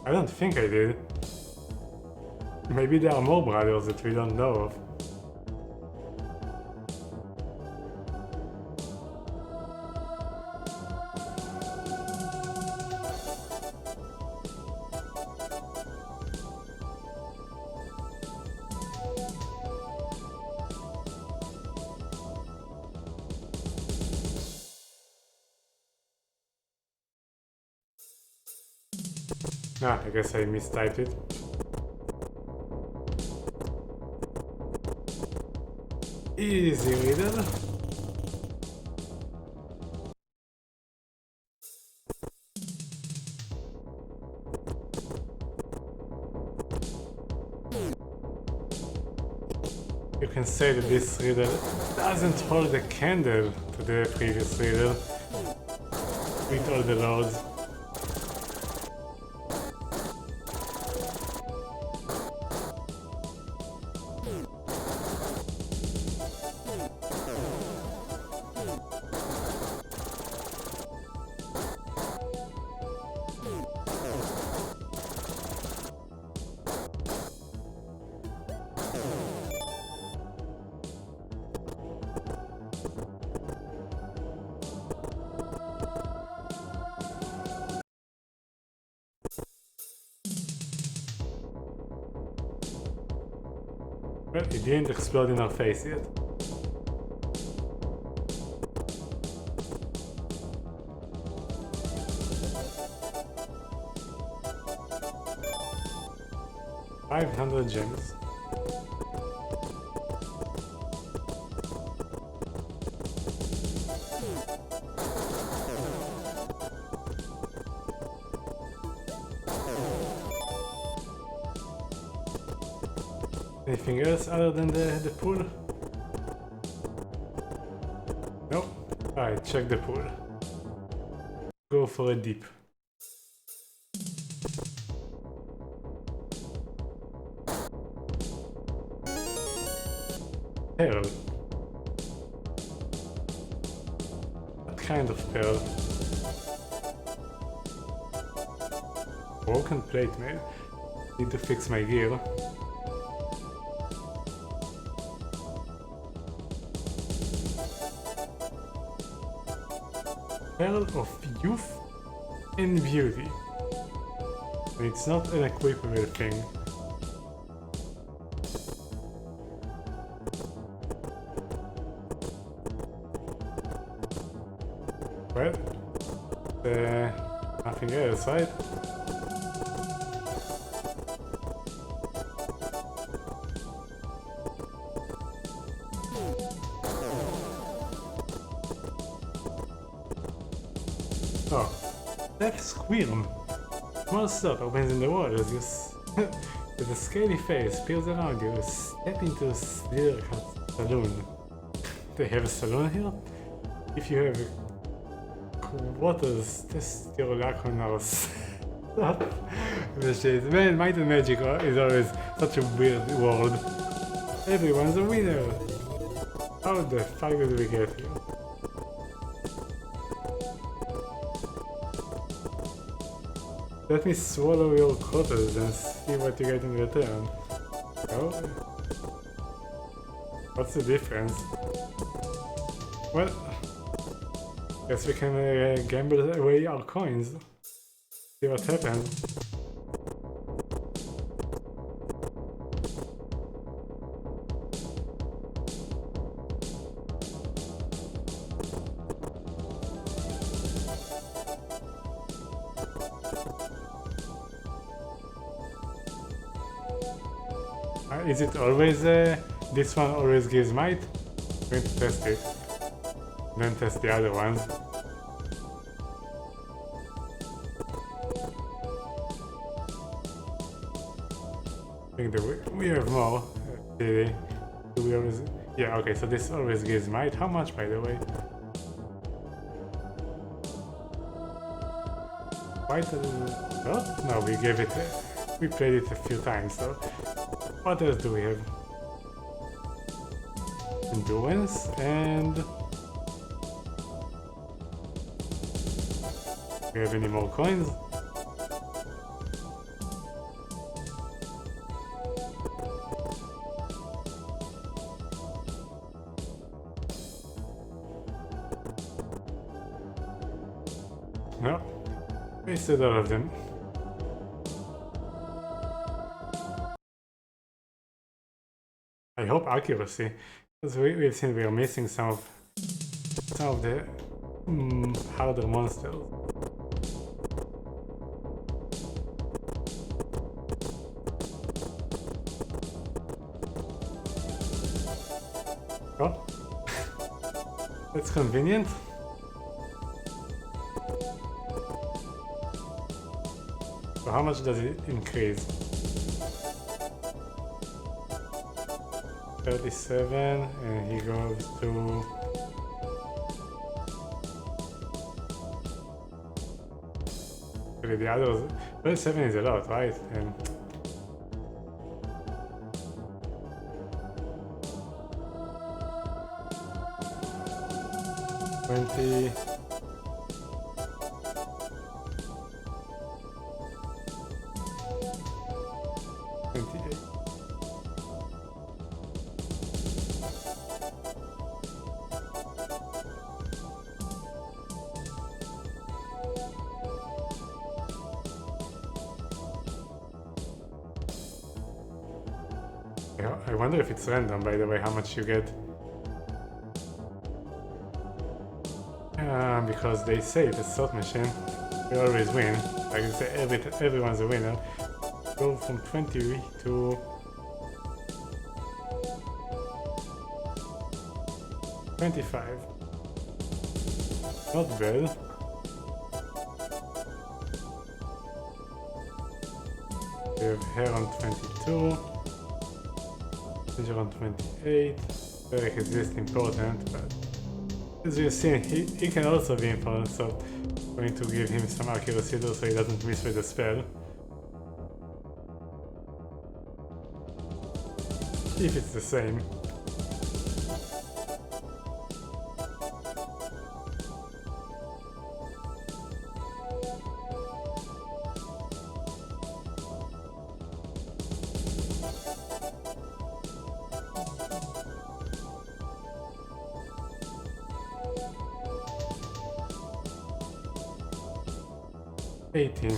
I don't think I did. Maybe there are more brothers that we don't know of. I guess I mistyped it. Easy riddle. You can say that this riddle doesn't hold a candle to the previous riddle with all the lords. Well, it didn't explode in our face yet. $500 gems. Anything else other than the pool? Nope. Alright, check the pool. Go for a dip. Pearl. What kind of pearl? Broken plate mail. Need to fix my gear. Pearl of Youth and Beauty. And it's not an equipable thing. Well, nothing else, right? squirm. Small slot opens in the wall as you as a scaly face peers around you. Step into a saloon. They have a saloon here? If you have quarters, test your luck on our slot. Man, Might and Magic is always such a weird world. Everyone's a winner! How the fuck did we get here? Let me swallow your quarters and see what you get in return. Oh? What's the difference? Well, guess we can gamble away our coins. See what happens. Is it always this one always gives might? I'm going to test it. Then test the other ones. I think that we have more. Really. Do we always? Yeah, okay, so this always gives might. How much, by the way? Quite a little. Oh? No, we gave it. We played it a few times, so. What else do we have? Endurance and... Do we have any more coins? No. Wasted all of them. I hope accuracy, because we've seen we are missing some of the harder monsters. Oh, that's convenient. So how much does it increase? 37, and he goes to... Okay, the others... 37 is a lot, right? And... $20... I wonder if it's random, by the way, how much you get. Because they say it's a slot machine, you always win. Like I say, everyone's a winner. Go from 20 to 25. Not bad. We have hair on 22. On 28. Derek is least important, but as you've seen, he can also be important, so I'm going to give him some accuracy though, so he doesn't miss with the spell. If it's the same. $18.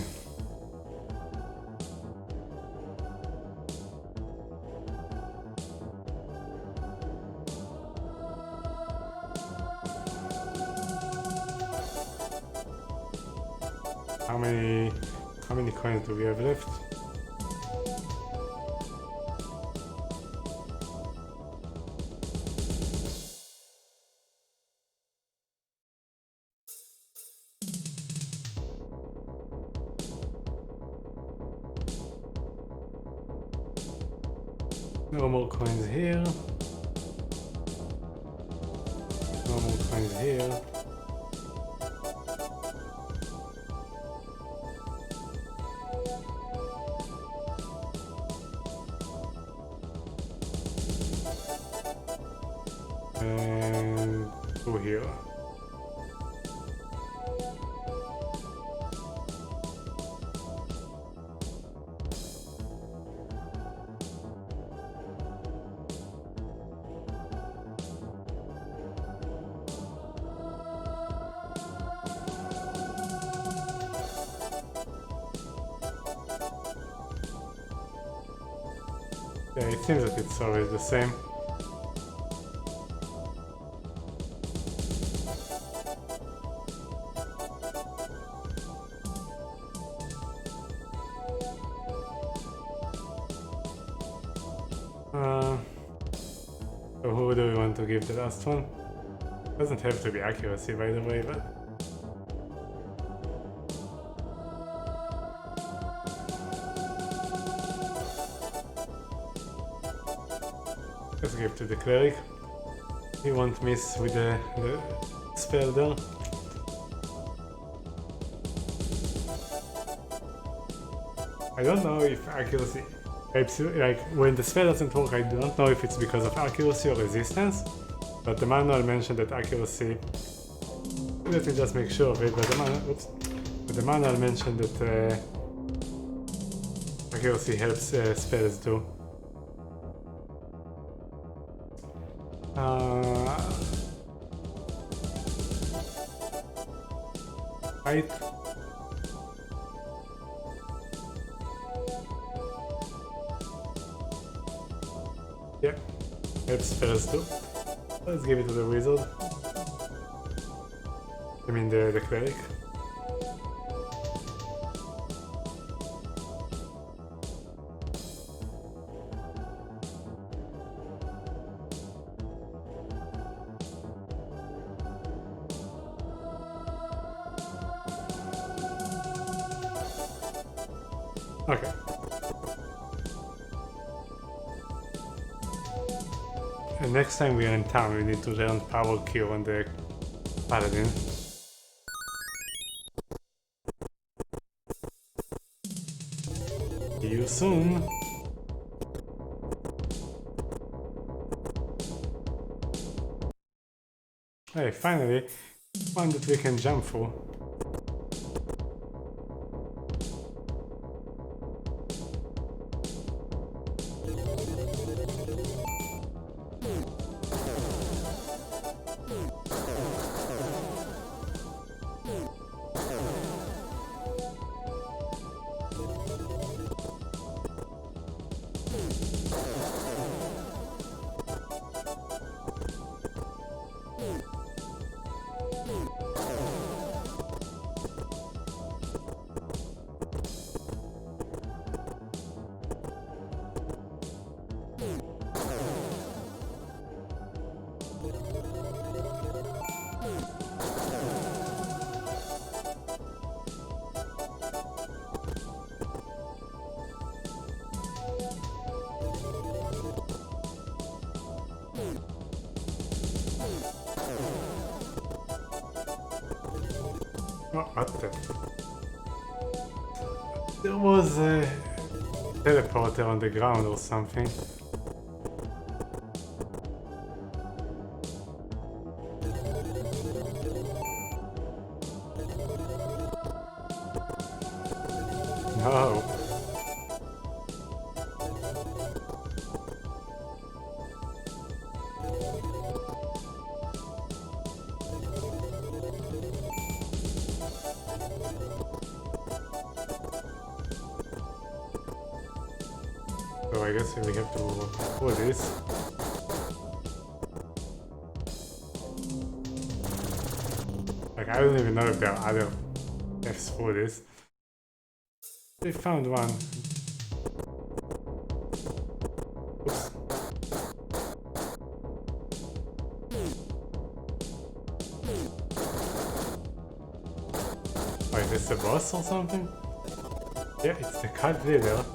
How many coins do we have left? No more coins here. No more coins here. And through here. Yeah, it seems that it's always the same. So who do we want to give the last one? Doesn't have to be accuracy, by the way, but... let's give to the cleric. He won't miss with the spell there. I don't know if accuracy... like, when the spell doesn't work, I don't know if it's because of accuracy or resistance, but the manual mentioned that accuracy... let me just make sure of it, but the manual mentioned that accuracy helps spells too. Right. Yeah, helps spells too. Let's give it to the wizard. I mean the cleric. Okay. And next time we are in town, we need to learn power cure on the paladin. See you soon. Hey, finally, one that we can jump for. Oh, what the? There was a teleporter on the ground or something. No. So I guess we have to pull this. Like, I don't even know if there are other Fs for this. We found one. Oops. Oh, is this the boss or something? Yeah, it's the cult leader.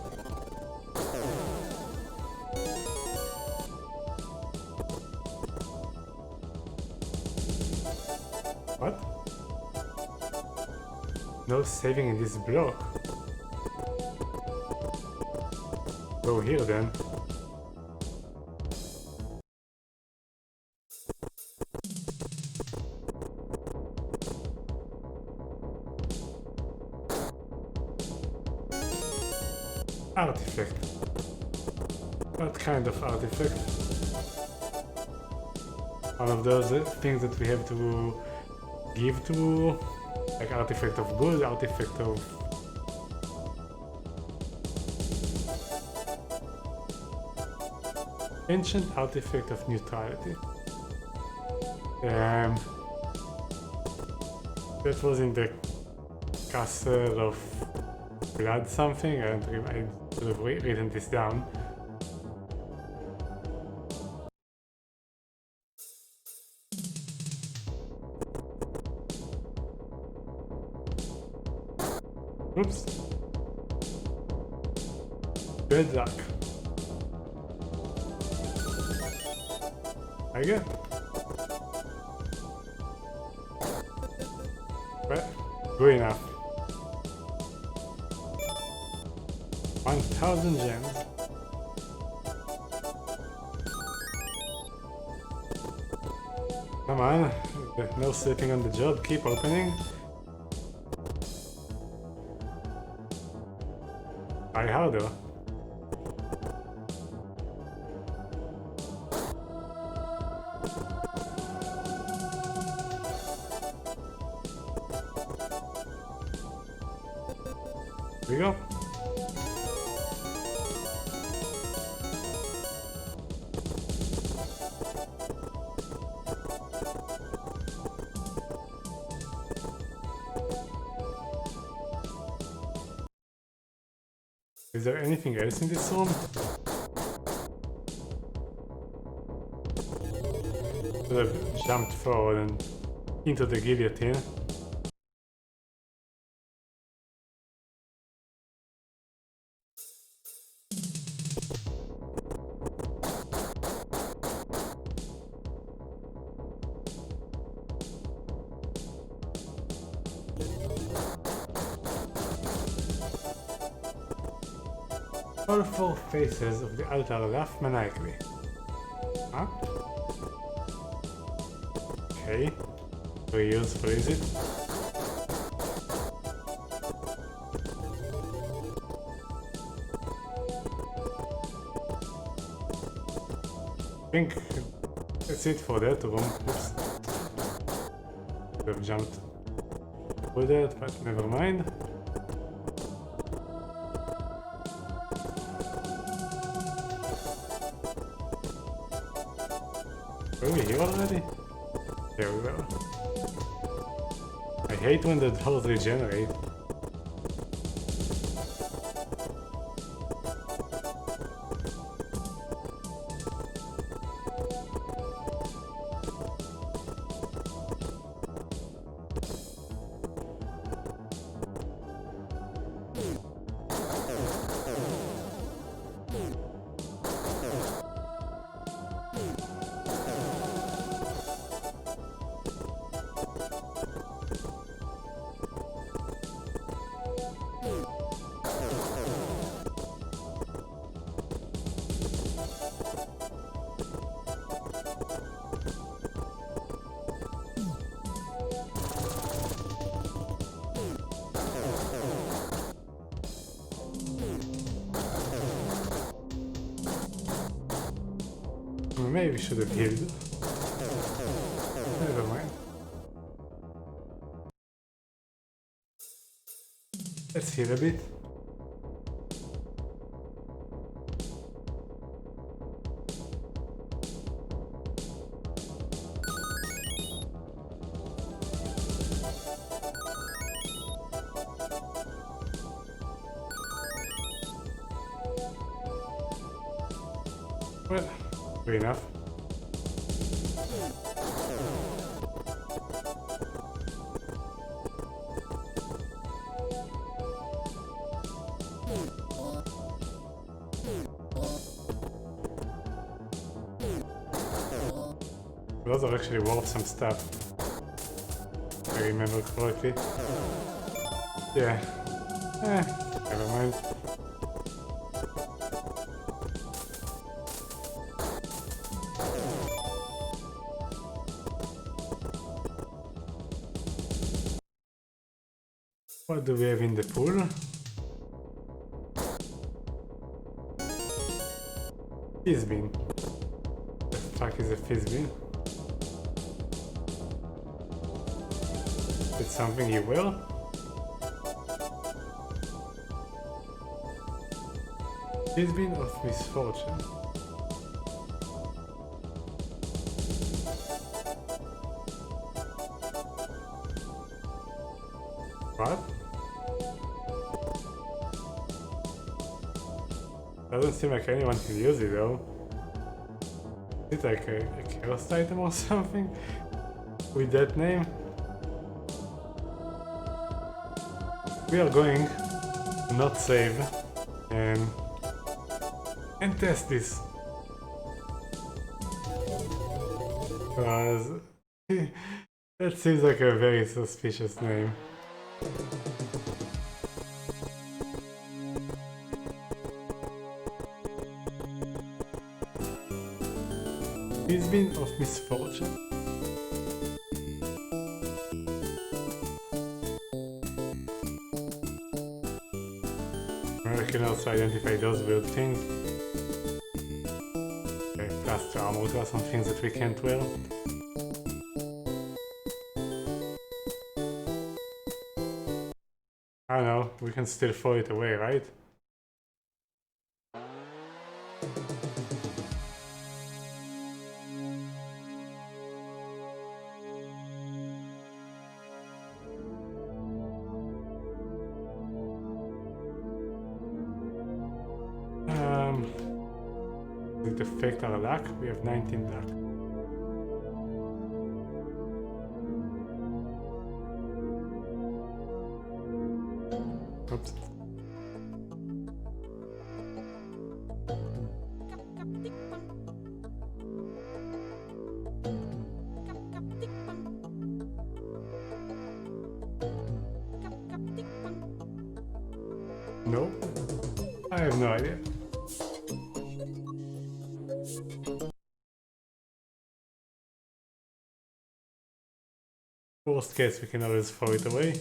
no saving in this block. Go here then. Artifact. What kind of artifact? One of those things that we have to give to, like artifact of good, artifact of... Ancient artifact of neutrality. That was in the castle of blood something, and I should have written this down. Oops. Good luck. I get. Well, good enough. 1000 gems. Come on, no sleeping on the job, keep opening. Try harder. Here we go. Is there anything else in this room? Should have jumped forward and into the guillotine. All four faces of the altar laugh maniacally. Huh? Okay. Very useful, is it? I think that's it for that room. Oops. Could have jumped with that, but never mind. Were we here already? There we go. I hate when the doors regenerate. Maybe we should have healed. Never mind. Let's heal a bit. Well, good enough. Those are actually worth some stuff, if I remember correctly. Yeah. Never mind. What do we have in the pool? Fizzbean. The fuck is a fizzbean? It's something you will? Fizzbean of misfortune. What? Doesn't seem like anyone can use it though. Is it like a chaos item or something? With that name? We are going to not save and test this. Because that seems like a very suspicious name. Fizzbean of misfortune. I can also identify those weird things. Okay, plus 2 armor class on things that we can't wear. I don't know, we can still throw it away, right? Does it affect our luck? We have 19 luck. Oops. No? I have no idea. Worst case, we can always throw it away.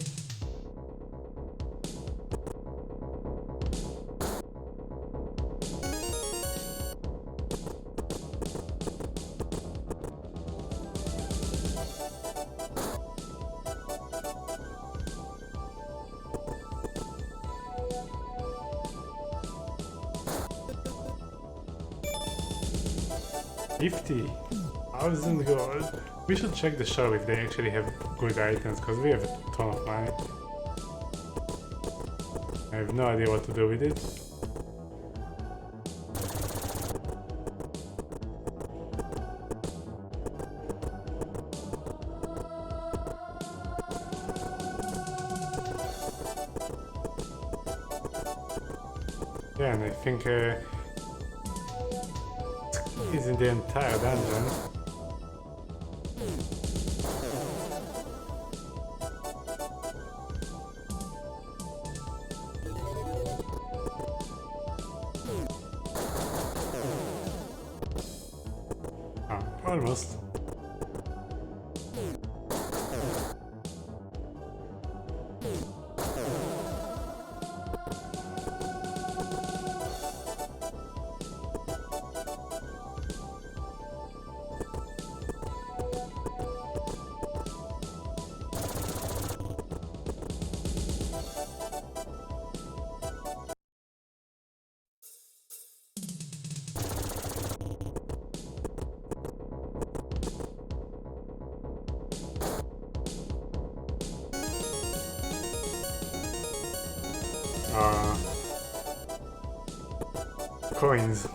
$50,000 gold. We should check the shop if they actually have good items, because we have a ton of money. I have no idea what to do with it. Yeah, and I think is in the entire dungeon. Almost. Coins.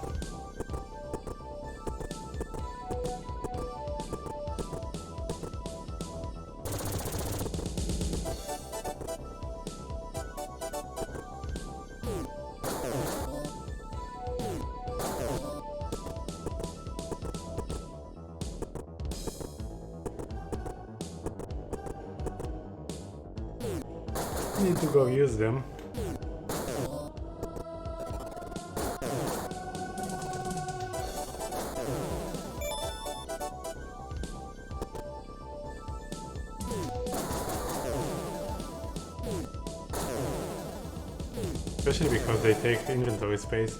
Need need to go use them. Especially because they take inventory space.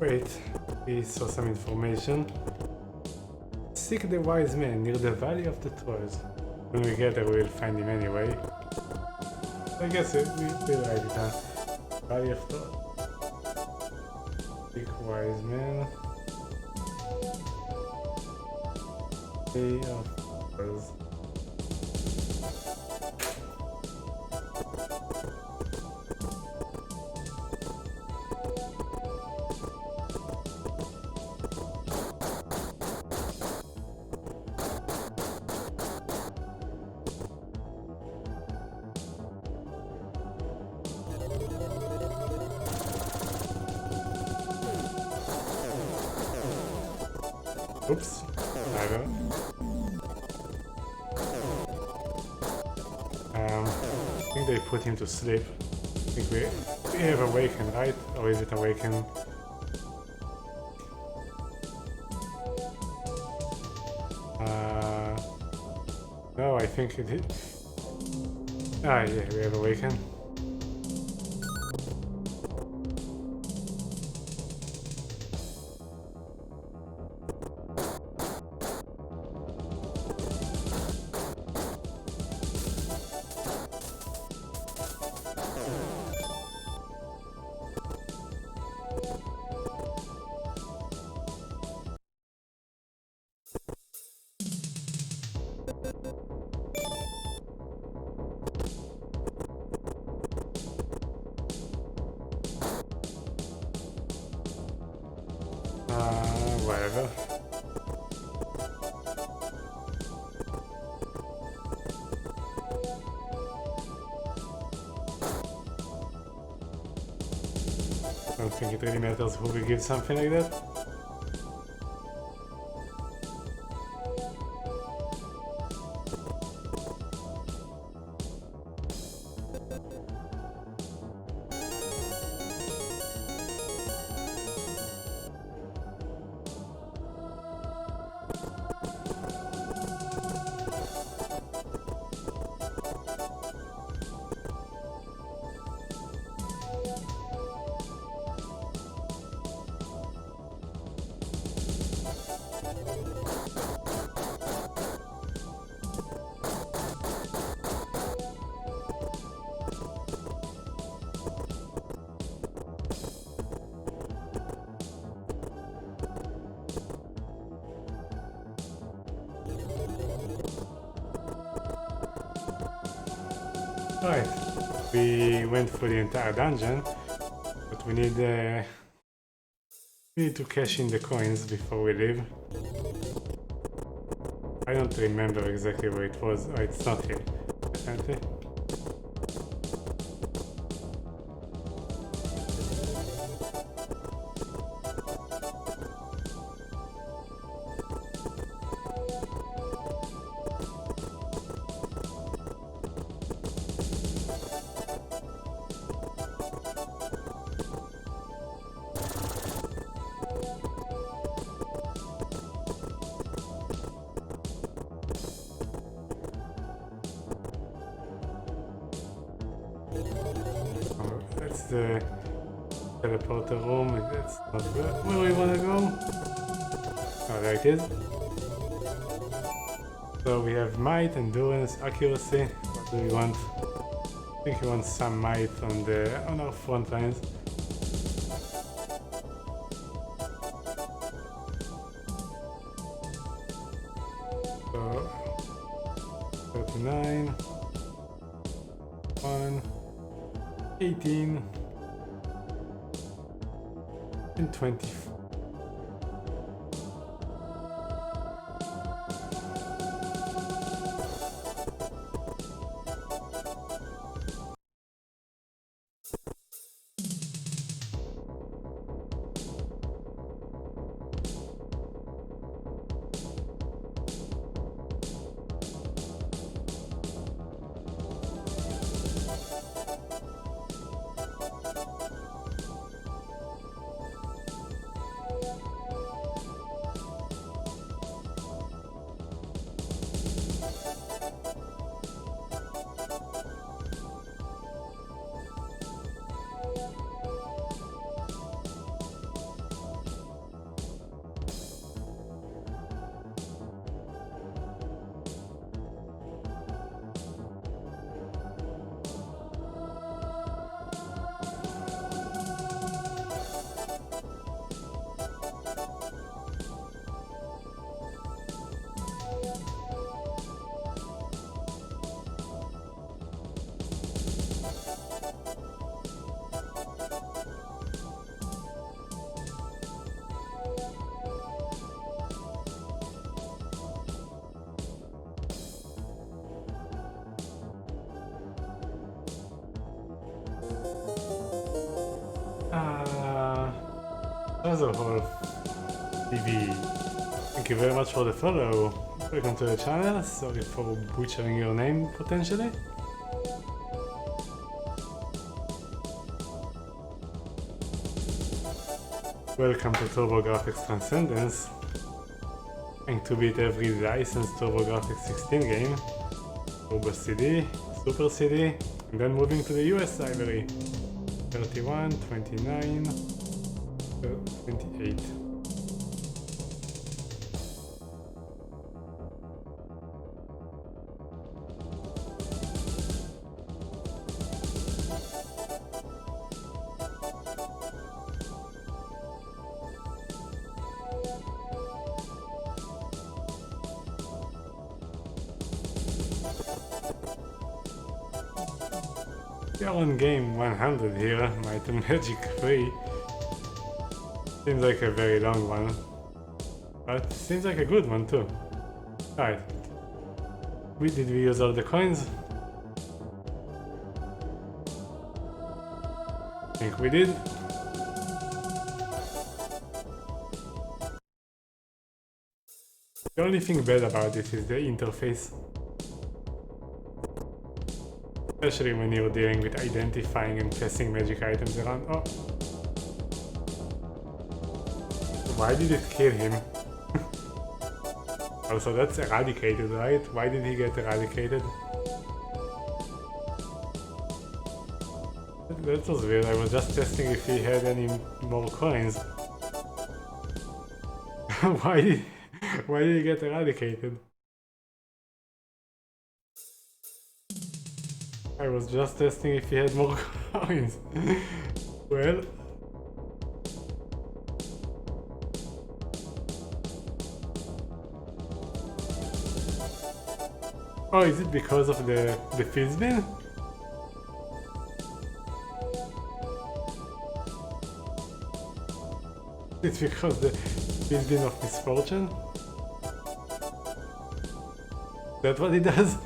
Wait, we saw some information. Seek the wise man near the Valley of the Trolls. When we get there, we'll find him anyway. I guess we'll write it down. Valley of Trolls. Seek wise man. Valley of Trolls. Oops, I think they put him to sleep. I think we have awakened, right? Or is it awakened? No, I think it did. Ah, yeah, we have awakened. Whatever. I don't think it really matters who we give something like that. Right, we went through the entire dungeon, but we need to cash in the coins before we leave. I don't remember exactly where it was. Oh, it's not here, definitely. That's the teleporter room. That's not where we want to go. Oh, there it is. So we have might, endurance, accuracy. What do we want? I think we want some might on our front lines. So 39, 1, 18, and 24. That's a whole TV. Thank you very much for the follow. Welcome to the channel. Sorry for butchering your name potentially. Welcome to TurboGrafx Transcendence. Trying to beat every licensed TurboGrafx16 game. Turbo CD, Super CD, and then moving to the US library. 31, 29, 28. We are on game 100 here, Might and Magic 3. Seems like a very long one, but seems like a good one too. Alright, did we use all the coins? I think we did. The only thing bad about it is the interface. Especially when you're dealing with identifying and passing magic items around. Oh! Why did it kill him? Also, that's eradicated, right? Why did he get eradicated? That was weird. I was just testing if he had any more coins. why did he get eradicated? I was just testing if he had more coins. Well... Oh, is it because of the fizz bin? It's because the fizz bin of misfortune? That's what it does?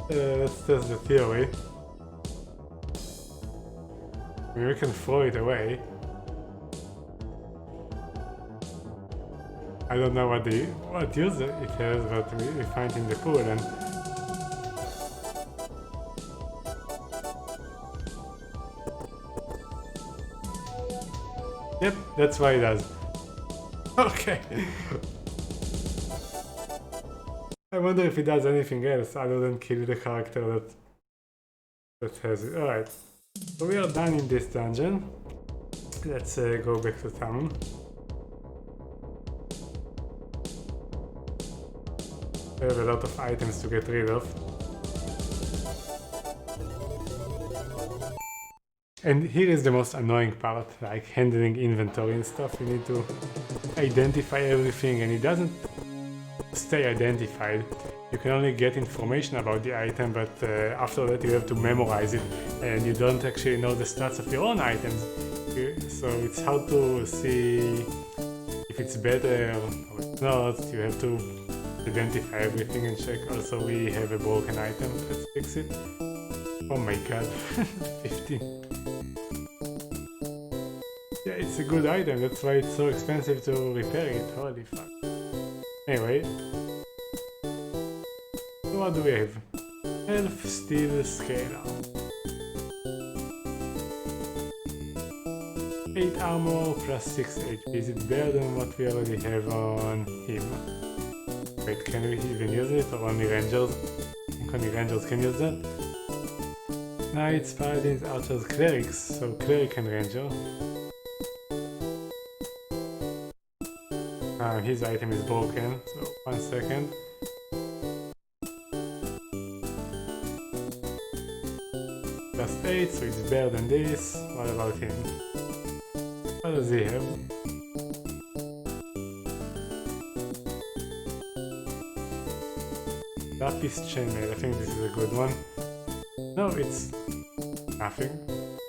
Let's test the theory. I mean, we can throw it away. I don't know what use it has, but we find in the pool and... Yep, that's why it does. Okay. I wonder if it does anything else other than kill the character that has it. Alright, so we are done in this dungeon. Let's go back to town. I have a lot of items to get rid of. And here is the most annoying part, like handling inventory and stuff. You need to identify everything, and it doesn't stay identified. You can only get information about the item, but after that you have to memorize it, and you don't actually know the stats of your own items. So it's hard to see if it's better or it's not. You have to identify everything and check. Also, we have a broken item. Let's fix it. Oh my god, 15. Yeah, it's a good item, that's why it's so expensive to repair it, holy fuck. Anyway, so what do we have? Health, steel, scalar. 8 armor plus 6 HP, is it better than what we already have on him? Wait, can we even use it, or only rangers? I think only rangers can use that. Knights, paladins, archers, clerics, so cleric and ranger. His item is broken, so 1 second. Plus 8, so it's better than this. What about him? What does he have? Lapis chainmail, I think this is a good one. No, it's nothing,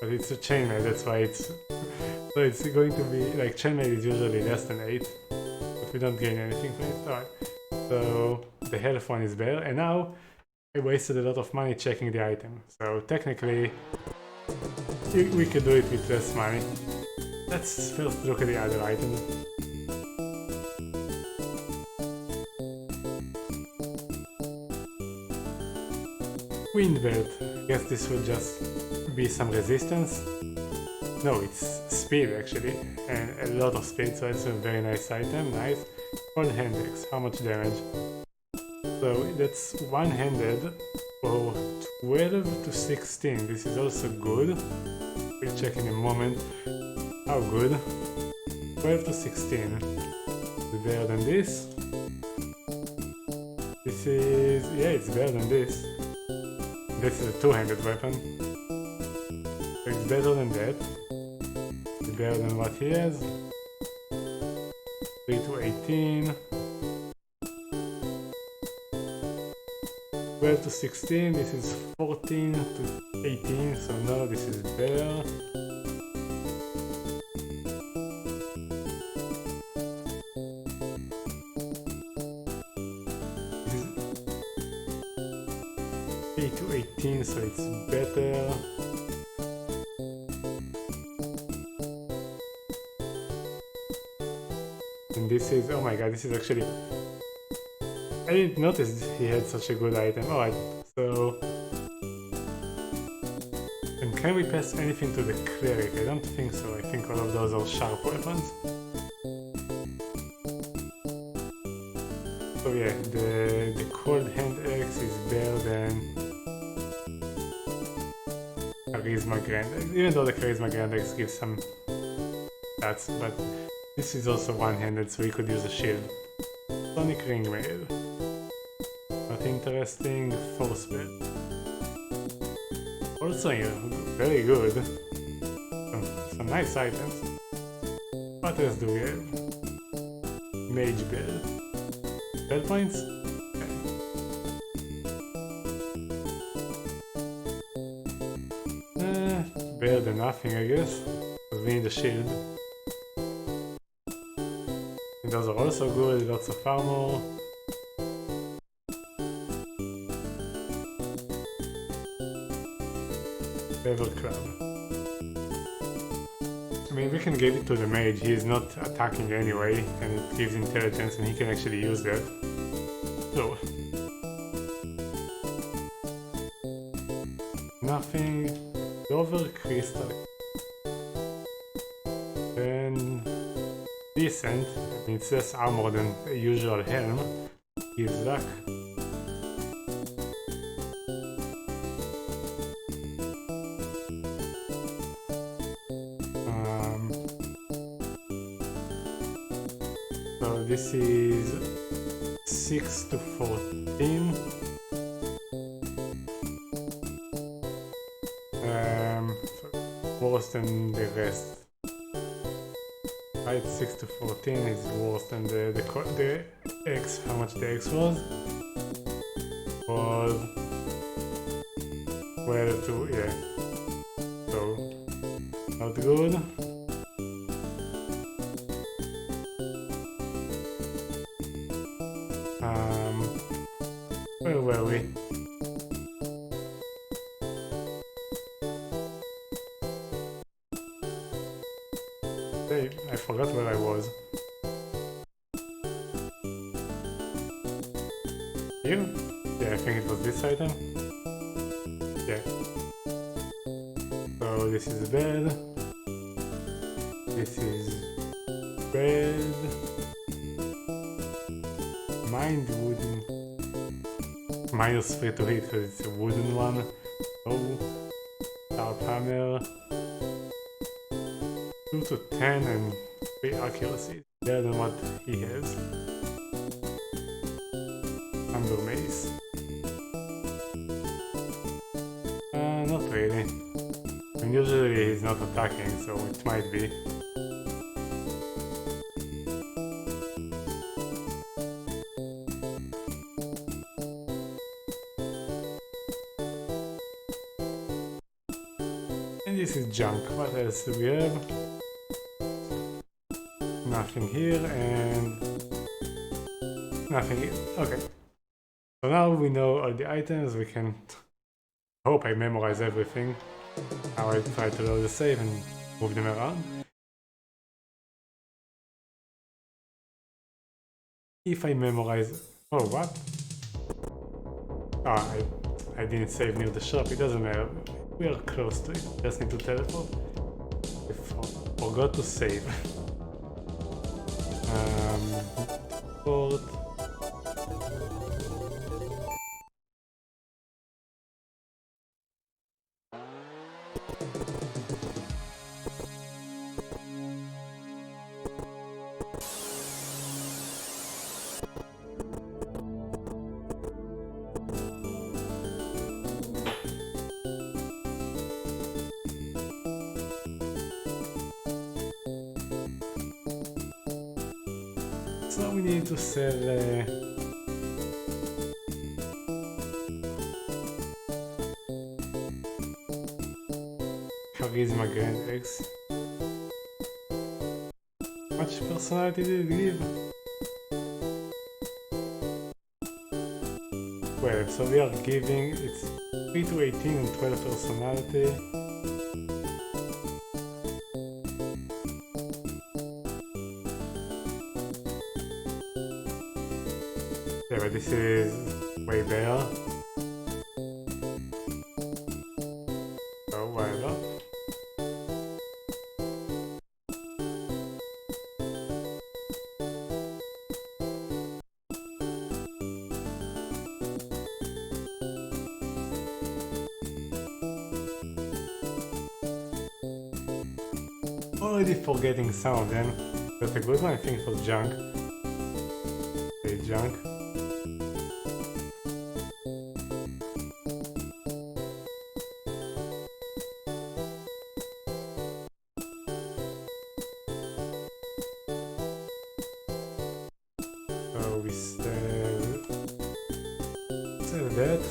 but it's a chainmail, that's why it's... So it's going to be, like, chainmail is usually less than 8. We don't gain anything from it. Alright, so the health one is better, and now I wasted a lot of money checking the item. So technically, we could do it with less money. Let's first look at the other items. Wind belt. I guess this will just be some resistance. No, it's speed actually, and a lot of speed, so it's a very nice item, nice. Cold hand axe, how much damage? So that's one-handed for 12 to 16, this is also good. We'll check in a moment how good. 12 to 16, is better than this. This is, yeah, it's better than this. This is a two-handed weapon, so it's better than that. Better than what he has. 3 to 18. 12 to 16, this is 14 to 18, so now this is better. This is 8 to 18, so it's better. And this is, oh my god, this is actually, I didn't notice he had such a good item. Alright, so, and can we pass anything to the cleric? I don't think so, I think all of those are sharp weapons. So yeah, the cold hand axe is better than Charisma Grand Axe, even though the Charisma Grand Axe gives some stats, but this is also one-handed, so we could use a shield. Sonic Ring Mail. Not interesting. Force Bell. Also, yeah, very good. Some nice items. What else do we have? Mage Bell. Bell points? Okay. Better than nothing, I guess. Because we need a shield. Those are also good, lots of armor. Level Club. I mean, we can give it to the mage, he is not attacking anyway, and it gives intelligence and he can actually use that. So. Nothing. Silver Crystal. And decent. It's less armor than a usual helm. Gives luck. So this is 6 to 14. Worse than the rest. Right, 6 to 14 is worse than the X. How much the X was? Was 12 to, yeah. So, not good. Where were we? I forgot where I was. Here? Yeah, I think it was this item. Yeah. So this is bed. This is bed. Mind wooden. -3 to hit because it's a wooden one. Oh. Sharp hammer. 2 to 10 and 3 accuracy. Better than what he has. Amber mace. Not really. And usually he's not attacking, so it might be. And this is junk. What else do we have? Nothing here and nothing here. Okay. So now we know all the items. We can hope I memorize everything. Now I try to load the save and move them around. If I memorize... Oh, what? Ah, I didn't save near the shop. It doesn't matter. We are close to it. Just need to teleport. I forgot to save. Port. So we need to sell Charisma Grand X. How much personality did it give? 12, so we are giving it's 3 to 18 and 12 personality. Yeah, but this is way better. So whatever. Already forgetting some of them. That's a good one, I think, for junk. Okay, junk. So we sell that.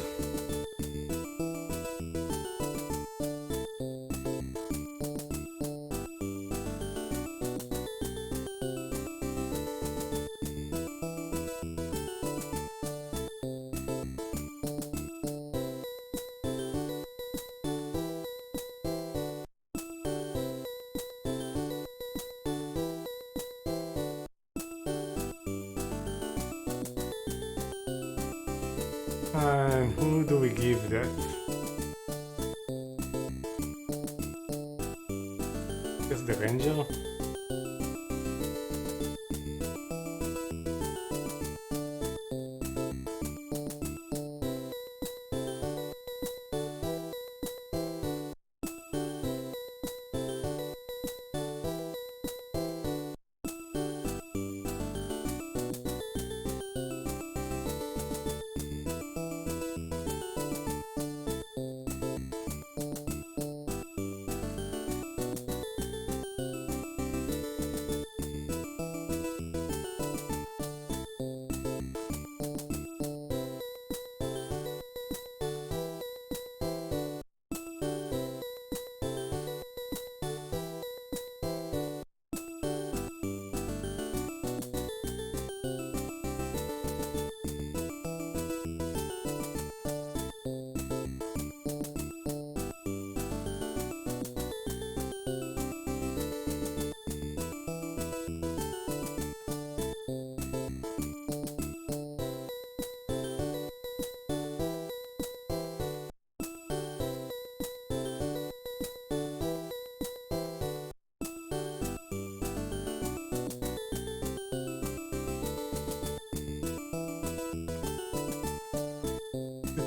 And who do we give that? Just the ranger?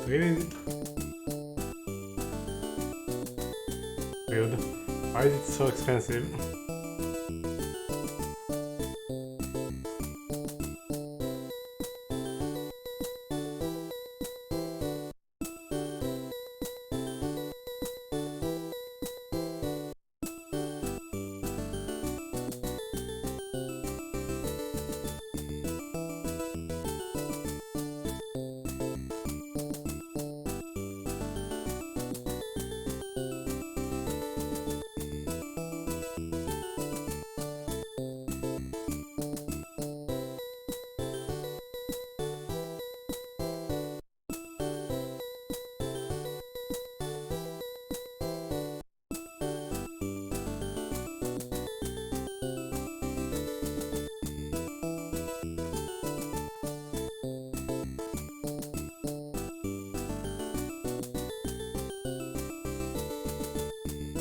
Really? Weird. Why is it so expensive?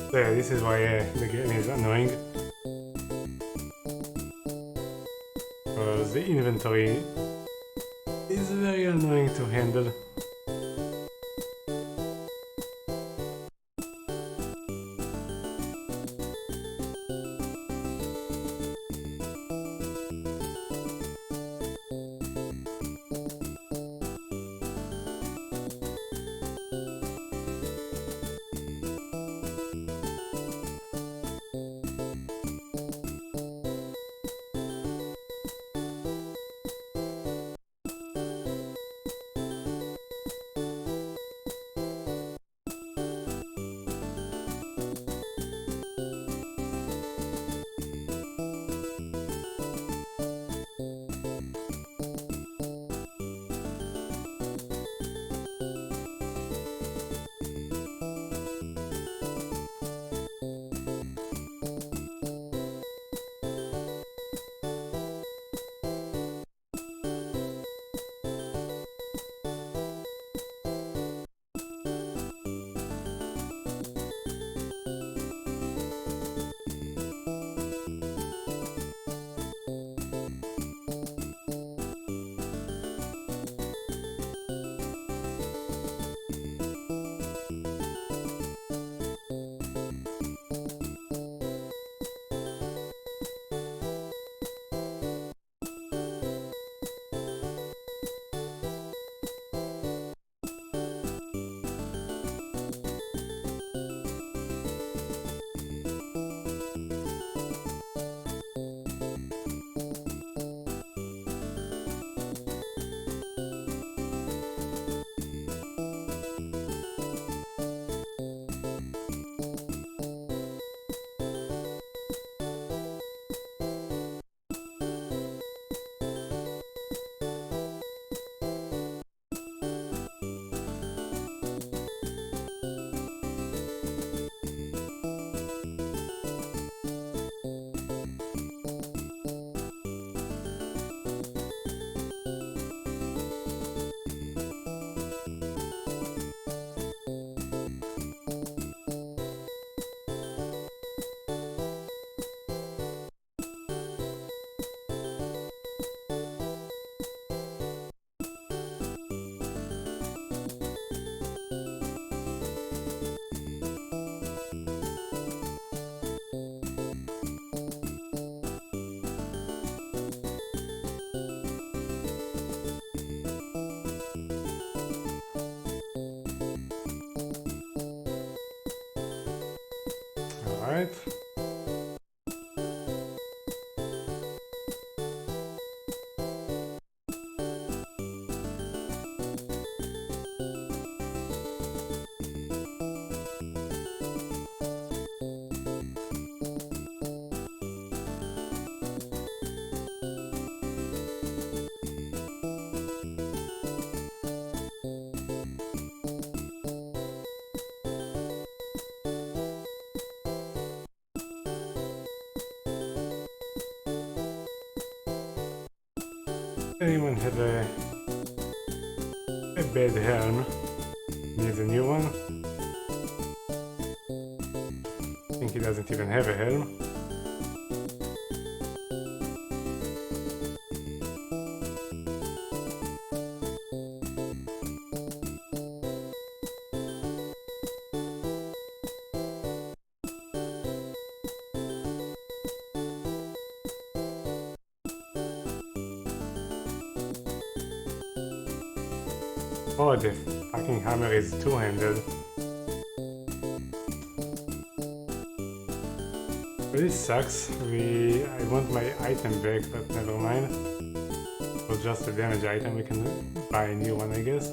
So yeah, this is why the game is annoying. Because the inventory is very annoying to handle. Alright. Anyone have a bad helm? Needs a new one? I think he doesn't even have a helm. Oh, the fucking hammer is two-handed. This sucks. I want my item back, but never mind. Or just a damaged item, we can buy a new one, I guess.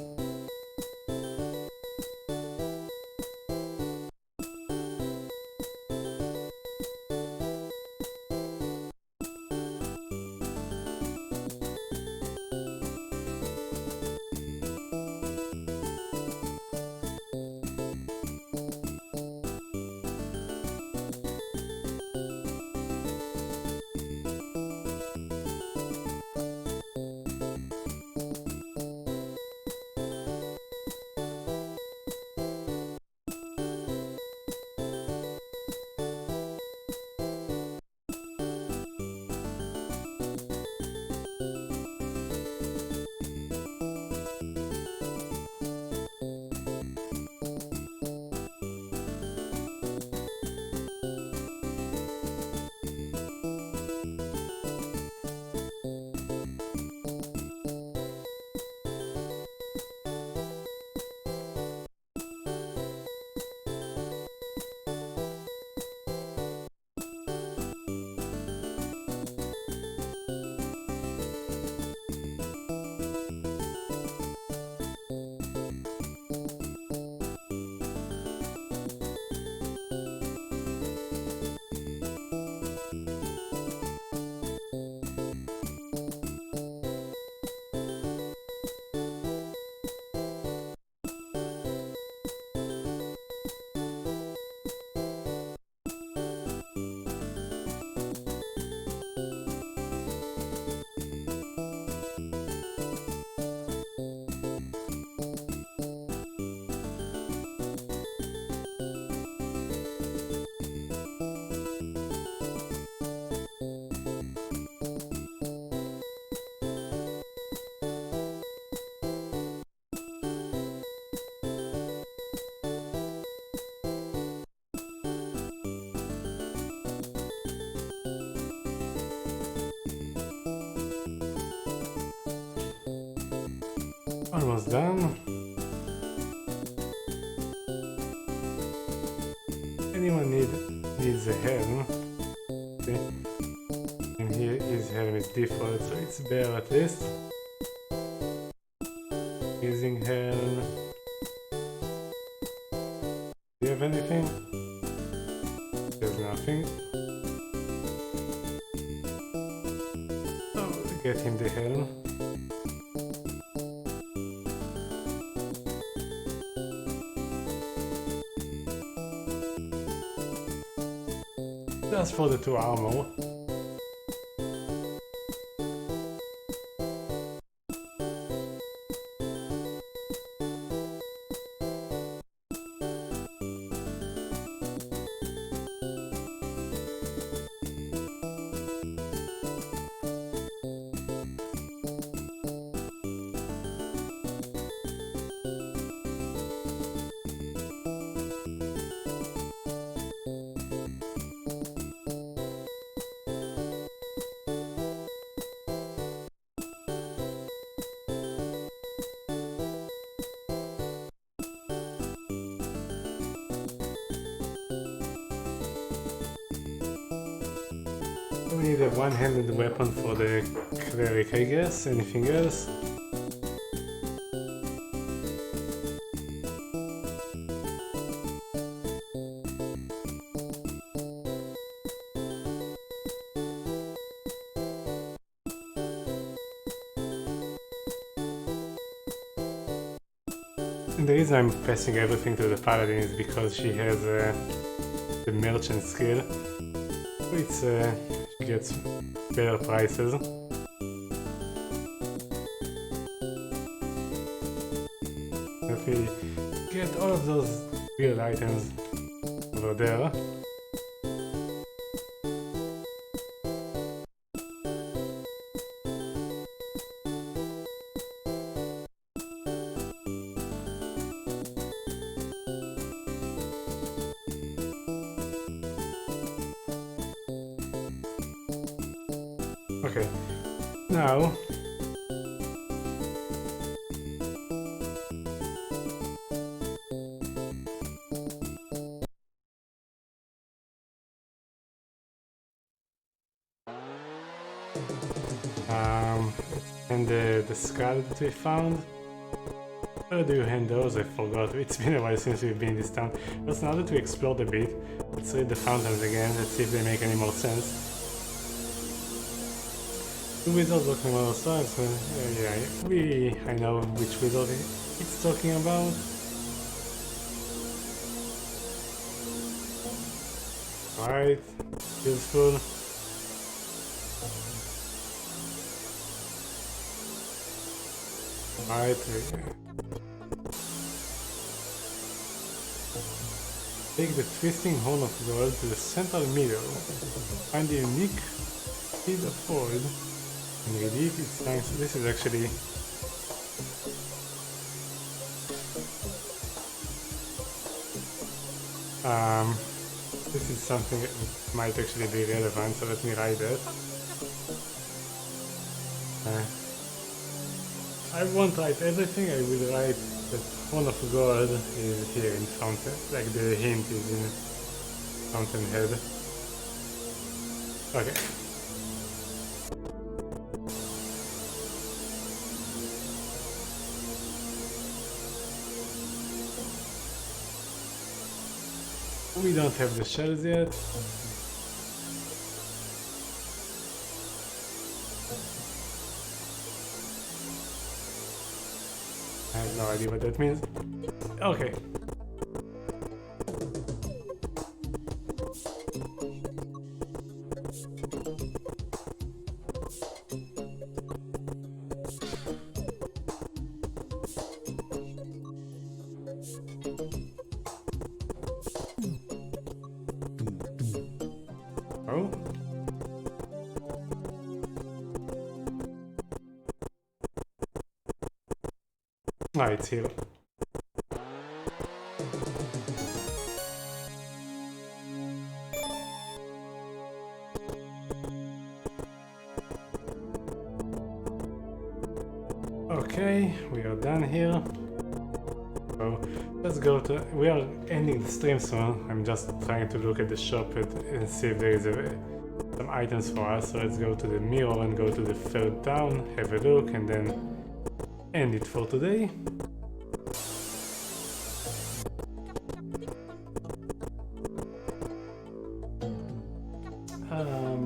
Almost done. Anyone needs a helm? Okay. And here his helm is default, so it's bare at least. Using helm. Do you have anything? There's nothing. So get him the helm. Just for the 2 armor. We need a one-handed weapon for the cleric, I guess. Anything else? And the reason I'm passing everything to the paladin is because she has the merchant skill, which she gets better prices. If we get all of those weird items over there. Okay, now And the skull that we found. Where do you hand those? I forgot. It's been a while since we've been in this town. But now that we explored a bit, let's read the fountains again. Let's see if they make any more sense. Two wizards looking on our sides. Yeah, I know which wizard it's talking about. Right, useful. Right, take the twisting horn of gold to the central middle. Find the unique seed of void and read it. It's nice. This is actually this is something that might actually be relevant, so let me write that. I won't write everything, I will write that Horn of God is here in Fountain, like the hint is in Fountainhead. Okay. We don't have the shells yet. I have no idea what that means. Okay. Oh. Ah, it's here. Okay, we are done here. So let's go to. We are ending the stream soon. I'm just trying to look at the shop and see if there is some items for us. So let's go to the mirror and go to the third town, have a look, and then end it for today.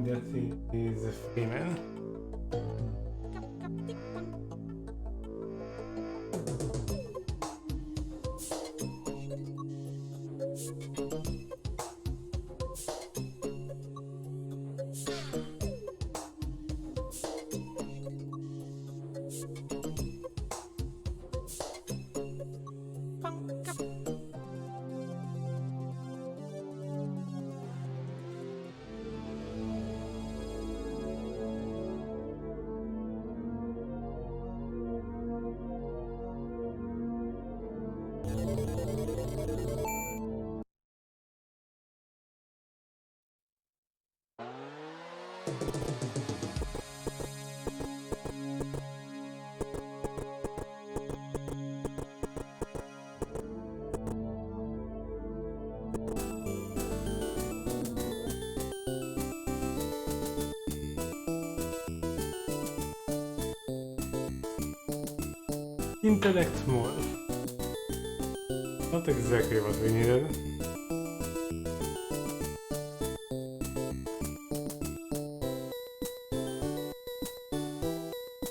That is a female. Intellect more. Not exactly what we needed.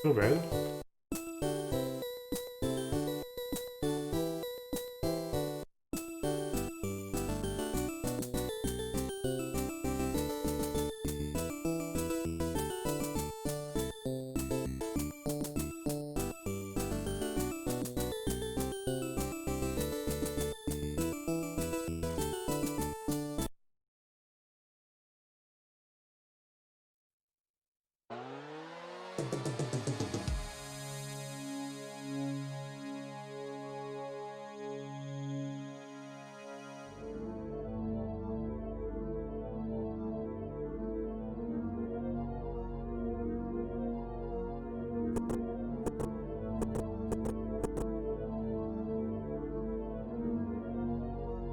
Too bad.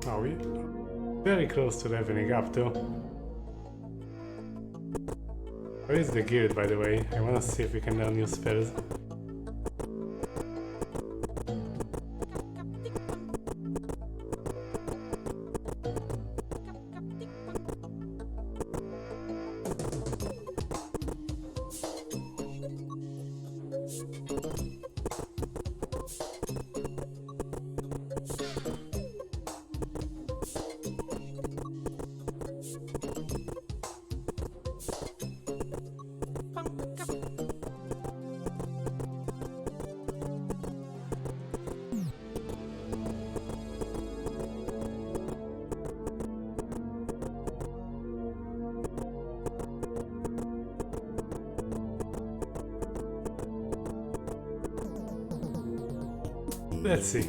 Are we? Very close to leveling up though. Where is the guild, by the way? I wanna see if we can learn new spells. Let's see.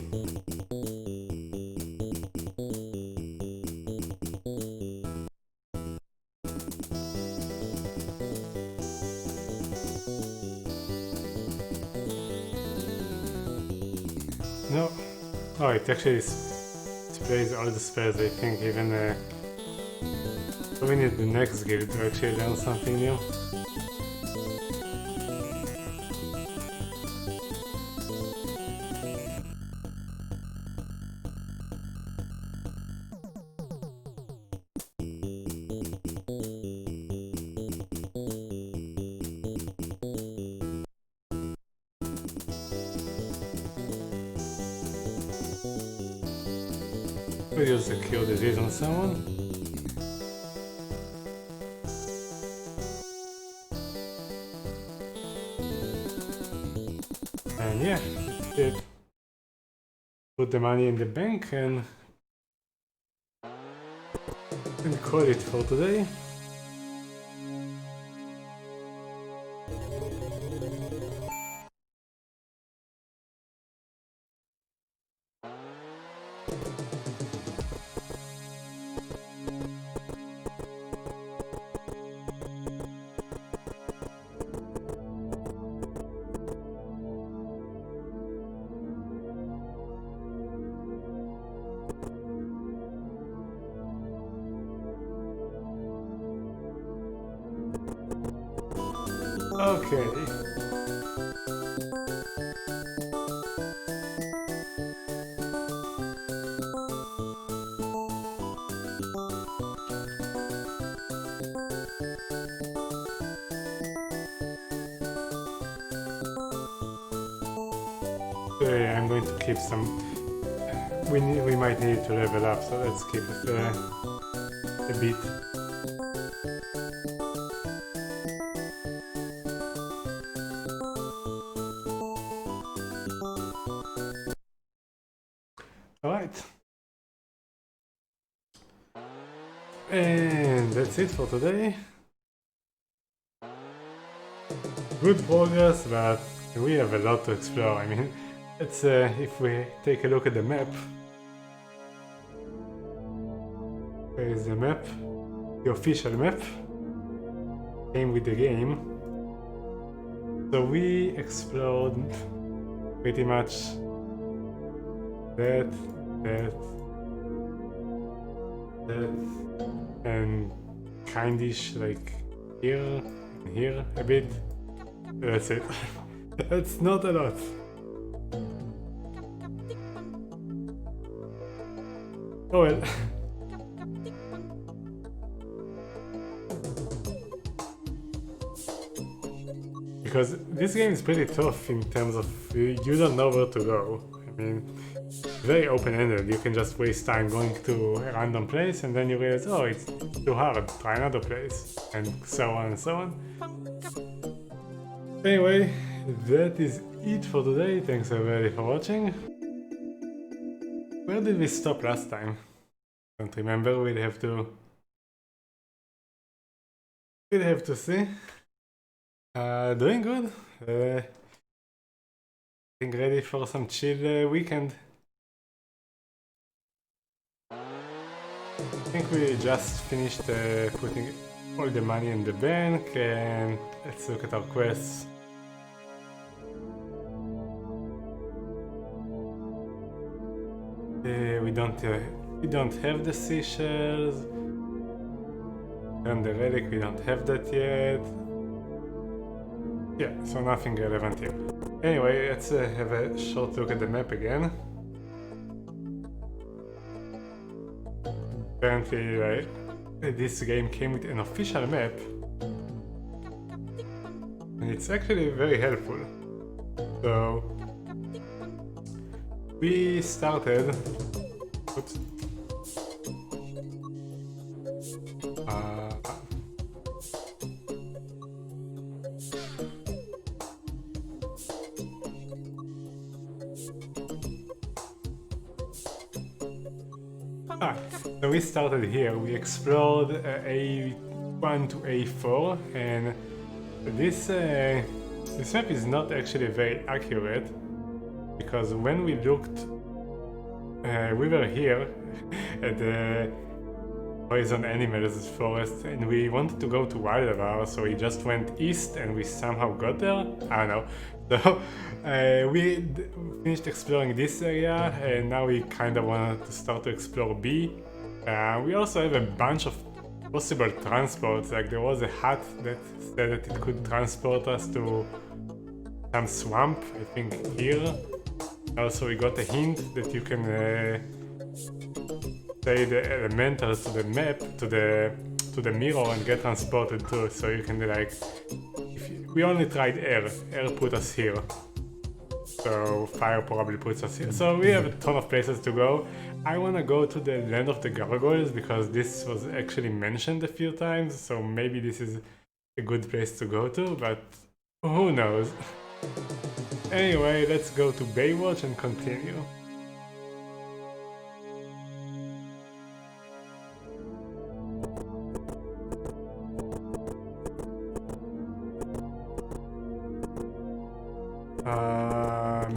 No. Oh, it actually displays all the spells, I think, even we need the next guild to actually learn something new. We use the cure disease on someone. And yeah, that's it. Put the money in the bank and call it for today. Okay. I'm going to keep some. We might need to level up, so let's keep it a bit. Alright. And that's it for today. Good progress, but we have a lot to explore. I mean, let's if we take a look at the map. Where is the map? The official map came with the game. So we explored pretty much that, and kindish like here and here a bit. That's it. That's not a lot. Oh well. Because this game is pretty tough in terms of you don't know where to go. I mean, very open-ended. You can just waste time going to a random place and then you realize, oh, it's too hard, try another place, and so on and so on. Anyway, that is it for today. Thanks everybody for watching. Where did we stop last time? Don't remember. We'll have to see. Doing good. Getting ready for some chill weekend. I think we just finished putting all the money in the bank, and let's look at our quests. We don't have the seashells. And the relic, we don't have that yet. Yeah, so nothing relevant here. Anyway, let's have a short look at the map again. Apparently, this game came with an official map, and it's actually very helpful. So we started. Oops. So we started here. We explored A1 to A4, and this map is not actually very accurate, because when we looked, we were here at the Poison Animals Forest, and we wanted to go to Ris'hary, so we just went east and we somehow got there. I don't know. So we finished exploring this area, and now we kind of wanted to start to explore B. We also have a bunch of possible transports. Like there was a hut that said that it could transport us to some swamp, I think here. Also we got a hint that you can say the elementals to the map, to the mirror, and get transported too. So you can like, we only tried air put us here. So fire probably puts us here. So we have a ton of places to go. I wanna go to the land of the gargoyles because this was actually mentioned a few times. So maybe this is a good place to go to, but who knows. Anyway, let's go to Baywatch and continue.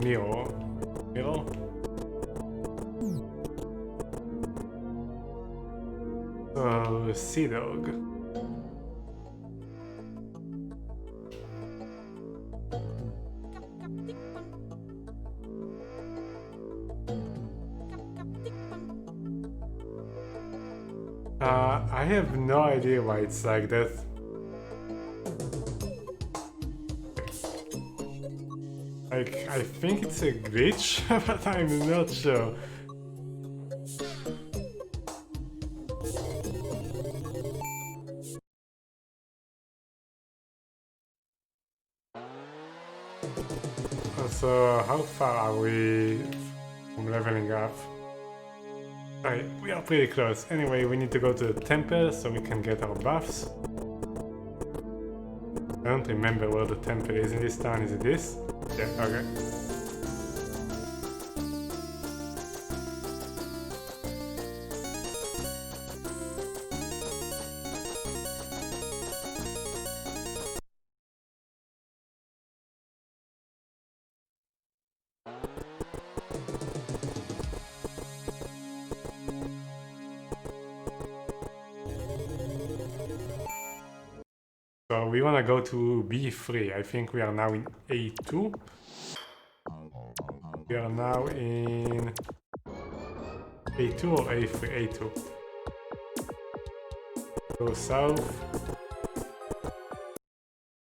Mirror. So, Sea Dog. I have no idea why it's like that. Like, I think it's a glitch, but I'm not sure. So, how far are we from leveling up? Alright, we are pretty close. Anyway, we need to go to the temple so we can get our buffs. I don't remember where the temple is in this town. Is it this? Yeah, okay. So we want to go to B3. I think we are now in A2. We are now in A2 or A3? A2. Go south.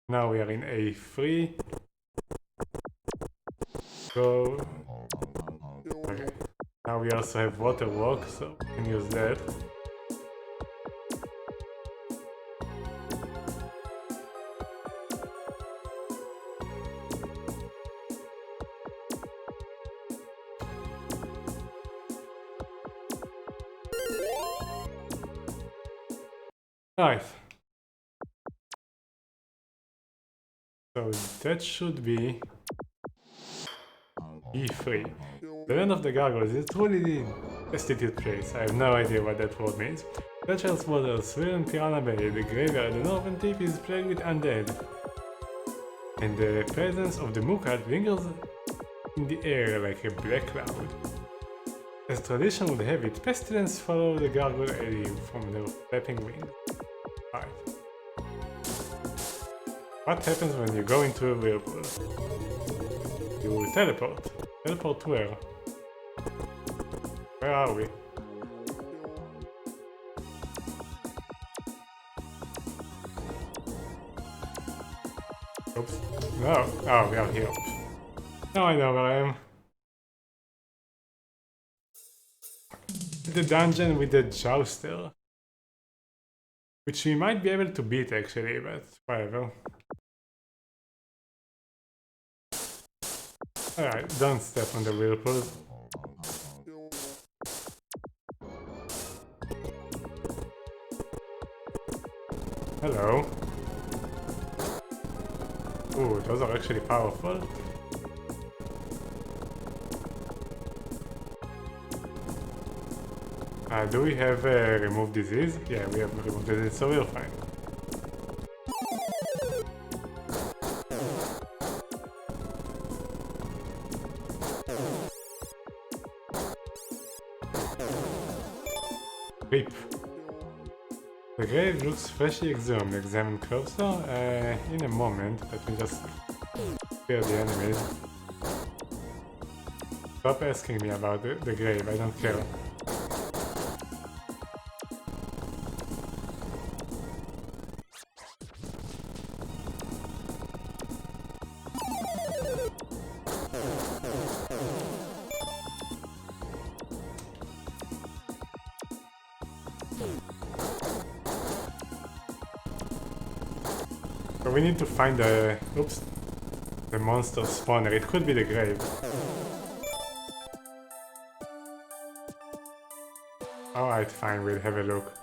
Now we are in A3. Go. Okay. Now we also have water walk, so we can use that. Nice. So that should be B3. The land of the gargoyles is truly the destitute place. I have no idea what that word means. Treacherous waters swirl in Piranha Bay. The graveyard at the northern tip is plagued with undead. And the presence of the Mukat lingers in the air like a black cloud. As tradition would have it, pestilence follow the gargoyle area from their flapping wings. Right. What happens when you go into a whirlpool? You teleport. Teleport where? Where are we? Oops. No. Oh, we are here. Now I know where I am. The dungeon with the jouster. Which we might be able to beat actually, but whatever. Alright, don't step on the whirlpool. Hello. Ooh, those are actually powerful. Do we have remove disease? Yeah, we have remove disease, so we're fine. Rip. The grave looks freshly exhumed. Examine closer. In a moment, let me just clear the enemies. Stop asking me about the grave, I don't care. So we need to find the monster spawner. It could be the grave. Alright, fine, we'll have a look.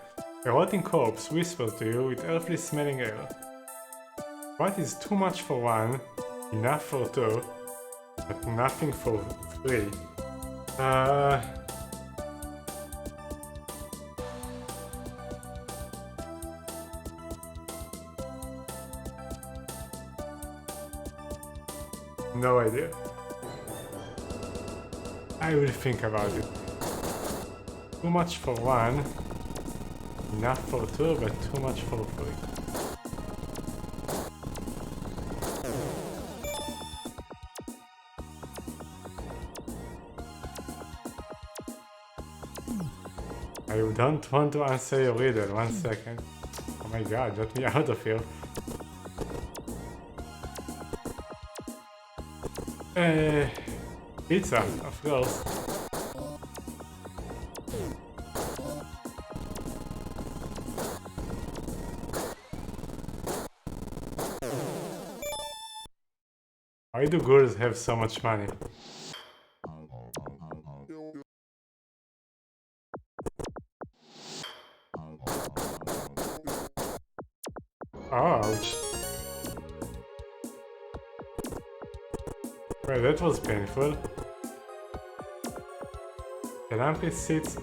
A rotting corpse whispers to you with earthly smelling air. What is too much for one, enough for two, but nothing for three? No idea. I will think about it. Too much for one, enough for two, but too much for three. I don't want to answer your riddle, 1 second. Oh my god, let me out of here. Pizza, of course. Why do ghouls have so much money? Ouch. Well, that was painful. The lampy sits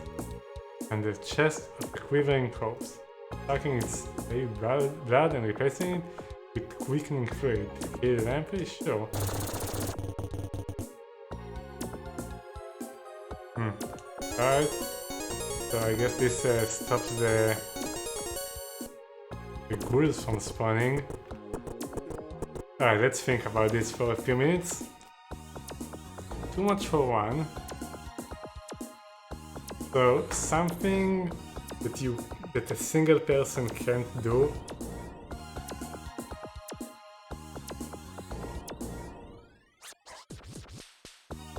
on the chest of a quivering corpse, sucking its blood and replacing it with quickening fluid. Kill the lampy? Sure. Alright. So I guess this stops the ghouls from spawning. Alright, let's think about this for a few minutes. Too much for one. So something that a single person can't do.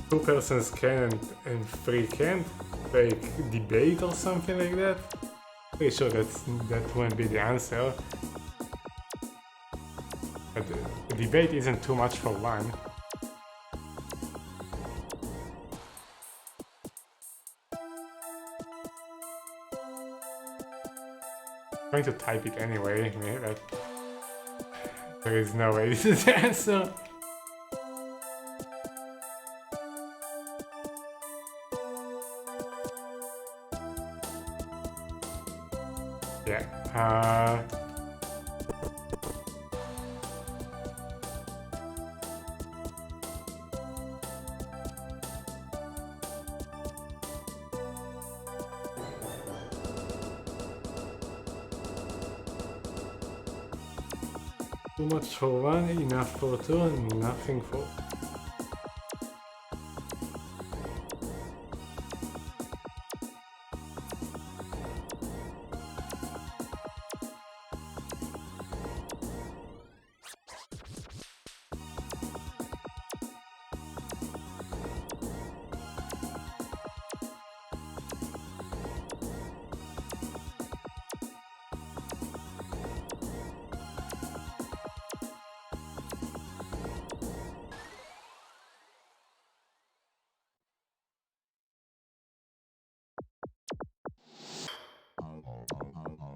Two persons can and three can't. Like debate or something like that. Pretty sure that won't be the answer. But the debate isn't too much for one. I'm going to type it anyway, but there is no way this is the answer. Yeah. Too much for one, enough for two, and nothing for...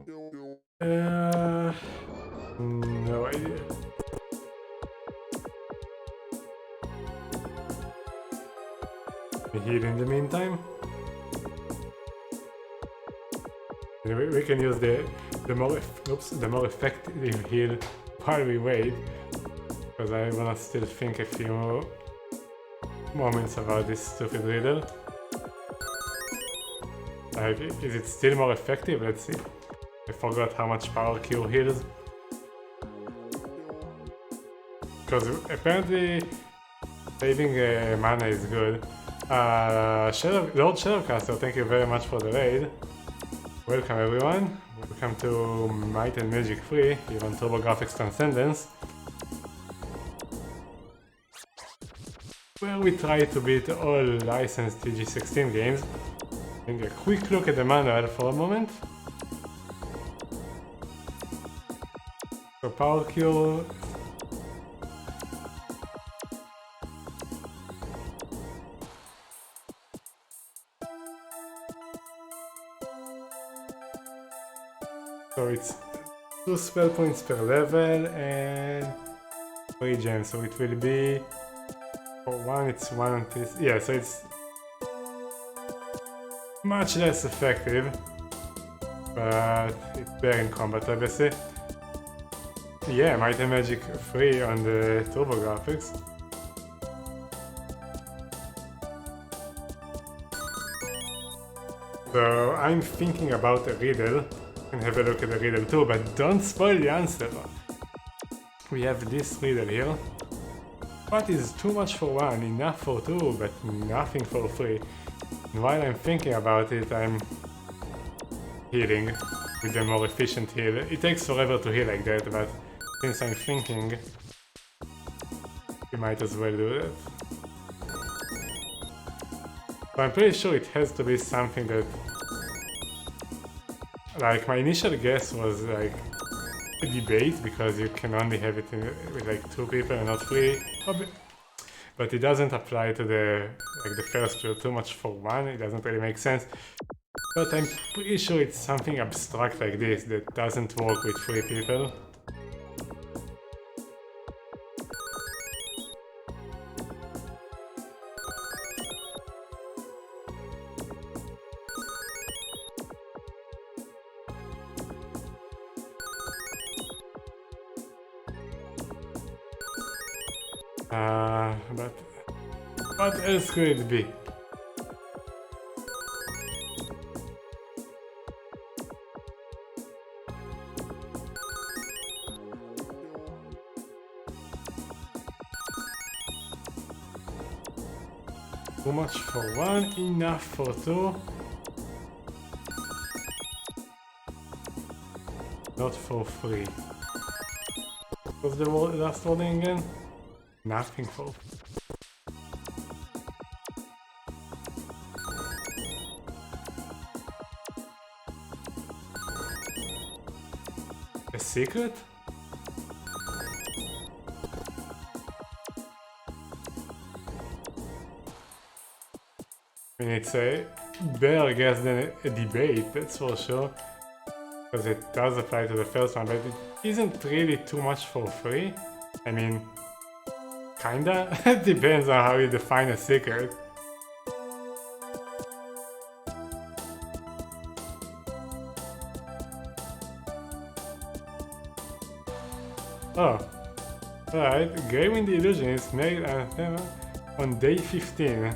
No idea. Heal in the meantime. We can use the more effective heal while we wait, because I wanna still think a few moments about this stupid riddle. Is it still more effective? Let's see. I forgot how much power cure heals. Because apparently saving mana is good. Lord Shadowcaster, thank you very much for the raid. Welcome everyone. Welcome to Might and Magic 3 here on TurboGrafx Transcendence, where we try to beat all licensed TG16 games. Taking a quick look at the manual for a moment. So power cure. So it's 2 spell points per level and 3 gems, so it will be, for one it's 1 on this, yeah, so it's much less effective, but it's better in combat obviously. Yeah, Might and Magic 3 on the TurboGrafx. So I'm thinking about a riddle. And have a look at the riddle too, but don't spoil the answer. We have this riddle here. What is too much for one, enough for two, but nothing for three? And while I'm thinking about it, I'm healing with a more efficient heal. It takes forever to heal like that, but since I'm thinking, we might as well do that. So I'm pretty sure it has to be something that, like, my initial guess was like a debate, because you can only have it with like 2 people and not 3. But it doesn't apply to the first clue. Too much for one, it doesn't really make sense. But I'm pretty sure it's something abstract like this that doesn't work with 3 people. But what else could it be? Too much for one, enough for 2. Not for 3. What's the last wording again? Nothing for. A secret? I mean, it's a better guess than a debate, that's for sure. Because it does apply to the first one, but it isn't really too much for free. I mean, kinda? It depends on how you define a secret. Oh, alright. Grey Wind Illusion is made on day 15.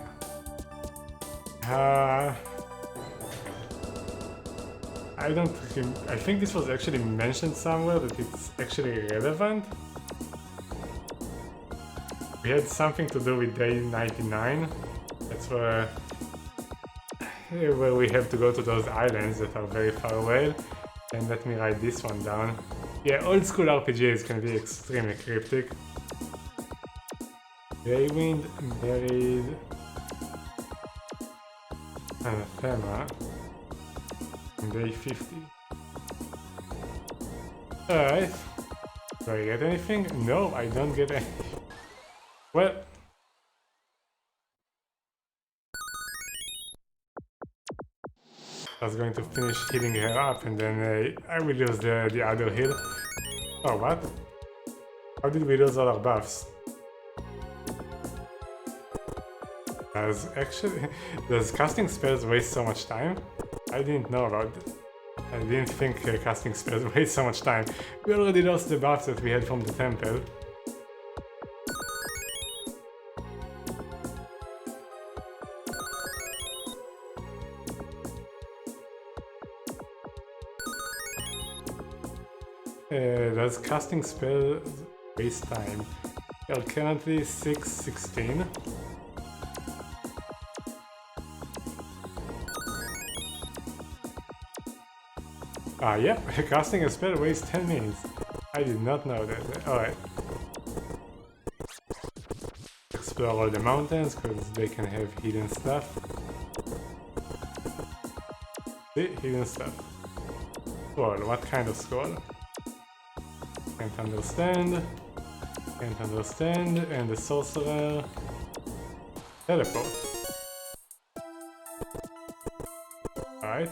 I think this was actually mentioned somewhere that it's actually relevant. We had something to do with day 99. That's where we have to go to those islands that are very far away. And let me write this one down. Yeah, old school RPGs can be extremely cryptic. Greywind buried Anathema on day 50. Alright. Do I get anything? No, I don't get anything. Well, I was going to finish healing her up and then I will use the other heal. Oh, what? How did we lose all our buffs? Does casting spells waste so much time? I didn't know about it. I didn't think casting spells waste so much time. We already lost the buffs that we had from the temple. Does casting spells waste time? We are currently 6:16. Ah, yep, casting a spell wastes 10 minutes. I did not know that. Alright. Explore all the mountains, because they can have hidden stuff. See? Hidden stuff. Scroll. What kind of scroll? Can't understand. Can't understand. And the sorcerer. Teleport. Alright.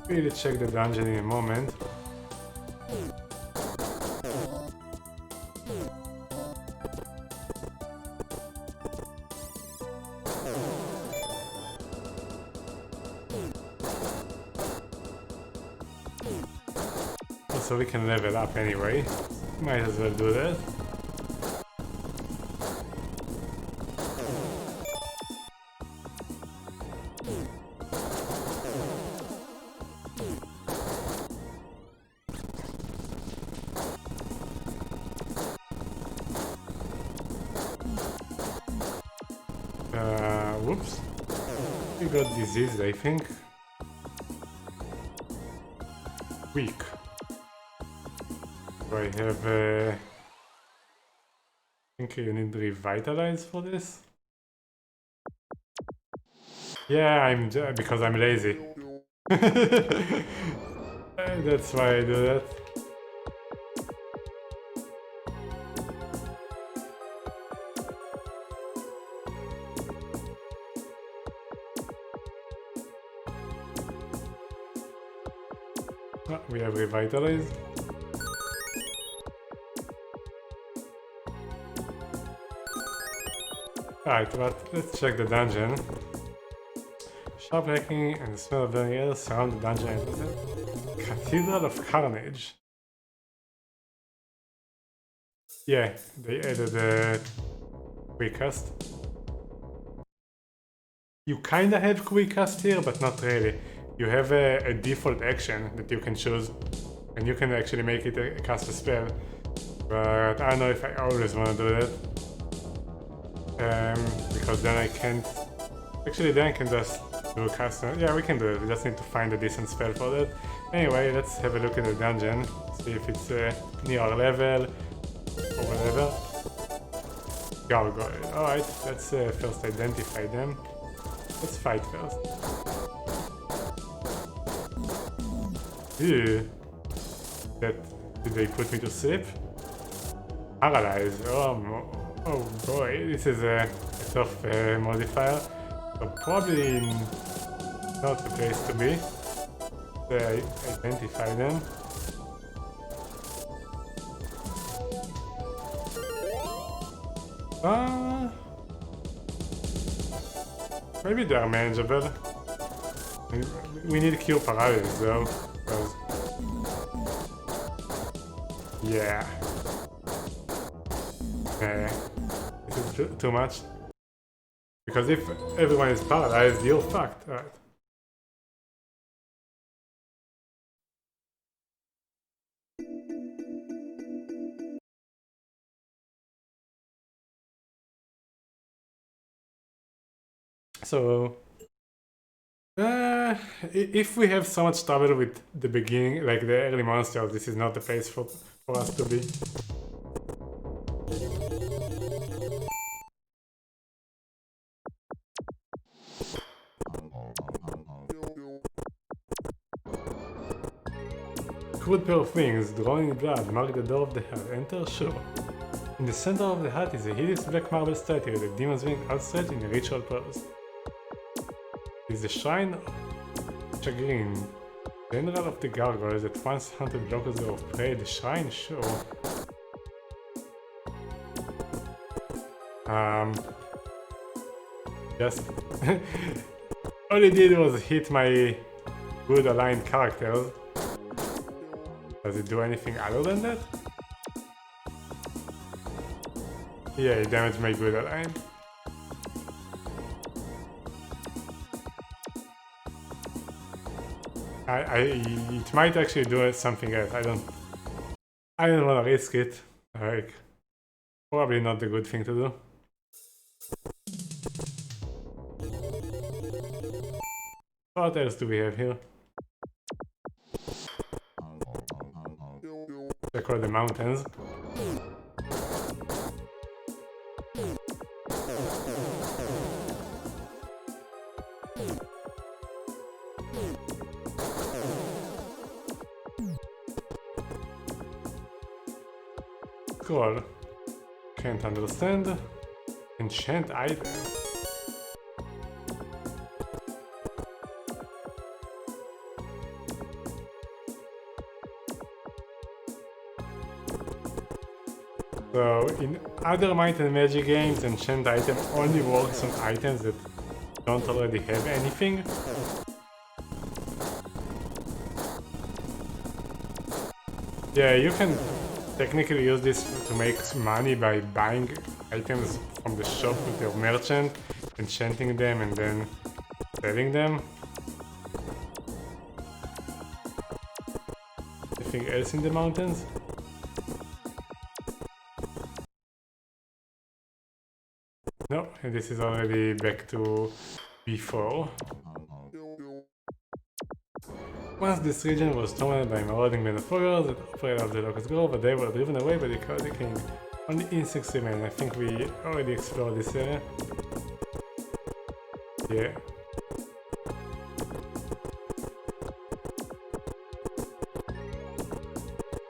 We'll check the dungeon in a moment. So we can level up anyway. Might as well do that. Whoops. We got diseased, I think. Weak. Do I have I think you need revitalize for this? Yeah, because I'm lazy. That's why I do that. Oh, we have revitalized. Alright, but let's check the dungeon. Sharp hacking and the smell of burning air surround the dungeon and Cathedral of Carnage. Yeah, they added a quick cast. You kinda have quick cast here, but not really. You have a default action that you can choose, and you can actually make it cast a spell. But I don't know if I always want to do that. Because then I can't... Actually, then I can just do a cast... Yeah, we can do it. We just need to find a decent spell for that. Anyway, let's have a look at the dungeon. See if it's near our level or whatever. Gargoyle. Alright, let's first identify them. Let's fight first. Ew. Did they put me to sleep? Paralyzed. Oh boy, this is a tough modifier. So probably not the place to be. So identify them. Maybe they are manageable. We need cure paralysis though. Yeah. This is too much. Because if everyone is paralyzed, you're fucked. Alright. So, if we have so much trouble with the beginning, like the early monsters, this is not the place for us to be. crude pair of wings drawn in blood mark the door of the hut. Enter, sure. In the center of the hut is a hideous black marble statue with a demon's wing outstretched in a ritual pose. It is the shrine of Chagrin, general of the gargoyles that once hunted locals of prey. The shrine, sure. Just all he did was hit my good aligned characters. Does it do anything other than that? Yeah, it damaged my good align. It might actually do something else. I don't want to risk it. Like, probably not the good thing to do. What else do we have here? Check out the mountains. Scroll. Can't understand. Enchant item. So, in other Might and Magic games, enchant item only works on items that don't already have anything. Yeah, you can technically use this to make money by buying items from the shop with your merchant, enchanting them and then selling them. Anything else in the mountains? No, and this is already back to before. Once this region was tormented by marauding men of warriors that operated out of the Locust Grove, but they were driven away by the chaotic king. Only insects remain. I think we already explored this area. Yeah.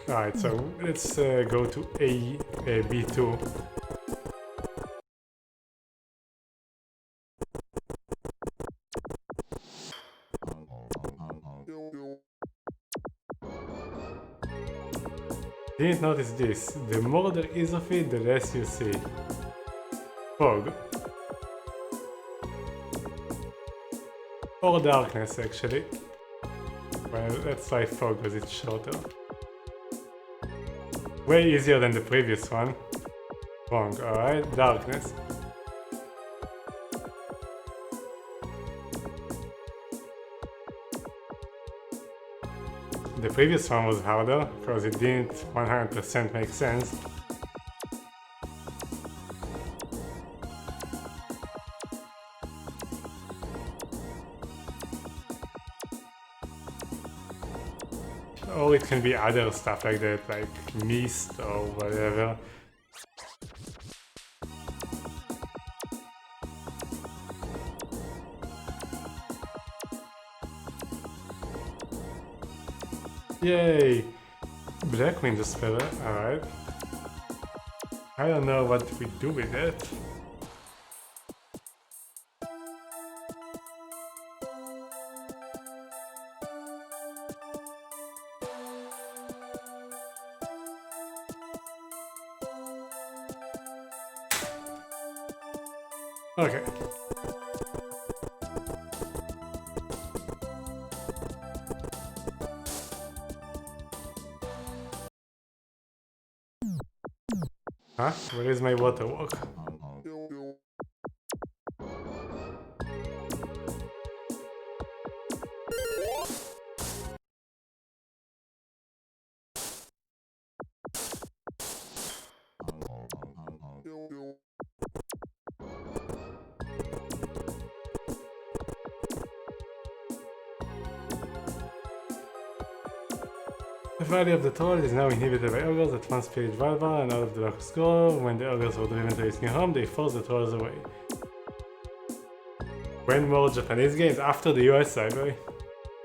Alright, so let's go to B2. Didn't notice this. The more there is of it, the less you see. Fog. Or darkness, actually. Well, let's try fog because it's shorter. Way easier than the previous one. Wrong, alright. Darkness. The previous one was harder, because it didn't 100% make sense. Or it can be other stuff like that, like mist or whatever. Yay! Black Window Speller, alright. I don't know what we do with it. Okay. Huh? Where is my water walk? The Valley of the Troll is now inhabited by ogres that once pillaged Valvar and out of the Locust Grove. When the ogres were driven to its new home, they forced the trolls away. When more Japanese games? After the US, by the way.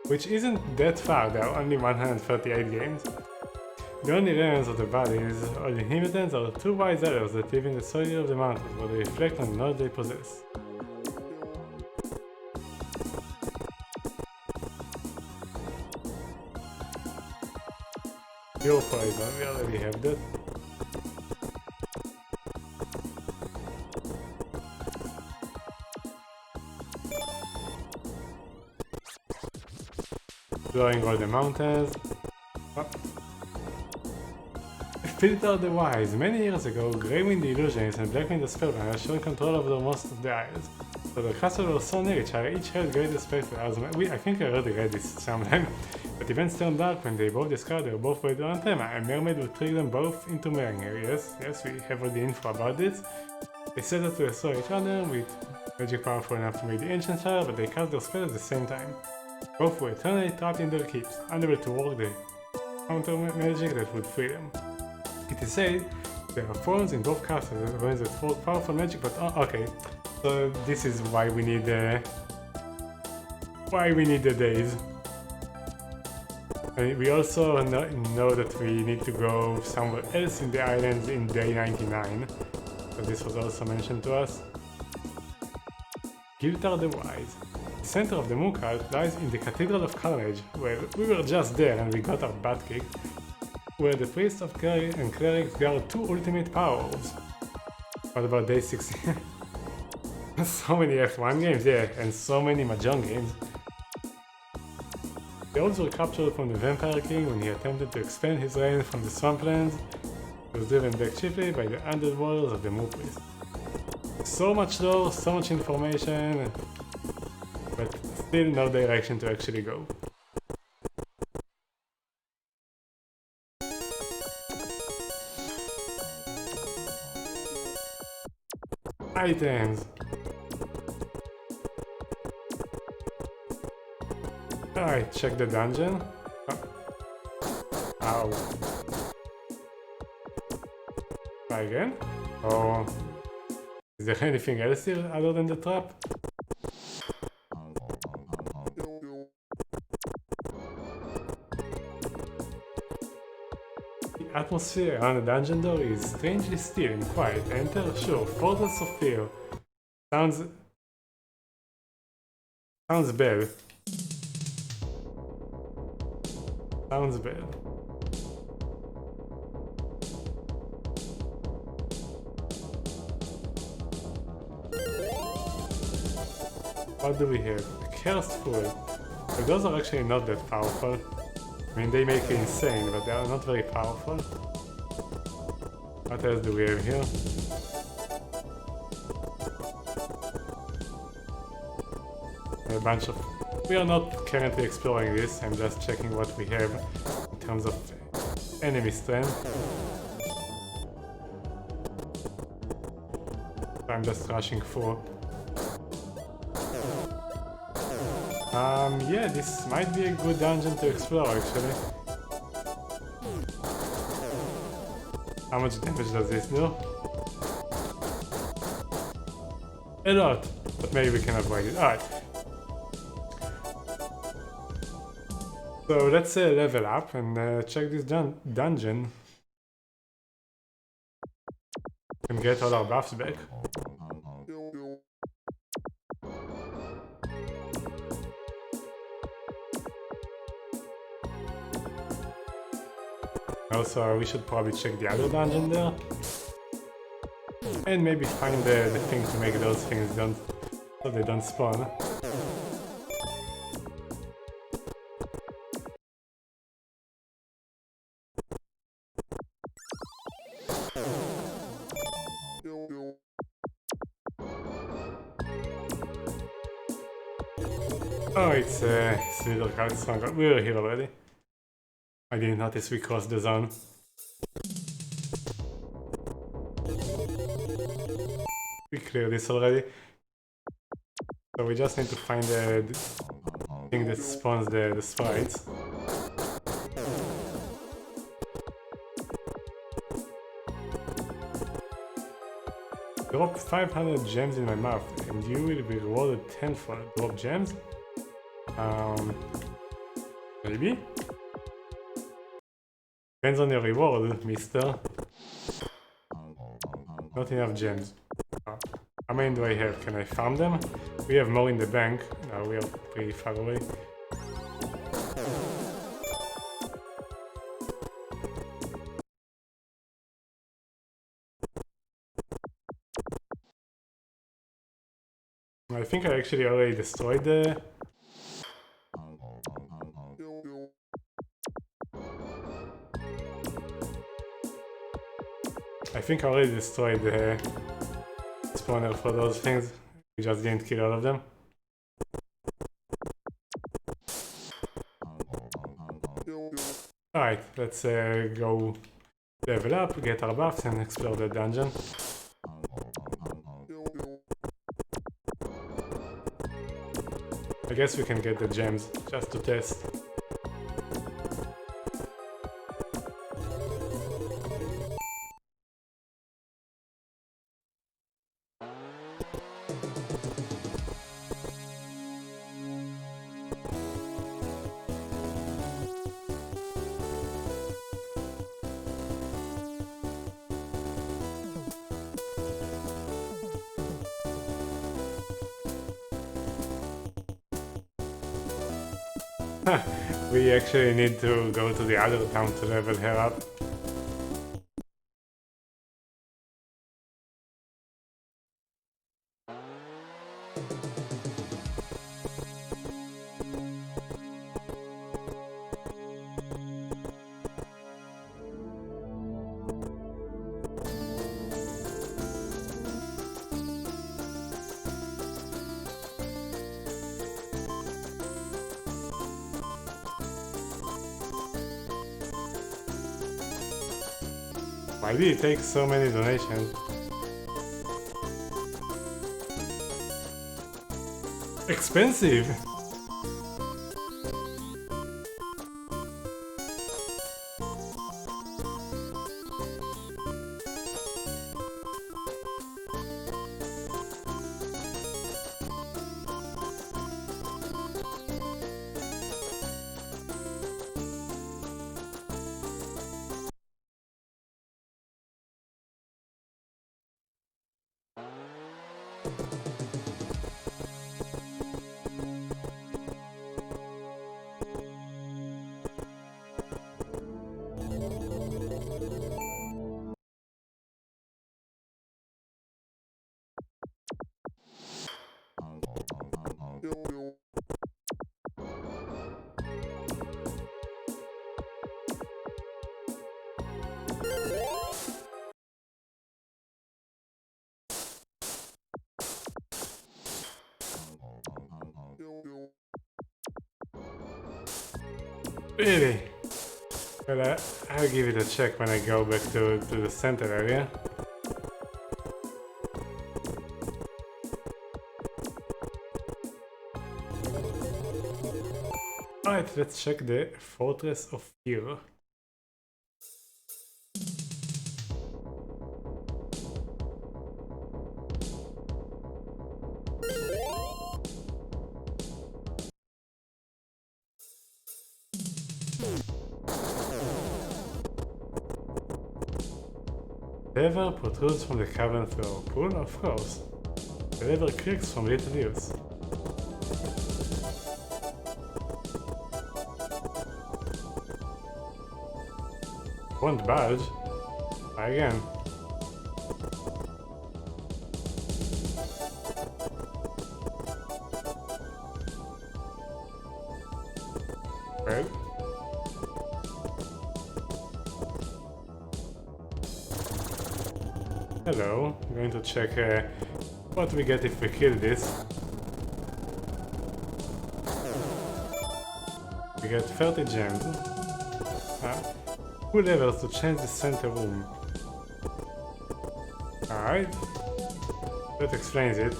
which isn't that far. There are only 138 games. The only remnants of the bodies or the inhabitants are two wise elders that live in the soil of the mountains, where they reflect on the knowledge they possess. Pure poison, we already have that. Blowing all the mountains. Oh. Filter the Wise. Many years ago, Greywind the Illusionist and Blackwind the Spellbinder showed control over most of the isles. So the castles were so near each other, each held great respect for others. I think I already read this sometime. But events turned dark when they both discovered they were both waiting on Terra. A mermaid would trick them both into marrying her. Yes, we have all the info about this. They set out to destroy each other with magic powerful enough to make the ancient shadow, but they cast their spells at the same time. Both were eternally trapped in their keeps, unable to work the counter magic that would free them. It is said there are thrones in both castles that work powerful magic, but okay. So this is why we need the days. And we also know that we need to go somewhere else in the islands in day 99. So this was also mentioned to us. Giltar the Wise. The center of the moon cult lies in the Cathedral of Carnage, where we were just there and we got our butt kicked, where the priests of and clerics guard two ultimate power orbs. What about day 16? So many F1 games, yeah, and so many Mahjong games. The orbs were captured from the Vampire King when he attempted to expand his reign from the swamplands. He was driven back chiefly by the undead warriors of the Moon Priest. So much lore, so much information, but still no direction to actually go. Items. Alright, check the dungeon. Oh. Ow. Try again? Oh. Is there anything else here other than the trap? The atmosphere around the dungeon door is strangely still and quiet. Enter, sure, portals of fear. Sounds bad. Sounds bad. What do we have? A cursed fool. But those are actually not that powerful. I mean, they make you insane, but they are not very powerful. What else do we have here? A bunch of... We are not currently exploring this, I'm just checking what we have in terms of enemy strength. I'm just rushing through. Yeah, this might be a good dungeon to explore actually. How much damage does this do? A lot, but maybe we can avoid it. Alright. So let's level up and check this dungeon. And get all our buffs back. Also, we should probably check the other dungeon there. And maybe find the thing to make those things so they don't spawn. Oh, it's little card stronger. We were here already. I didn't notice we crossed the zone. We cleared this already. So we just need to find the thing that spawns the sprites. Drop 500 gems in my mouth and you will be rewarded tenfold. Drop gems? Maybe? Depends on your reward, mister. Not enough gems. Oh. How many do I have? Can I farm them? We have more in the bank. No, we are pretty far away. I think I actually already destroyed the... I think I already destroyed the spawner for those things. We just didn't kill all of them. Alright, let's go level up, get our buffs and explore the dungeon. I guess we can get the gems just to test. We actually need to go to the other town to level her up. Why did it take so many donations? Expensive! Really? Well, I'll give it a check when I go back to the center area. Alright, let's check the Fortress of Fear. The lever protrudes from the cavern floor. Cool, of course. The lever creaks from little use. Won't budge. Try again. Well. Hello, I'm going to check what we get if we kill this. We get 30 gems. 2 levels to change the center room. Alright. That explains it.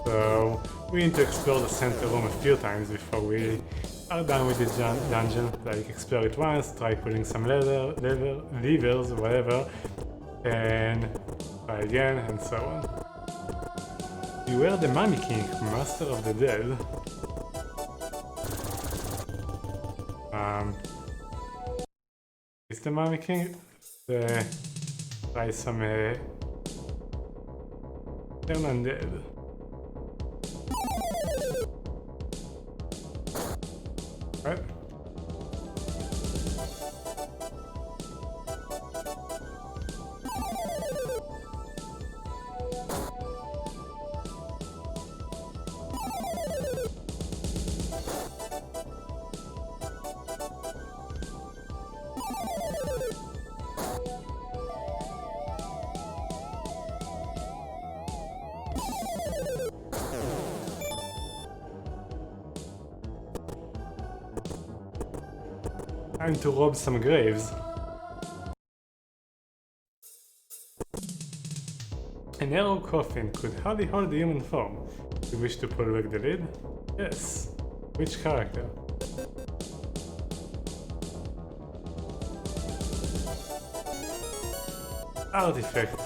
So we need to explore the center room a few times before we are done with this dungeon. Like explore it once, try pulling some levers, whatever. and try again, and so on. Beware the Mummy King, Master of the Dead. Is the Mummy King? Try some Turn Undead. Right? Time to rob some graves. A narrow coffin could hardly hold the human form. You wish to pull back the lid? Yes. Which character? Artifact.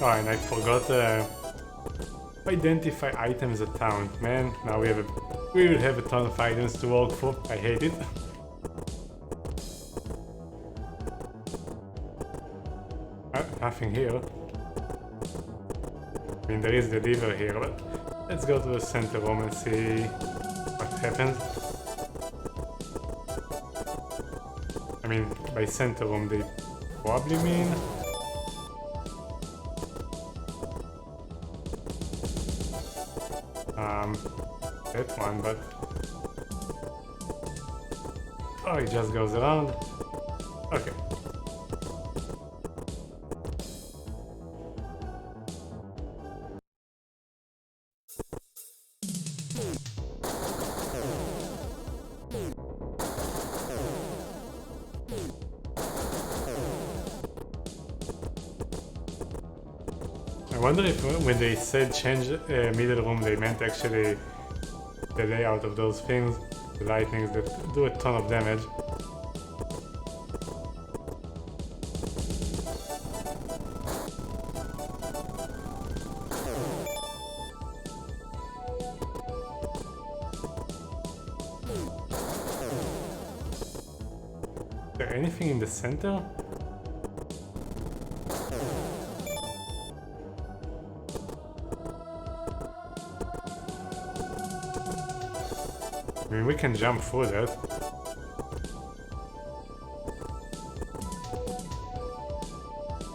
Oh, and I forgot to identify items at town. Man, now we will have a ton of items to walk for. I hate it. Nothing here. I mean, there is the lever here, but let's go to the center room and see what happens. I mean, by center room they probably mean that one, but oh, it just goes around. Okay. I wonder if when they said change middle room, they meant actually the layout of those things, the lightnings that do a ton of damage. Is there anything in the center? I mean, we can jump through that.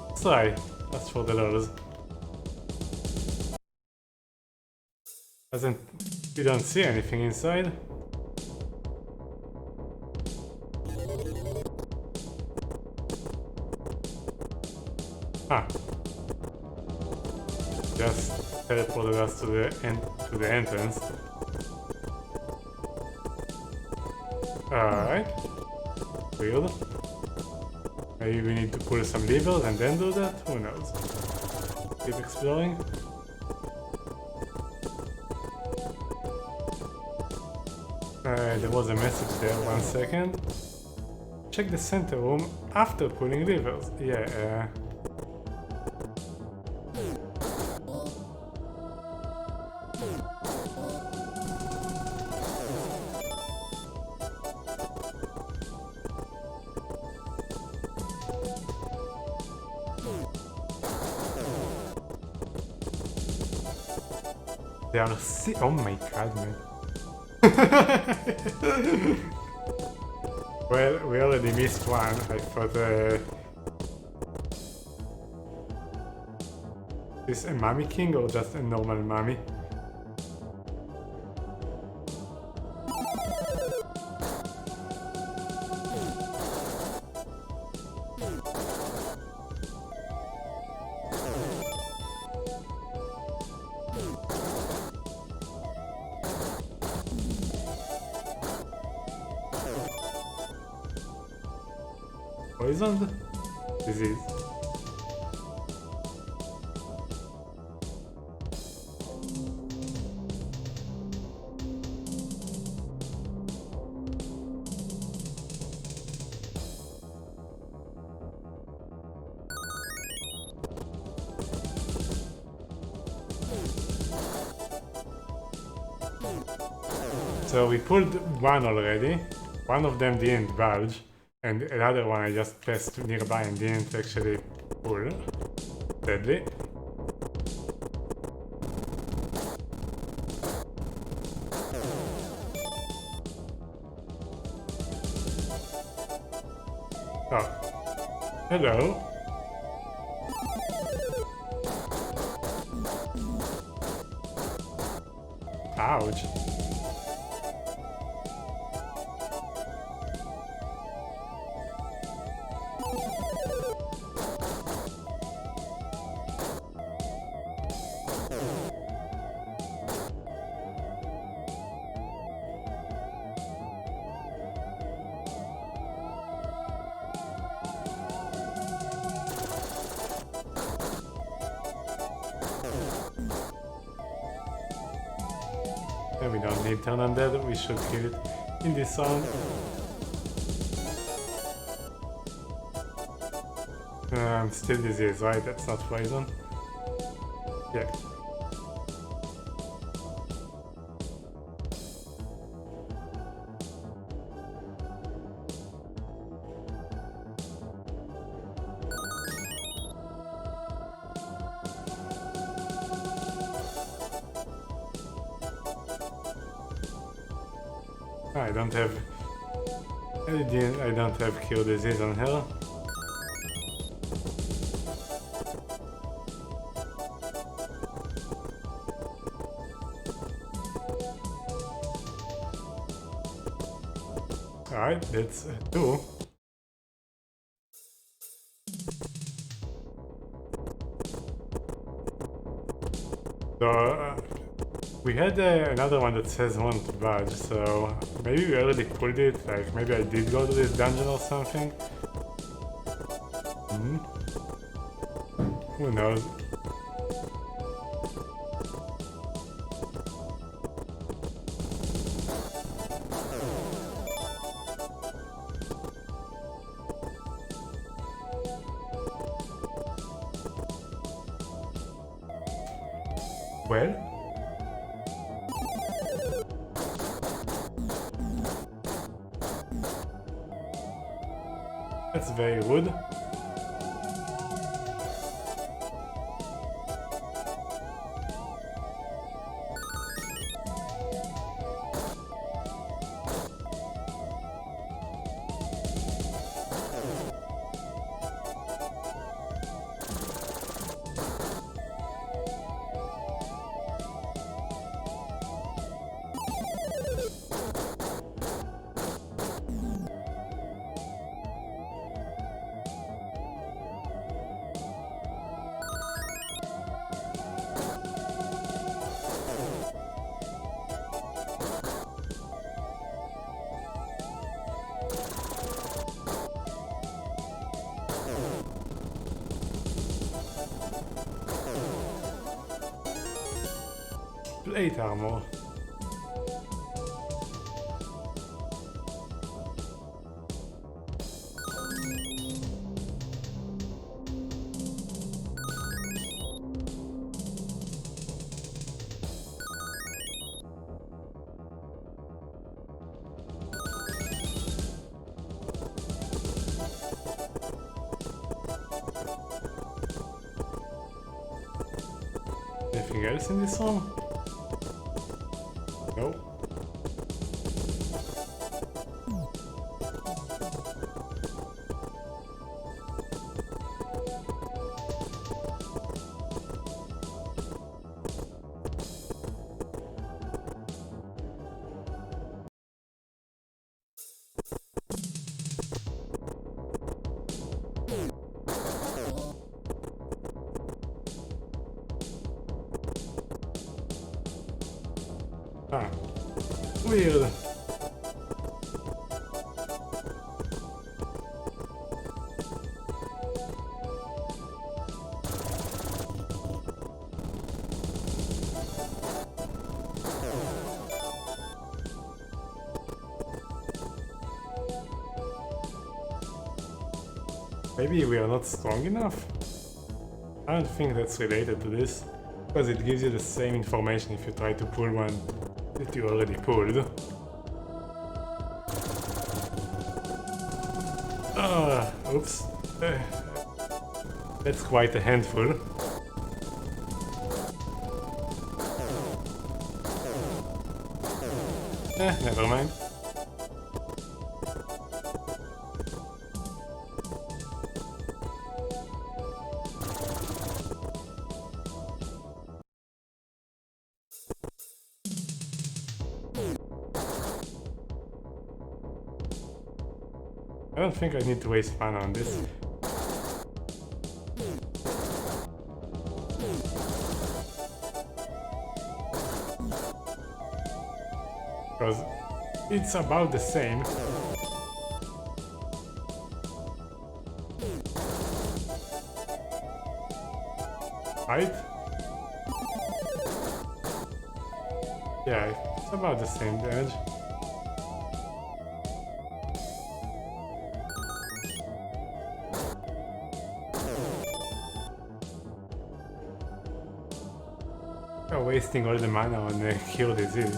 Let's try, just for the lulz. We don't see anything inside. Ah. Just teleported us to the entrance. Alright. Weird. Maybe we need to pull some levers and then do that? Who knows? Keep exploring. There was a message there, 1 second. Check the center room after pulling levers. Yeah, They are oh my god, man. Well, we already missed one. I thought is a Mummy King or just a normal mummy? Poisoned? Disease. So we pulled one already, one of them didn't budge, and another one I just passed nearby and didn't actually pull, sadly. Oh, hello. Ouch. And we don't need turn undead, we should kill it in this round. Still disease, right? That's not poison. Yeah. I don't have... I don't have cure disease on her. Alright, that's 2. So, we had another one that says one to budge, so maybe we already pulled it, like maybe I did go to this dungeon or something. Who knows? Well? That's very rude. Plate armor. Anything else in this room? Nope. Ah, weird. Maybe we are not strong enough? I don't think that's related to this, because it gives you the same information if you try to pull one that you already pulled. Oops. That's quite a handful. Never mind. I don't think I need to waste mana on this. Because it's about the same. Right? Yeah, it's about the same damage. We're wasting all the mana on cure disease.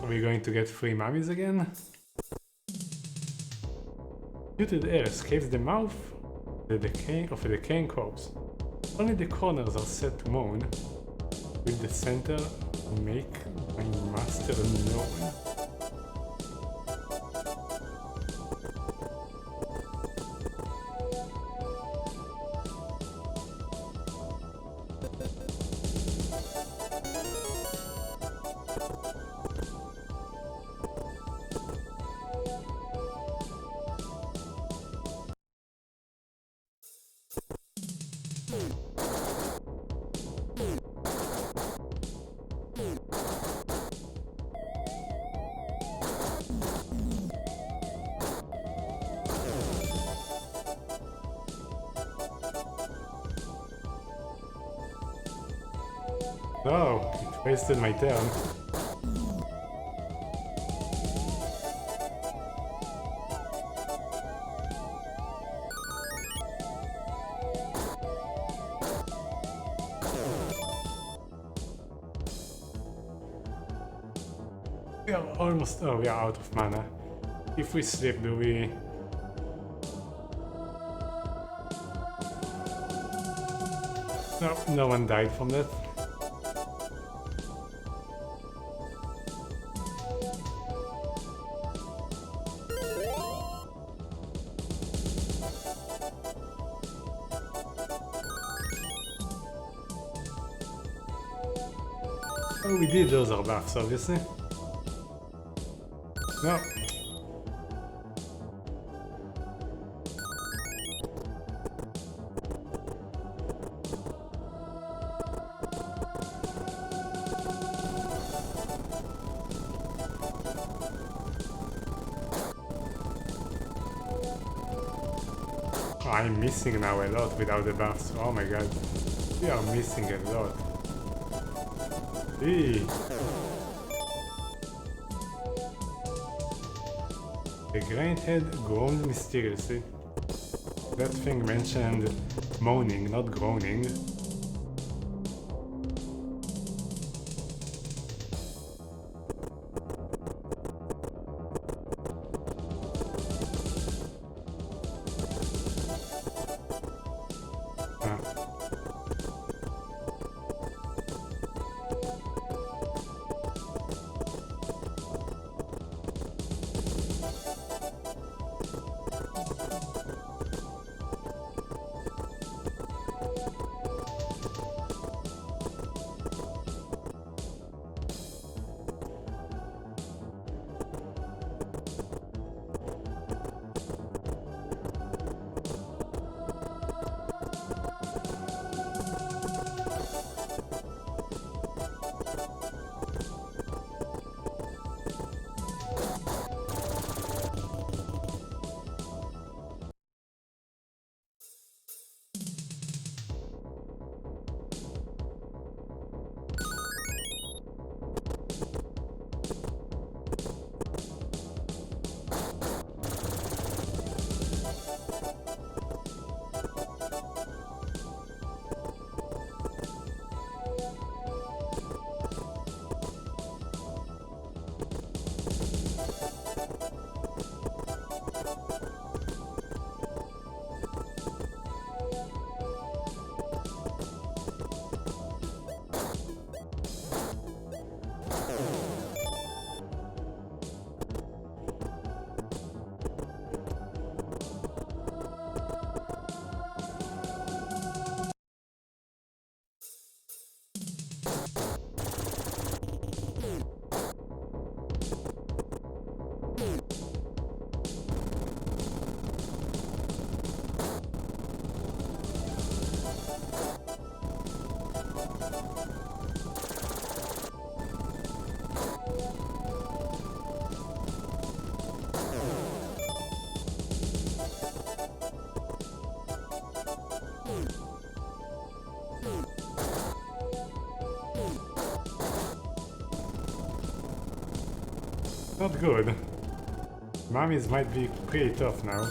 Are we going to get 3 mummies again? Muted air escapes the mouth of a decaying corpse. Only the corners are set to moan. Will the center make my master known? No, it wasted my turn. We are almost... oh, we are out of mana. If we sleep, do we... No, no one died from that. Oh, we did lose our buffs, obviously. No. I'm missing now a lot without the buffs. Oh my god. We are missing a lot. Eee. The giant head groaned mysteriously. That thing mentioned moaning, not groaning. Not good. Mummies might be pretty tough now.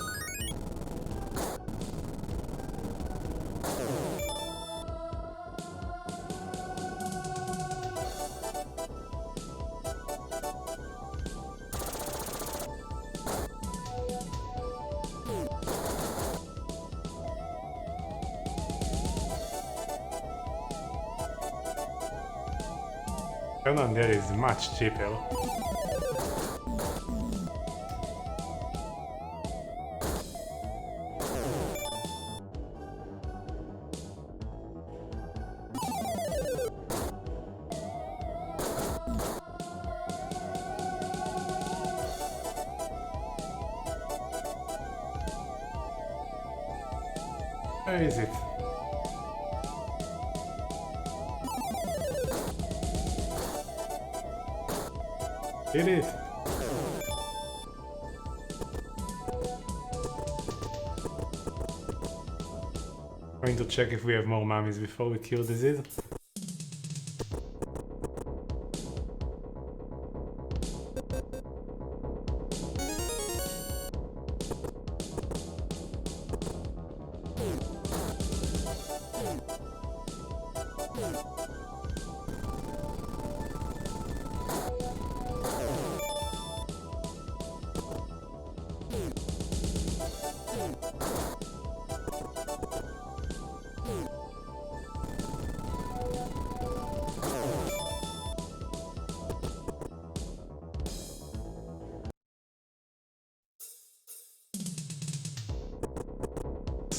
Turn on there is much cheaper. Where is it? Did it! Going to check if we have more mummies before we cure disease.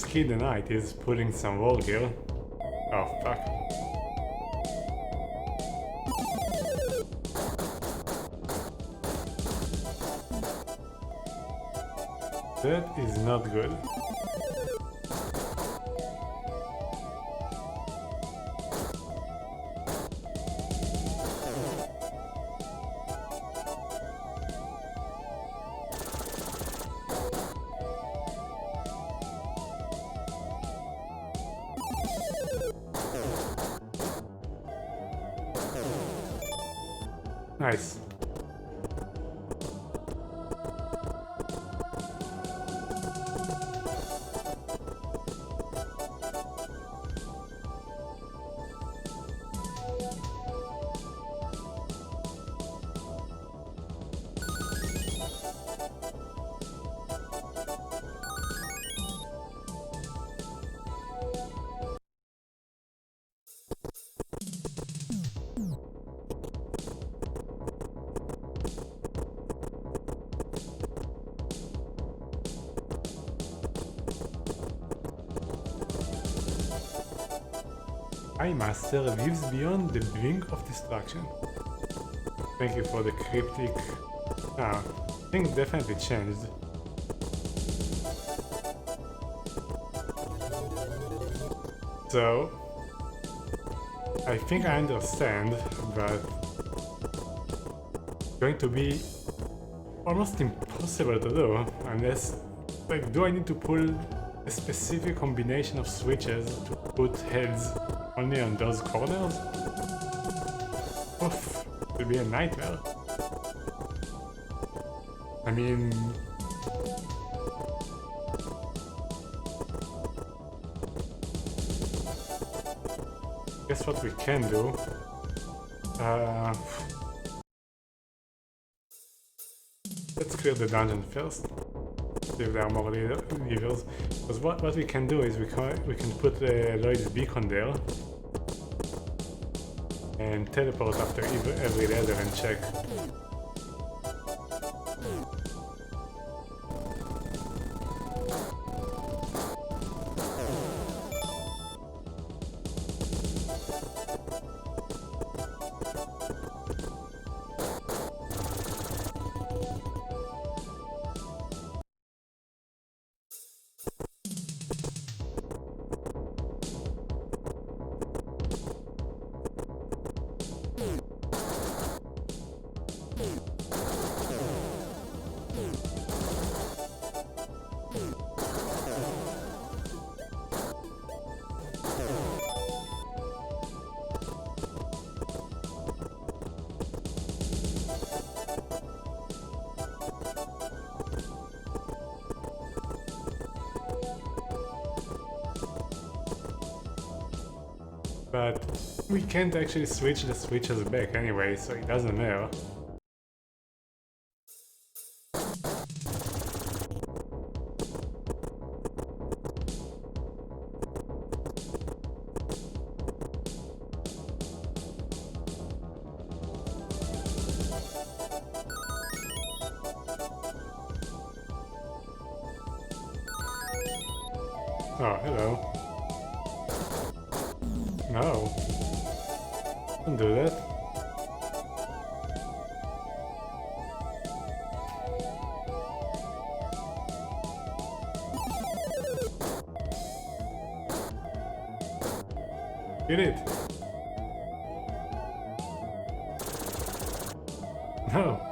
Kid the Knight is putting some wall here. Oh fuck. That is not good. Nice. Eye Master lives beyond the brink of destruction. Thank you for the cryptic. Ah, things definitely changed. So, I think I understand, but it's going to be almost impossible to do unless, like, do I need to pull a specific combination of switches to put heads only on those corners? Oof, it will be a nightmare. I mean... guess what we can do? Let's clear the dungeon first. See if there are more levers. Because what we can do is we can put Lloyd's beacon there and teleport after every ladder and check. But we can't actually switch the switches back anyway, so it doesn't matter. Oh, hello. No. Don't do that. Get it. No.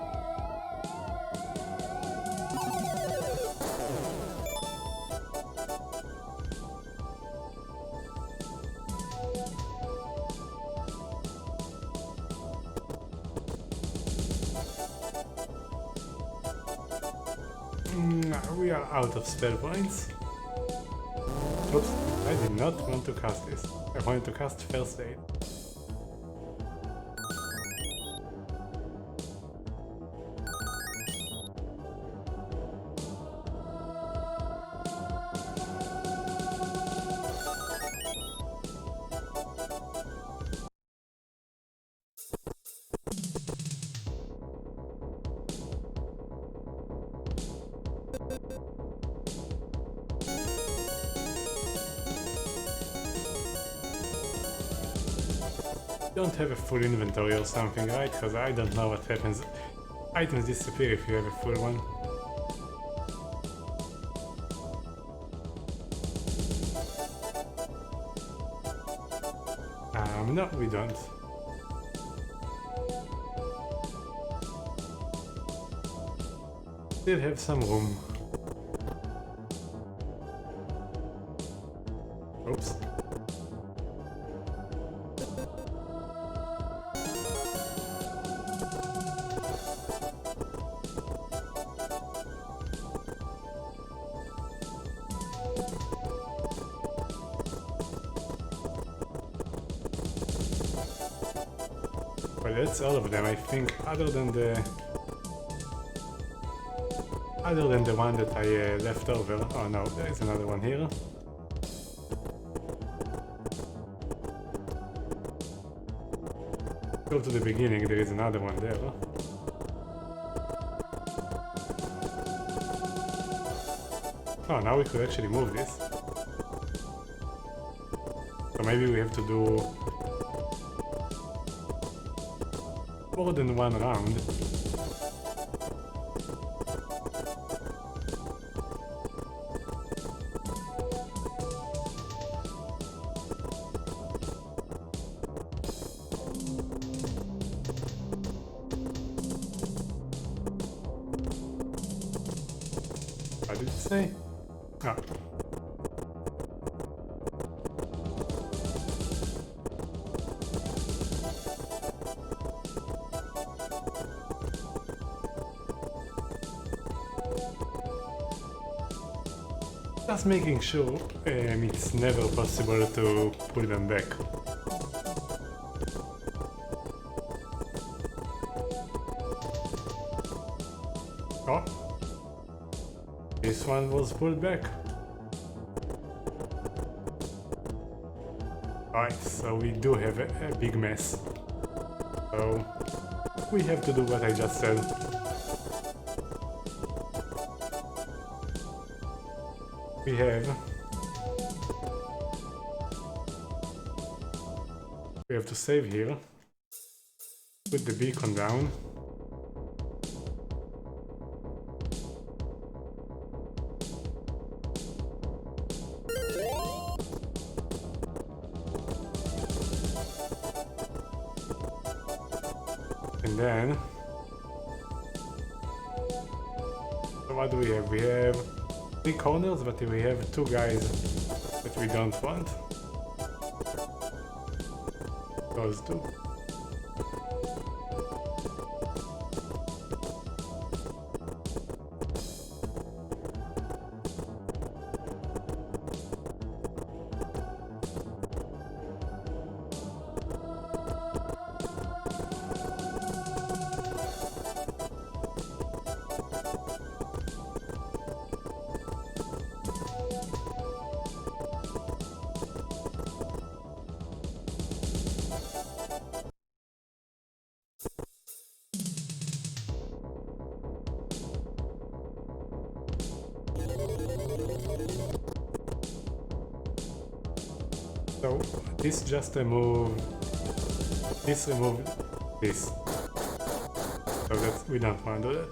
We are out of spell points. Oops, I did not want to cast this. I wanted to cast First Aid. Don't have a full inventory or something, right? Because I don't know what happens. Items disappear if you have a full one. No, we don't. Still have some room. Oops. Well, that's all of them, I think, other than the one that I left over. Oh no, there is another one here. Go to the beginning, there is another one there. Oh, now we could actually move this. So maybe we have to do more than one round. What did it say? Oh. Just making sure it's never possible to pull them back. Oh, this one was pulled back. Alright, so we do have a big mess. So we have to do what I just said. We have to save here, put the beacon down, and then, so what do we have? We have 3 corners, but we have 2 guys that we don't want. Those 2. So this just remove this, remove this. So that's, we don't want to do that.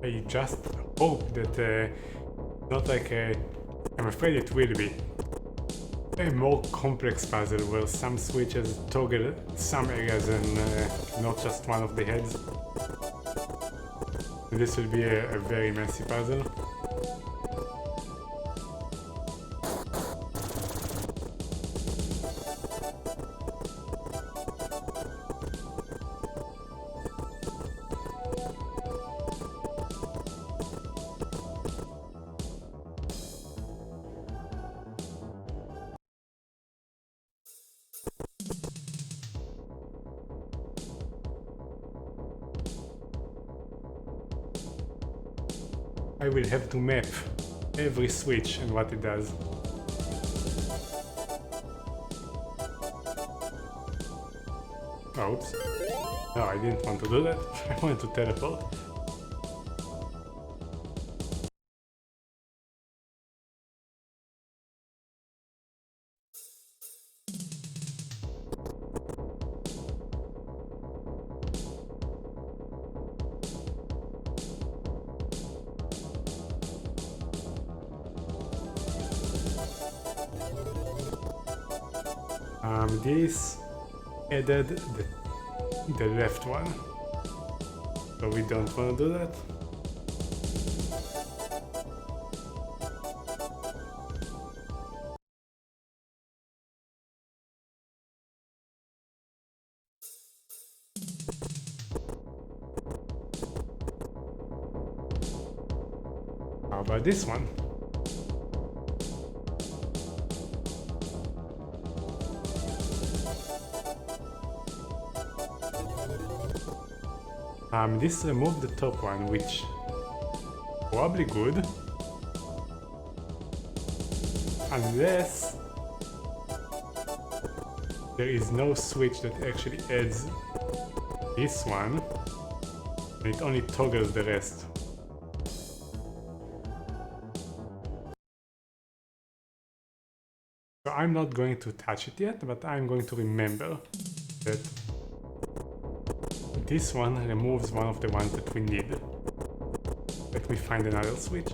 I just hope that not like I'm afraid it will be a more complex puzzle where some switches toggle some areas and not just one of the heads. And this will be a very messy puzzle. I will have to map every switch and what it does. Oops. No, I didn't want to do that. I wanted to teleport. This added the left one, so we don't want to do that. How about this one? This removed the top one, which probably good, unless there is no switch that actually adds this one, and it only toggles the rest. So I'm not going to touch it yet, but I'm going to remember that this one removes one of the ones that we need. Let me find another switch.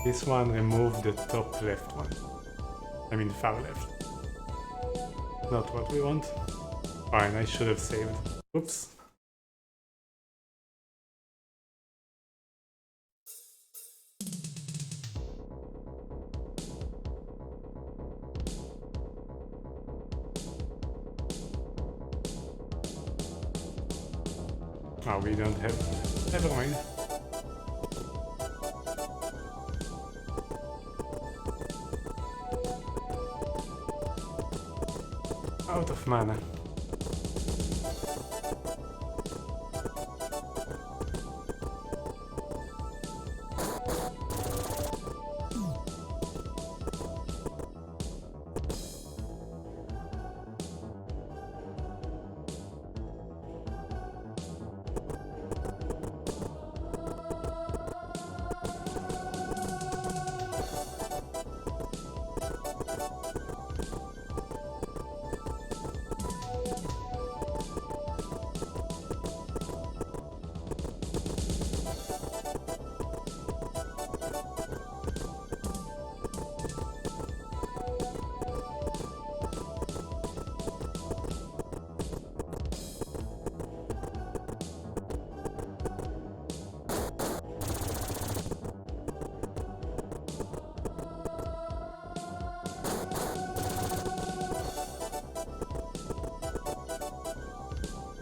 This one removed the top left one. I mean far left. Not what we want. Fine, I should have saved. Oops. Oh, we don't have... Never mind. Out of mana.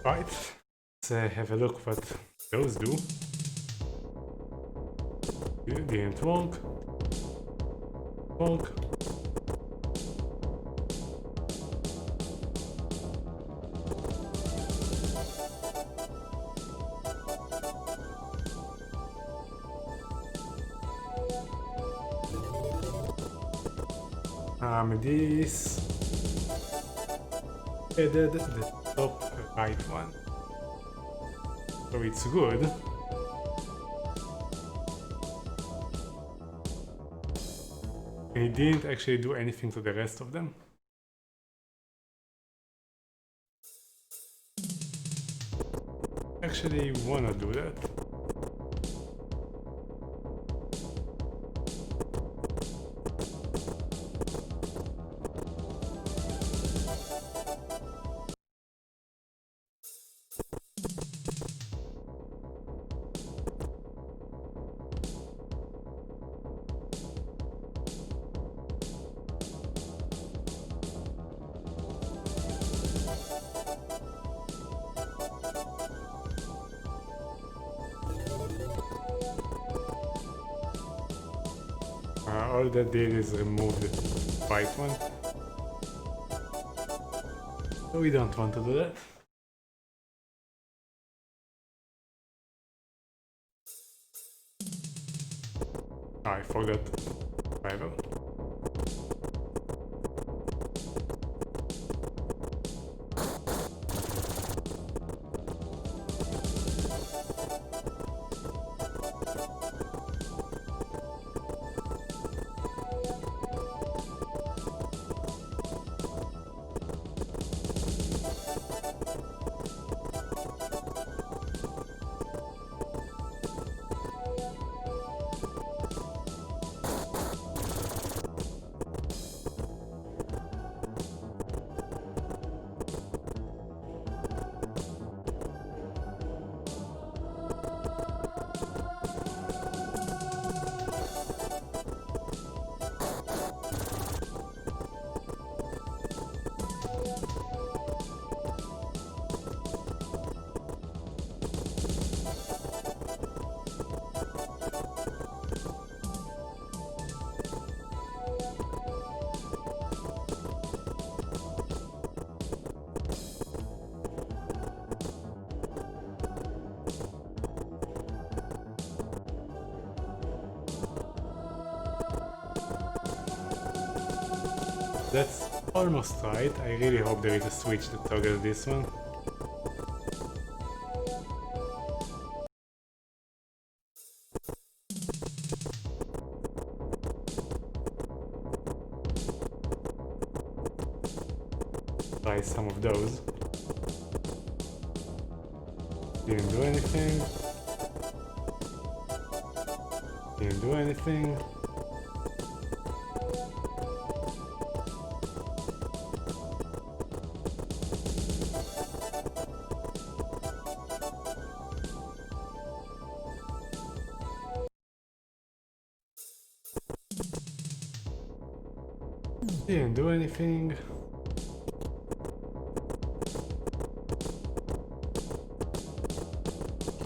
Right, let's have a look what those do. Didn't work. Work. This added the top right one, so it's good. And it didn't actually do anything to the rest of them. Actually wanna do that. All that did is remove the white one. So we don't want to do that. Oh, I forgot Bible. That's almost right. I really hope there is a switch that toggles this one. Try some of those. Didn't do anything. Didn't do anything. Didn't do anything.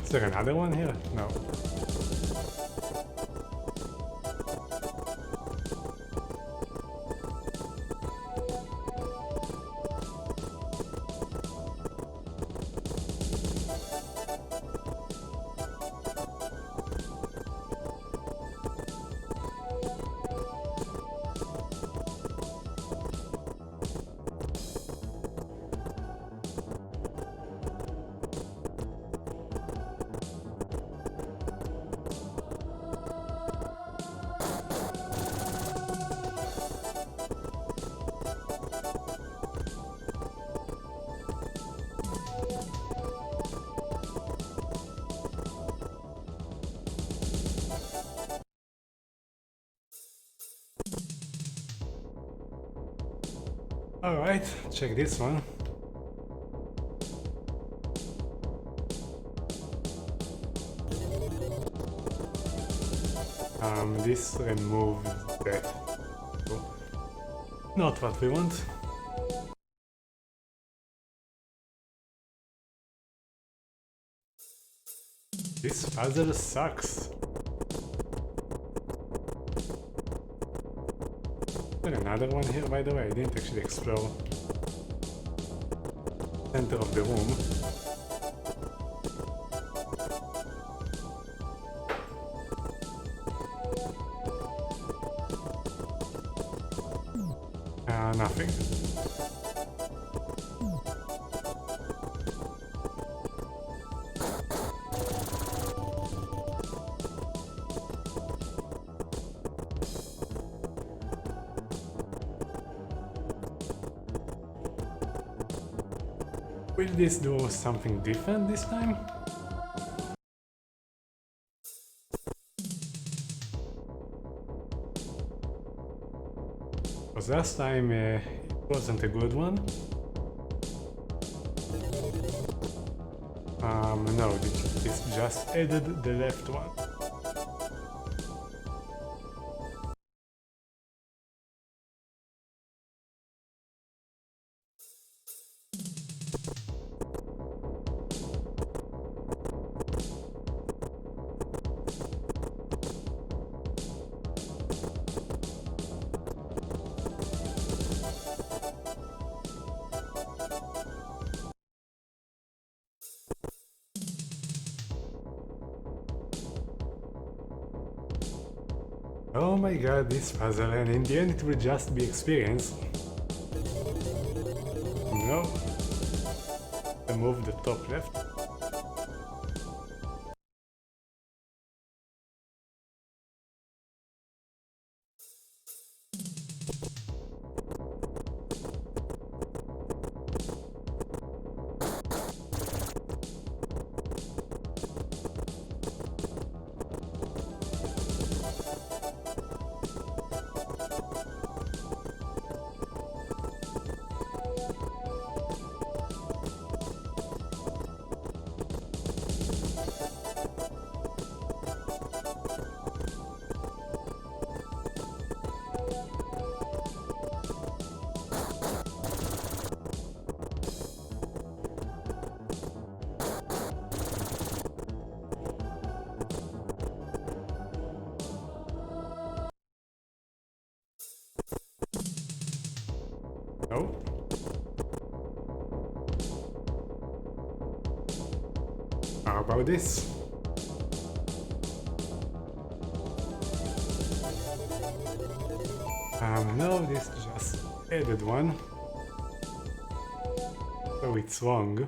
Is there another one here? No. Alright, check this one. This removes that. Not what we want. This puzzle sucks. Is there another one here, by the way? I didn't actually explore the center of the room. Nothing. Will this do something different this time? Because last time it wasn't a good one. No, this just added the left one. Oh my god, this puzzle, and in the end it will just be experience. No. Move the top left. No. How about this? No, this just added one. So it's wrong.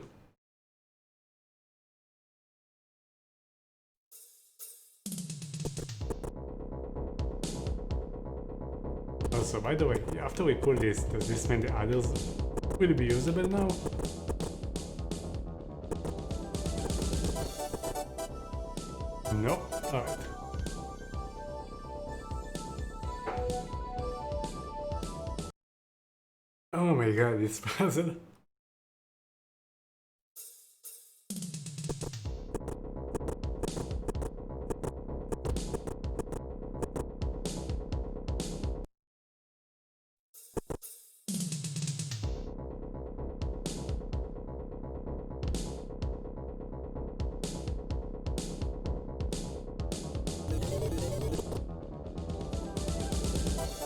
Also, by the way, after we pull this, does this mean the others will be usable now? No? Alright. Oh my god, this puzzle.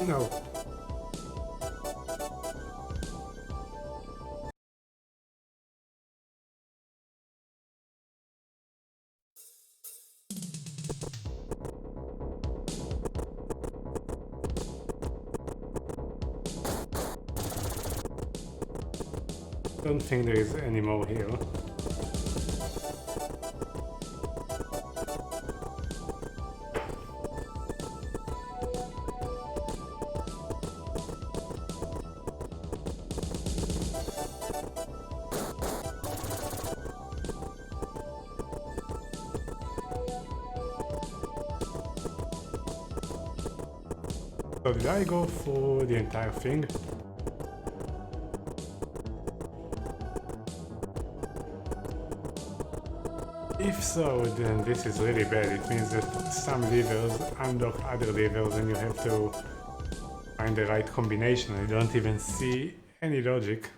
No. Don't think there is any more here. So did I go for the entire thing? If so, then this is really bad. It means that some levers unlock other levers and you have to find the right combination. I don't even see any logic.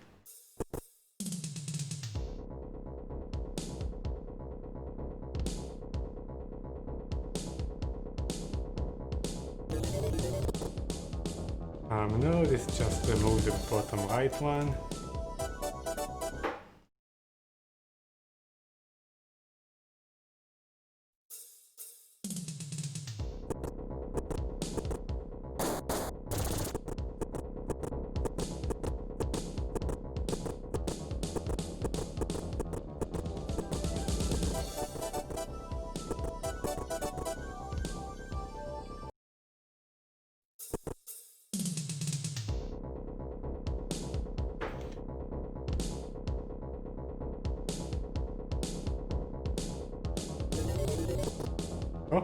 No, this just remove the bottom right one. Oh.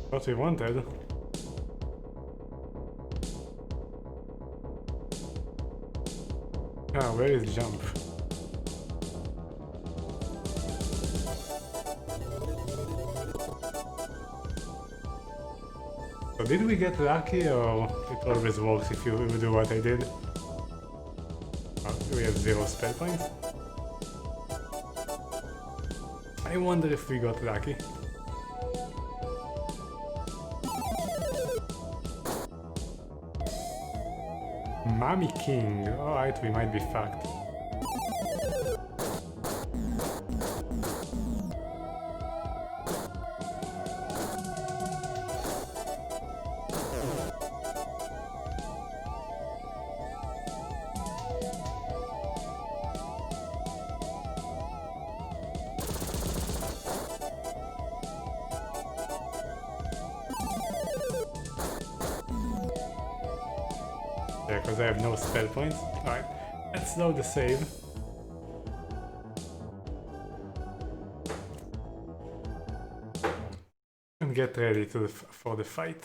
What we wanted. Ah, where is jump? So did we get lucky, or it always works if you do what I did? Oh, we have 0 spell points. I wonder if we got lucky. Mommy King. Alright, we might be fucked. Yeah, because I have no spell points. Alright, let's load the save. And get ready for the fight.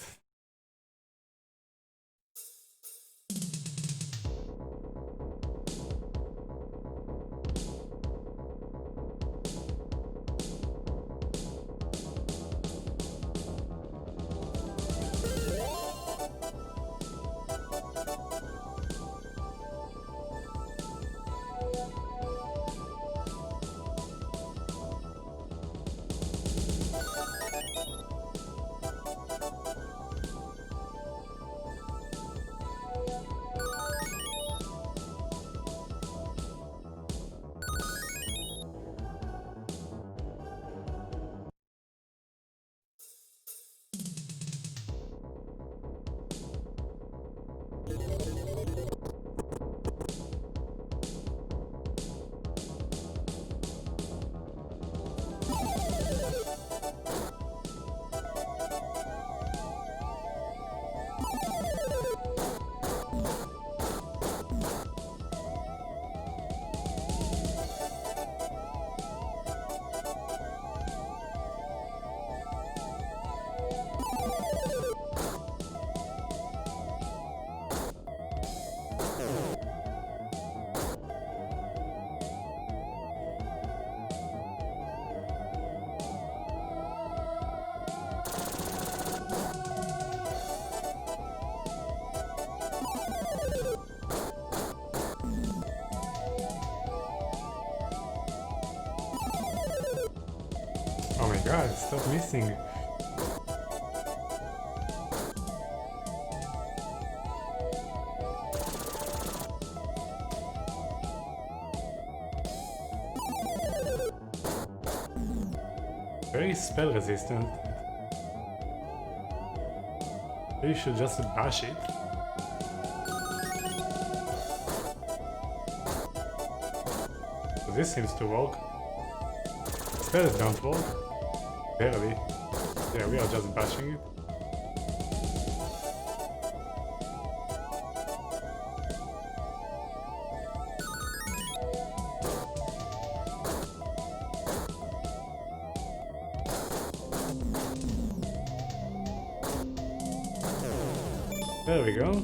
Oh my god, stop missing. Very spell resistant. You should just bash it. So this seems to work. Spells don't work. Barely. Yeah, we are just bashing it. There we go.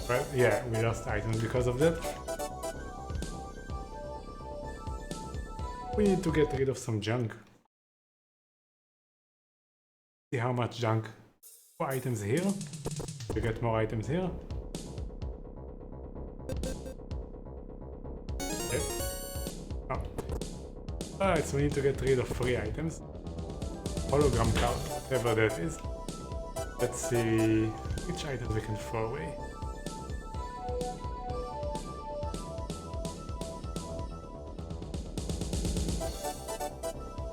Well, yeah, we lost items because of that. We need to get rid of some junk. See how much junk. More items here. We get more items here. Okay. Oh. Alright, so we need to get rid of 3 items. Hologram card, whatever that is. Let's see which items we can throw away.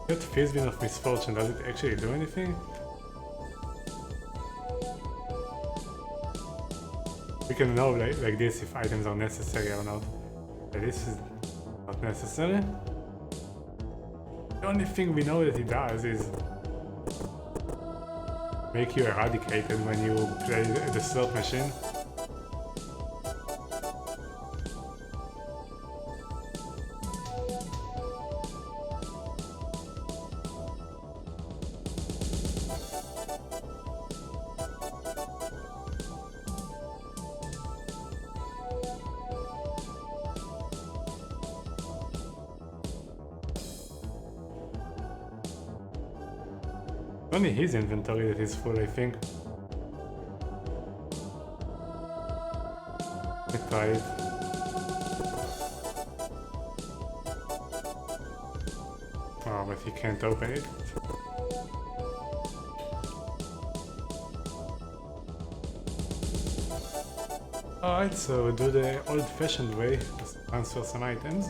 That Fizbin of Misfortune, does it actually do anything? We can know like this if items are necessary or not. But this is not necessary. The only thing we know that it does is make you eradicated when you play the slot machine. Only his inventory that is full, I think. Let's try it. Oh, but he can't open it. Alright, so do the old-fashioned way, just transfer some items.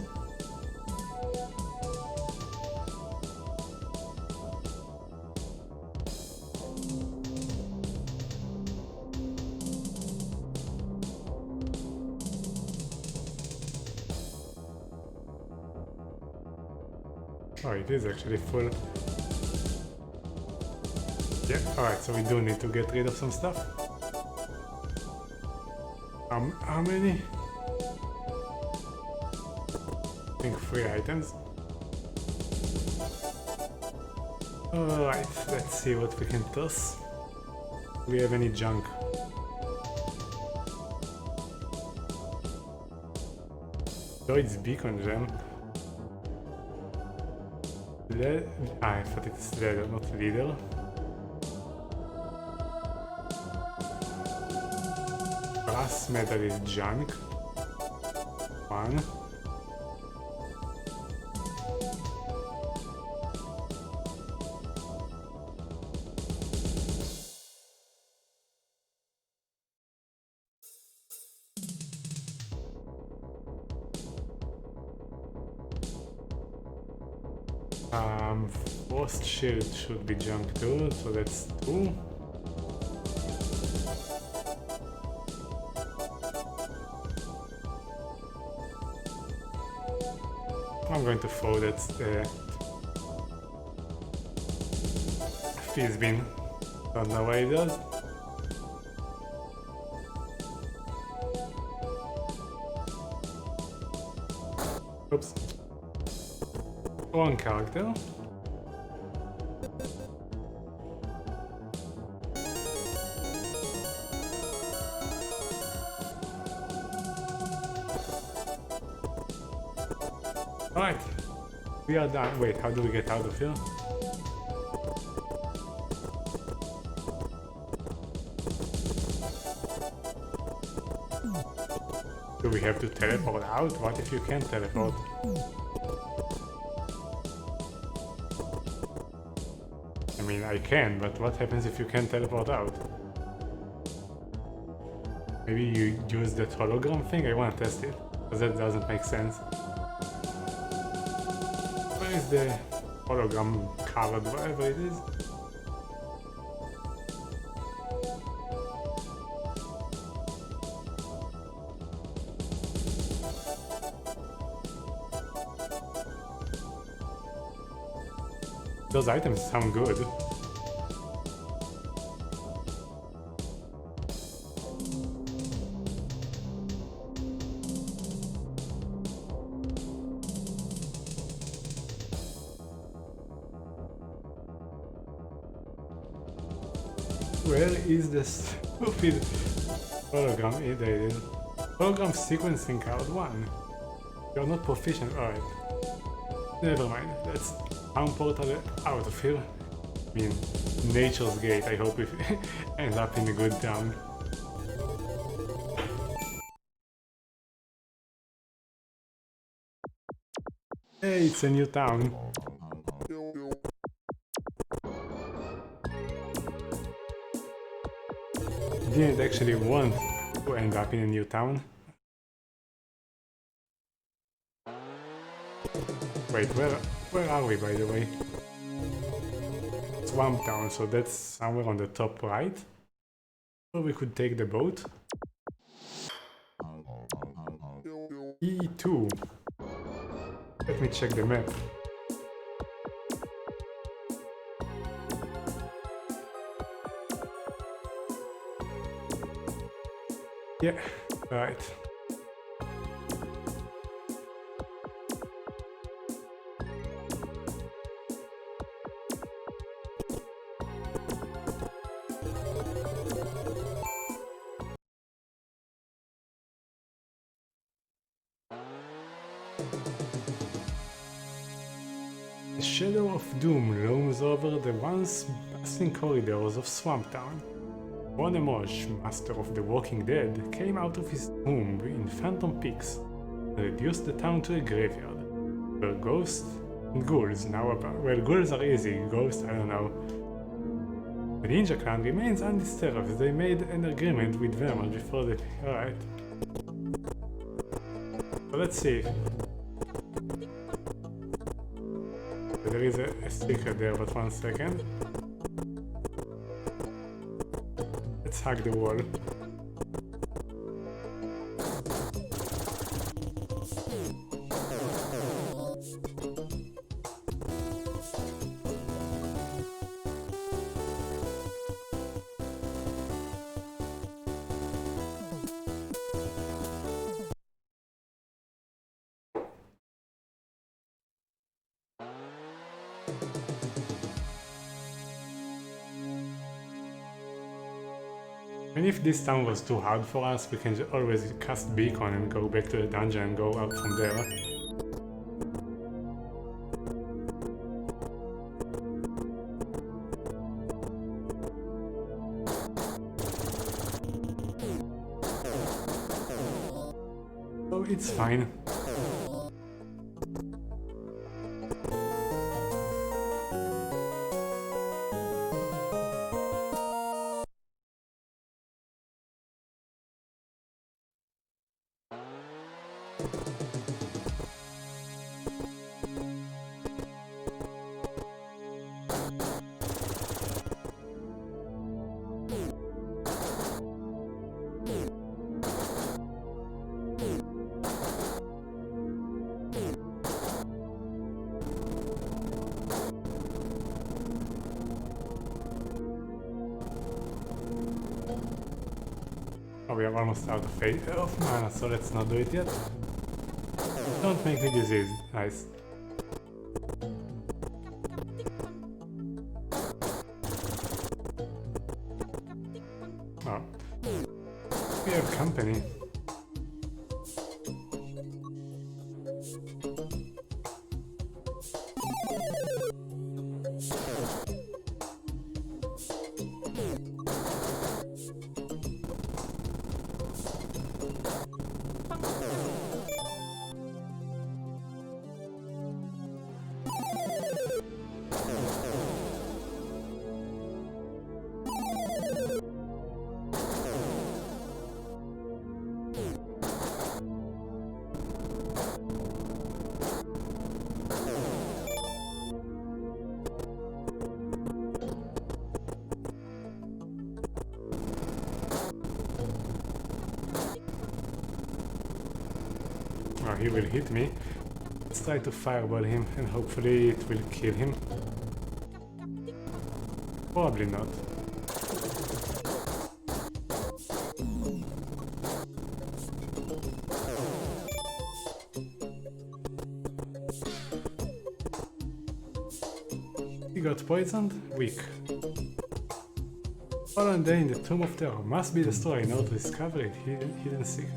Oh, it is actually full. Yeah, alright, so we do need to get rid of some stuff. How many? I think 3 items. Alright, let's see what we can toss. Do we have any junk? Lloyd's Beacon Gem. I thought it's leather, not leader. Brass metal is junk. 1. Frost shield should be junk too, so that's 2. I'm going to throw that Fizbin. Don't know why it does. Oops. Wrong character. Alright, we are done. Wait, how do we get out of here? Do we have to teleport out? What if you can't teleport? I mean, I can, but what happens if you can't teleport out? Maybe you use that hologram thing? I want to test it, because that doesn't make sense. Where is the hologram covered, whatever it is? Those items sound good. Where is the stupid hologram? There it is. Hologram sequencing card 1. You're not proficient. Alright. Never mind. Let's portal out of here. I mean, nature's gate. I hope we end up in a good town. Hey, it's a new town. Didn't actually want to end up in a new town. Wait, where are we, by the way? Swamp Town, so that's somewhere on the top right. Or we could take the boat. E2. Let me check the map. Yeah, right. The shadow of doom looms over the once bustling corridors of Swamp Town. Monemosh, master of the Walking Dead, came out of his tomb in Phantom Peaks and reduced the town to a graveyard, where ghosts and ghouls now abound. Well, ghouls are easy, ghosts I don't know. The Ninja Clan remains undisturbed as they made an agreement with Vermont before the... Alright. So let's see. There is a secret there, but 1 second. Let's hack the wall. And if this town was too hard for us, we can always cast beacon and go back to the dungeon and go out from there. So it's fine. Oh, we are almost out of mana, so let's not do it yet. Don't make me disease. Nice. Oh. We have company. Oh, he will hit me. Let's try to fireball him and hopefully it will kill him. Probably not. He got poisoned? Weak. Fallen day in the Tomb of Terror must be destroyed in order to discover its hidden secret.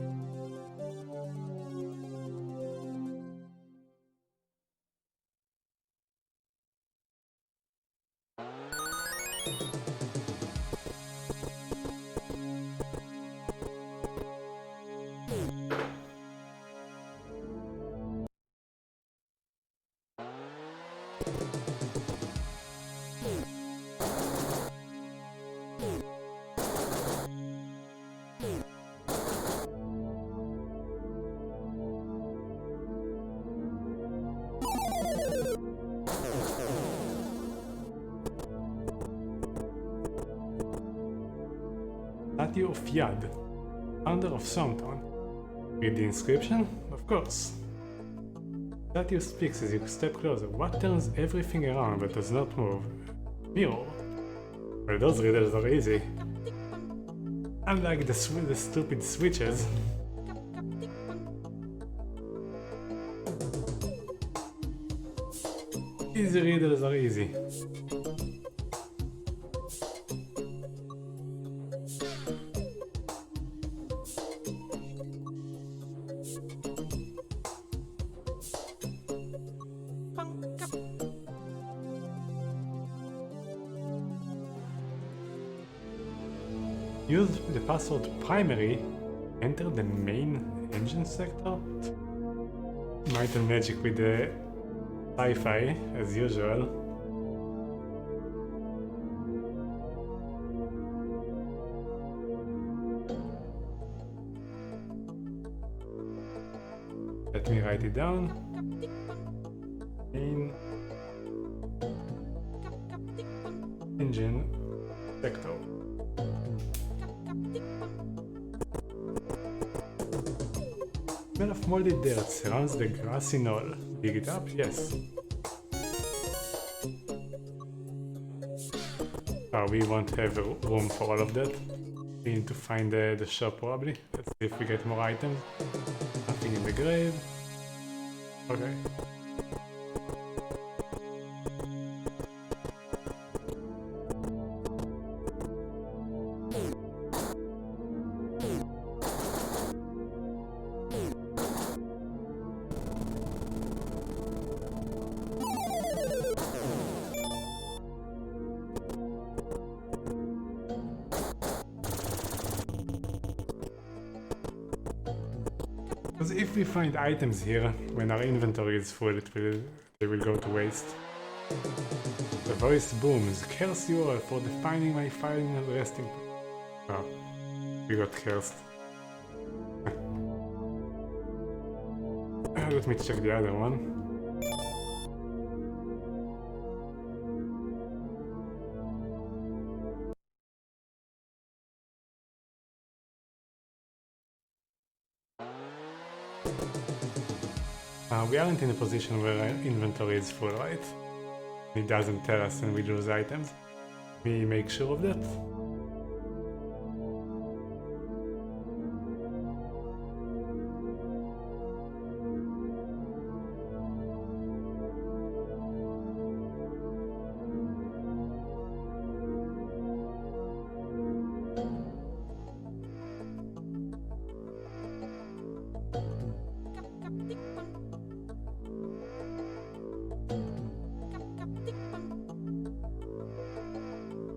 statue of Yad, founder of Somton. Read the inscription? Of course. The statue speaks as you step closer. What turns everything around but does not move? Mirror. Well, those riddles are easy. Unlike the stupid switches. Easy riddles are easy. Use the password primary, enter the main engine sector. Might and magic with the sci-fi, as usual. Let me write it down. Main engine sector. Smell of molded dirt surrounds the grassy knoll. Dig it up? Yes. We won't have room for all of that. We need to find the shop probably. Let's see if we get more items. Nothing in the grave. Okay. Because if we find items here, when our inventory is full, they will go to waste. The voice booms, curse you all for defining my final resting place. Oh, we got cursed. Let me check the other one. We aren't in a position where our inventory is full, right? It doesn't tell us and we lose items. We make sure of that.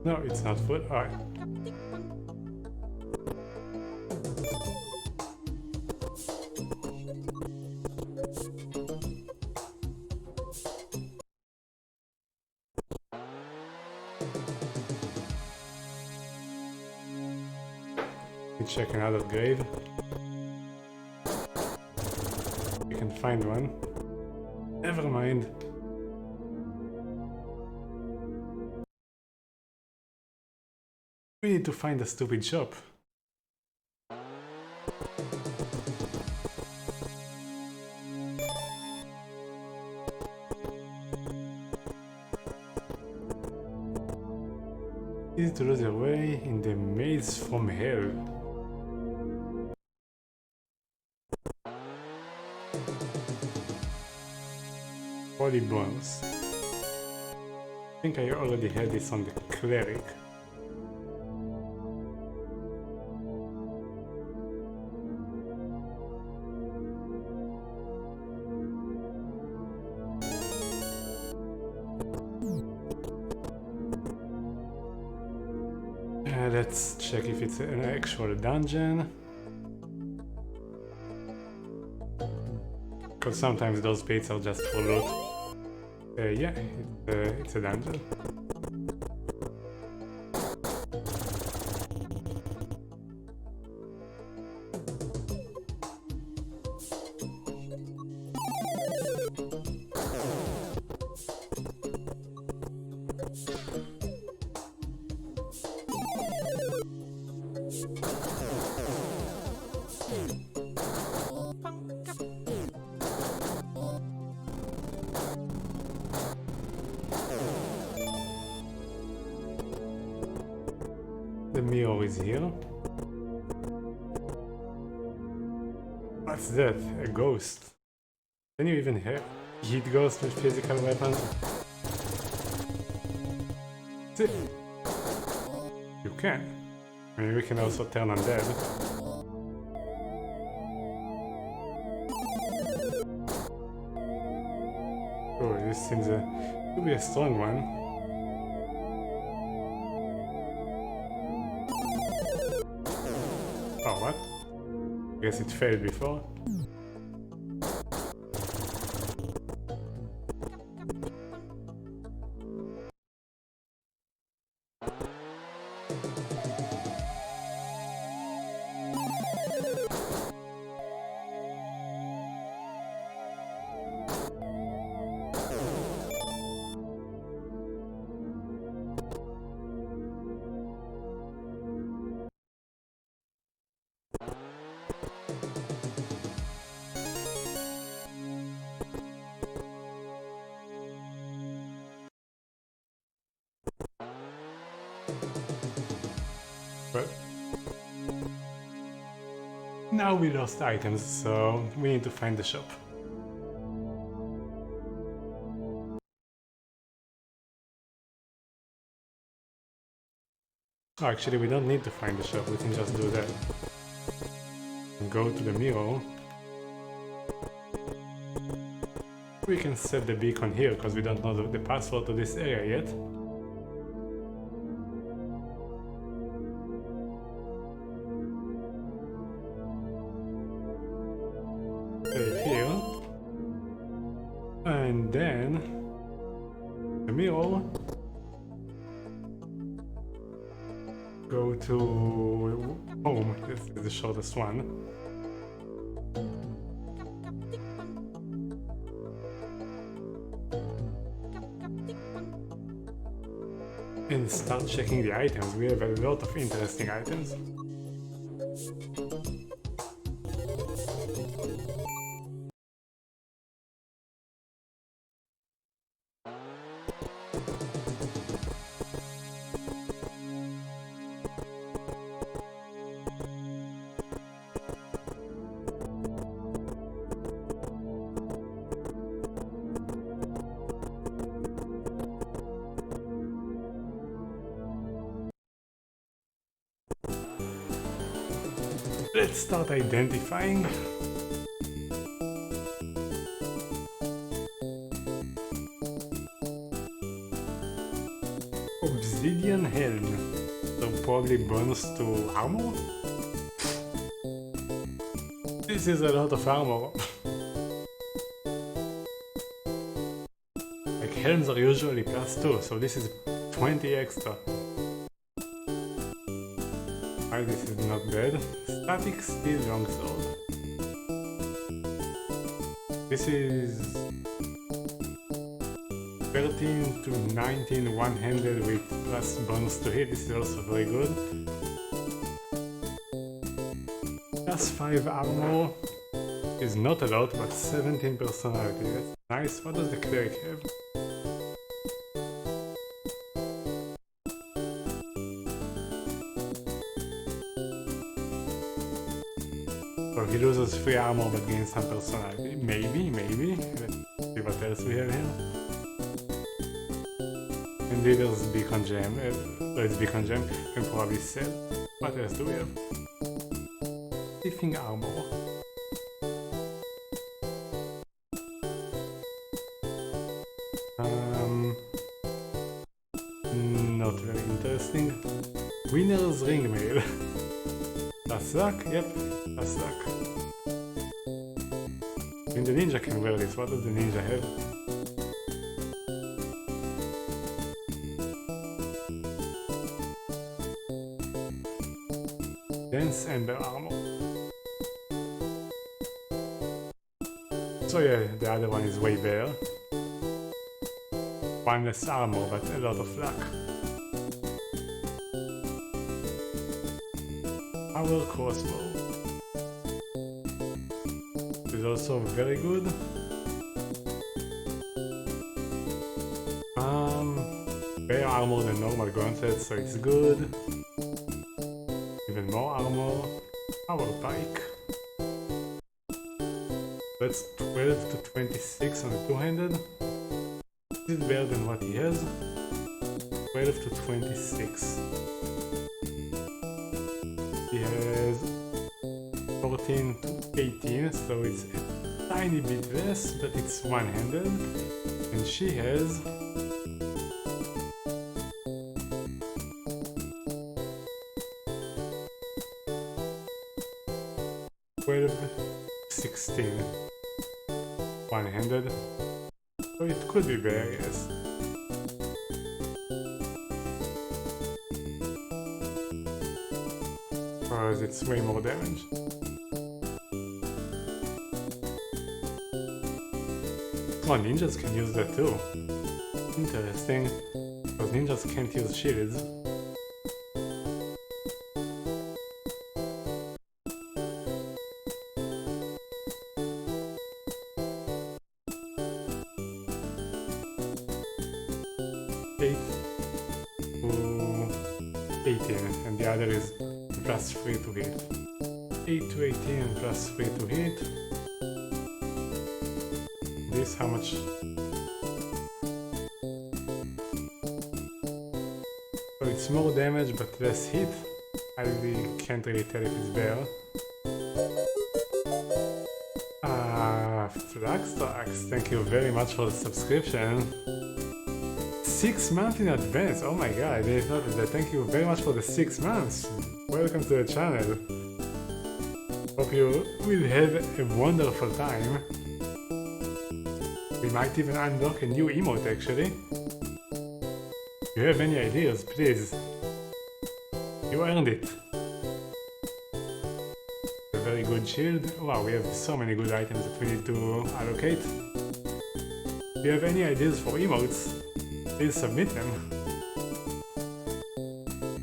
No, it's not full. Alright. Let's check another grave. We can find one. Never mind. We need to find a stupid shop. Easy to lose your way in the maze from hell. Holy bones. I think I already had this on the cleric. Let's check if it's an actual dungeon. Because sometimes those pits are just for loot. Yeah, it's a dungeon. The mirror is here. What's that? A ghost. Can you even hit ghosts with physical weapons? See? You can. I mean, we can also turn undead. Oh, this seems to be a strong one. Oh, what? I guess it failed before. But now we lost items, so we need to find the shop. Oh, actually, we don't need to find the shop, we can just do that. And go to the mirror. We can set the beacon here, because we don't know the password to this area yet. Here, and then the mirror, go to home. This is the shortest one, and start checking the items. We have a lot of interesting items. Let's start identifying. Obsidian helm, so probably bonus to armor? This is a lot of armor. Like helms are usually +2, so this is 20 extra. Alright, this is not bad. Static steel longsword. This is 13 to 19 one-handed with plus bonus to hit. This is also very good. Plus 5 armor is not a lot, but 17 personality. That's nice. What does the cleric have? So he loses 3 armor but gains some personality. Maybe. Let's see what else we have here. And leader's beacon gem. It's beacon gem. Can probably sell. What else do we have? Stiffing armor. Not very interesting. Winner's ring mail. Plus luck? Yep, plus luck. And the ninja can wear this. What does the ninja have? Dense Ember armor. So yeah, the other one is way better. One less armor, but a lot of luck. Our crossbow. is also very good. Better armor than normal gauntlets, so it's good. Even more armor. Power pike. That's 12 to 26 on the two-handed. This is better than what he has. 12 to 26. He has 14 to 18, so it's a tiny bit less, but it's one-handed. And she has 12, 16. One-handed. So it could be better, yes. Because it's way more damage. Oh, ninjas can use that too. Interesting. Because ninjas can't use shields. And the other is plus 3 to hit. 8 to 18 and plus 3 to hit. This, how much? So it's more damage but less hit. I really can't really tell if it's better. Flaxtrax, thank you very much for the subscription. 6 months in advance, oh my god, I didn't notice that. Thank you very much for the 6 months. Welcome to the channel. Hope you will have a wonderful time. We might even unlock a new emote actually. If you have any ideas, please. You earned it. A very good shield. Wow, we have so many good items that we need to allocate. If you have any ideas for emotes, please submit them.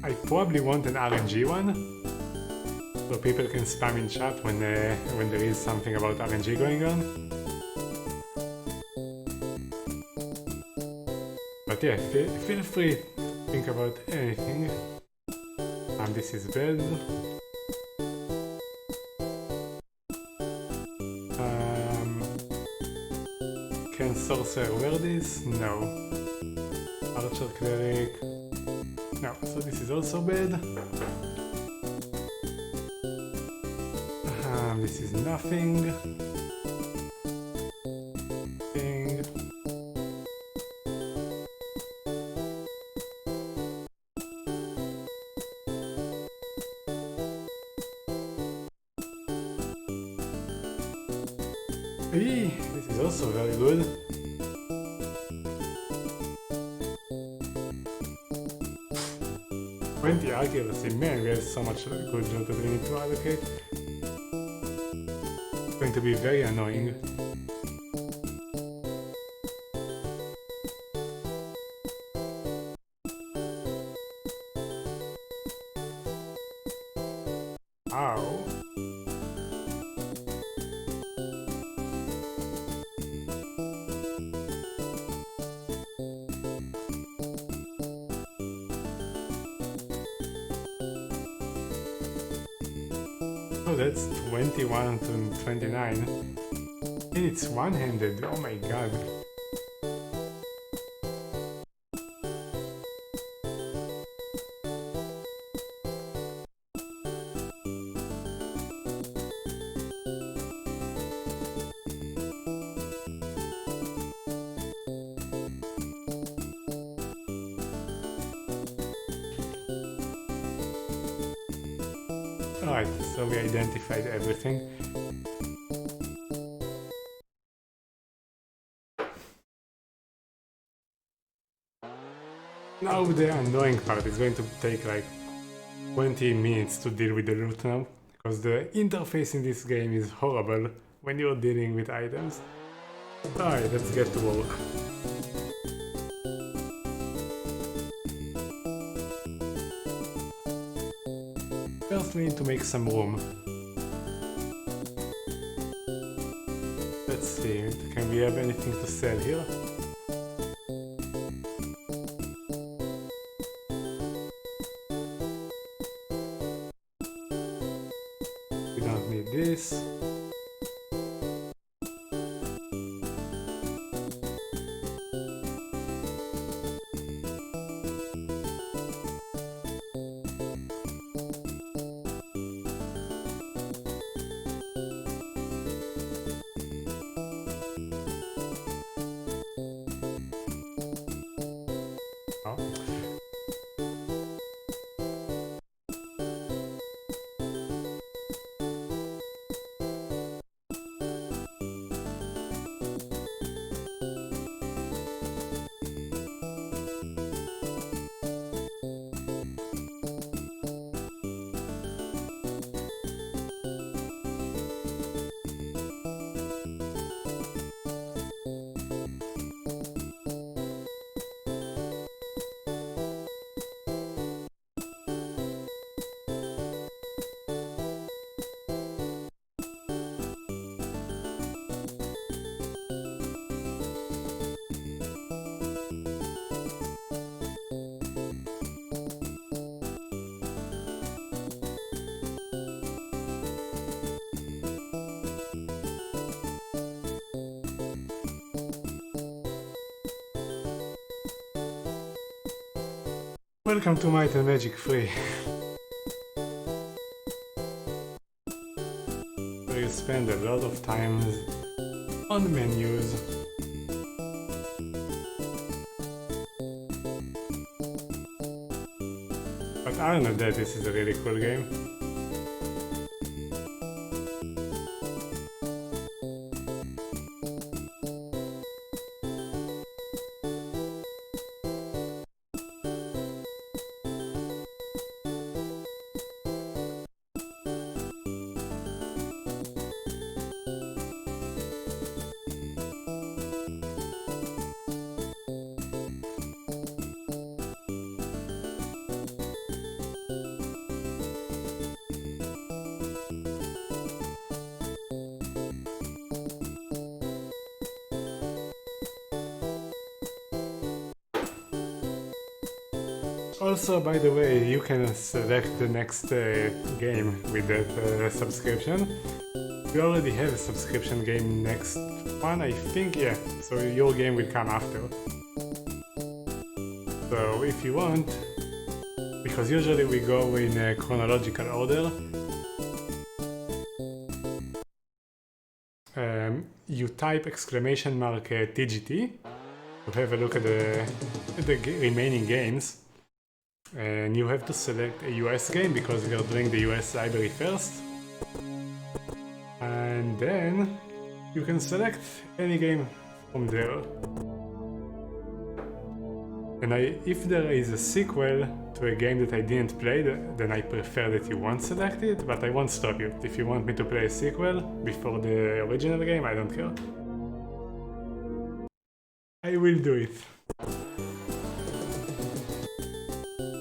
I probably want an RNG one, so people can spam in chat when there is something about RNG going on. But yeah, feel free to think about anything. This is bad. Can sorcerer wear this? No. Archer cleric. No, so this is also bad. This is nothing. This is also very good. The accuracy, man, we have so much good loot that we need to allocate. It's going to be very annoying. Ow. Oh, that's 21 to 29. And it's one-handed, oh my god. Alright, so we identified everything. Now the annoying part is going to take like 20 minutes to deal with the loot now, because the interface in this game is horrible when you're dealing with items. Alright, let's get to work. First we need to make some room. let's see, can we have anything to sell here? We don't need this. Welcome to Might and Magic Free. Where you spend a lot of time on menus. But I don't know that this is a really cool game. Also, by the way, you can select the next game with that subscription. We already have a subscription game next one, I think, yeah, so your game will come after. So if you want, because usually we go in a chronological order, you type !TGT to have a look at the remaining games. And you have to select a US game because we are doing the US library first. And then you can select any game from there. And if there is a sequel to a game that I didn't play, then I prefer that you won't select it, but I won't stop you. If you want me to play a sequel before the original game, I don't care. I will do it.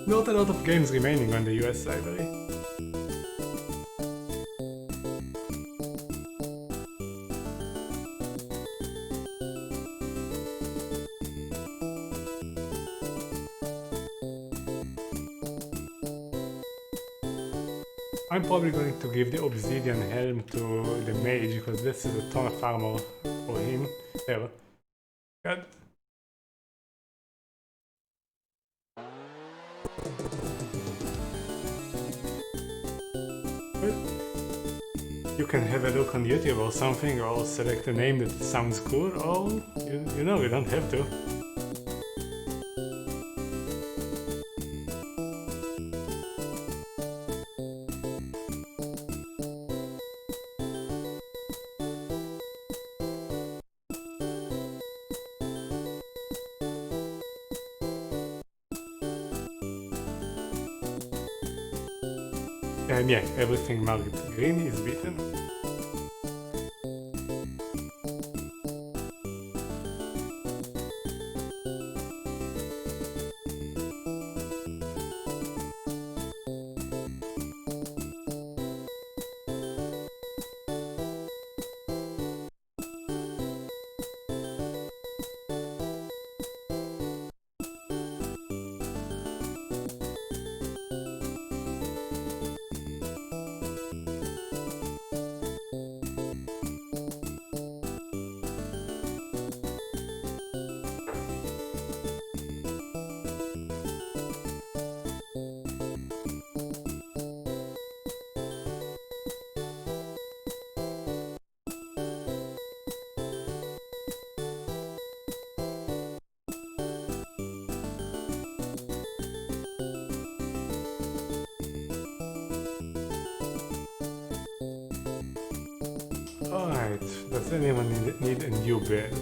Not a lot of games remaining on the US library. I'm probably going to give the obsidian helm to the mage because this is a ton of armor for him. There. God. You can have a look on YouTube or something, or select a name that sounds cool, or you know, you don't have to. And yeah, everything marked green is beaten. Alright, does anyone need a new bed?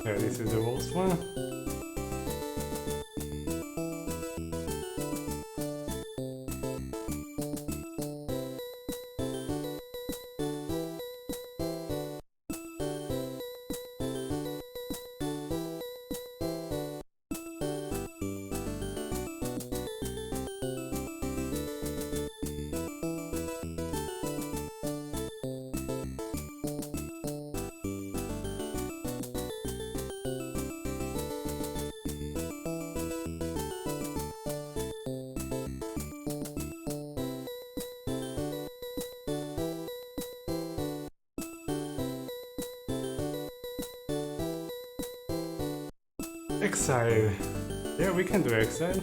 Yeah, this is the worst one. Exile. Yeah, we can do Exile.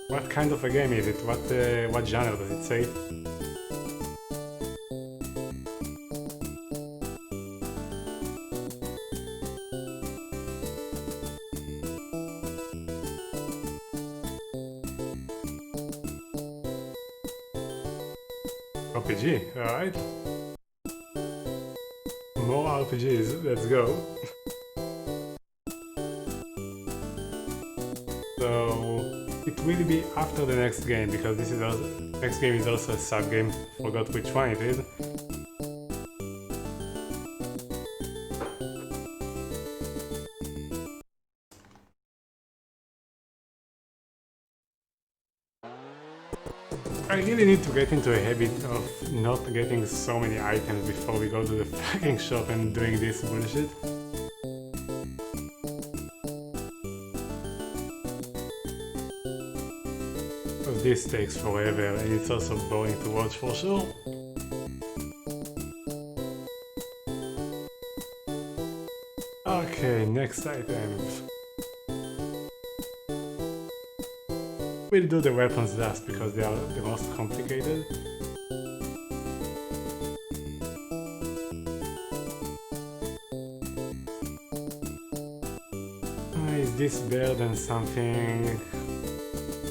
What kind of a game is it? What genre does it say? RPG, alright. More RPGs, let's go. So it will be after the next game, because this is also, next game is also a sub game. Forgot which one it is. I really need to get into a habit of not getting so many items before we go to the fucking shop and doing this bullshit. Because this takes forever and it's also boring to watch for sure. Okay, next item. We'll do the weapons last because they are the most complicated. Is this better than something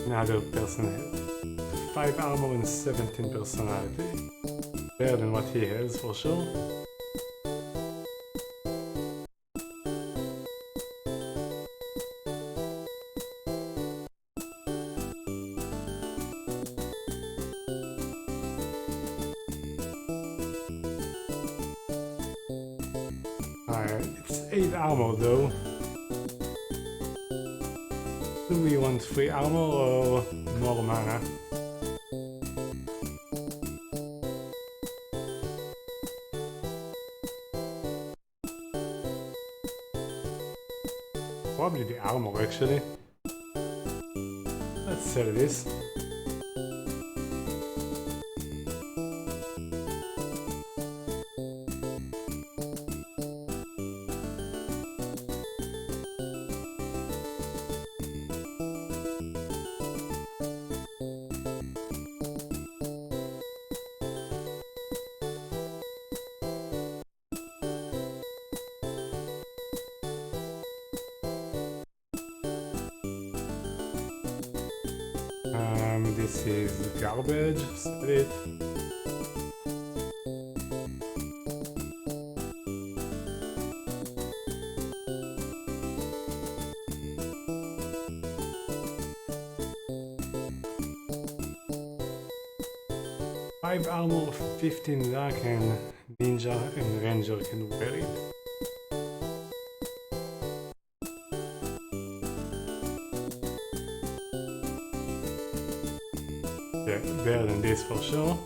another person has? 5 armor and 17 personality. Better than what he has for sure. It's 8 armor though. Do we want 3 armor or more mana? Probably the armor actually. Let's sell this. This is garbage, sell it. Five armor, 15 luck, and ninja and ranger can wear it. Yeah, better than this for sure.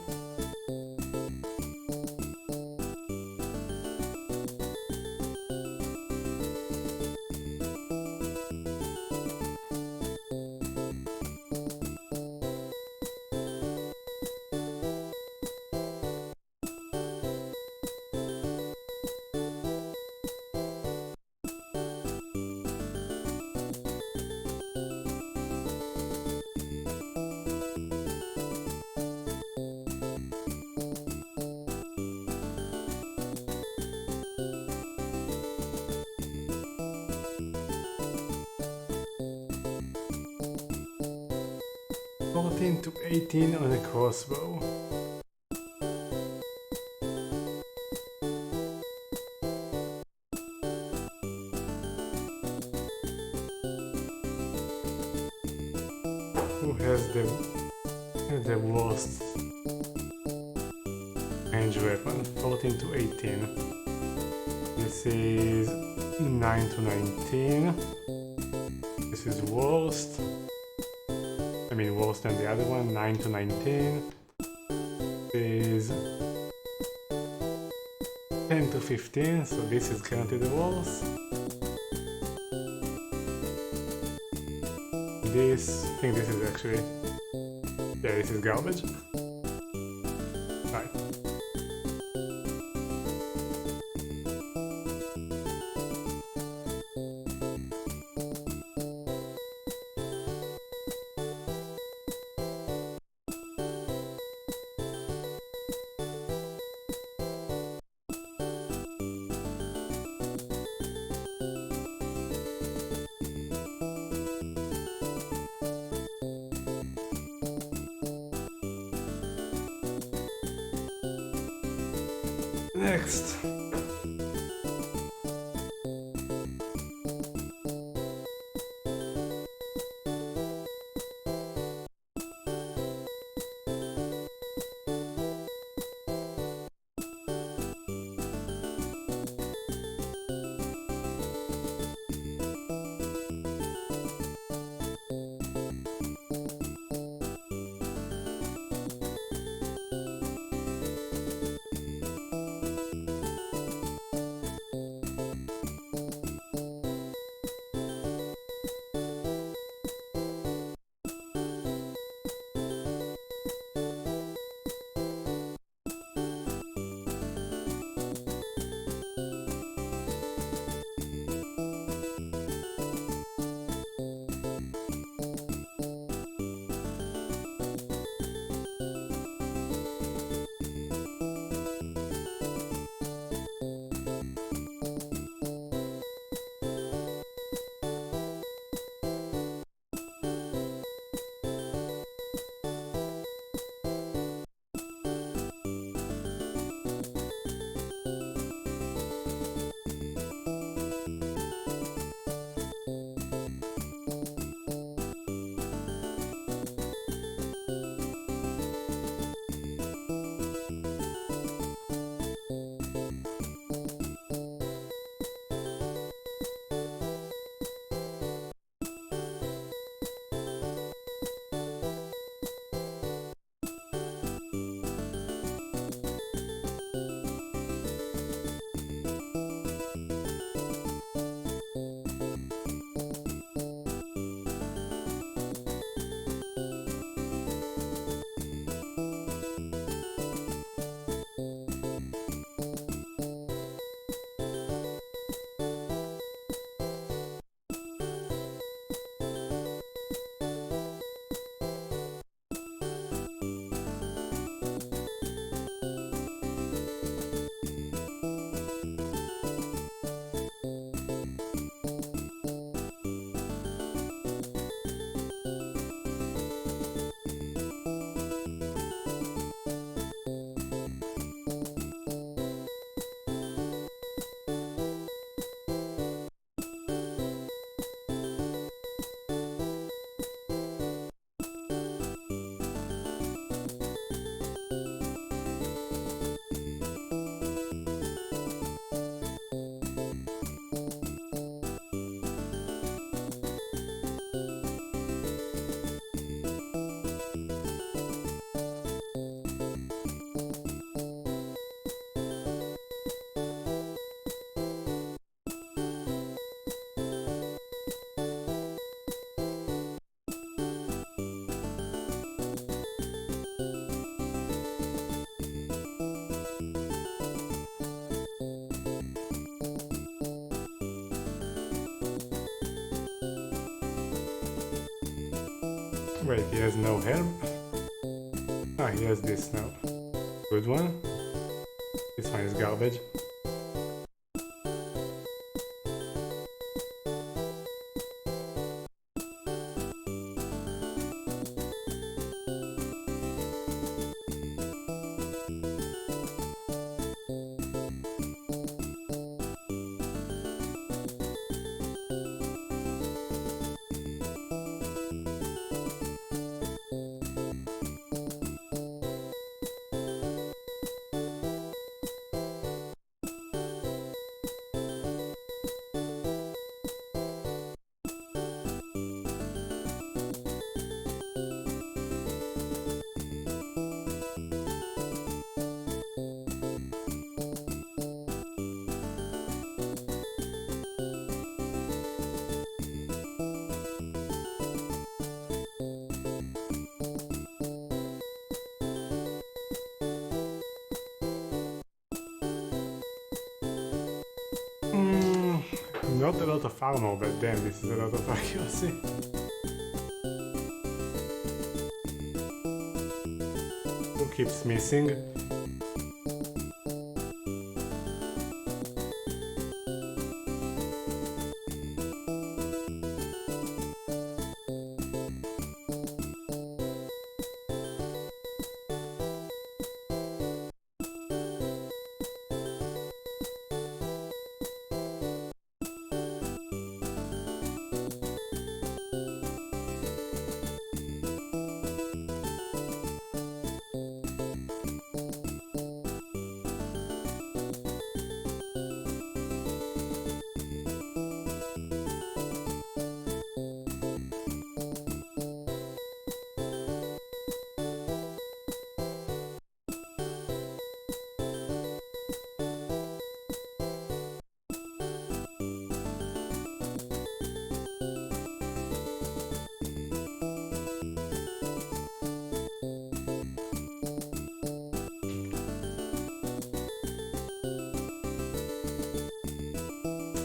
14 to 18 on a crossbow. Who has the worst range weapon? 14 to 18. This is 9 to 19. This is worst. I mean worse than the other one, 9 to 19. This is 10 to 15, so this is currently the worst. This, I think this is actually, yeah, this is garbage. Right. Next. Wait, he has no help? Ah, he has this now. Good one. This one is garbage. not a lot of armor, but damn, this is a lot of accuracy. Who keeps missing?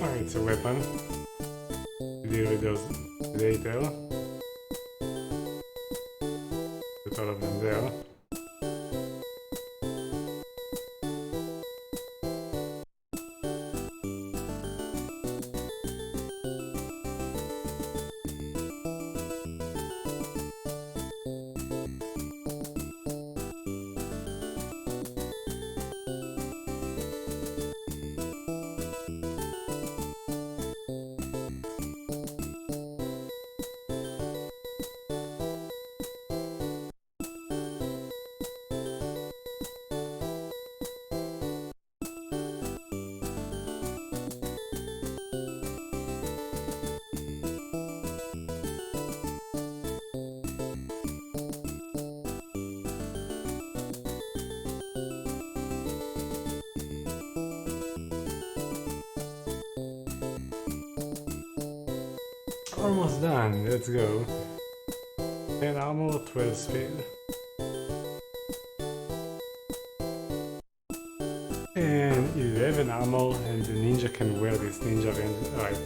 Alright, it's a weapon. Deal with those later. Put all of them there. Almost done, let's go. 10 armor, 12 speed. And 11 armor, and the ninja can wear this ninja band. Alright.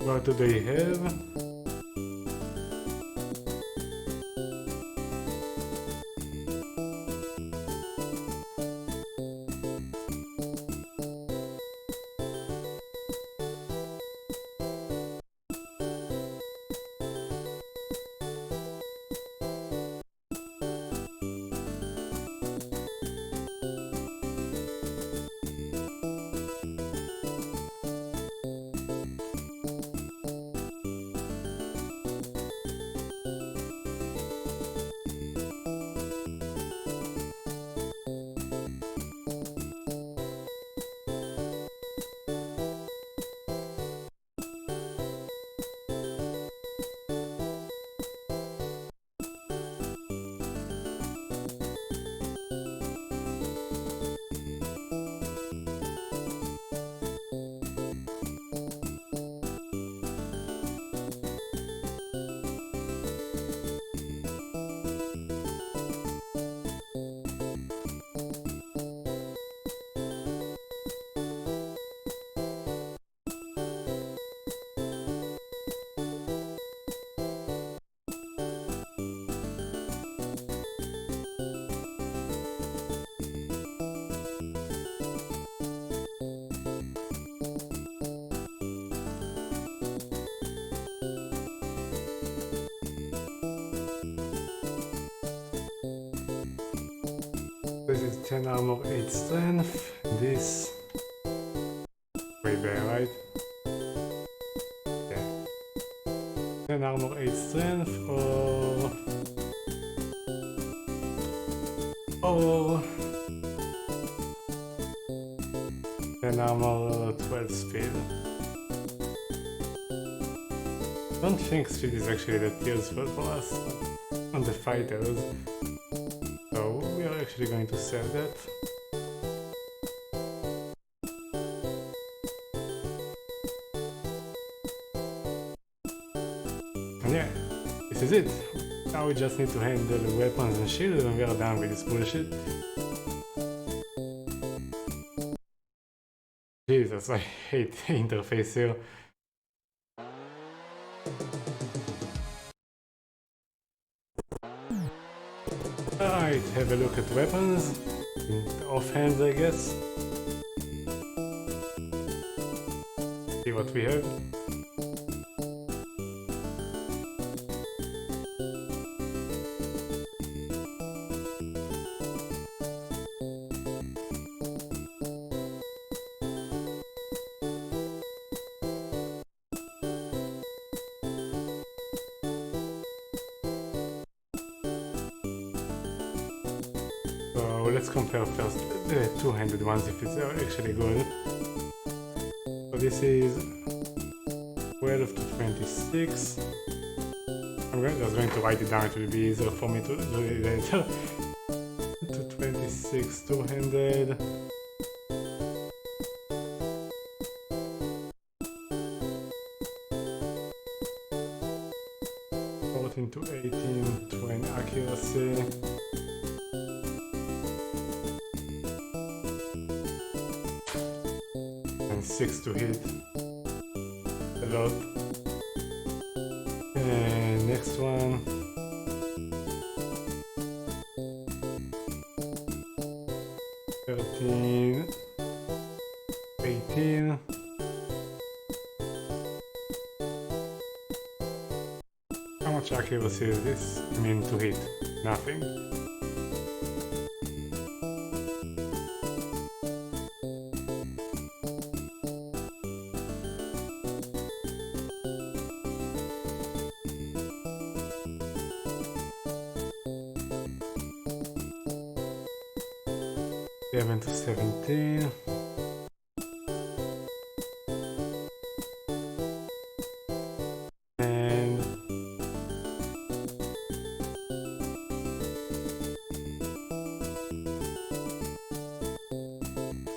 What do they have? This is 10 armor, 8 strength. This way better, right? Yeah. 10 armor, 8 strength, or 10 armor, 12 speed. I don't think speed is actually that useful for us on the fighters. So we are actually going to sell that. And yeah, this is it. Now we just need to handle the weapons and shields and we are done with this bullshit. Jesus, I hate the interface here. Alright, have a look at weapons. Offhand, I guess. See what we have. So let's compare first the two-handed ones if it's actually good. So this is 12 to 26. I'm just going to write it down, it will be easier for me to do it later. To 26 two-handed. To 18 to an accuracy. And 6 to hit. A lot. And next one. 13, 18. How much accuracy is this? I mean to hit? Nothing. Seven to 17.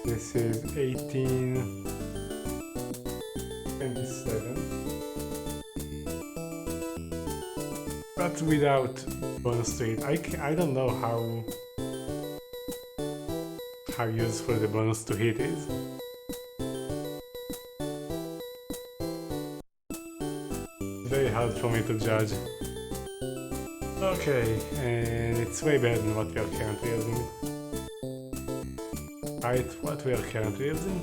This is 18, 27, but without bonus to it. I don't know how useful the bonus to hit is. Very hard for me to judge. Okay, and it's way better than what we are currently using. Right, what we are currently using.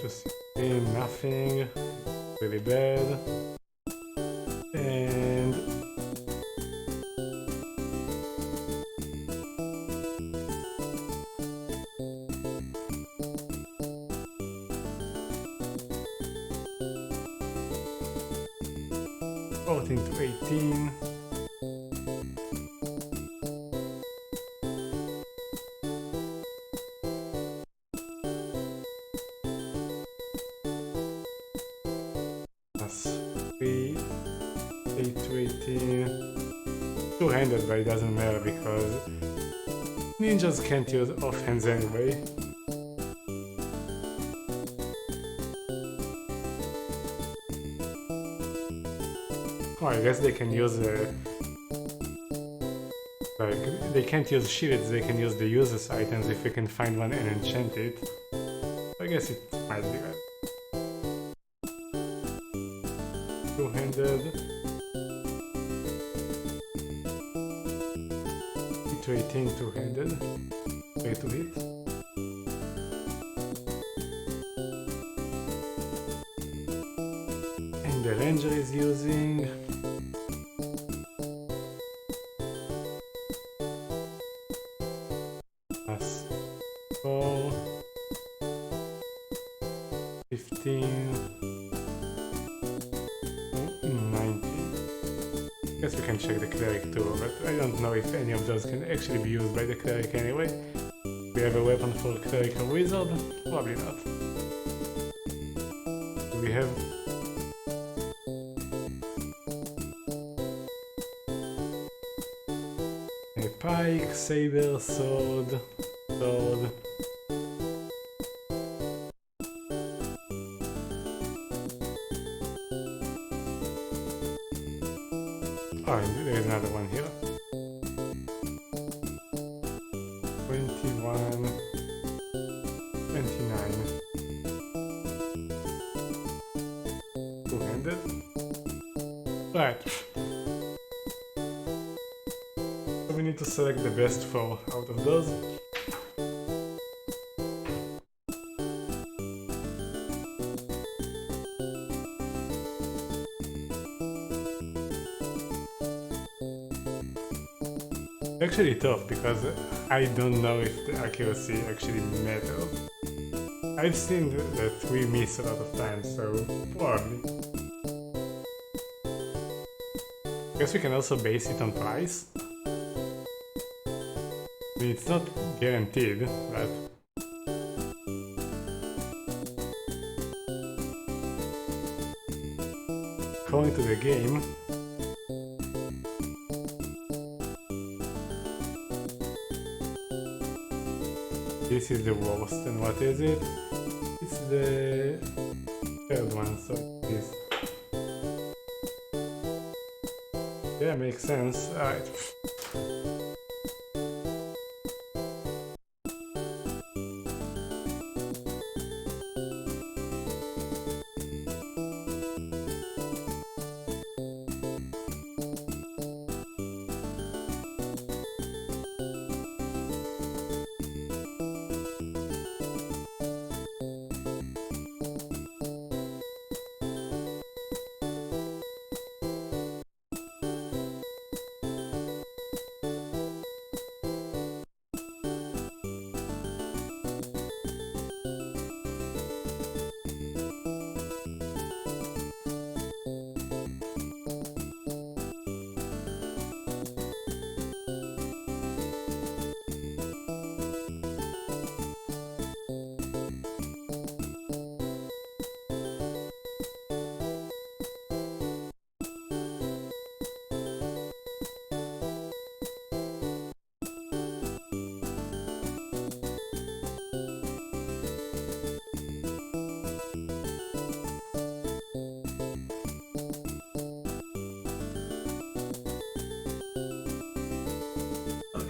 Just nothing, really bad. And to 18. Plus 3, 8 to 18. Two-handed, but it doesn't matter because ninjas can't use offhands anyway. Oh, I guess they can use like, they can't use shields, they can use the user's items if we can find one and enchant it. I guess it might be right. Two-handed. 8 to 18 two-handed. Way to hit. And the ranger is using plus 4, 15, 19. Guess we can check the cleric too, but I don't know if any of those can actually be used by the cleric anyway. We have a weapon for cleric or wizard? Probably not. Do we have a pike, saber, sword, Oh, and there is another one here. 21, 29. Two-handed. Right. So we need to select the best 4 out of those. Actually tough because I don't know if the accuracy actually matters. I've seen the 3 miss a lot of times, so probably. Guess we can also base it on price. I mean, it's not guaranteed, but according to the game, this is the worst. And what is it? It's the third one, so it is. Yeah, makes sense. Alright.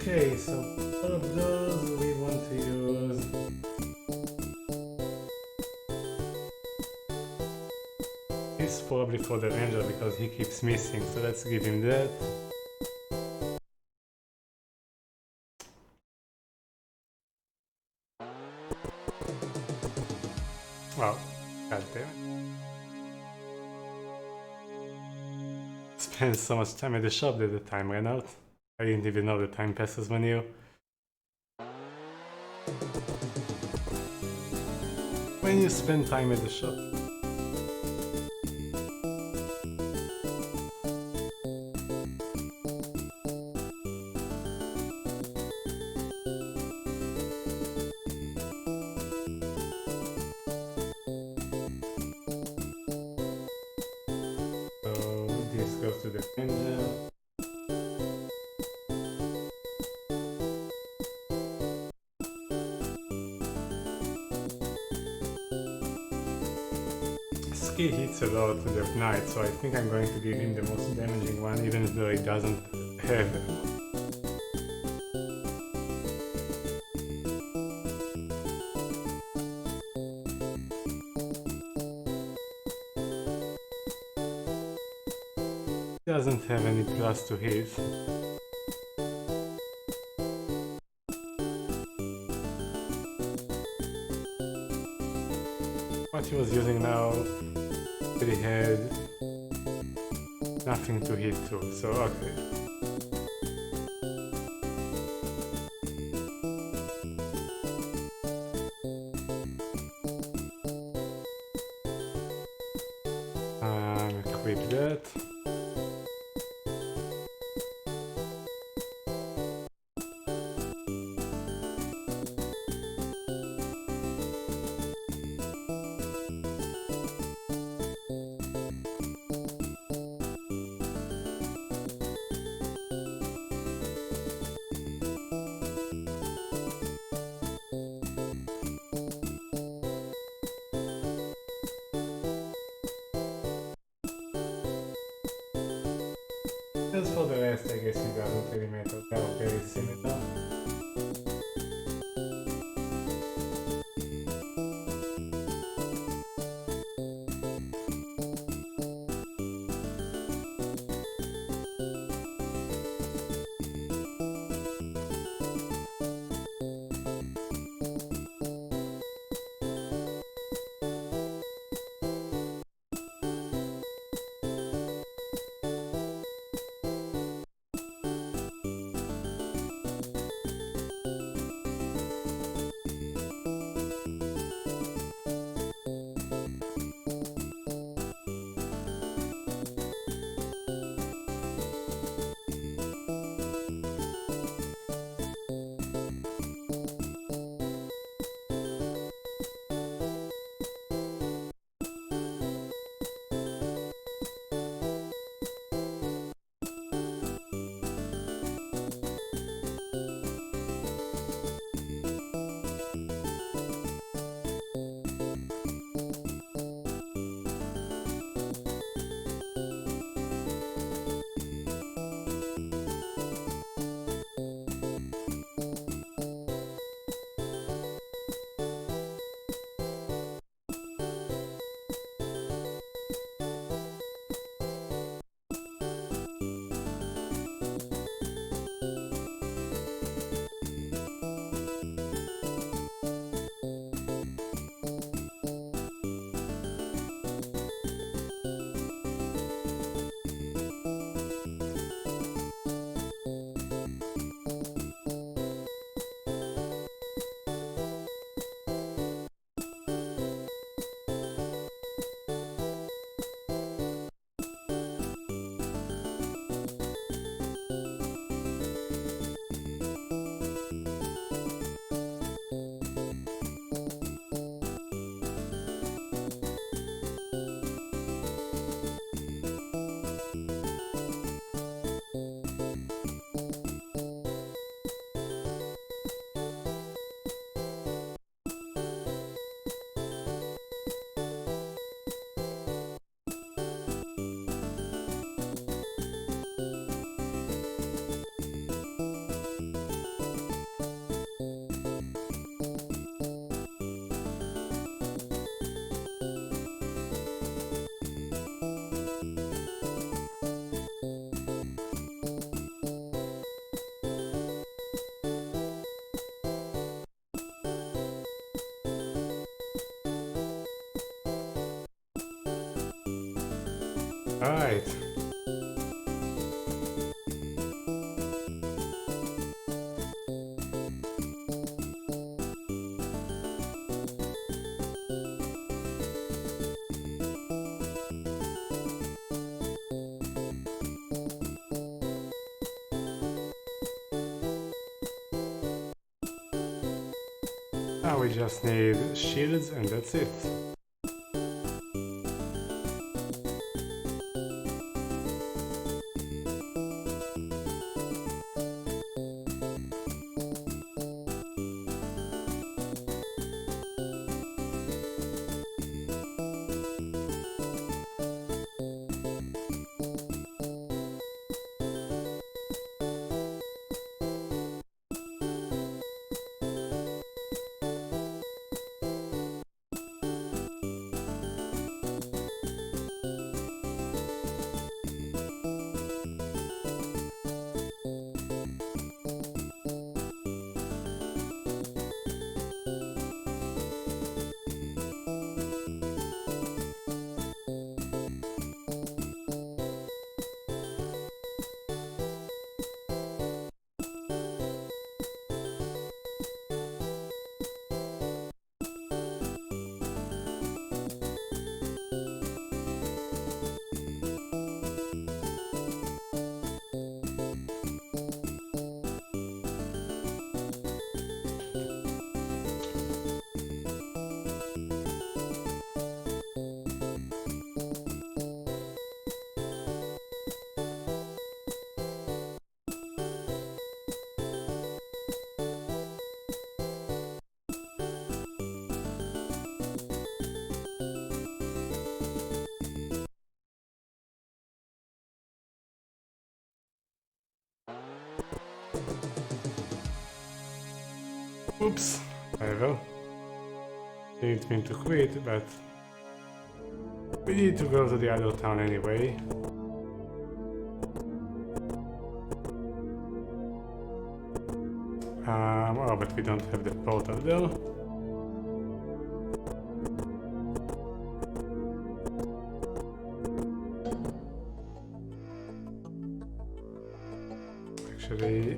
Okay, so all of those we want to use this probably for the ranger because he keeps missing, so let's give him that. Wow, god damn it. Spent so much time at the shop that the time ran out. I didn't even know the time passes menu. When you spend time at the shop. So this goes to the engine. He hits a lot with the knight, so I think I'm going to give him the most damaging one, even though he doesn't have it. He doesn't have any plus to hit. What he was using now, he had nothing to hit to, so okay. Equip that. As for the rest, I guess it doesn't really matter, they are very similar. Alright. Now we just need shields and that's it. Oops, whatever. Didn't mean to quit, but we need to go to the other town anyway. Oh, but we don't have the portal there. Actually,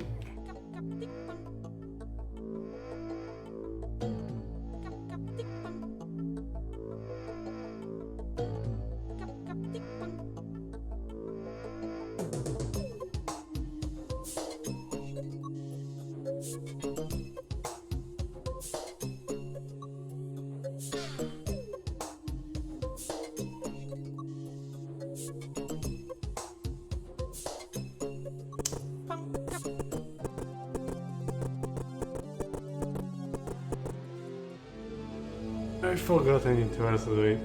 I forgot I need to also do it.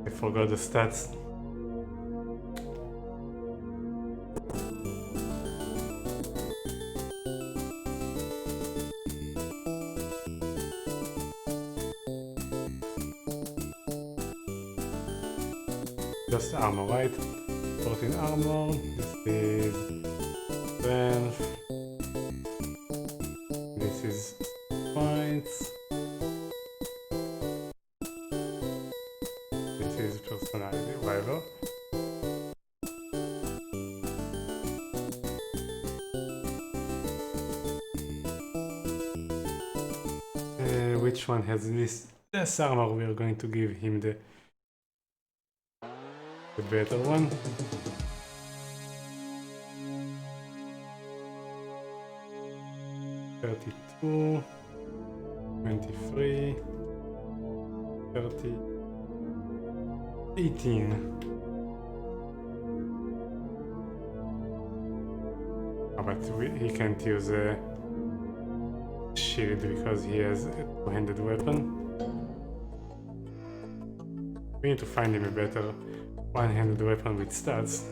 I forgot the stats. Just armor, right? 14 armor. This is strength. This is points. This is personality, whatever. Which one has this armor? We are going to give him the better one. $32, $23, $30, $18. Oh, but he can't use a shield because he has a two-handed weapon. We need to find him a better one-handed weapon with stats.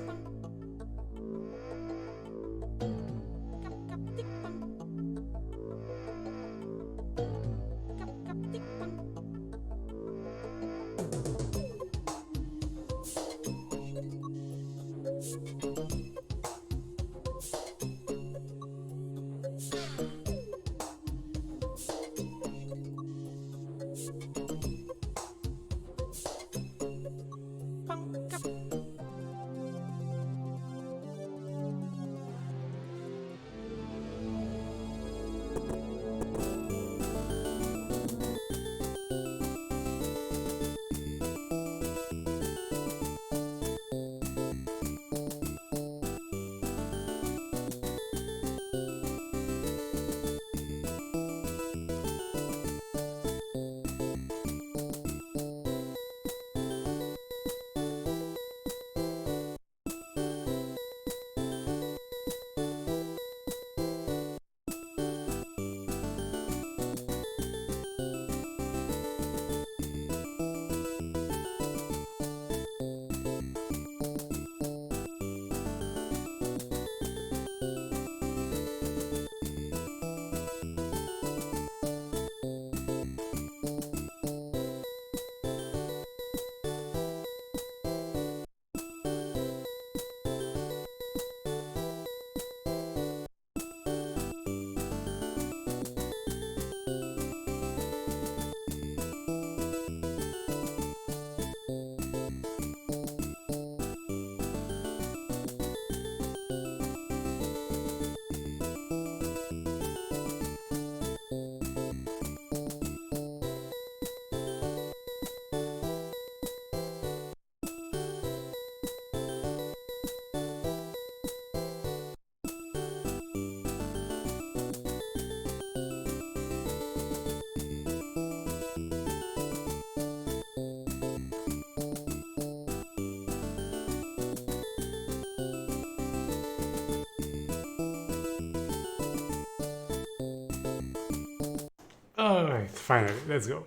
Alright, finally, let's go.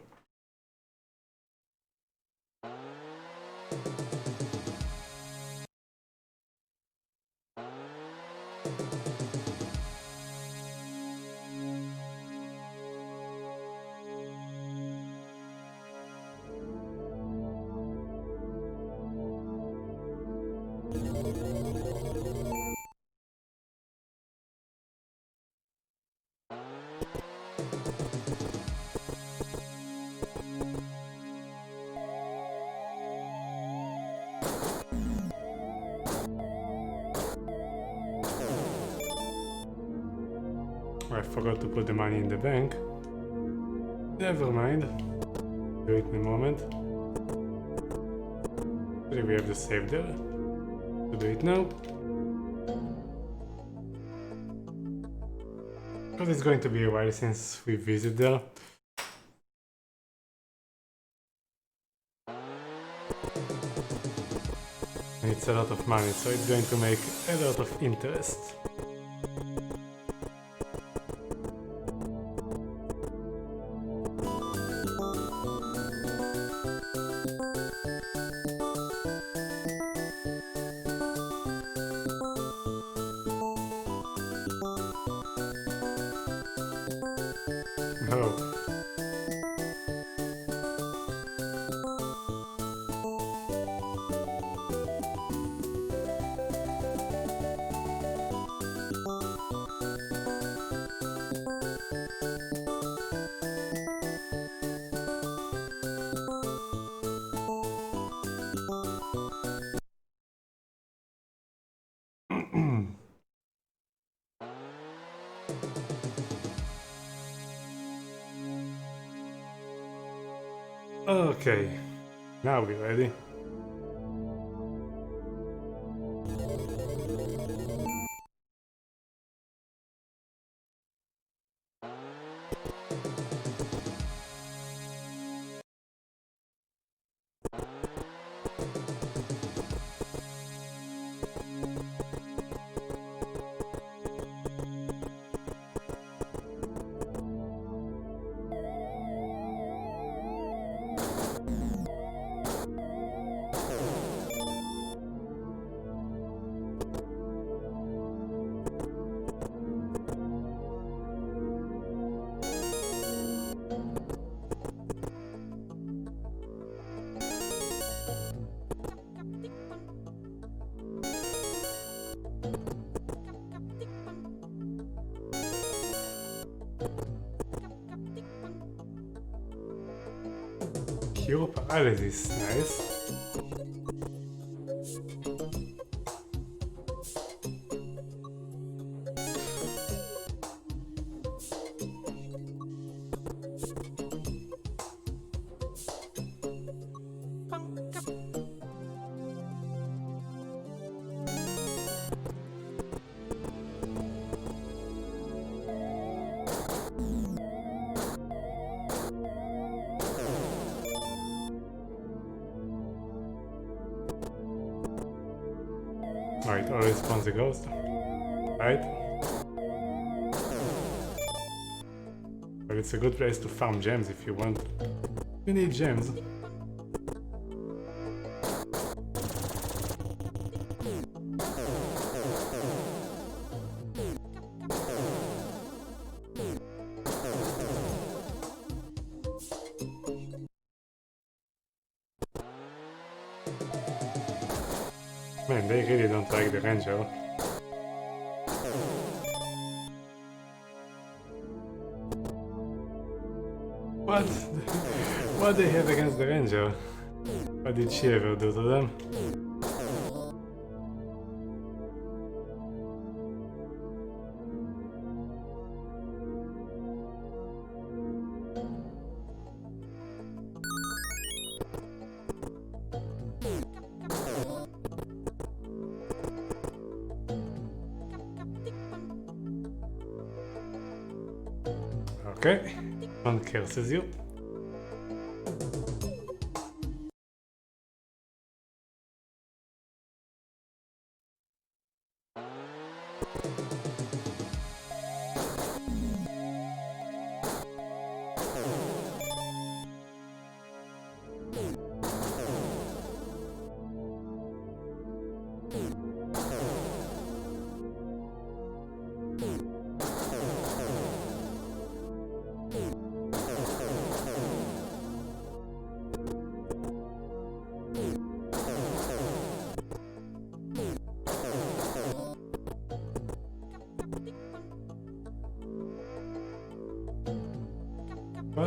I forgot to put the money in the bank. Never mind. Do it in a moment. Actually, we have the save there. To do it now. Because it's going to be a while since we visit there. And it's a lot of money, so it's going to make a lot of interest. Oh. Okay, now we're ready. Cure paralysis, nice. Right, always spawns a ghost. Right? But it's a good place to farm gems if you want. You need gems. Man, they really don't like the ranger. What? What they have against the ranger? What did she ever do to them? Okay, one curses you.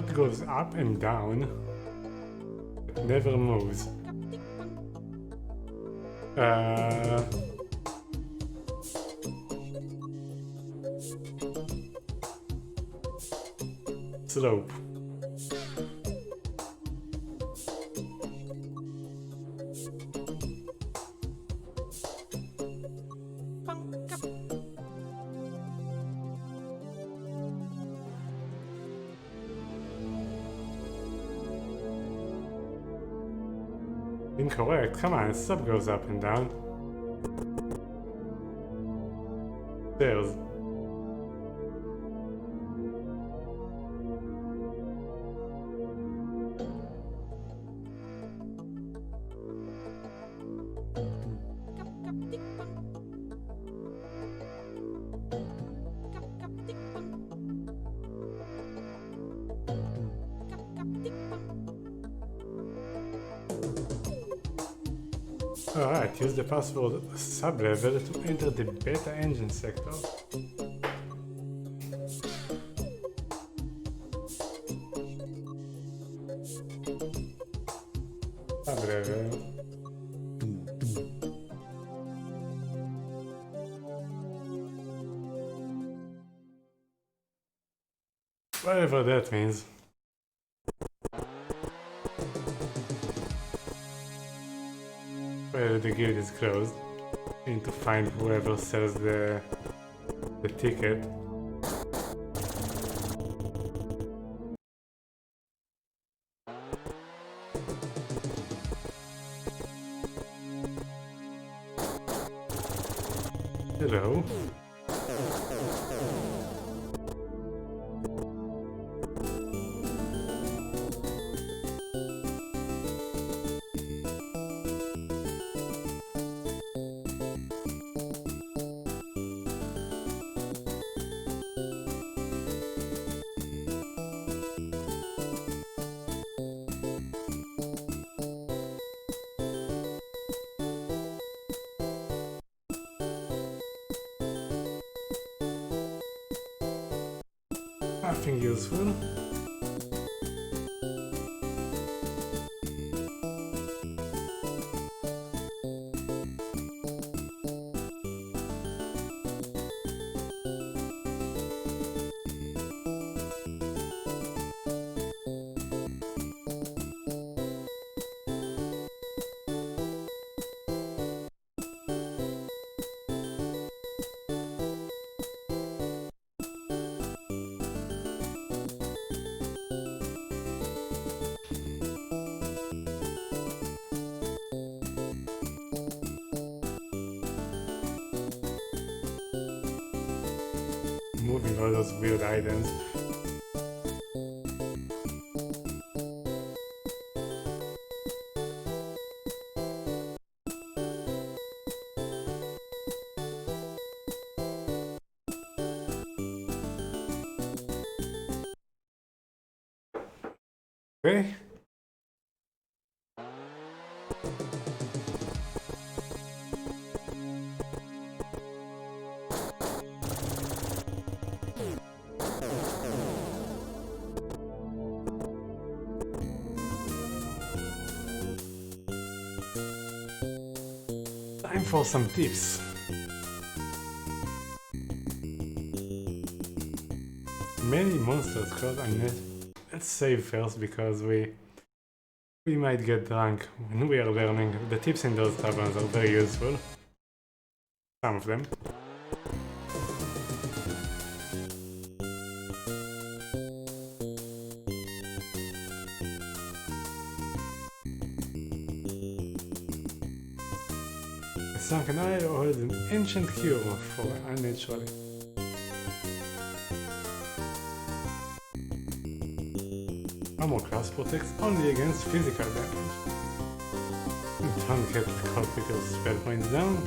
what goes up and down but never moves? Slope. Incorrect. Come on, slope goes up and down. Stairs. Alright, use the password sublevel to enter the beta engine sector. Sublevel. Whatever that means. Well, the guild is closed. We need to find whoever sells the ticket. Hello. Nothing useful. Moving all those weird items. Okay. Time for some tips. Many monsters cause unnet. Let's save first because we might get drunk when we are learning. The tips in those taverns are very useful. Some of them. A sunken eye holds an ancient cure for unnaturally. Armor class protects only against physical damage. Don't get critical spell points down.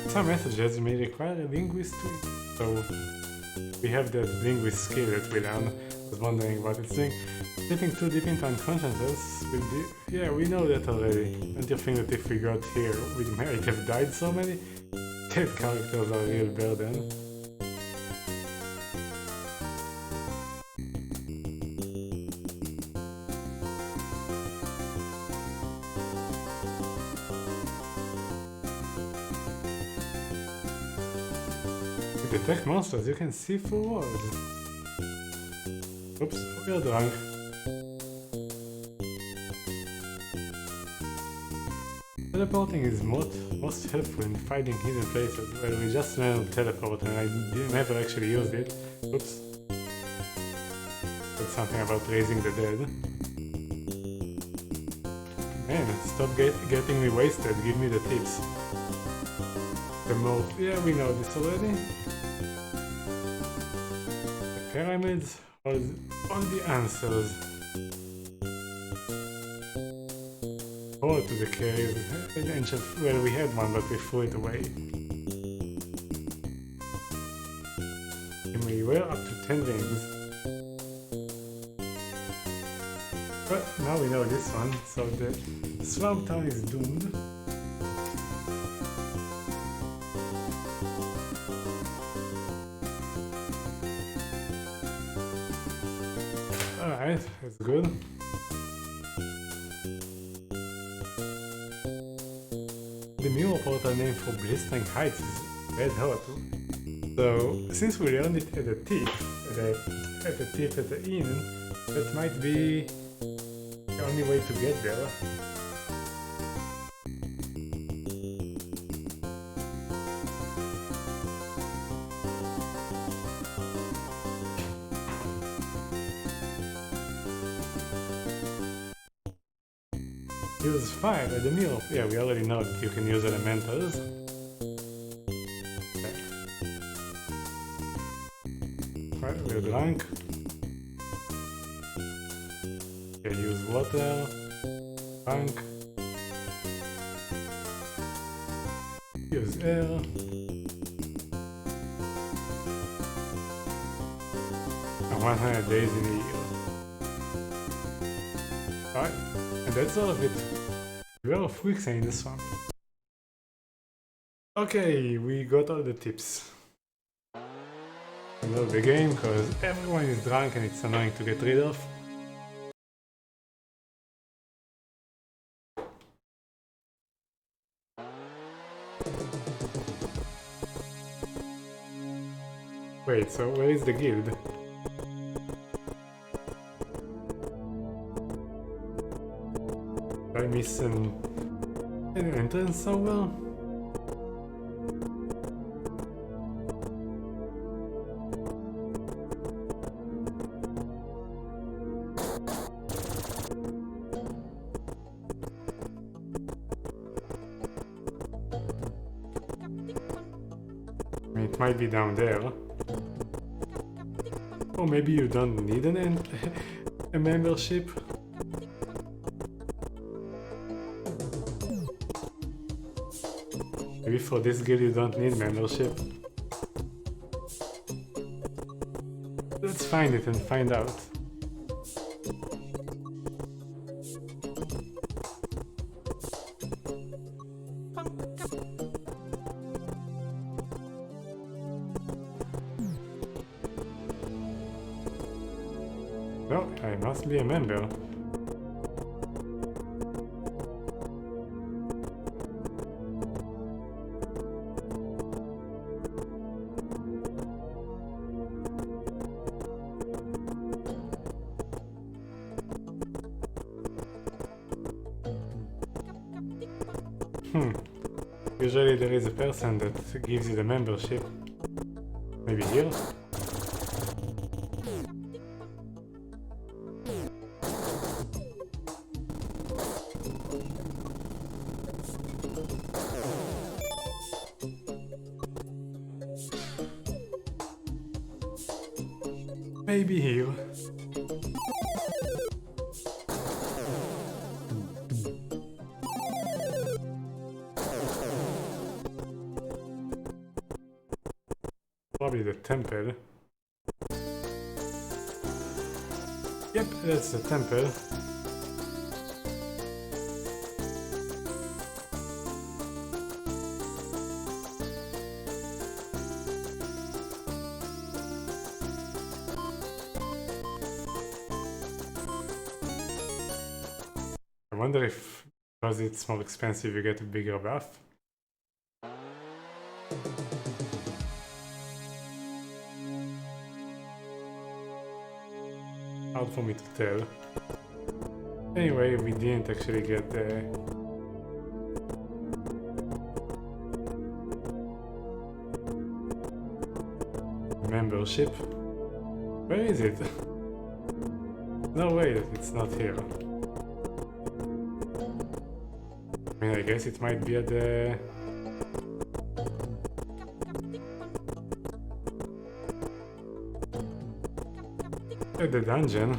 Some messages may require a linguist to it, so we have that linguist skill that we learn. I was wondering what it's doing. Slipping too deep into unconsciousness will be... Yeah, we know that already. Don't you think that if we got here, we might have died so many? Dead characters are a real burden. detect monsters, you can see through walls. Oops, we're drunk. Teleporting is most helpful in finding hidden places. Well, we just learned teleport and I never actually used it. Oops. That's something about raising the dead. Man, stop getting me wasted, give me the tips. The more... yeah, we know this already. The pyramids hold all the answers. Or to the cave. In ancient... well, we had one, but we threw it away. And we were up to 10 rings. But now we know this one, so the swamp town is doomed. Alright, that's good. The mirror portal name for Blistering Heights is Red Hot. So, since we learned it at the tip, at the inn, that might be the only way to get there. Use fire at the mirror. Yeah, we already know that you can use elementals. Okay. Right, we're drunk. Okay, use water. Drunk. Use air. 100 days in a year. Alright, and that's all of it. Beware of quicksand in the swamp. Okay, we got all the tips. I love the game because everyone is drunk and it's annoying to get rid of. Wait, so where is the guild? Did I miss an entrance somewhere? I mean, it might be down there. Or maybe you don't need a membership. Maybe for this guild you don't need membership. Let's find it and find out. No, I must be a member. Usually there is a person that gives you the membership. Maybe here? Maybe here. Probably the temple. Yep, that's the temple. I wonder if, because it's more expensive, you get a bigger buff. hard for me to tell. Anyway, we didn't actually get membership. Where is it? No way that it's not here. I mean, I guess it might be at the... at the dungeon.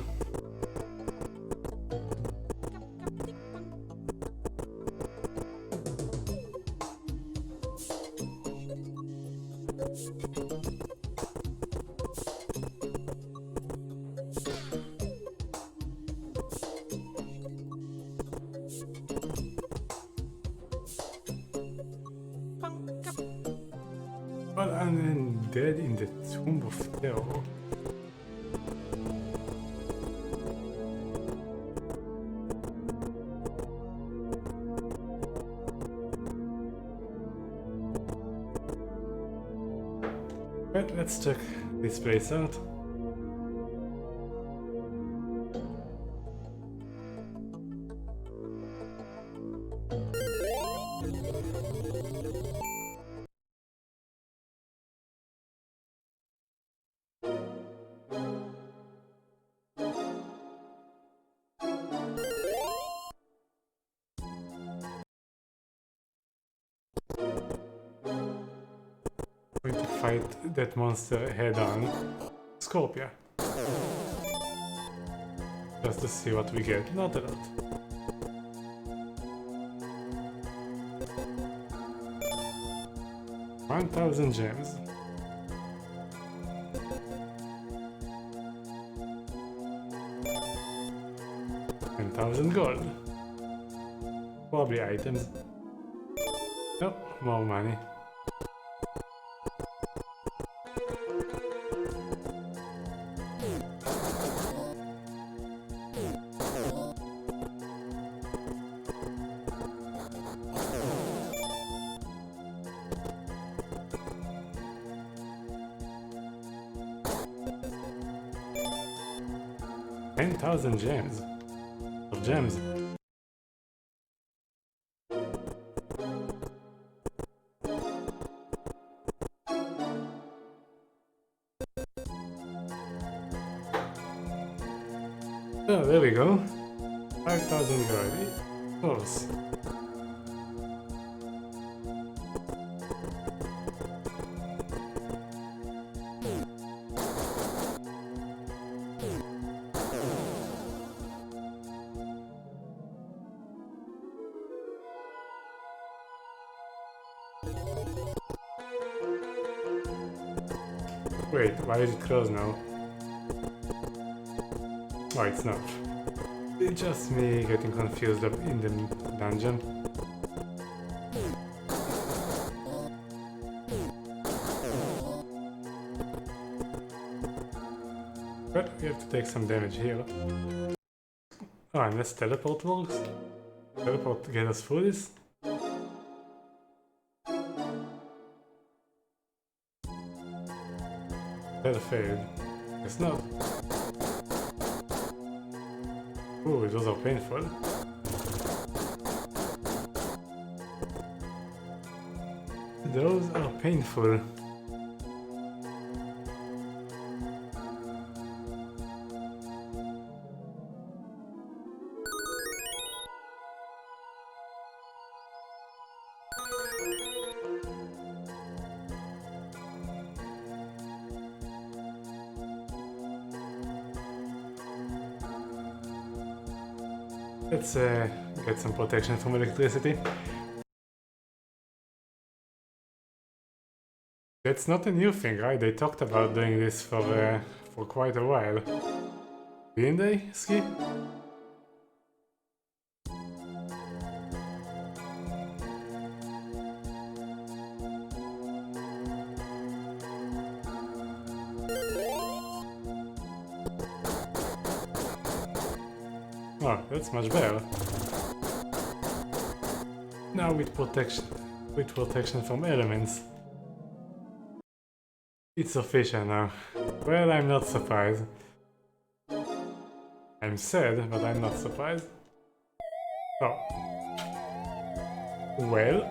Well, and then dead in the tomb of Terra. Well, let's check this place out. Going to fight that monster head on. Scorpia. Just to see what we get. Not a lot. $1,000 gems. $10,000 gold. Probably items. Nope, more money. $10,000 gems. Of gems. Oh, there we go. 5,000 gold. Of course. Wait, why is it closed now? Oh, it's not. It's just me getting confused up in the dungeon. But we have to take some damage here. Oh, unless teleport works? Teleport to get us through this? That failed. Guess not. Ooh, those are painful. Those are painful. Let's get some protection from electricity. That's not a new thing, right? They talked about doing this for quite a while. Didn't they, Ski? Oh, that's much better. Now with protection from elements. It's official now. Well, I'm not surprised. I'm sad, but I'm not surprised. Oh. Well.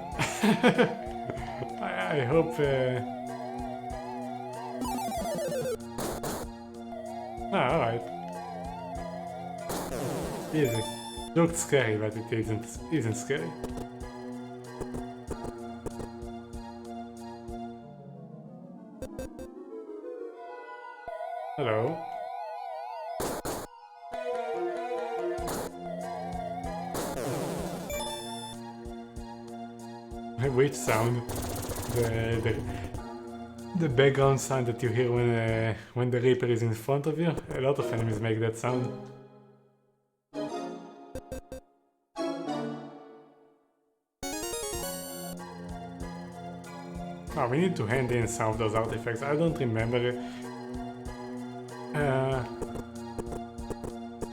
I hope... alright. Easy. Looked scary, but it isn't scary. Hello. Which sound? The background sound that you hear when the Reaper is in front of you? A lot of enemies make that sound. Oh, we need to hand in some of those artifacts. I don't remember.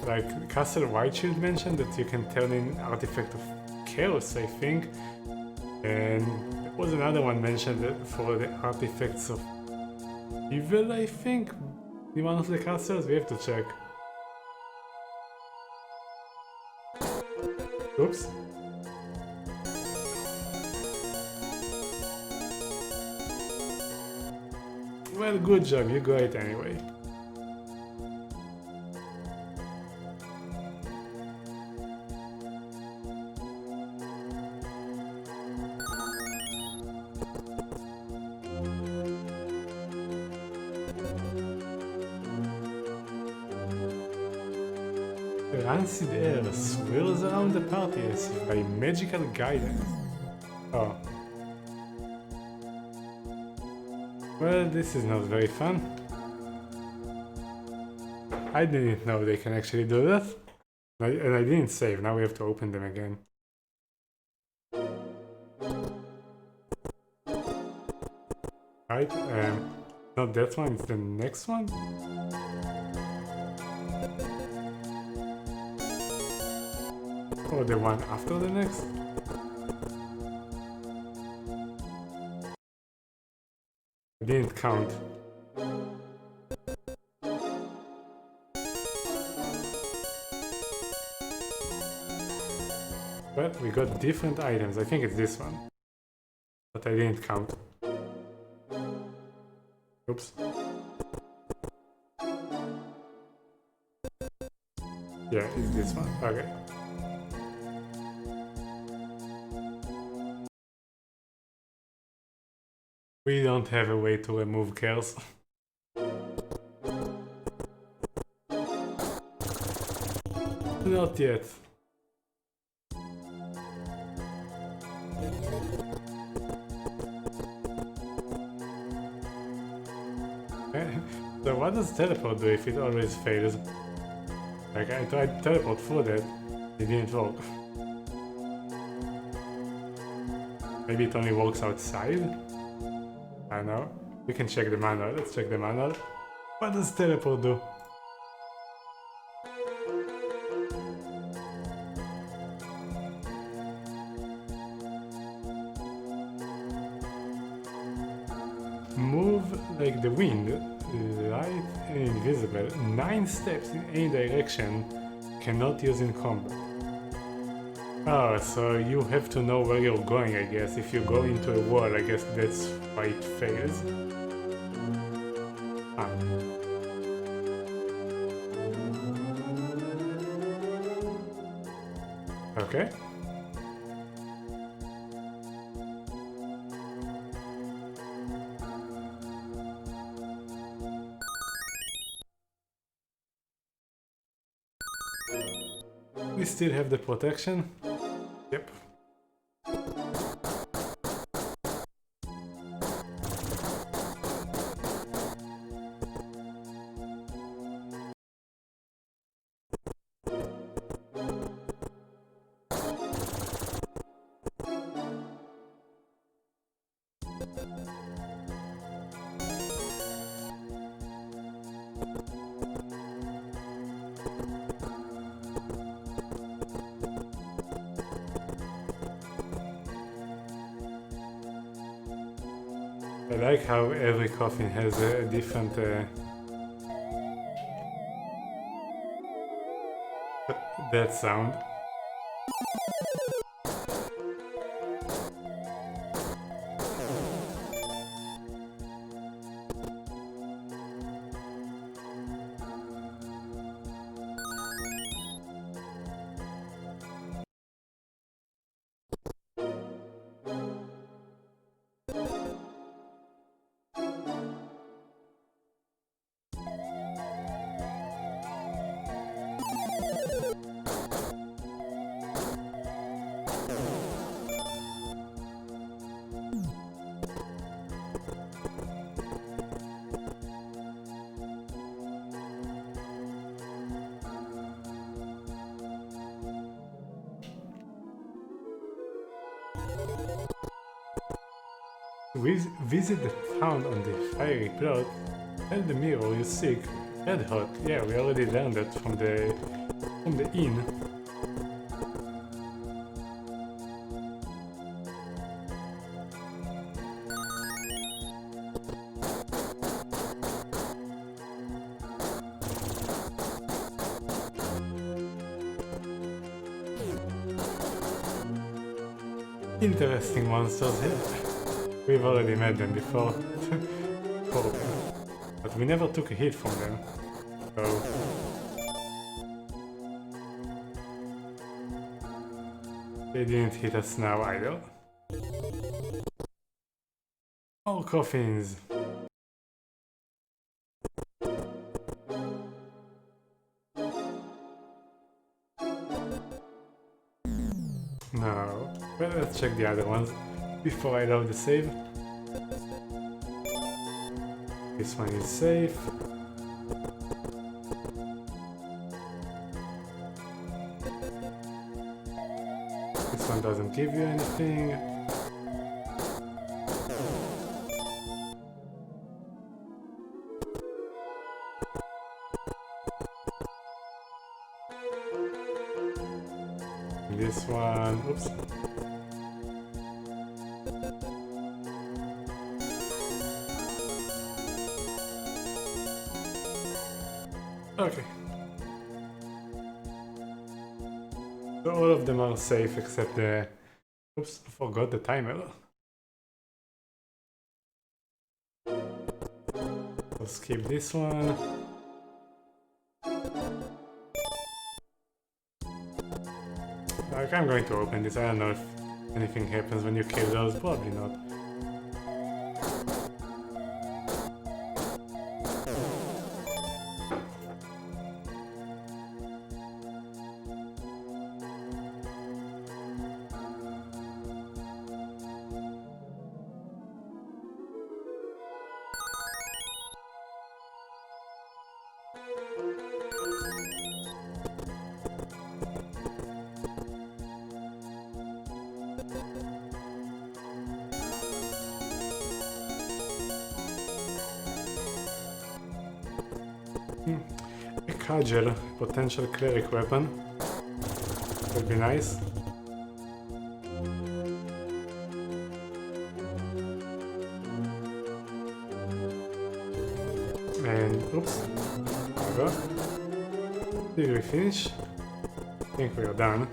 Like Castle Whiteshield mentioned that you can turn in artifact of chaos, I think. And there was another one mentioned that for the artifacts of evil, I think. In one of the castles, we have to check. Oops. Well, good job, you got it anyway. Rancid air swirls around the party as if by magical guidance. Oh. Well, this is not very fun. I didn't know they can actually do that. And I didn't save, now we have to open them again. Right, not that one, it's the next one? Or the one after the next? I didn't count. Well, we got different items. I think it's this one. But I didn't count. Oops. Yeah, it's this one. Okay. We don't have a way to remove curse. Not yet. So what does teleport do if it always fails? Like I tried to teleport through that, it didn't work. Maybe it only works outside? I don't know. We can check the manual. Let's check the manual. What does teleport do? Move like the wind, light and invisible, 9 steps in any direction, cannot use in combat. Oh, so you have to know where you're going, I guess. If you go into a wall, I guess that's why it fails. Ah. Okay. We still have the protection. Yep. I like how every coffin has a different that sound. Visit the town on the fiery plot. Tell the mirror you seek. Red hot. Yeah, we already learned that from the inn. Interesting monsters here. We've already met them before. But we never took a hit from them. So they didn't hit us now either. More coffins. No. Well, let's check the other ones before I load the save. This one is safe. This one doesn't give you anything. This one, oops. Okay. So all of them are safe except the... Oops, I forgot the timer. I'll skip this one. Like, I'm going to open this. I don't know if anything happens when you kill those. Probably not. A cudgel, potential cleric weapon. Would be nice. And oops. There we go. Did we finish? I think we are done.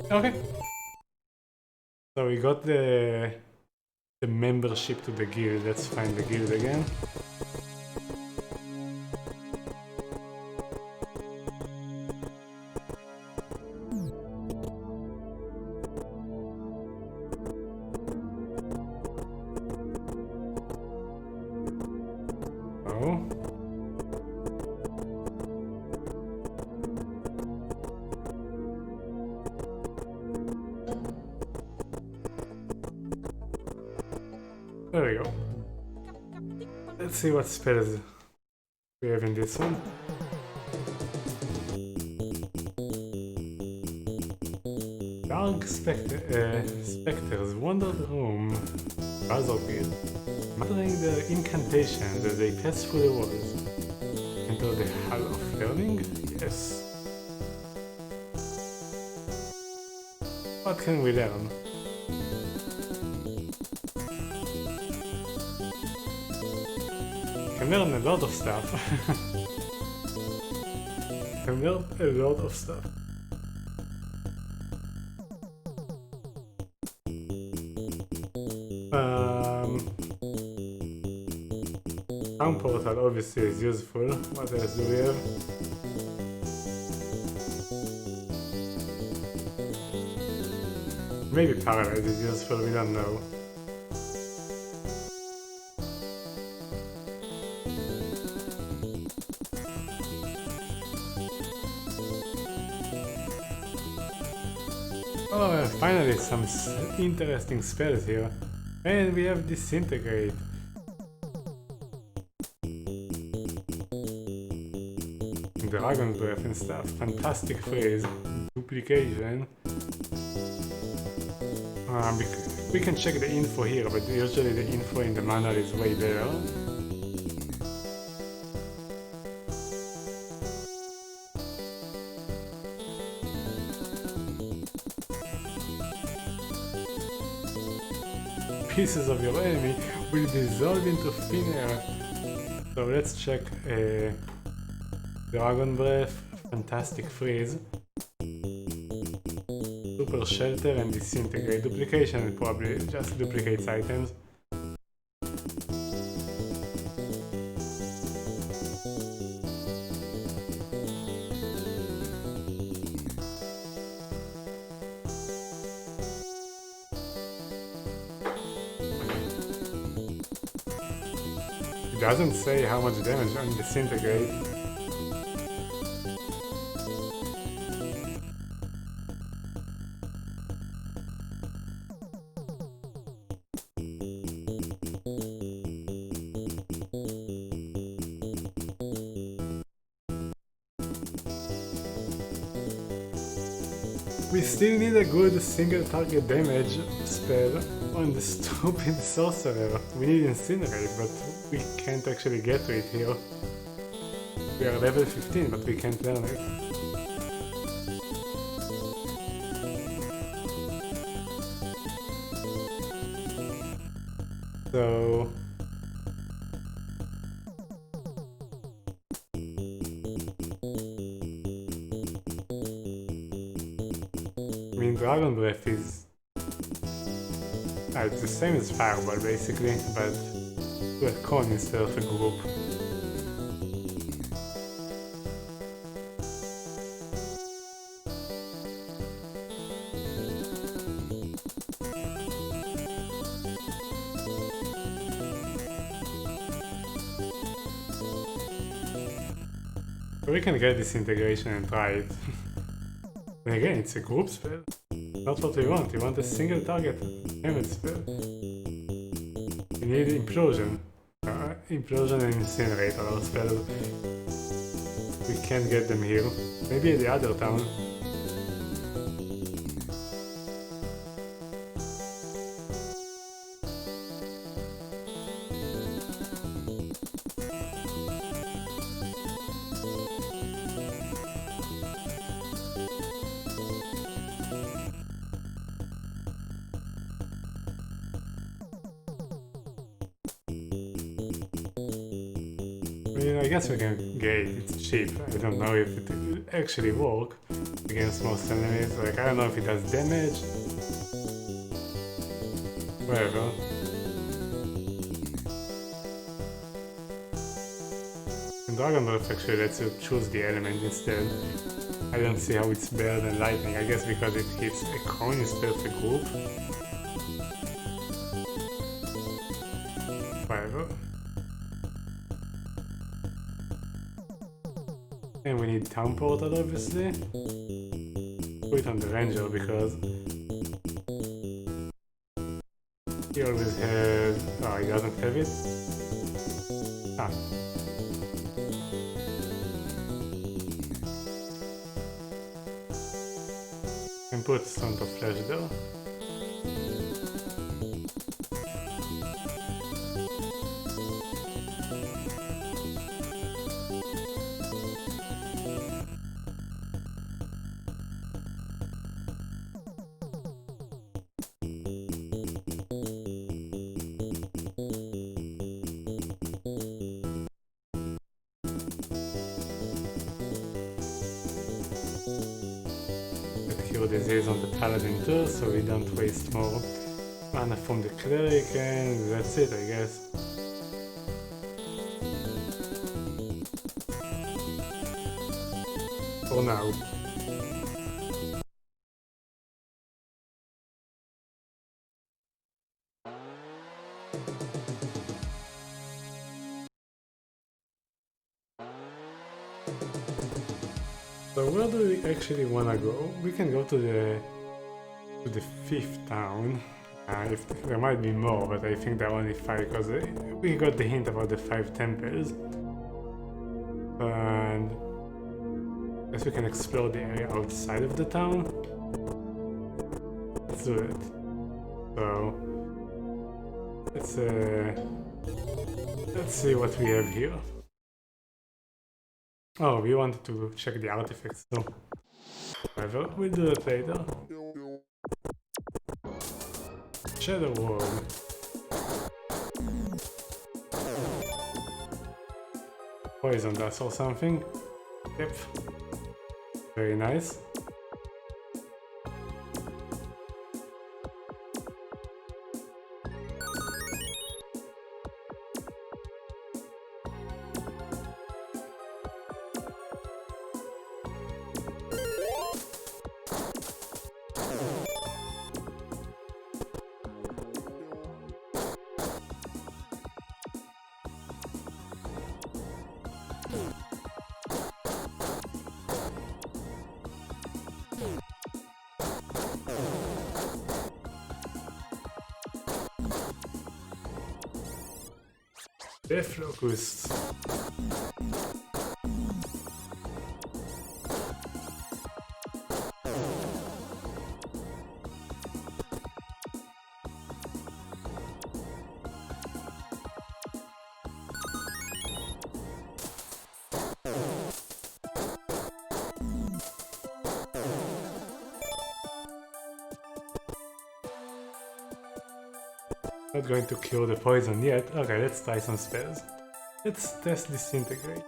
Okay. So we got the membership to the guild. Let's find the guild again. Oh. There we go. Let's see what spells we have in this one. Dark specters wander the room, puzzle field, muttering their incantations as they pass through the walls. Enter the Hall of Learning? Yes. What can we learn? can learn a lot of stuff. Can learn a lot of stuff. Town portal obviously is useful. What else do we have? Maybe Paralyze is useful, we don't know. Oh, finally some interesting spells here. And we have Disintegrate. Dragon Breath and stuff. Fantastic phrase. Duplication. We can check the info here, but usually the info in the manual is way better. Pieces of your enemy will dissolve into thin air. So let's check Dragon Breath, Fantastic Freeze, Super Shelter and Disintegrate. Duplication probably just duplicates items. It doesn't say how much damage on Disintegrate. We still need a good single target damage spell on the stupid sorcerer. We need Incinerate, but we can't actually get to it here. We are level 15, but we can't learn it. So... I mean, Dragon Breath is... it's the same as Fireball basically, but to a cone instead of a group. So we can get this integration and try it. And again, it's a group spell. Not what we want a single target damage spell. We need Implosion. Implosion and Incinerate are our spells. We can't get them here. Maybe at the other town. I guess we can get it, it's cheap. I don't know if it will actually work against most enemies. Like, I don't know if it does damage. Whatever. And Dragon Breath actually lets you choose the element instead. I don't see how it's better than Lightning. I guess because it hits a cone instead of a group. Whatever. And we need Town Portal obviously. Put it on the Ranger because he always has... oh, he doesn't have it? Ah. And put Stone of Flesh there. cure disease on the paladin too, so we don't waste more mana from the cleric, and that's it, I guess. For now. So where do we actually wanna go? We can go to the fifth town. If there might be more, but I think there are only 5 because we got the hint about the 5 temples. And I guess we can explore the area outside of the town. Let's do it. So let's see what we have here. Oh, we wanted to check the artifacts too. However, we'll do that later. Shadow World. Poison dust or something. Yep. Very nice. Death Locust. Not going to cure the poison yet. Okay, let's try some spells. Let's test Disintegrate.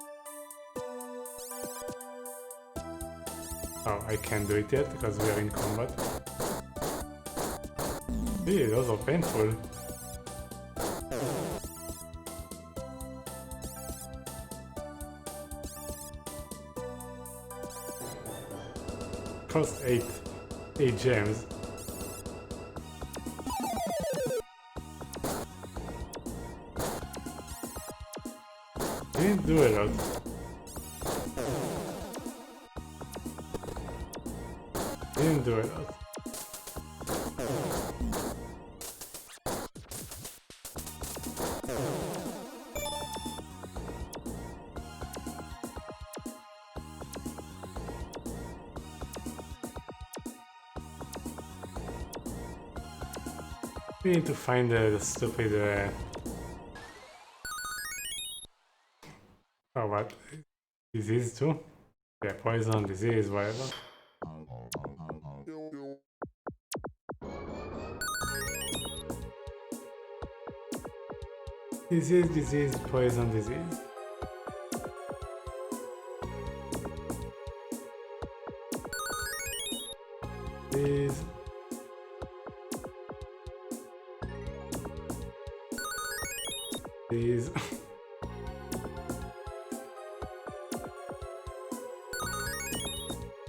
Oh, I can't do it yet because we are in combat. Gee, those are painful. Cost 8 gems. Didn't do a lot. Didn't do a lot. We need to find the stupid oh, what? Disease too? Yeah, poison, disease, whatever. Disease, poison, disease. Disease. Disease.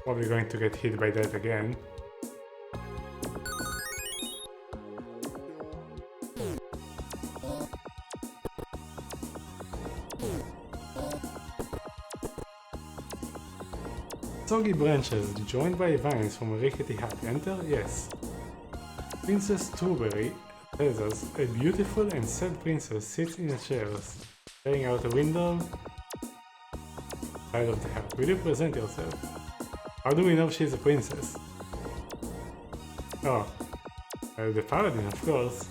Probably going to get hit by that again. Soggy branches, joined by vines from a rickety hut. Enter? Yes. Princess Turberry tells us a beautiful and sad princess sits in a chair, staring out a window side of the hut. Will you present yourself? How do we know she's a princess? Oh, the paladin, of course.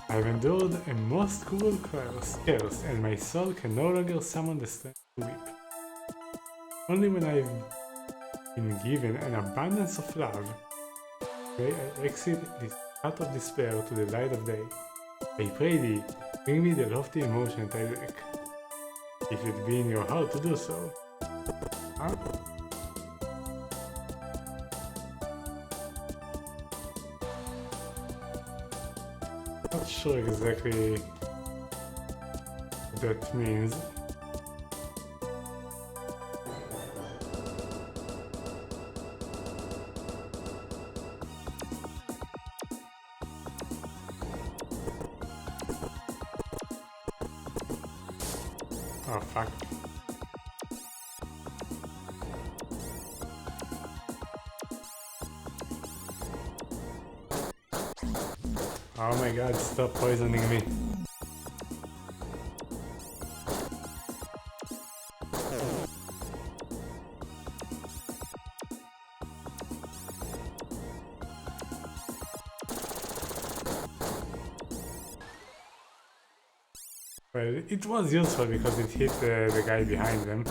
I've endured a most cruel curse, and my soul can no longer summon the strength to weep. Only when I've been given an abundance of love, may I exit this hut of despair to the light of day. I pray thee, bring me the lofty emotion I lack, if it be in your heart to do so. Huh? sure exactly what that means. Oh fuck. Oh my god, stop poisoning me. Well, it was useful because it hit the guy behind them.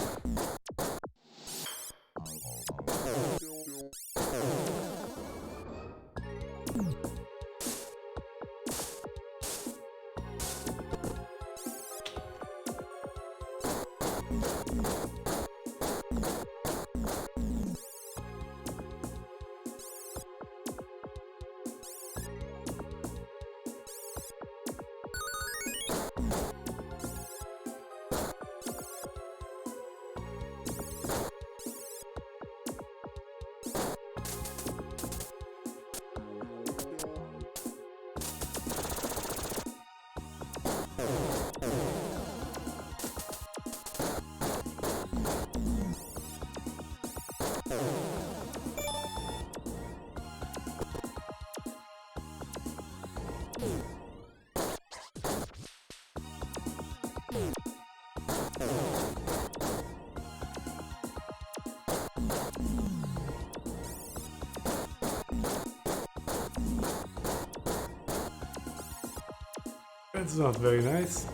That's not very nice.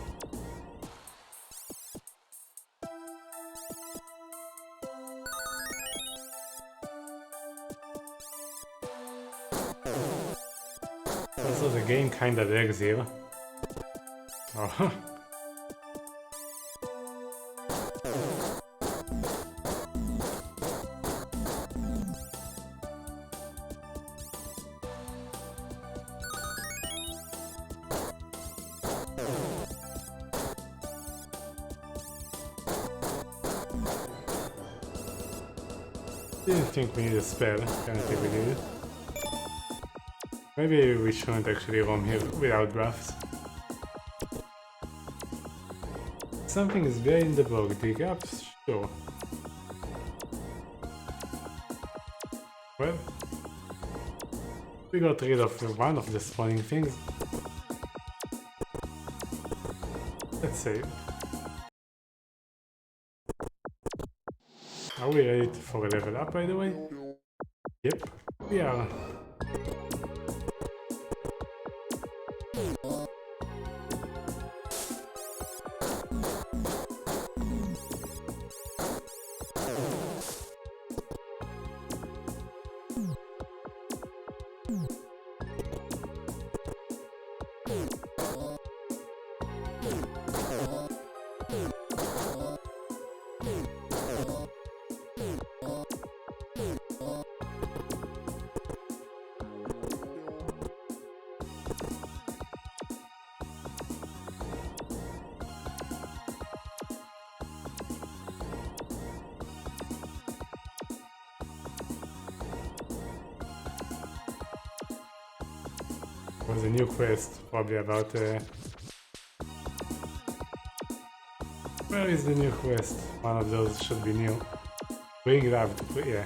Also, the game kinda lags here. Oh. Didn't think we need a spell, apparently we did. Maybe we shouldn't actually roam here without graphs. Something is there in the book, dig up? Sure. Well, we got rid of one of the spawning things. Let's save. Are we ready for a level up, by the way? Yep, we are. Was a new quest, probably about where is the new quest? One of those should be new. Bring love to, yeah.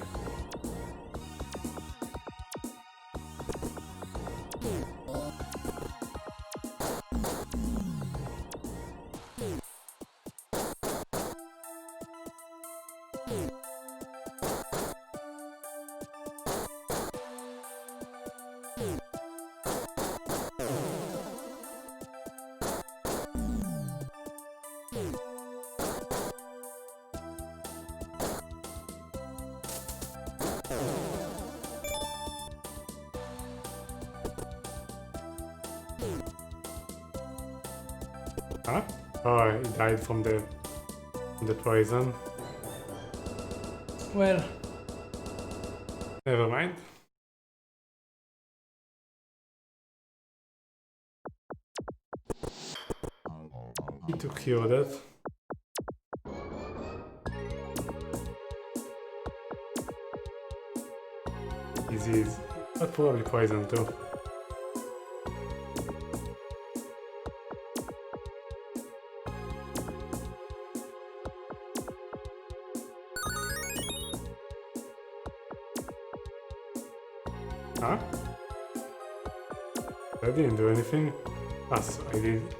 Huh? Oh, he died from the poison. Well, never mind. Need to cure that. Disease. But probably poison too. Huh? I didn't do anything. Ah, so I did.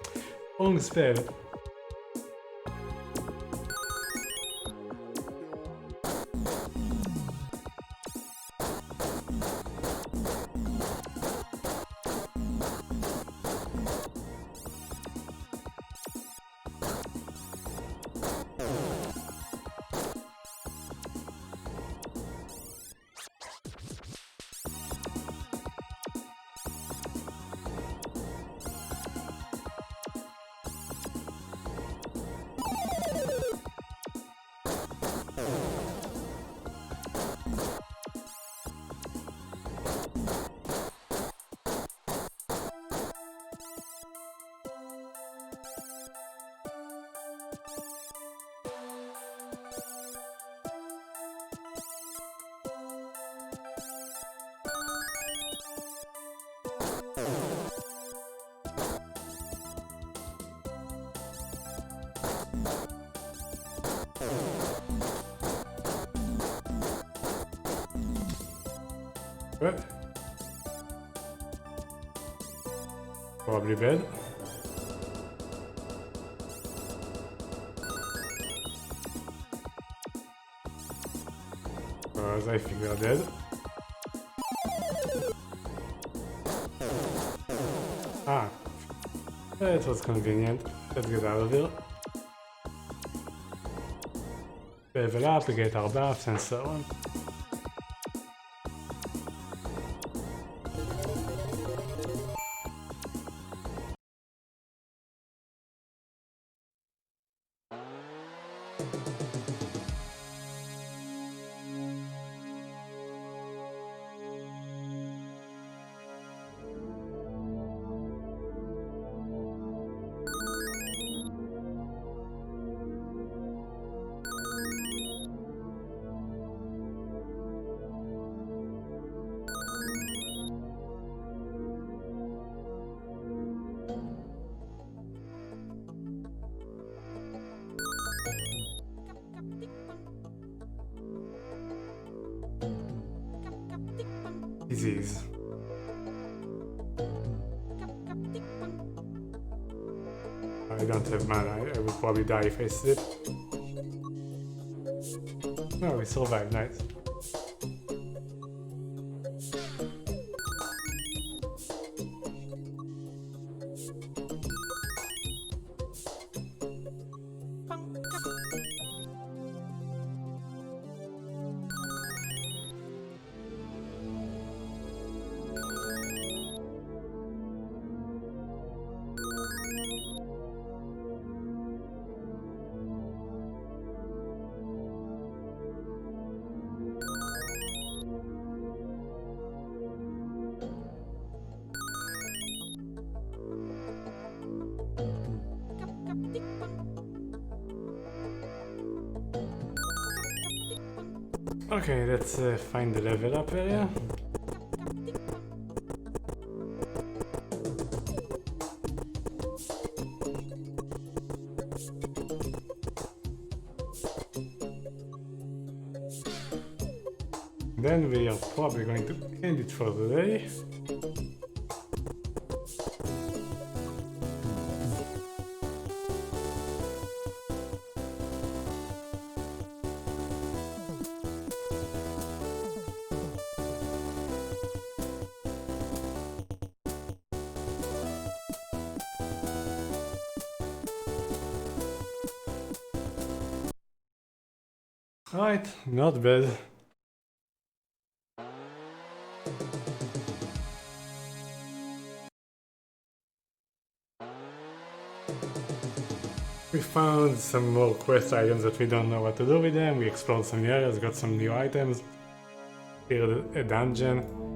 Wrong spell. What? Probably bad. As I think we are dead. Ah, that was convenient. Let's get out of here. Level up, we get our buffs and so on. Disease. I don't have mana, I would probably die if I slip. No, we survived, nice. Okay, let's find the level up area. Then we are probably going to end it for the day. Right, not bad. We found some more quest items that we don't know what to do with them. We explored some new areas, got some new items. Cleared a dungeon.